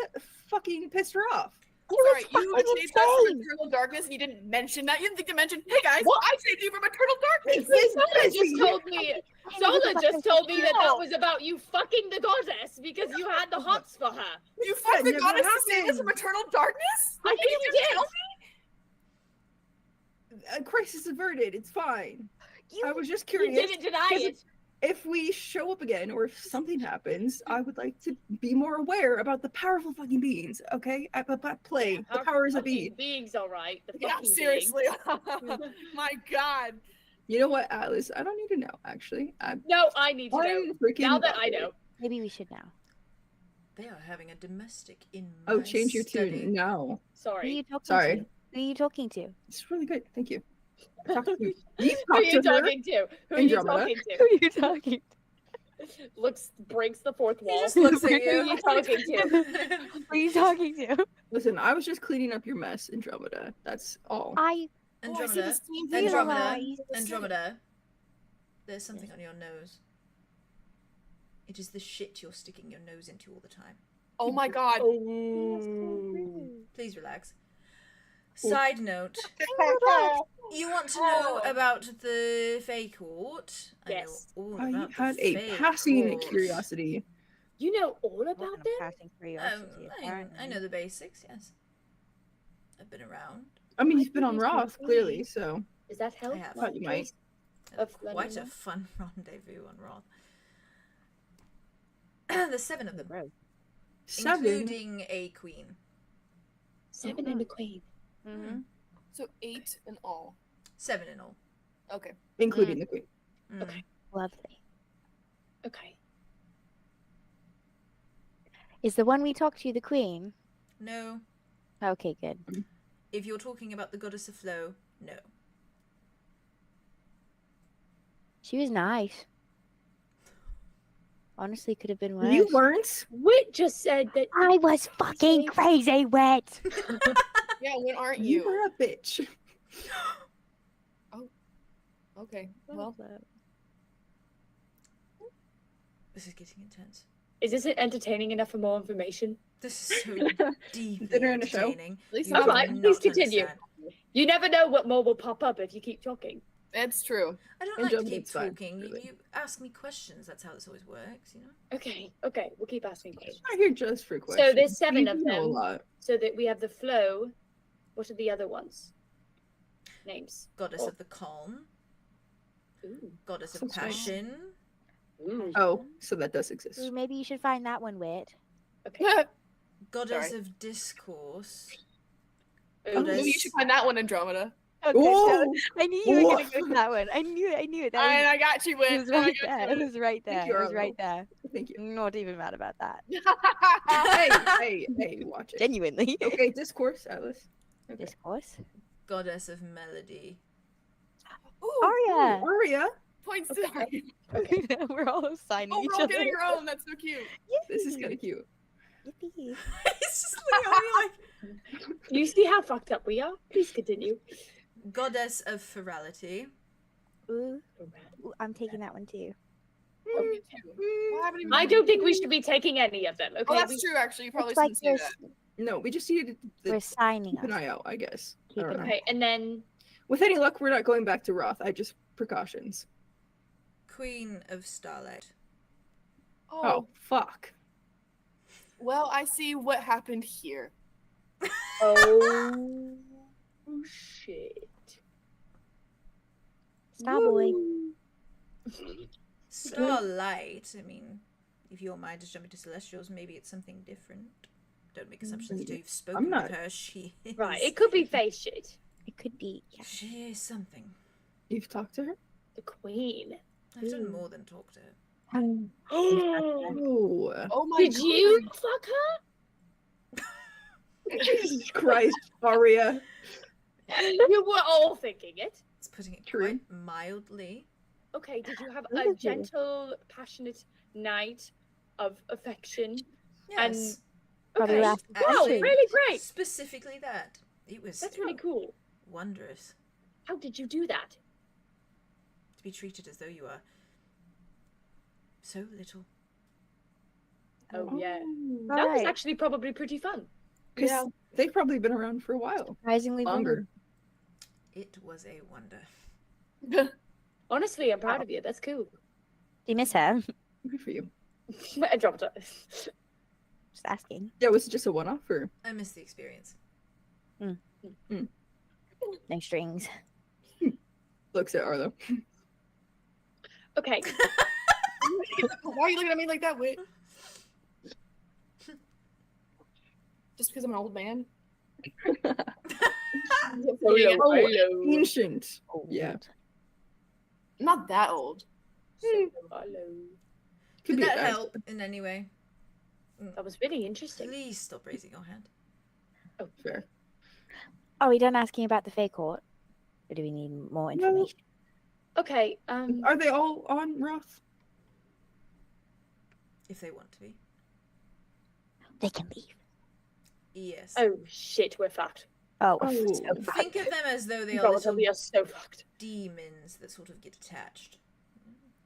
fucking pissed her off. Sorry, you fucking saved us from insane. eternal darkness and you didn't mention that. You didn't think to mention, hey guys, What? I saved you from eternal darkness. Sola just told me. Sola just told me that No. was about you fucking the goddess because you had the hots for her. You fucked the never goddess to save us from happened. eternal darkness? I think you did. tell Crisis averted. It's fine. I was just You curious. didn't deny because it. If we show up again, or if something happens, I would like to be more aware about the powerful fucking beings. Okay, at play the Our powers that fucking be. beings, all right. The Yeah, fucking seriously. beings. My God. You know what, Atlas? I don't need to know. Actually, No, I need to know. I'm freaking. Now that I know. Maybe we should know. They are having a domestic in Oh, my change your study. tune. No, Who are Sorry. you talking sorry. to? Who are you talking to? It's really good. Thank you. Talk to you. You Who are talk you to her. talking to? Who are you Andromeda. talking Who to? are you talking Breaks the fourth wall. just looks at Who you. are you talking to? Who are you talking to? Listen, I was just cleaning up your mess, Andromeda. That's all. I Oh, I see the Andromeda. same thing. Andromeda. realize- Andromeda. There's something on your nose. It is the shit you're sticking your nose into all the time. Oh my God. Please relax. Side note, you want to know about the Fae Court? Yes. I know all I about had the a Fae passing Court. curiosity. You know all What about a them? passing curiosity, I apparently. know the basics, yes. I've been around. I mean, I you've been on think it's Roth, lovely. clearly, so. Does that help? I have. Thought you might. Of Quite a learning fun rendezvous on Roth. There's 7 of them, Gross. 7. including a queen. 7 and a queen. Mhm. So 8 in all. 7 in all. Okay. Including the queen. Mm. Okay. Lovely. Okay. Is the one we talked to the queen? No. Okay, good. If you're talking about the goddess of flow, no. She was nice. Honestly, could have been worse. You weren't? Wit just said that. I was fucking crazy wet. Yeah, when aren't You you? were a bitch. Okay. Well, This is getting intense. Is this entertaining enough for more information? This is so deeply Dinner and a show. entertaining. at least You All do right, not please continue. understand. You never know what more will pop up if you keep talking. it's true. I don't And like to John keep Waite's fine, talking. really. You ask me questions. That's how this always works, you know? Okay, we'll keep asking questions. I'm not here just for questions. So there's 7 You of know a them. lot. So that we have the flow. What are the other ones? Names. Goddess Oh. of the calm, Ooh. goddess of Sounds nice. passion, Ooh. Oh, so that does exist. Ooh, maybe you should find that one wet. Okay. goddess Sorry. of discourse, Ooh. Goddess. Maybe you should find that one, Andromeda. Okay, Ooh! I knew you were gonna Oof. go for that one. I knew it. And That I got you, was, Wit. it was and I right got there. you, It was right there. Thank you, It was right Arlo. there. Thank you. Not even mad about that. Hey, watch it. Genuinely. Okay, discourse, Atlas. Okay. Discourse. goddess of melody. Ooh, Aria. Aria, points to Aria. We're all signing Oh, each we're all other. getting our own. That's so cute. this is kind of cute. Yippee. He's just looking at me like You see how fucked up we are? Please continue. goddess of ferality, Ooh, I'm taking that one too. I don't think we should be taking any of them. Okay. Oh, that's true. Actually, you probably It's like shouldn't say that. No, we just needed to we're signing keep an us. eye out, I guess. I Keep don't an know. Okay, and then With any luck, we're not going back to Roth. I just precautions. Queen of Starlight. Oh, fuck. Well, I see what happened here. oh shit. Starboy. Starlight. I mean, if your mind is jumping to Celestials, maybe it's something different. Don't make assumptions until you've spoken not- with her. She is... Right, it could be face shit. It could be. Yeah. She is something. You've talked to her? The queen. I've done more than talk to her. Oh. Oh my Did you fuck her? Jesus Christ, Aria. You were all thinking it. It's putting it True. quite mildly. Okay, did you have What a is it? gentle, passionate night of affection? Yes. Probably Okay. last Wow, century. really great. Specifically that. It was That's really cool. wondrous How did you do that? to be treated as though you are so little. Oh, yeah. Oh. That was Right. actually probably pretty fun. 'Cause they've probably been around for a while. Surprisingly Longer. It was a wonder. Honestly, I'm proud of you. That's cool. Do you miss her? Good for you. I dropped her. Just asking. Yeah, was it just a one-off or? I miss the experience. No strings. Looks at Arlo. Okay. Why are you looking at me like that, Wit? Just because I'm an old man? Ancient. Yeah. I'm not that old. Hello. Could Did be a that guy. help in any way? That was really interesting. Please stop raising your hand. Fair. Are we done asking about the Fae Court? Or do we need more No. information? Okay. Are they all on Roth? If they want to be. They can leave. Yes. Oh shit, we're fucked. Oh, Oh. so fucked. Think of them as though they are God, little we are so fucked. demons that sort of get attached.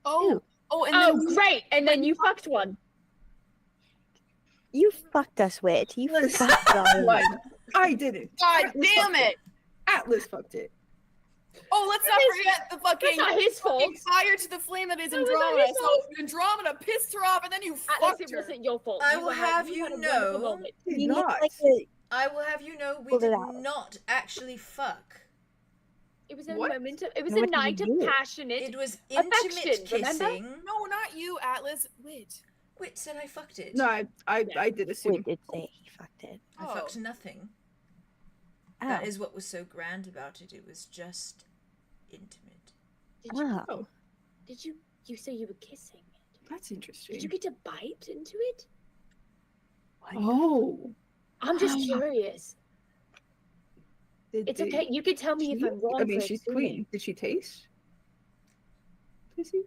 Oh, and Oh, then great! And then you fucked one. You fucked us, Wit. You Listen. fucked us. Like, I didn't. God Atlas damn fucked it! Atlas fucked it. Oh, let's not forget the That's fucking not his fault. fire to the flame that is No, it's not Andromeda. his So fault. Andromeda pissed her off, and then you Atlas, fucked it her. wasn't your fault. I You will were have you you had a wonderful know- moment. Did You need not. like a, I will have you know we Pull it did out. not actually fuck. It was a What? moment of. It was No, a what did you night of do? passionate. It was Affection, intimate remember? kissing. No, not you, Atlas. Wait. Wait, said I fucked it. No, I did assume. Wit did say he fucked it. I fucked nothing. Oh. That is what was so grand about it. It was just intimate. Did you? Oh. Did you? You say you were kissing it. That's interesting. Did you get to bite into it? Oh. I'm just curious. Did It's they- okay. You can tell me if I'm wrong. I mean, for she's assuming. queen. Did she taste? Pussy?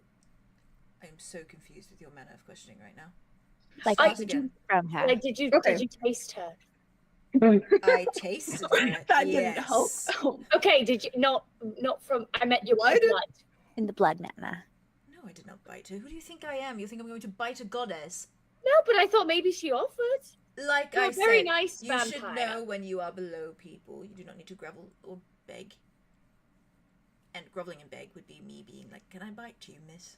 I am so confused with your manner of questioning right now. Like, Start what did again. you from her? Like, did you? Okay. Did you taste her? I tasted it. That yes. didn't help. Oh, Okay. Did you? Not from. I meant your What? blood. In the blood manner. No, I did not bite her. Who do you think I am? You think I'm going to bite a goddess? No, but I thought maybe she offered. Like You're I a very said, nice you should vampire. know when you are below people. You do not need to grovel or beg. And groveling and beg would be me being like, "Can I bite you, miss?"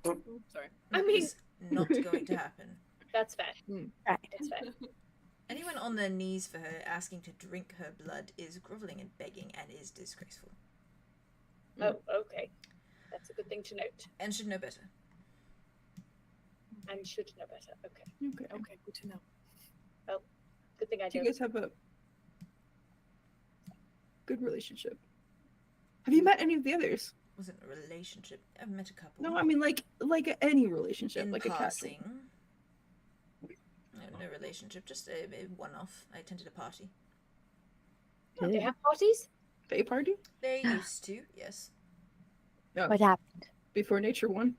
Sorry. I That mean- is not going to happen. That's fair. Right. That's fair. Anyone on their knees for her asking to drink her blood is groveling and begging and is disgraceful. Oh, okay. That's a good thing to note. And should know better. And should know better. Okay. okay. Okay, good to know. Good thing I Do you do. guys have a good relationship? Have you met any of the others? Wasn't a relationship. I've met a couple. No, I mean like any relationship, in like a cat. passing. No relationship, just a one-off. I attended a party. Oh, they have parties? Fae party They used to, yes. What happened? before nature won.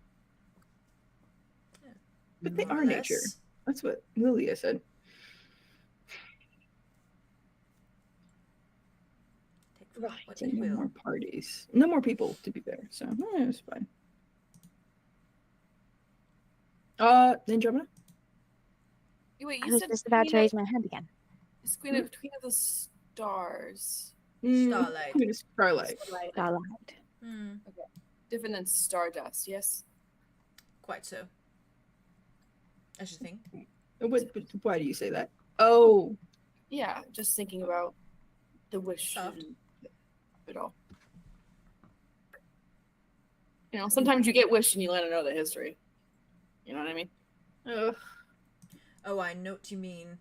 But they More or are nature. less. That's what Lilia said. Take Right. What No you more will. parties. No more people, to be fair. So it's fine. Andromeda? Wait, I you was said just about to Queen raise my hand again. It's Queen of the Stars. Starlight. Queen of Starlight. Starlight. Hmm. Different than Stardust, yes? Quite so. I should think. Why do you say that? Oh. Yeah, just thinking about the wish Soft. and it all. You know, sometimes you get wished and you let them know the history. You know what I mean? Ugh. Oh, I know what you mean.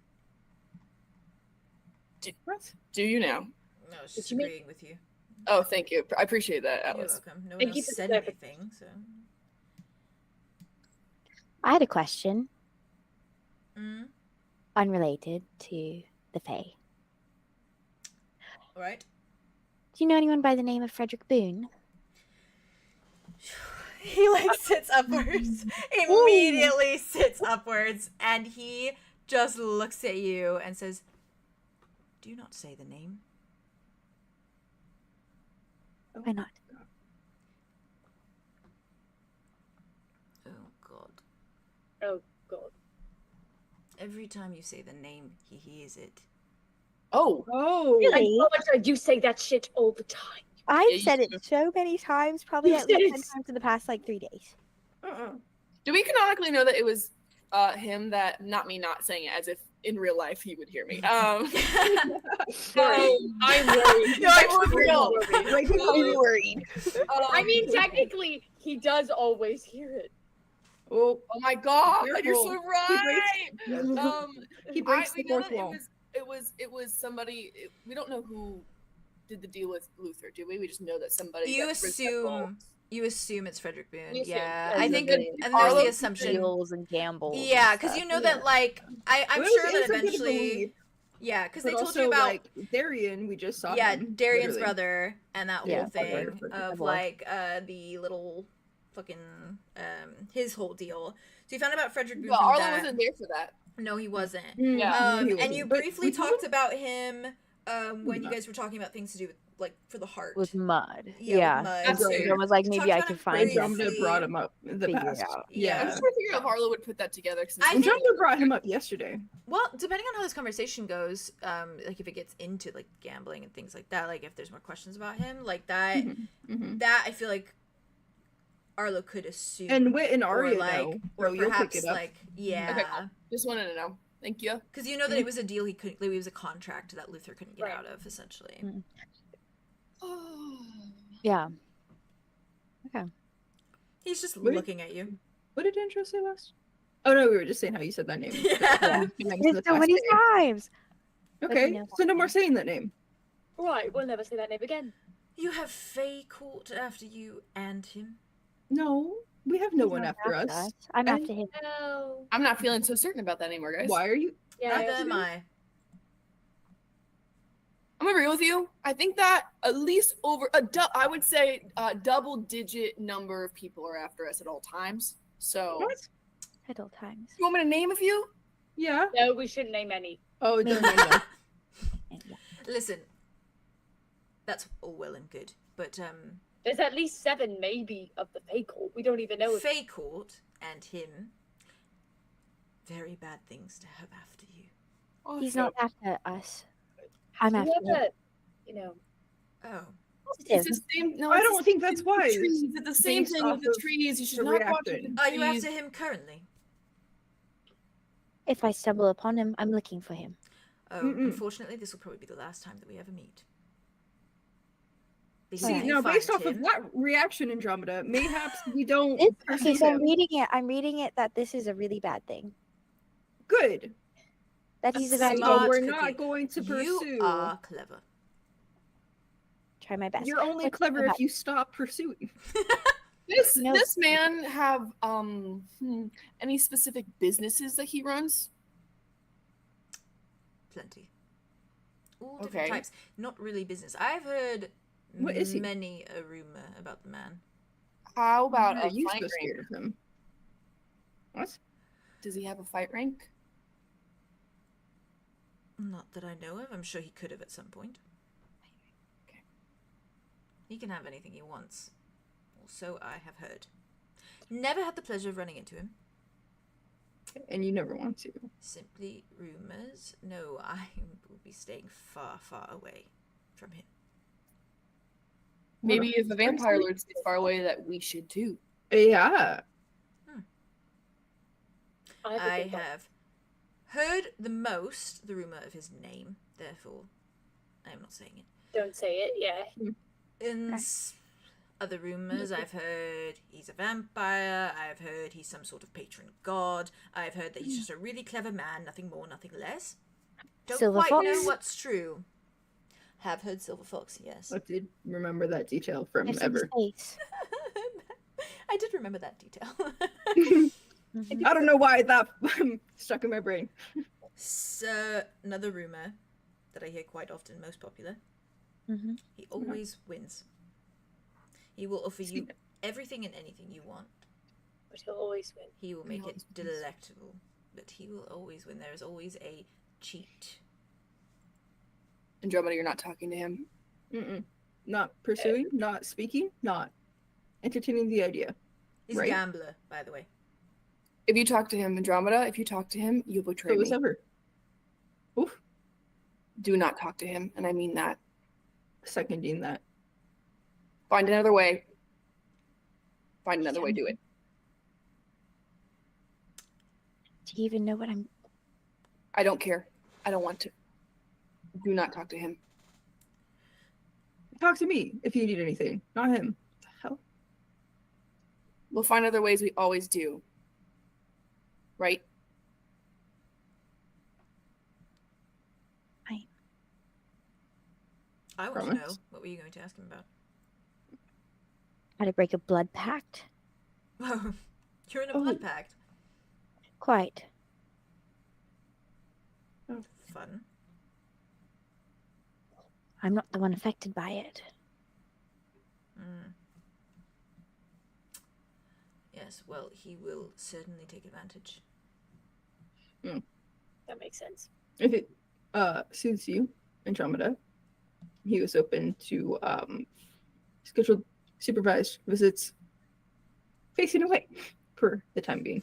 What? Do you now? No, I was just you mean? agreeing with you. Oh, thank you. I appreciate that, You're Atlas. welcome. No one Thank you else for said clarifying. anything, so. I had a question Mm. unrelated to the Fae. All right. Do you know anyone by the name of Frederick Boone? He like sits upwards, immediately sits upwards, and he just looks at you and says, "Do not say the name." Why not? Oh God! Oh god. Every time you say the name, he hears it. Oh, Oh. I know you say that shit all the time. I've you said it do. so many times, probably You at least said 10 it. times in the past like 3 days. do we canonically know that it was him that, not me not saying it as if in real life he would hear me? I'm worried. You're like, I'm real. I'm worried. I mean, technically, he does always hear it. Oh, Oh my god, you're so Careful. right. he breaks we the know fourth that wall. it was somebody. We don't know who did the deal with Luther, do we? We just know that somebody. You that assume it's Frederick Boone. We assume. Yeah, And I then think, the and there's the Arlow assumption. Deals and gambles. Yeah, because you know that, like, I'm Well, sure it that was easy to eventually. believe, Yeah, because but they told also, you about. like, Darian, we just saw Yeah, him. Darian's literally. brother and that Yeah, whole brother, thing brother. of boy. like the little fucking his whole deal. So you found about Frederick Boone No, from Arlo that. wasn't there for that. No, he wasn't. Yeah. No, he And wasn't. you But briefly we told talked him- about him when you Yeah. guys were talking about things to do with like for the heart. With mud. Yeah, with mud. That's So right. you I was like, talked maybe I about could him find him. Andromeda briefly. brought him up in the Figure it past. out. I'm Yeah. just trying to figure out if Arlo would put that together. I think- Andromeda brought him up yesterday. Well, depending on how this conversation goes, like if it gets into like gambling and things like that, like if there's more questions about him, like that, Mhm. that I feel like Arlo could assume. And Wit and or Aria like, know, or so you'll pick perhaps it up. like, yeah, Okay, cool. Just wanted to know. Thank you. because you know that it was a deal he couldn't. It was a contract that Luther couldn't get Right. out of, essentially. Mm. Yeah. He's just What did- looking at you. What did Andrew say last? Oh no, we were just saying how you said that name. Yeah. It's so many times. Okay, know so no more saying that name. Right, we'll never say that name again. You have Faye court after you and him. No, we have no He's one not after us. I'm And- after him. No. I'm not feeling so certain about that anymore, guys. Why are you? Yeah. Neither am I. I'm gonna agree with you. I think that at least I would say a double-digit number of people are after us at all times. So, What? At all times. you want me to name a few? Yeah. No, we shouldn't name any. Oh, no, no, no. And yeah. Listen, that's all well and good, but There's at least 7, maybe, of the fake court. We don't even know if Faye court and him, very bad things to have after you. Oh, He's so- not after us. I'm after him. whoever, you know. Oh, It's Positive. the same. No, I it's don't the think same that's thing with the wise, trees. It's the same based thing off with the of trees. You should the not watch reaction. the are you trees. after him currently? If I stumble upon him, I'm looking for him. Oh, Mm-mm. unfortunately, this will probably be the last time that we ever meet. Because See, if you now based find off of him- that reaction, Andromeda, mayhaps we don't Okay, pursue so I'm him. reading it. I'm reading it that this is a really bad thing. Good. That he's That's about to smart. But we're cookie. not going to pursue. You are clever. try my best. You're only Let's clever go if back. you stop pursuing. No. This man have any specific businesses that he runs? Plenty. All different Okay. types. Not really business. I've heard What is he? many a rumor about the man. How about Why are a you fight so rank? scared of him? What? Does he have a fight rank? Not that I know of. I'm sure he could have at some point. He can have anything he wants. Or so I have heard. Never had the pleasure of running into him. And you never want to. Simply rumors. No, I will be staying far, far away from him. Maybe if a vampire lord's far away, that we should too. Yeah. I have heard the rumor of his name, therefore I am not saying it. Don't say it, yeah. In other rumors, I've heard he's a vampire, I've heard he's some sort of patron god, I've heard that he's just a really clever man, nothing more, nothing less. Don't Silver quite Fox? know what's true. Have heard Silver Fox, yes. I did remember that detail from Yes, ever. space. I did remember that detail. I don't know why that stuck in my brain. So, another rumor that I hear quite often, most popular. Mm-hmm. He always wins. He will offer you everything and anything you want. But he'll always win. He will make it delectable, but he will always win. There is always a cheat. Andromeda, you're not talking to him. Not pursuing, not speaking, not entertaining the idea. He's Right. a gambler, by the way. If you talk to him, Andromeda, if you talk to him, you'll betray So was me. ever. Oof. Do not talk to him, and I mean that. Seconding that. Find another way. Find another way, do it. Do you even know what I'm... I don't care. I don't want to. Do not talk to him. Talk to me if you need anything, not him. What the hell? We'll find other ways, we always do. Right? I want to Promise? know. What were you going to ask him about? How to break a blood pact? Oh, you're in a blood pact. Quite. Fun. I'm not the one affected by it. Yes, well, he will certainly take advantage. That makes sense. If it suits you, Andromeda, he was open to scheduled supervised visits facing away for the time being.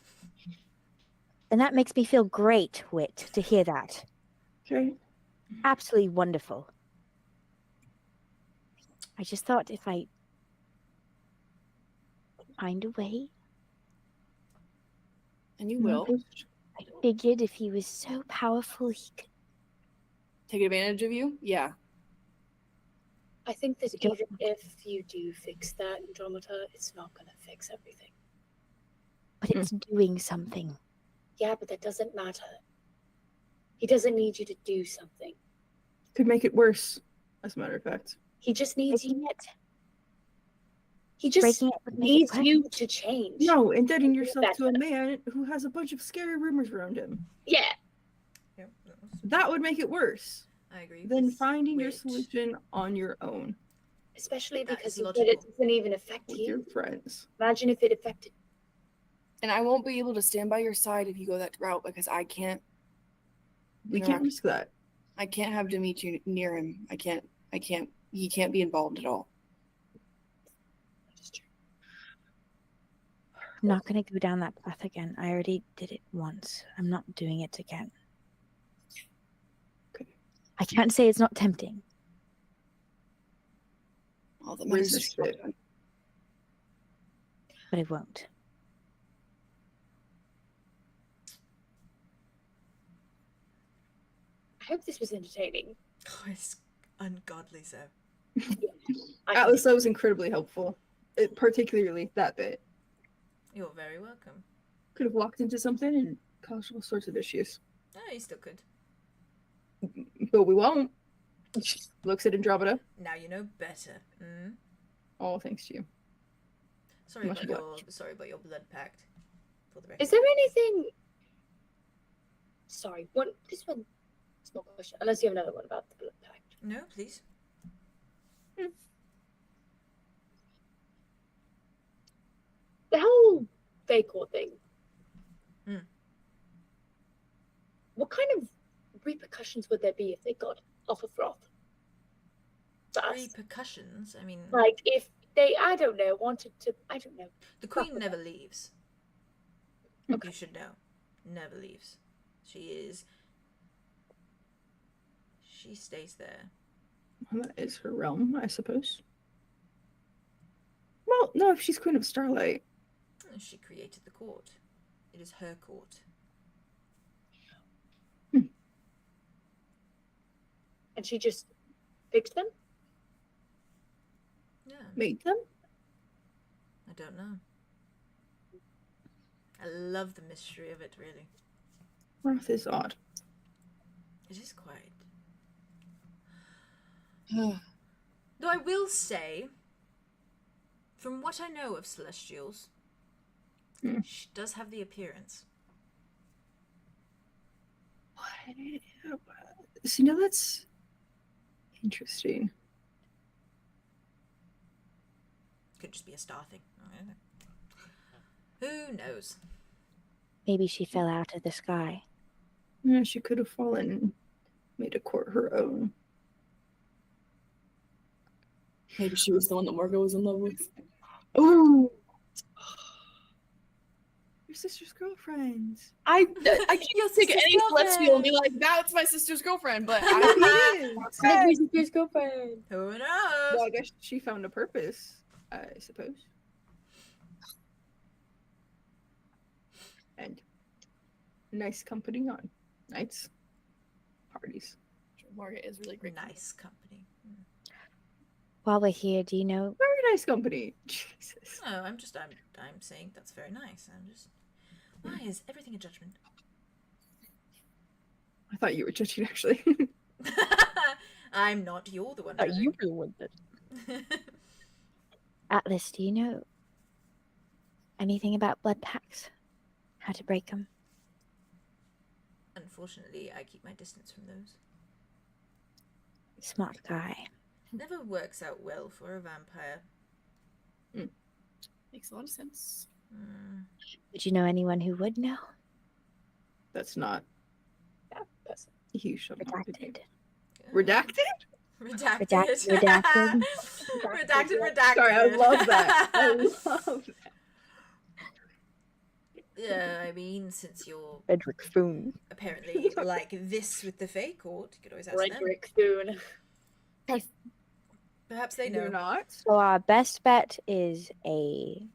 And that makes me feel great, Wit, to hear that. Okay. Absolutely wonderful. I just thought if I find a way, And you will. I figured if he was so powerful, he could... Take advantage of you? Yeah. I think that even if you do fix that, Andromeda, it's not going to fix everything. But it's doing something. Yeah, but that doesn't matter. He doesn't need you to do something. Could make it worse, as a matter of fact. He just needs Breaking you. it. He just Breaking it would make it needs worse. you to change. No, indebting Do yourself to a better. man who has a bunch of scary rumors around him. Yeah. Yep, That would make it worse I agree. than with finding your Wit. solution on your own Especially That because is you said it logical. doesn't even affect with your you. friends. Imagine if it affected. And I won't be able to stand by your side if you go that route because I can't. We can't risk that. I can't have Dimitri near him. I can't. He can't be involved at all. I'm not going to go down that path again. I already did it once. I'm not doing it again. Okay. I can't say it's not tempting. All that matters is Resist it. But I won't. I hope this was entertaining. Oh, it's ungodly so. Atlas, that was incredibly helpful. Particularly that bit. You're very welcome. Could have walked into something and caused all sorts of issues. Oh, you still could. But we won't. Looks at Andromeda. Now you know better. All thanks to you. Sorry Much about your blood pact. For the record. Is there anything? Sorry, this one. Small question. Unless you have another one about the blood pact. No, please. The whole 𝐂𝐀𝐀 thing. What kind of repercussions would there be if they got off of Froth? first. Repercussions? I mean, Like, if they, I don't know, wanted to, I don't know. the queen never leaves. You should know. Never leaves. She stays there. Well, that is her realm, I suppose. Well, no, if she's Queen of Starlight. She created the court. It is her court. And she just fixed them? Yeah. Made them? I don't know. I love the mystery of it, really. Wrath is odd. It is quite. Though I will say, from what I know of Celestials, she does have the appearance. What? So, you know, that's interesting. Could just be a star thing. Who knows? Maybe she fell out of the sky. Yeah, she could have fallen and made a court her own. Maybe she was the one that Margot was in love with. Oh, your sister's girlfriend. I can't think of any celestial and be like, that's my sister's girlfriend, but I Sister's girlfriend. Who knows? Well, I guess she found a purpose, I suppose. And nice company on nights, parties. Margaret is really great. Nice company. While we're here, do you know? Very nice company. Jesus. No, I'm saying that's very nice. Why is everything a judgment? I thought you were judging, actually. I'm not. You're the one. You were the one that. Atlas, do you know anything about blood pacts? How to break them? Unfortunately, I keep my distance from those. Smart guy. Never works out well for a vampire. Makes a lot of sense. Would you know anyone who would know? That's not. Yeah, that's You shall not be. Redacted. Redacted? Redacted. Redacted. Sorry, I love that. I love that. Yeah, I mean, since you're Frederick Foon. apparently like this with the Fae Court, you could always ask them. Frederick Foon. Perhaps they They're know. not. So our best bet is a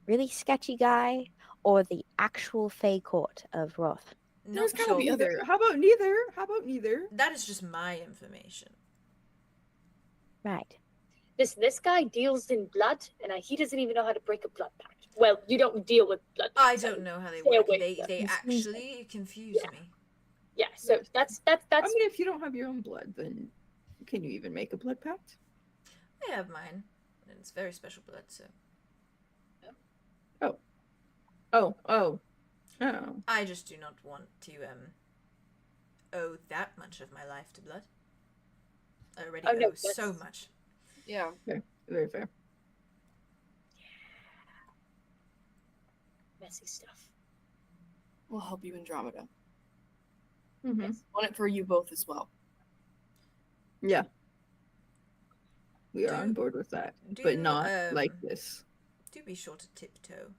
really sketchy guy or the actual Fae Court of Roth. Not gotta sure. be Neither. How about neither? How about neither? That is just my information. Right. This guy deals in blood, and he doesn't even know how to break a blood pact. Well, you don't deal with blood. I pacts, don't know how they stay work. away from They them. actually confuse me. Yeah, so that's. I mean, if you don't have your own blood, then can you even make a blood pact? I have mine, and it's very special blood. So Oh. I just do not want to owe that much of my life to blood. I already owe so much. yeah. Very fair. Messy stuff. We'll help you, Andromeda. Mm-hmm. Want it for you both as well. Yeah. We are on board with that, but not like this. Do be sure to tiptoe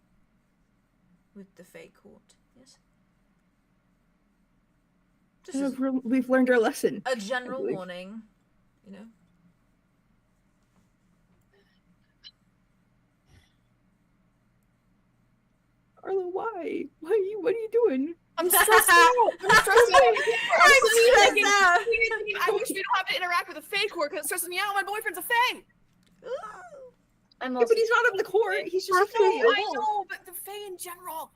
with the Fae Court. Yes. Just as We've learned our lesson. a general warning, you know. Arlo, why? What are you doing? I'm stressed out. I'm stressed out. I wish we don't have to interact with a Fae Court because it stresses me out. My boyfriend's a Fae. I'm Yeah, also but he's not on the court. He's just a Fae. I know, but the Fae in general.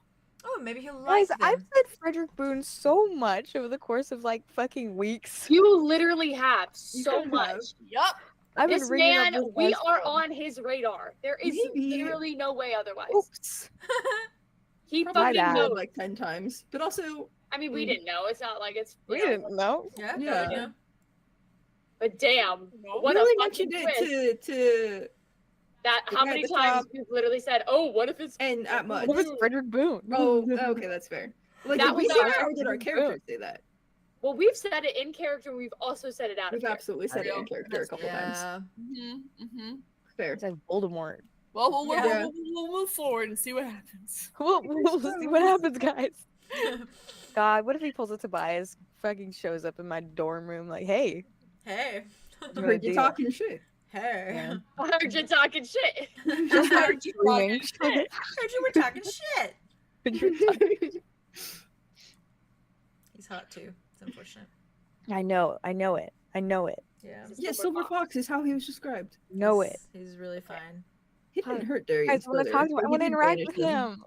Oh, maybe he'll like Guys, them. I've said Frederick Boone so much over the course of like fucking weeks. You literally have so have. much. Yup. I've This been ringing man, up this we guy's are phone. on his radar. There is Maybe. literally no way otherwise. Oops. He Probably fucking bad. knows. like 10 times, but also I mean, we didn't know. It's not like it's. We you know, didn't know. Yeah, Yeah. yeah. But damn, what really a fucking mentioned twist. it to That the how guy at many the times top. you've literally said, "Oh, what if it's?" and at much. What was Frederick Boone? Oh, okay, that's fair. Like That we was say, our- how did our characters say that? Well, we've said it in character. We've also said it out of We've character. absolutely said it in character a couple times. Yeah. Fair. It's like Voldemort. Well, Yeah. we'll move forward and see what happens. We'll see what happens, guys. God, what if he pulls a Tobias, fucking shows up in my dorm room like, hey. Hey. You Heard you talking shit. Hey. Yeah. I heard you talking shit. Just Heard like you screaming. Heard you were talking shit. He's hot too. It's unfortunate. I know it. Yeah. Yeah, Silver Fox is how he was described. Know it. He's really fine. He didn't hurt I Darius. want to talk to him. I want to interact with him.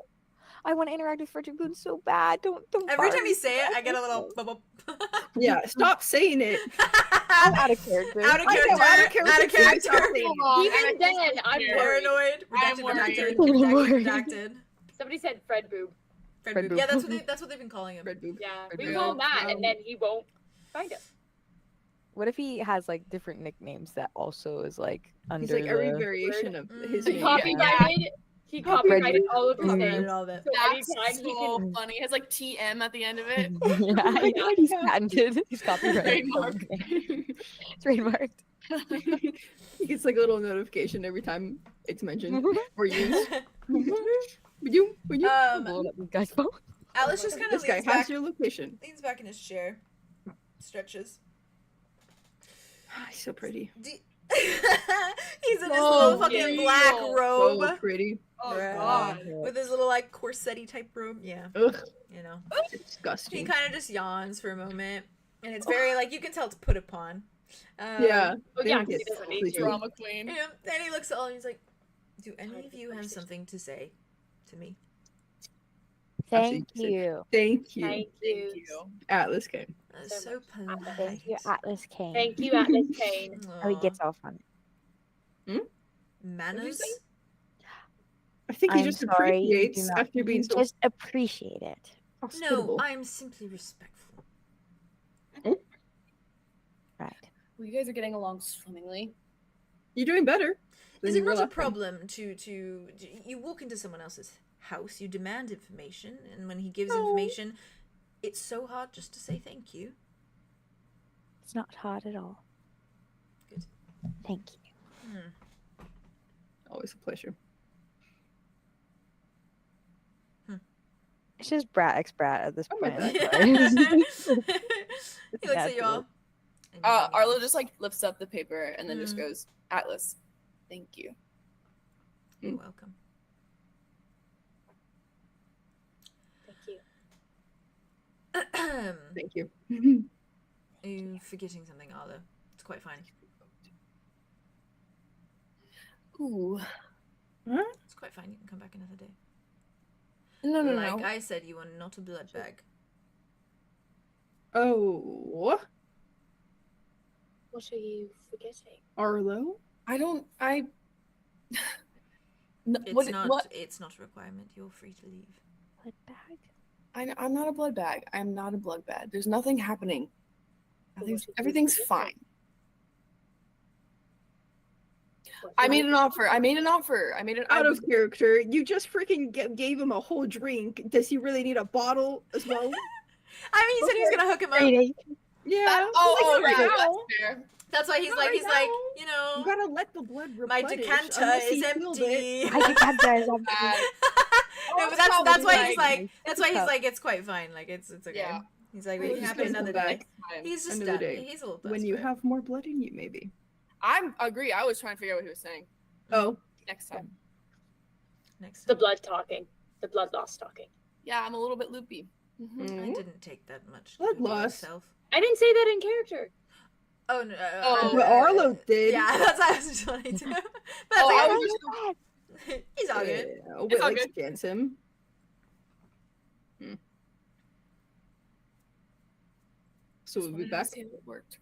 I want to interact with Frederick Boone so bad. Don't. Every fire time me. you say it, I get a little bubble. Yeah, stop saying it. I'm out of character. Out of I know, character. Out of character. Even then, I'm worried. Paranoid. I'm Redacted. worried. Redacted. Redacted. Somebody said Fred Boob. Fred Fred Boob. Yeah, Boob. that's what they've been calling him. Red boob. Yeah, Fred we Boob. call him that, and then he won't find us. What if he has like different nicknames that also is like under He's like every the... variation of his He name. Copyrighted. He copyrighted all of his Fred names. Boob. All of it. So That's anytime he so can, funny. It has like TM at the end of it. Yeah, he's patented. He's copyrighted. Trademark. Trademarked. He gets like a little notification every time it's mentioned or used. Would you? Blowing up this guy's phone. Alice just kind of This guy leans has back, your location. leans back in his chair, stretches. He's so pretty. He's in his Oh, little fucking yeah. black So robe pretty. Oh Yeah. god. with his little like corset-y type robe. Yeah, Ugh, you know. He disgusting. kind of just yawns for a moment, and it's very like you can tell it's put upon. Yeah. Oh, they yeah, don't 'cause he get doesn't need sleepy. to. Drama queen. Yeah, then he looks at all and he's like, "Do any of you have something to say to me?" Thank Absolutely. you. Thank you, Thank you. Atlas came. That's So so polite. Thank you, Atlas Kane. Thank you, Atlas Kane. Oh, he gets off on it. manners. say? I think he I'm just sorry, you do appreciates not- after being You so just appreciate it. No, hospitable. I'm simply respectful. Right. Well, you guys are getting along swimmingly. You're doing better. than Is you it were not a last time. problem to you walk into someone else's house, you demand information, and when he gives No. information, it's so hard just to say thank you. It's not hard at all. Good. Thank you. Always a pleasure. It's just brat x brat at this Oh my point. God. he That's fine. looks at you all. Arlo just like lifts up the paper and then just Mhm. goes, Atlas, thank you. You're welcome. Thank you. Thank you. Are you forgetting something, Arlo? It's quite fine. Ooh. It's quite fine. You can come back another day. No, no, Like no. I said, you are not a blood bag. Oh, What are you forgetting? Arlo? I don't. I. No, It's what, not. what? It's not a requirement. You're free to leave. Blood bag. I'm not a blood bag. I'm not a blood bag. There's nothing happening. What is Everything's this? fine. What I do made I- an offer. I made an offer. I made an Out I of character. You just freaking gave him a whole drink. Does he really need a bottle as well? I mean, he said he was gonna hook him up. Rating. Yeah. That, oh, like, okay, right that's now, fair. That's why he's Not like, right he's like, now. you You know, gotta let the blood my replenish decanter unless is he filled it. empty. I think that guy is on Bad. No, but It's that's probably why he's like- like, that's why he's like, it's quite fine. Like it's okay. Yeah. He's like, Well, it can just happen gonna another come day. back He's just another done. day. He's a little When you desperate. have more blood in you, maybe. I agree. I was trying to figure out what he was saying. Oh, Next time. Next The time. blood talking. The blood loss talking. Yeah, I'm a little bit loopy. I didn't take that much. Blood loopy loss. myself. I didn't say that in character. Oh no. Oh, but Arlo did. Yeah, that's what I was trying to. But that's Oh, I okay. was just He's all good. Oh, It's all like good. scans him. So we'll be wanted to back. see if it worked.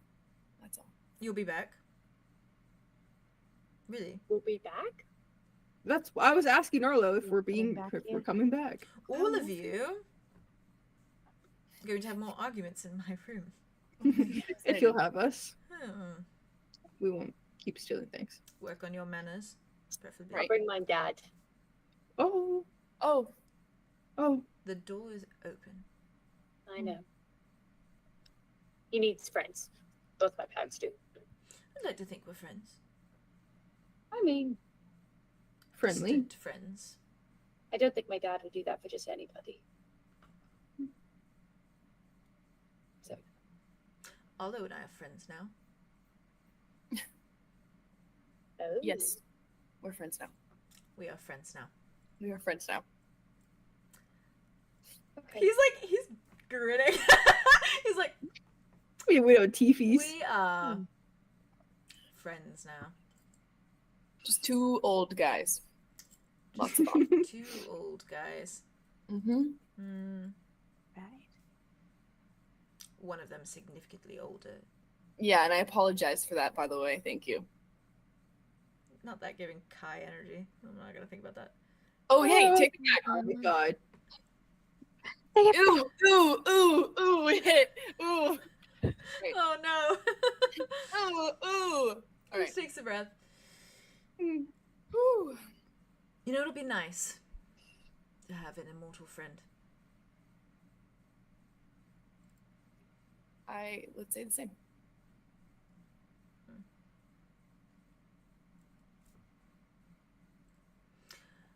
That's all. You'll be back. Really? We'll be back. That's I was asking Arlo if we're Coming being back if here? we're coming back. All of you are going to have more arguments in my room. If you'll have us, Hmm. we won't keep stealing things. Work on your manners, preferably. I'll Right. bring my dad. Oh, Oh, oh, The door is open. I know. He needs friends. Both my parents do. I'd like to think we're friends. I mean, Friendly. Distant friends. I don't think my dad would do that for just anybody. So. Arlow and I are friends now. Oh. Yes, we're friends now. We are friends now. We are friends now. Okay. He's grinning. He's like, We don't teefies. we are friends now. Just two old guys. Lots of fun. Two old guys. Mm-hmm. Right. One of them significantly older. Yeah, and I apologize for that, by the way. Thank you. Not that giving Kai energy. I'm not gonna think about that. Oh, hey, take it back. Oh my god. Ooh, ooh, ooh, ooh, hit. Ooh. Wait. Oh no. Ooh, ooh. All right. Just takes a breath. Ooh. You know, it'll be nice to have an immortal friend. I would say the same.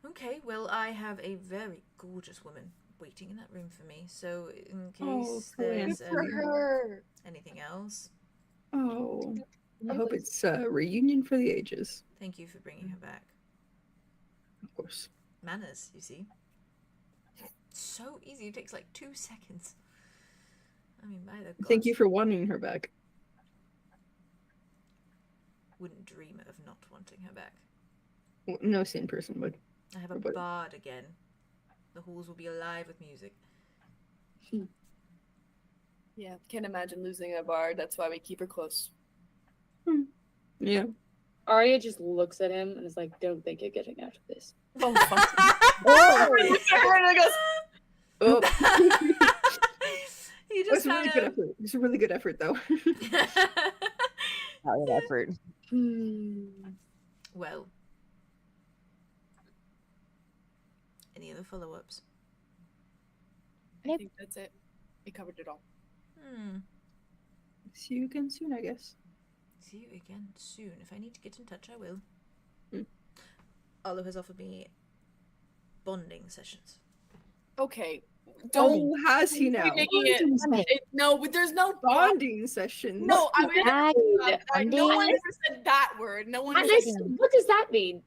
Okay, well, I have a very gorgeous woman waiting in that room for me. So, in Oh, case Chloe, there's good for her. anything else, Oh, I hope it's a reunion for the ages. thank you for bringing her back. Of course. Manners, you see. So easy. It takes like 2 seconds. I mean, by the gods, Thank you for wanting her back. wouldn't dream of not wanting her back. No sane person would. I have a But- bard again. The halls will be alive with music. Yeah, can't imagine losing a bard. That's why we keep her close. Yeah. Aria just looks at him and is like, "Don't think you're getting out of this." Oh, fuck. Oh! Oh. He It just was a really kind good of. effort. It's a really good effort, though. Solid effort. Well. Any other follow-ups? I think that's it. We covered it all. See you again soon, I guess. See you again soon. If I need to get in touch, I will. Hmm. Arlo has offered me bonding sessions. Okay. Oh, has he now? Keep making it. No, but there's no Bonding session. No, I mean, no one Bonding? ever said that word. No one Atlas, said. what does that mean?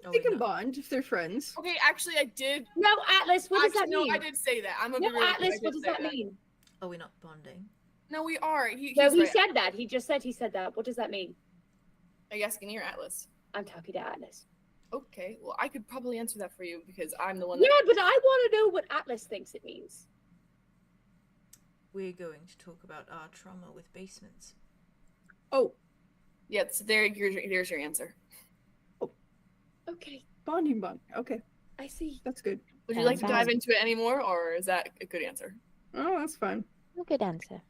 Oh, They wait, can no. bond if they're friends. Okay, actually, I did. No, Atlas, what does that No, mean? I did say that. I'm gonna No, be real. Atlas, what does that mean? Are we not bonding? No, we are. No, He's he right. said that. He just said he said that. What does that mean? Are you asking me or Atlas? I'm talking to Atlas. Okay, well, I could probably answer that for you because I'm the one Yeah, that. but I want to know what Atlas thinks it means. We're going to talk about our trauma with basements. Oh, Yeah, so there's your answer. Okay, bonding bond. Okay, I see. that's good. Would you like to Sounds dive fun. into it anymore, or is that a good answer? Oh, that's fine. A good answer.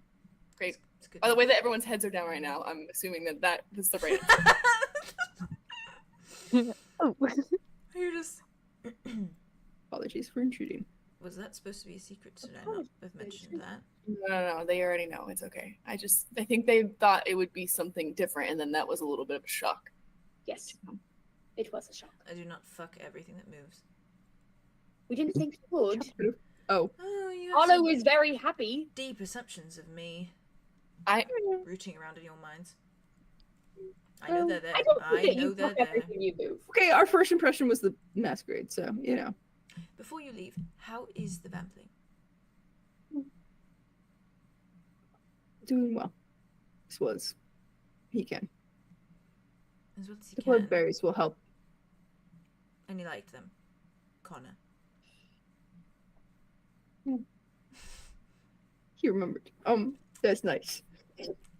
Great. It's good. By the way that everyone's heads are down right now, I'm assuming that was the right answer. Oh. You're just. Apologies for intruding. Was that supposed to be a secret? Should I not have mentioned that? No, they already know. It's okay. I think they thought it would be something different, and then that was a little bit of a shock. Yes, it was a shock. I do not fuck everything that moves. We didn't think you would. Oh, Oh, you have Arlo some is very happy. deep assumptions of me I rooting around in your minds. I know they're there. I don't think I that know you they're fuck there. everything you move. okay. Our first impression was the masquerade, so you know. Before you leave, how is the vampling? Doing well. This was. He can. As well as he The can. bloodberries will help. And he liked them. Connor. He remembered. That's nice.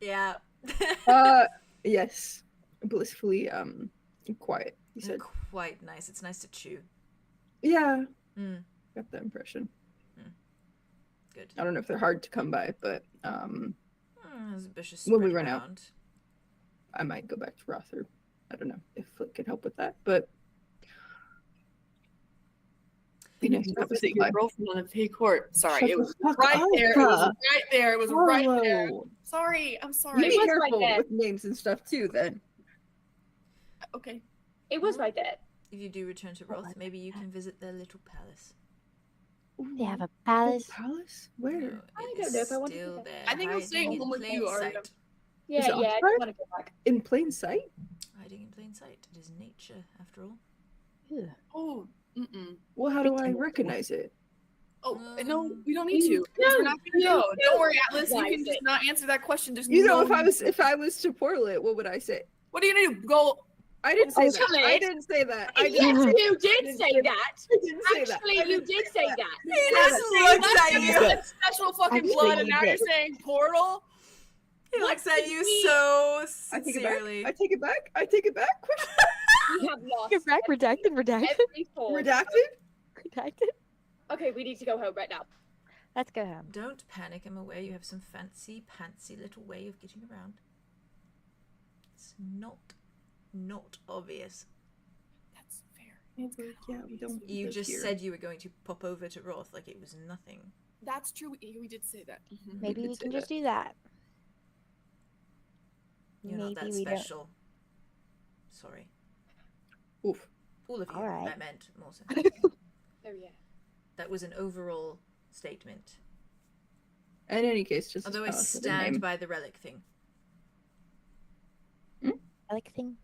Yeah. Yes. Blissfully, quiet, he said. Quite nice. It's nice to chew. Yeah. Mm. Got that impression. Good. I don't know if they're hard to come by, but There's a vicious When we spread run out. around. I might go back to Rother. I don't know if Flick can help with that, but Be nice to Go have a visit your supply. girlfriend on a fake court. Sorry, Shut it the was fuck right up. there. It was right there. It was right there. Arlo. Sorry, I'm You sorry. It be was right careful there. with names and stuff too, then. Okay. It was right there. If you do return to Roth, maybe you can visit their little palace. They have a Ooh, palace. palace? Where? No, I it don't is know if I want to still do that. there. I think I'll hiding stay in home with plain you, Aria. sight. Yeah, it yeah, I Oxford? don't want to go back. In plain sight? Hiding in plain sight. It is nature, after all. Ugh. Oh, mm-mm. Well, how do I Pretend. recognize it? Oh, no, we don't need You- to. We're not gonna go. you Don't worry, Atlas. You can recognize just it. not answer that question. Just You know, no need to. if I was to portal it, what would I say? What are you gonna do? Go? I didn't say Oh, that. come I in. didn't say that. I Yes, didn't say you did say that. I didn't say that. Actually, I you didn't did say that. He just looks at you. Like special fucking Actually, blood, and you now did. you're saying portal? He What looks at did you we- so I take it sincerely. back. I take it back. I take it back. We have lost You're back, redacted, redacted, every form. Redacted? redacted. Okay, we need to go home right now. Let's go home. Don't panic, I'm aware you have some fancy pantsy little way of getting around. It's not obvious. That's fair. Yeah, we don't. You live just here. said you were going to pop over to Roth like it was nothing. That's true. We did say that. Mhm. Maybe did we say can just that. do that. You're not that Maybe we don't. special. Sorry. Oof. All of you. Alright. I meant more so. Oh yeah. That was an overall statement. In any case, just Although I as palace with a stand name. by the relic thing. I like thing.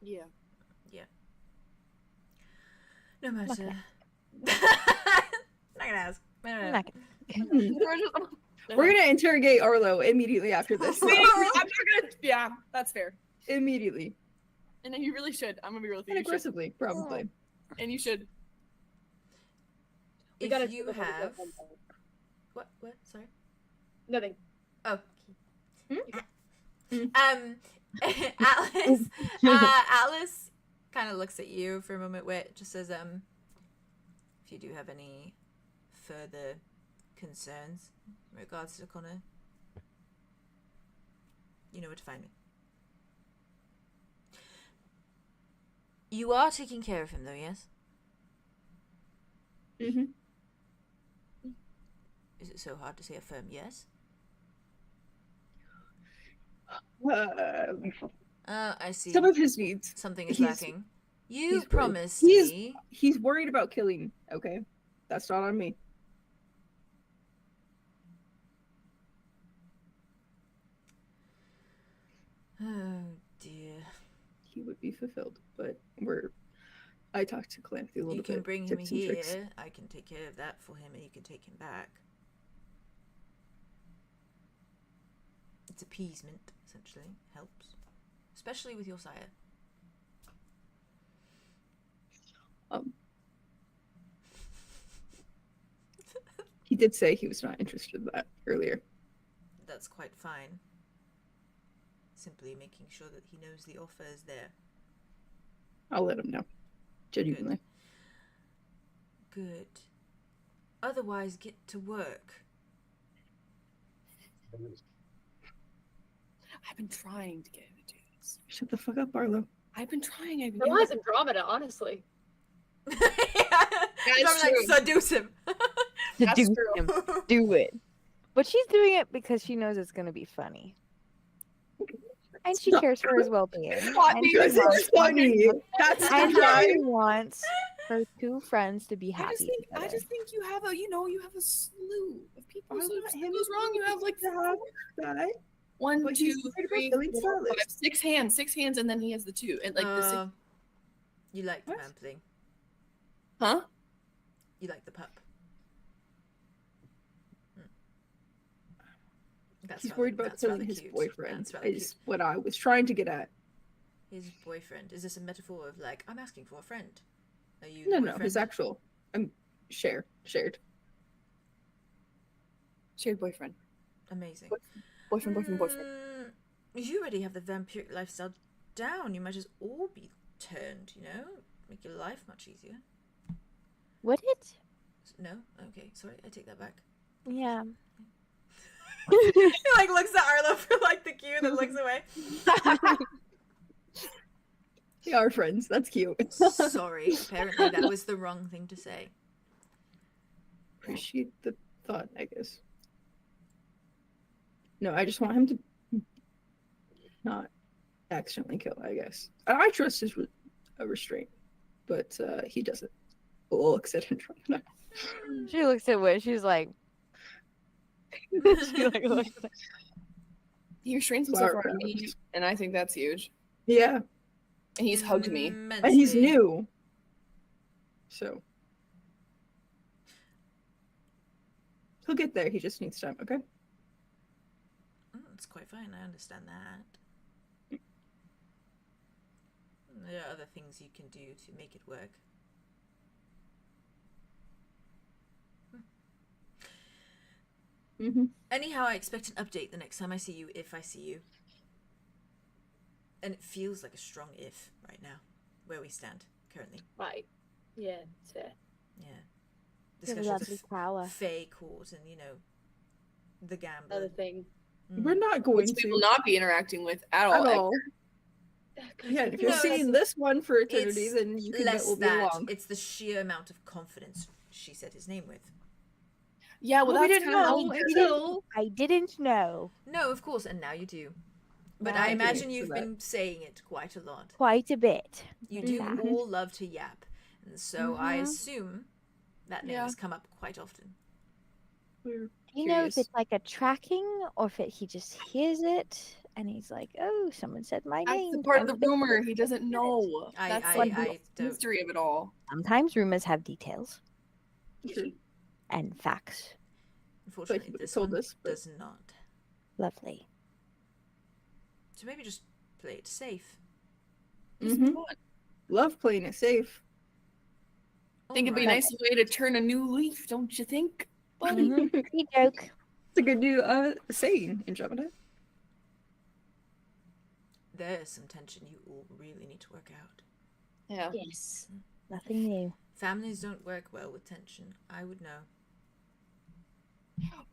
Yeah. No matter. Okay. Not gonna ask. I'm not gonna- We're gonna interrogate Arlo immediately after this. I'm not gonna. Yeah, that's fair. Immediately. And then you really should. I'm gonna be real with you. And You should. aggressively, probably. And you should. We If gotta you do the whole have thing. what? Sorry. Nothing. Oh. Mm. Alice. Alice kind of looks at you for a moment where it just says, if you do have any further concerns in regards to Connor, you know where to find me. You are taking care of him, though, yes? Mm-hmm. Is it so hard to say a firm yes? I see. Some of his needs. Something is he's- lacking. You he's worried. promised He's- me. He's worried about killing. Okay, that's not on me. Oh dear. He would be fulfilled, but I talked to Calamity a little You bit. can bring him tips and tricks. here. I can take care of that for him, and you can take him back. It's appeasement, essentially. Helps, especially with your sire. He did say he was not interested in that earlier. That's quite fine. Simply making sure that he knows the offer is there. I'll let him know. Genuinely. Good. Otherwise, get to work. I've been trying to get him to do this. Shut the fuck up, Arlo. I've been trying. I've been. So has Andromeda, honestly. Yeah. That's I'm like, true. seduce him. That's do true. him. Do it. But she's doing it because she knows it's gonna be funny. And she cares for his well-being. And she Because wants- it's funny. That's and the she time. wants her two friends to be I happy. I together. just think you have a slew of people. I So if want something him goes wrong, you have like to have that. one, But two, he's worried about three, killing 4, 5, Silas. 6 hands, and then he has the 2, and like the 6. You like the What? vampling. Huh? You like the pup. That's He's rather- worried about that's killing rather his cute. boyfriend. That's rather Is what I was trying to get at. cute. His boyfriend. Is this a metaphor of like, I'm asking for a friend? Are you No, the no, his boyfriend? actual. Shared. Shared boyfriend. Amazing. Boyfriend. You already have the vampiric lifestyle down. You might as all be turned, you know? Make your life much easier. Would it? No? Okay, sorry, I take that back. Yeah. He like looks at Arlo for like the cue, then looks away. They are friends. That's cute. Sorry, apparently that was the wrong thing to say. appreciate the thought, I guess. No, I just want him to not accidentally kill, I guess. I trust his restraint, but he doesn't. Looks at Andromeda. She looks at Wish. She's like, she like looks at He restrains himself around me, and I think that's huge. Yeah. And he's hugged me. And he's new. So. He'll get there. He just needs time, okay? It's quite fine. I understand that. There are other things you can do to make it work. Anyhow, I expect an update the next time I see you, if I see you. And it feels like a strong if right now, where we stand currently. Right. Yeah, it's fair. Yeah. You have a Discussions lovely of power. Fae court and, you know, the gambler. Another thing. We're not going Which we will not be interacting with at all. Yeah, if you're No, seeing this one for eternity, It's then you can bet less we'll be that. along. It's the sheer amount of confidence she said his name with. Yeah, well, we that's didn't kind of know. until... I didn't know. No, of course, and now you do. But Now I I do. imagine So you've that- been saying it quite a lot. Quite a bit. You do Mhm. all love to yap, and so I Mhm. assume that name Yeah. has come up quite often. We're Do you know if curious. it's like a tracking or if he just hears it and he's like, oh, someone said my That's name. the part of the I'm gonna rumor. go He doesn't know. That's I like don't- the mystery of it all. Sometimes rumors have details True. and facts. Unfortunately, Like, this told one us, but- does not. Lovely. So maybe just play it safe. Love playing it safe. Think it'd be a Alright. nice way to turn a new leaf, don't you think, buddy? Mhm. Good joke. It's a good new saying, Andromeda. There's some tension you all really need to work out. Yeah. Yes. Nothing new. Families don't work well with tension. I would know.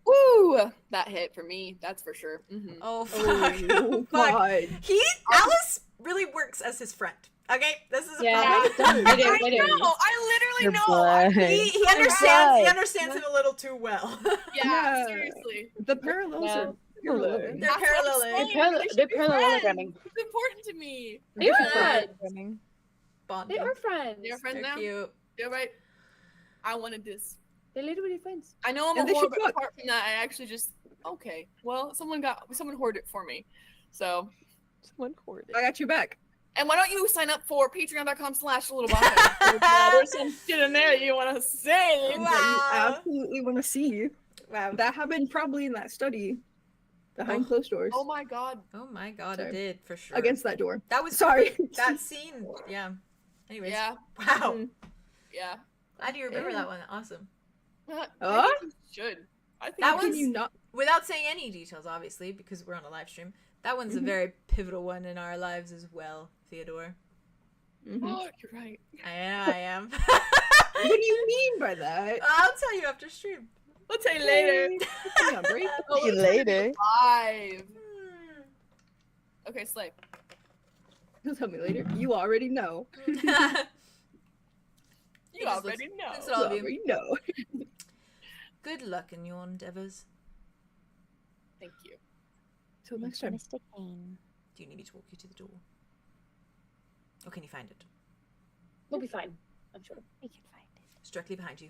Woo! That hit for me. That's for sure. Oh, fuck. Oh, Fuck. God. Alice really works as his friend. Okay, this is a Yeah, problem. I do. I know. I Your literally know. blood. He understands. He Right. understands him a little too well. Yeah, Yeah. seriously. The parallels Yeah. are parallel. They're That's what I'm paralleling. saying. They're We should they're be parallelogramming. friends. It's important to me. They are Yeah. friends. Bonding. They are friends. They're friends They're now. cute. Yeah, right. I wanted this. They're literally friends. I know I'm And a they whore, should but fuck. apart from that, I actually just okay. Well, someone hoarded it for me. So, someone hoarded. I got you back. and why don't you sign up for patreon.com/littlebaca? There's some shit in there you want to say. And Wow. that you absolutely want to see. Wow. That happened probably in that study behind Oh. closed doors Oh my god. Oh my god, Sorry. it did for sure. against that door. That was Sorry. that scene. Yeah. Anyways. Yeah. Wow. Mm. Yeah. Glad you remember Yeah. that one. Awesome. I Huh? think you should. I think That How can was- you not? Without saying any details, obviously, because we're on a live stream, that one's a Mhm. very pivotal one in our lives as well, Theodore. Mhm. Oh, you're right. I am. What do you mean by that? I'll tell you after stream. We'll tell you later. Hang on, break. Oh, See you we'll tell later. Live. Okay, Slay. You'll tell me later. You already know. You just already know. looks at You all of you. already know. Good luck in your endeavors. Thank you. Till next time. Mr. Kane. Do you need me to walk you to the door? Or can you find it? We'll be fine. I'm sure. We can find it. It's directly behind you.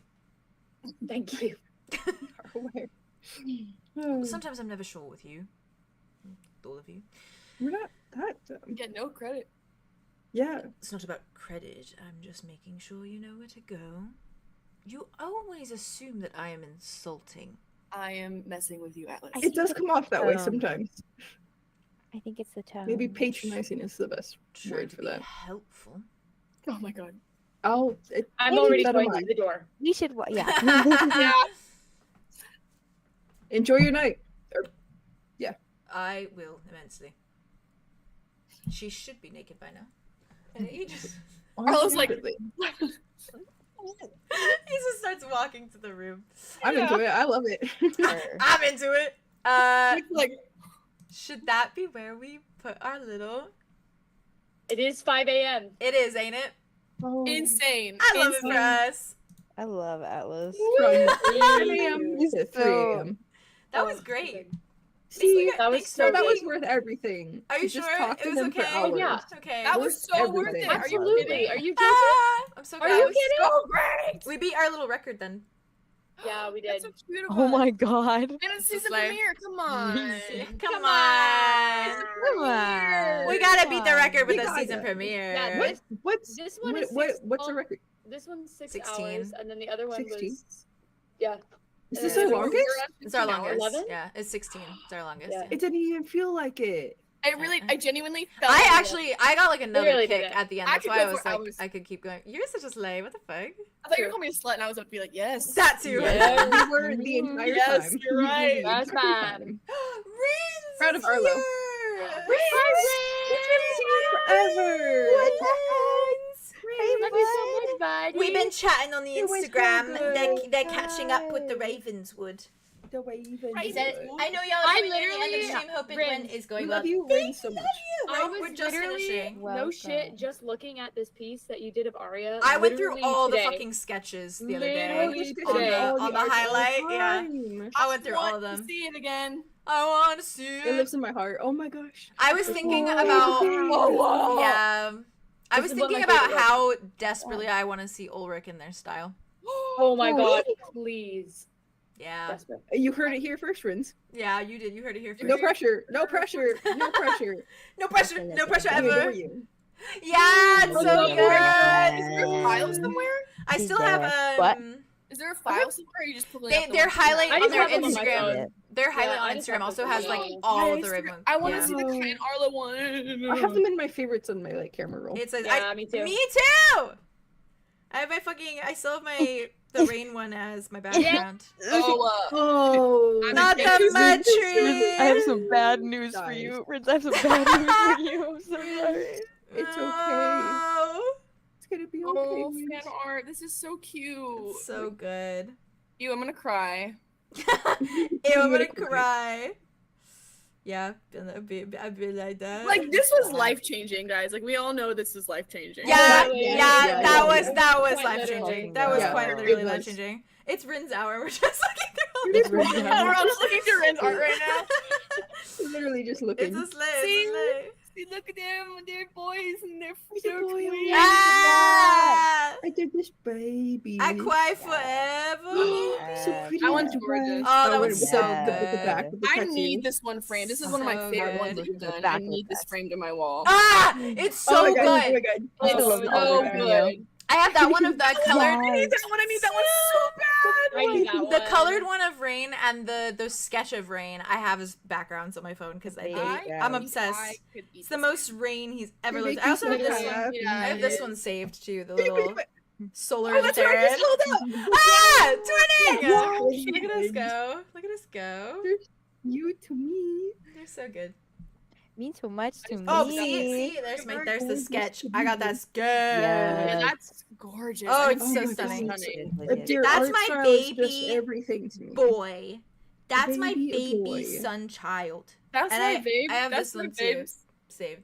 Thank you. Far away. Sometimes I'm never sure with you. With all of you. We're not that dumb. Get no credit. Yeah. It's not about credit. I'm just making sure you know where to go. You always assume that I am insulting. I am messing with you, Atlas. It does come off that way Um, sometimes. I think it's the tone. Maybe patronizing is the best Trying word to for be that. helpful. Oh my god. I'll I'm already keep that in going mind. through the door. We should. Yeah. Yeah. Enjoy your night. I will immensely. She should be naked by now. And he just Arlo's like- Stupidly. he just starts walking to the room. I'm into it. I love it. I'm into it. like Should that be where we put our little? It is 5 a.m. It is, ain't it? Oh. insane. I love it Insane. for us. I love Atlas. From 10 a.m. He's to 3 so- a.m. That was great. See, That was so that was good. worth everything. Are you to just sure talk it to was them okay? for hours. Oh, yeah. Okay. That was so worth everything. it. Are you Absolutely. kidding? Are you joking? I'm so Are glad. you That was kidding? So great. We beat our little record then. Yeah, we That's did. so beautiful. Oh my god. And it's season Slay. premiere. Come on. Come on. Come on. We gotta beat the record with We the gotta. season premiere. Yeah, What's This one is what's the record? This one's 6 16. hours, and then the other one 16? was yeah. Is Uh, this our we're longest? It's our longest. 11? Yeah, it's 16. It's our longest. Yeah. Yeah. It didn't even feel like it. I genuinely felt I got like another Really kick did it. at the end. I That's could why go I was for like, hours. I could keep going. You're such a slay. What the fuck? I thought you were calling me a slut, and I was about to be like, yes. That too. Yeah. We were the entire Yes, time. you're right. The That's entire fine. time. Riz Proud of is Arlow. here. Forever. What the heck? Love you so much, buddy. We've been chatting on the It was so Instagram. good. They're catching up with the Ravenswood. The Raven. He said, I know y'all I are coming in the end of the literally- stream hoping Rin, when is going We well. love you, Thank Rin, so much. you. I was We're just literally finishing. no shit. Welcome. Just looking at this piece that you did of Aria. I went through literally all today. the fucking sketches the other day. Literally On today. the highlight, yeah. I went through all want of them. to see it again. I want to see It it. lives in my heart. Oh my gosh. I was thinking Oh, about, whoa. yeah. I This was is one of thinking my about favorite how desperately I want to see Ulrich in their style. Oh my god! Please. Yeah. Desperate. You heard it here first, Rins. Yeah, you did. You heard it here first. No pressure. No pressure. No pressure. No pressure. No pressure We adore ever. you. Yeah, it's Oh, so no. good. Is there a file somewhere? I still have What? Is there a file somewhere? Or are you just pulling up the their ones highlight I on just their have them on my Instagram. phone. Their highlight Yeah, I on just Instagram have also them has on like my phone. all of the Ravenwood. I want to Yeah. see the Ken Arlo one. I have them in my favorites on my like camera roll. It says, Yeah, me too. Me too. I have my fucking. I still have my the rain one as my background. Oh, Not the mud tree. I have some bad news for Guys. you. Ritz, I have some bad news for you. I'm so sorry. It's okay. Oh, It's gonna be Oh, okay. fan art. This is so cute. it's so good. Ew, I'm gonna cry. Ew, I'm gonna cry. Yeah, I'd be like that. Like this was life changing, guys. Like we all know this is life changing. Yeah, Yeah, yeah, that was Quite life literally. changing. That was Yeah, quite it literally was. life changing. It's Rin's hour. We're just looking through. It is We're all just looking through Ren's art right now. literally just It's looking. a slay. See? It's a slay. See, look at them. They're boys and they're They're so boys. cute. Ah! I did this, baby. I cry forever. So pretty. That one's and gorgeous. Oh, that one one's with so the back with the I tattoo. need this one framed. This is one of my So favorite ones good. that you've done. Back I with need this that. framed in my wall. Ah, it's so Oh my God, good. oh my God. I It's love the so other video. good. I have that one of the colored. I need that one. I need that one so bad. I need that The one. colored one of Rain and the sketch of Rain I have as backgrounds on my phone because I'm obsessed. It's the most Rain he's ever They lived. make I me also so have this one. happy. Yeah, I have this one saved too. The little solar Oh, that's what I Theron. just held up. Ah, twinning! Wow. Look at us go! Look at us go! You to me. They're so good. Means so much to me. Oh, see, there's the sketch. I got that sketch. Yeah, Yeah. that's gorgeous. Oh, I it's mean, so it's stunning. Dear That's art my style is just baby everything to me. Boy, that's my Baby baby boy. son child. That's And my babe. I have That's this my one too babes. saved.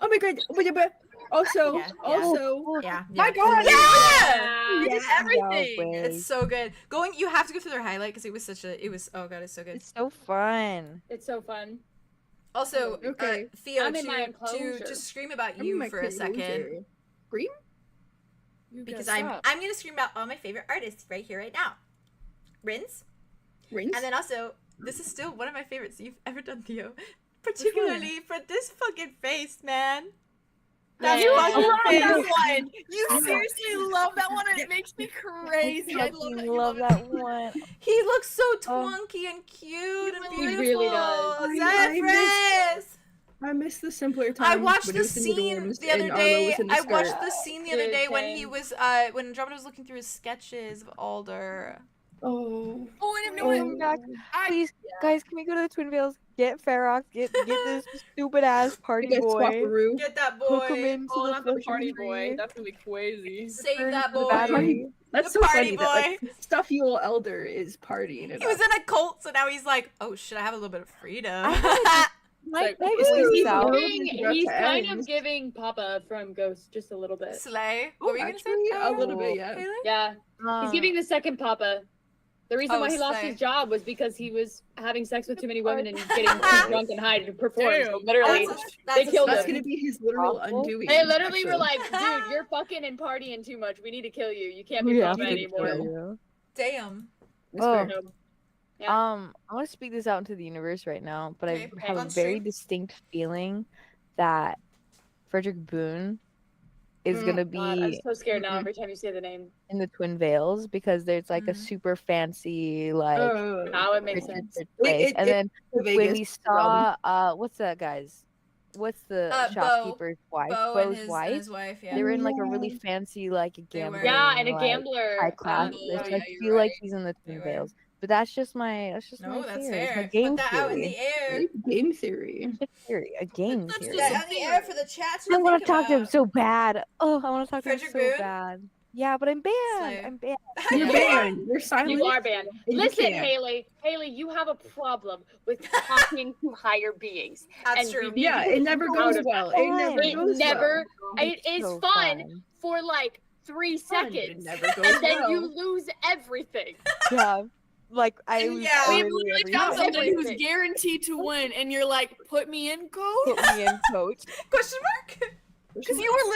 Oh my God. But also, Yeah, yeah. also, Yeah. My God. Yeah! You did Yeah. everything. It's so good. You have to go through their highlight because oh god, it's so good. It's so fun. It's so fun. Also, Okay. Theo, I'm in my to enclosure. scream about I'm in you my for a second closure. Scream? because I'm gonna scream about all my favorite artists right here, right now. Rins, Rings? and then also this is still one of my favorites you've ever done, Theo. Particularly for this fucking face, man. That's You fucking love face. that one. You seriously love that one, and it makes me crazy. I love fucking that. You love that one. He looks so twonky and cute and He beautiful. really does. Zephyrus! I miss the simpler times. I watched when the it was in the scene dorms the other and Arlo day. was in the I skirt. watched the scene the other Dude, day when he same. was when Andromeda was looking through his sketches of Alder. Oh. Oh, I didn't know Welcome it. back. I- Please, guys, can we go to the Twin Vales? Get Ferox. Get this stupid ass party Get boy. Swapperoo. Get that Hook him boy. into Oh, the not the fucking party boy. tree. That's gonna be crazy. Save Return that to the boy. battery. That's The so party funny that like boy. stuffy old elder is partying it He was up. in a cult, so now he's like, oh shit, I have a little bit of freedom. Might like, I speak he's this out? he's kind of giving Papa from Ghost just a little bit. Slay. What were you gonna say? Actually, a little bit, yeah. Haley? Yeah, he's giving the second Papa. The reason why he lost slay. his job was because he was having sex with too many women and getting too drunk and high to perform. So Damn. literally, they killed That's him. gonna be his literal undoing. They literally were actually. like, dude, you're fucking and partying too much. We need to kill you. You can't be We Papa have to anymore. kill you. Damn. That's Oh. fair. Yeah. I want to speak this out into the universe right now, but Okay, I have a on very stream. distinct feeling that Frederick Boone is gonna be God, I'm so scared now every time you say the name. in the Twin Veils because there's like a Mhm. super fancy like Now it makes Richard sense. place. And then Vegas when we realm. saw what's that guy's? What's the Bo. shopkeeper's wife? Bo Bo's and wife. his wife, yeah. They were in like a really fancy like a They were. gambling. Yeah, and a like, gambler. high class. yeah, list. yeah, I you're feel like right. he's in the They Twin were. Veils. But that's just my No, theory. that's It's my fair. game Put that out in theory. the air. Game theory. A game That's theory. just Yeah, in the air for the chat to I want think to talk to him about. so bad. Oh, I want to talk to him Frederick so Boone? bad. Yeah, but I'm banned. Slay. I'm banned. You're banned. You're silent. You are banned. and you Listen, can't. Haley. Haley, you have a problem with talking to higher beings. That's And true. you need Yeah, to it never out goes of well. that. It never It goes never. well. It is so fun for like 3 Fun, but it seconds, never goes and then well. you lose everything. Yeah, like I was. Yeah. We literally literally every found time. somebody who's Everything. guaranteed to win, and you're like, put me in, coach? Put me in, coach. Question mark? Because you were Well,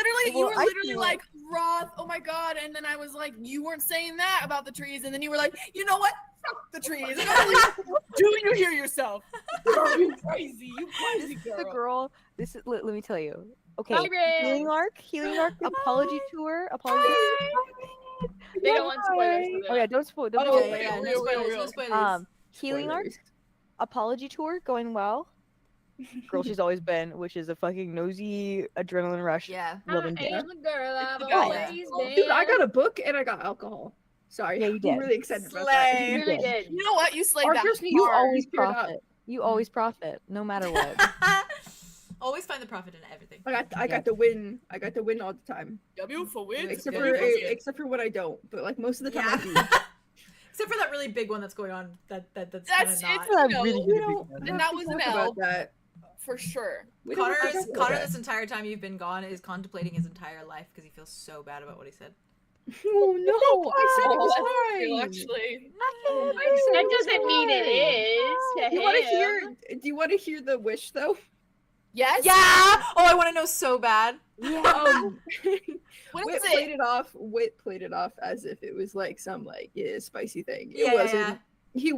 I literally feel like, Roth, oh my god, and then I was like, you weren't saying that about the trees, and then you were like, you know what? Fuck the trees. And I was like, do you hear yourself? Girl, you crazy, The girl. This is. Let me tell you. Okay. Bye, Rin. Healing arc. Apology tour. Apology. They don't want spoilers. for Oh yeah, that. don't spoil. Don't Oh, spoil. yeah, yeah, no real, spoilers, real. no spoilers. Healing arc. Spoilers. Apology tour going well. Girl, she's always been, which is a fucking nosy adrenaline rush. Yeah. Loving I it. am the girl I've Dude, always been. Dude, I got a book and I got alcohol. Sorry, Yeah, you I'm did. really excited about Slay. You that. really did. You know what? You slayed Or that just You hard. always Cheered up. profit. You always profit, no matter what. Always find the profit in everything. I got to win. I got to win all the time. W for win. Except good. for except for when I don't. But like most of the time I do. Except for that really big one that's going on. That's That's kinda it's not. you That's know, really We big don't one. we And don't that have was to an talk L. about that. for sure. We don't have to Connor's, talk about Connor, that. this entire time you've been gone, is contemplating his entire life because he feels so bad about what he said. Oh no! I said it Oh, was that's how I feel, fine. actually. That doesn't mean it is to You want to him. hear? Do you want to hear the wish though? Yes. Yeah! Oh, I want to know so bad. Um, What Wit is played it? it off. Wit played it off as if it was like some like spicy thing. It Yeah, yeah, wasn't. He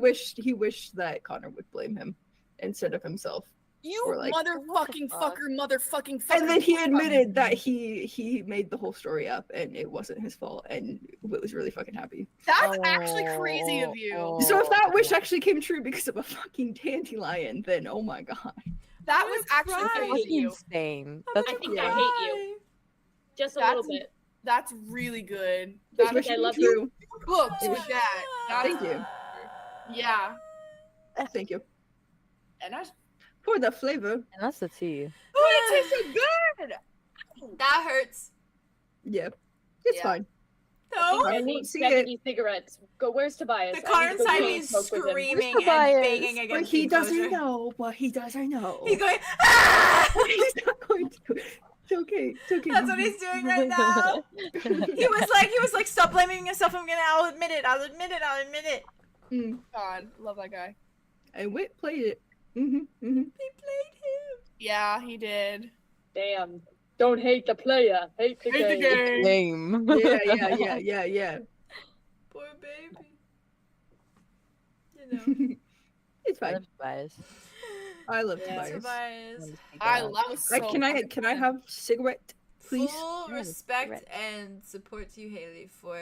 wished that Connor would blame him instead of himself. You Or, like, motherfucking fuck? motherfucking fucker. And then he admitted that he made the whole story up and it wasn't his fault, and Wit was really fucking happy. That's actually crazy of you. So if that wish actually came true because of a fucking dandelion, then oh my god. That was actually cry. crazy That's of you. insane. I'm That's I gonna think Yeah. I hate you. Just a little That's- bit. That's really good. This That wish I came love true. cooked It with was- that. That's, Thank you. Yeah. Thank you And that's for the flavor. and that's the tea. oh, it tastes so good. That hurts. Yeah, it's Yeah. fine. No. I I won't need see 70 cigarettes. Go, where's Tobias? The I Connor need to go inside go me is smoke with him. screaming and Tobias? banging But against he the doesn't enclosure. know. But he doesn't know. He's going, ah! He's not going to. It's okay. It's okay. That's what he's doing right now. He was like, stop blaming yourself. I'll admit it. I'll admit it. Mm. God, love that guy. And Wit played it. Mm-hmm. Mm-hmm. They played him. Yeah, he did. Damn. Don't hate the player. Hate the Hate the game. game. Name. Yeah. Poor baby. You know. It's fine. Tobias. I love Yeah. Tobias. Tobias. I love so. Can I have cigarette, please? Full Yeah, respect correct. and support to you, Haley, for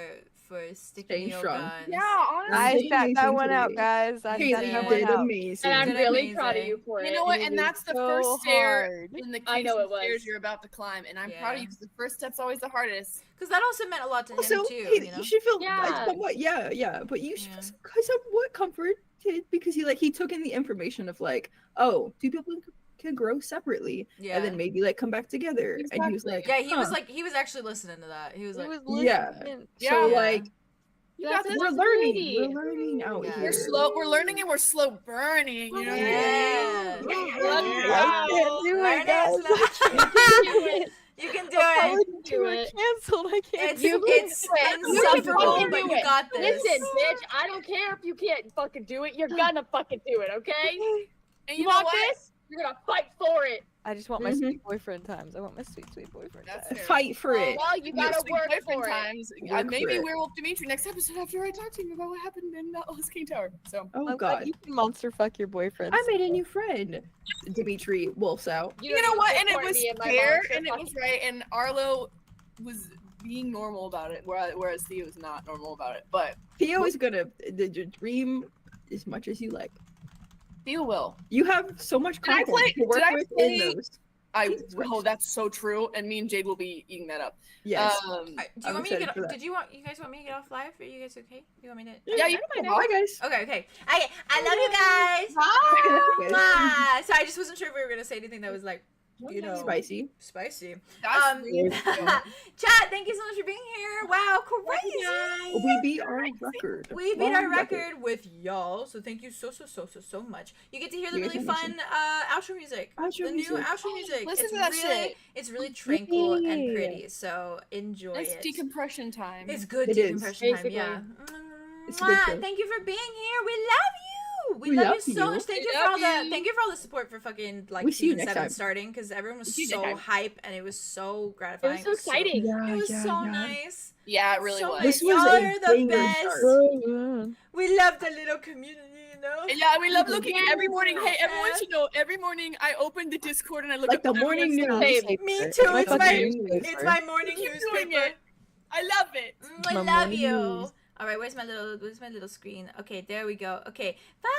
sticking Staying your strong. guns. Yeah, I honestly. sat Amazing that one out, today. guys. I Haley, sat did that you one did out. amazing. And I'm Did really amazing. proud of you for it. You know what? It And was that's the so first stair hard. in the I case know of it was. stairs you're about to climb, and I'm proud of you because the first step's always the hardest. Because that also meant a lot to Also, him too. Haley, You know. you should feel Yeah. somewhat, yeah, but you should Yeah. feel somewhat comforted because he took in the information of like, oh, two people can grow separately, Yeah. and then maybe like come back together, and he was like, Yeah, he was huh. like, he was actually listening to that. He was like, Yeah. listening. So Yeah. like, You That's got this. we're That's learning, sweetie. we're learning out Yeah. here. We're slow. We're learning and we're slow burning. You know what I mean? yeah. Well, I can't do Learn it, guys. Do it. You can do it. Apologies Do were it. canceled. I can't It's do it's insufferable, fucking but do you it. got this. Listen, bitch, I don't care if you can't fucking do it. You're gonna fucking do it, okay? And You you know want what? this? You're gonna fight for it. I just want my sweet boyfriend times. I want my sweet boyfriend That's times. fair. Fight for it. Well, you gotta Sweet work boyfriend for it. times. Work Maybe for it. Werewolf Dimitri next episode after I talk to him about what happened in Lost King Tower. So Oh I'm glad god. you can monster fuck your boyfriend. I made a new friend. Dimitri wolfs out. you know what? And it support was me in my fair, monster and it fucking- was right, and Arlo was being normal about it, whereas Theo was not normal about it. But Theo is gonna dream as much as you like. Theo will. You have so much Did I content to work play- with in those. Oh, that's so true. And me and Jade will be eating that up. Yes. Do you I'm want me to excited get? for that. Did you guys want me to get off live? Are you guys okay? You want me to? Yeah, you can Bye, guys. Okay. I love you guys. Bye. Mwah. So I just wasn't sure if we were gonna say anything that was like, you know, Spicy. spicy. That's really Chat, thank you so much for being here. Wow, crazy. We beat our record. We beat Long our record with y'all, so thank you so much. You get to hear the You guys really are fun outro music. Outro The music. new outro music. Listen It's to that really, shit. It's really tranquil and Yay. pretty, so enjoy nice it. decompression time. It's good It is. decompression time, yeah. It's a good Mwah. show. Thank you for being here. We love you. We We love love you so you. much. Thank We you for all love the you. thank you for all the support for fucking like We see you season next 7 time. starting because everyone was see you so next time. hype and it was so It gratifying. was so exciting. It was so nice. Yeah, it really So was. nice. This was Y'all a are the banger best. start. We love the little community, you know. Yeah, we love looking Yeah. every morning. Hey, everyone Yeah. should know. Every morning I open the Discord and I look Like up the morning everyone's news. stuff. Me It's too. my It's fucking my newspaper. it's my morning Keep doing newspaper. it. I love it. I My love morning you. news. All right, where's my little screen? Okay, there we go. Okay, bye.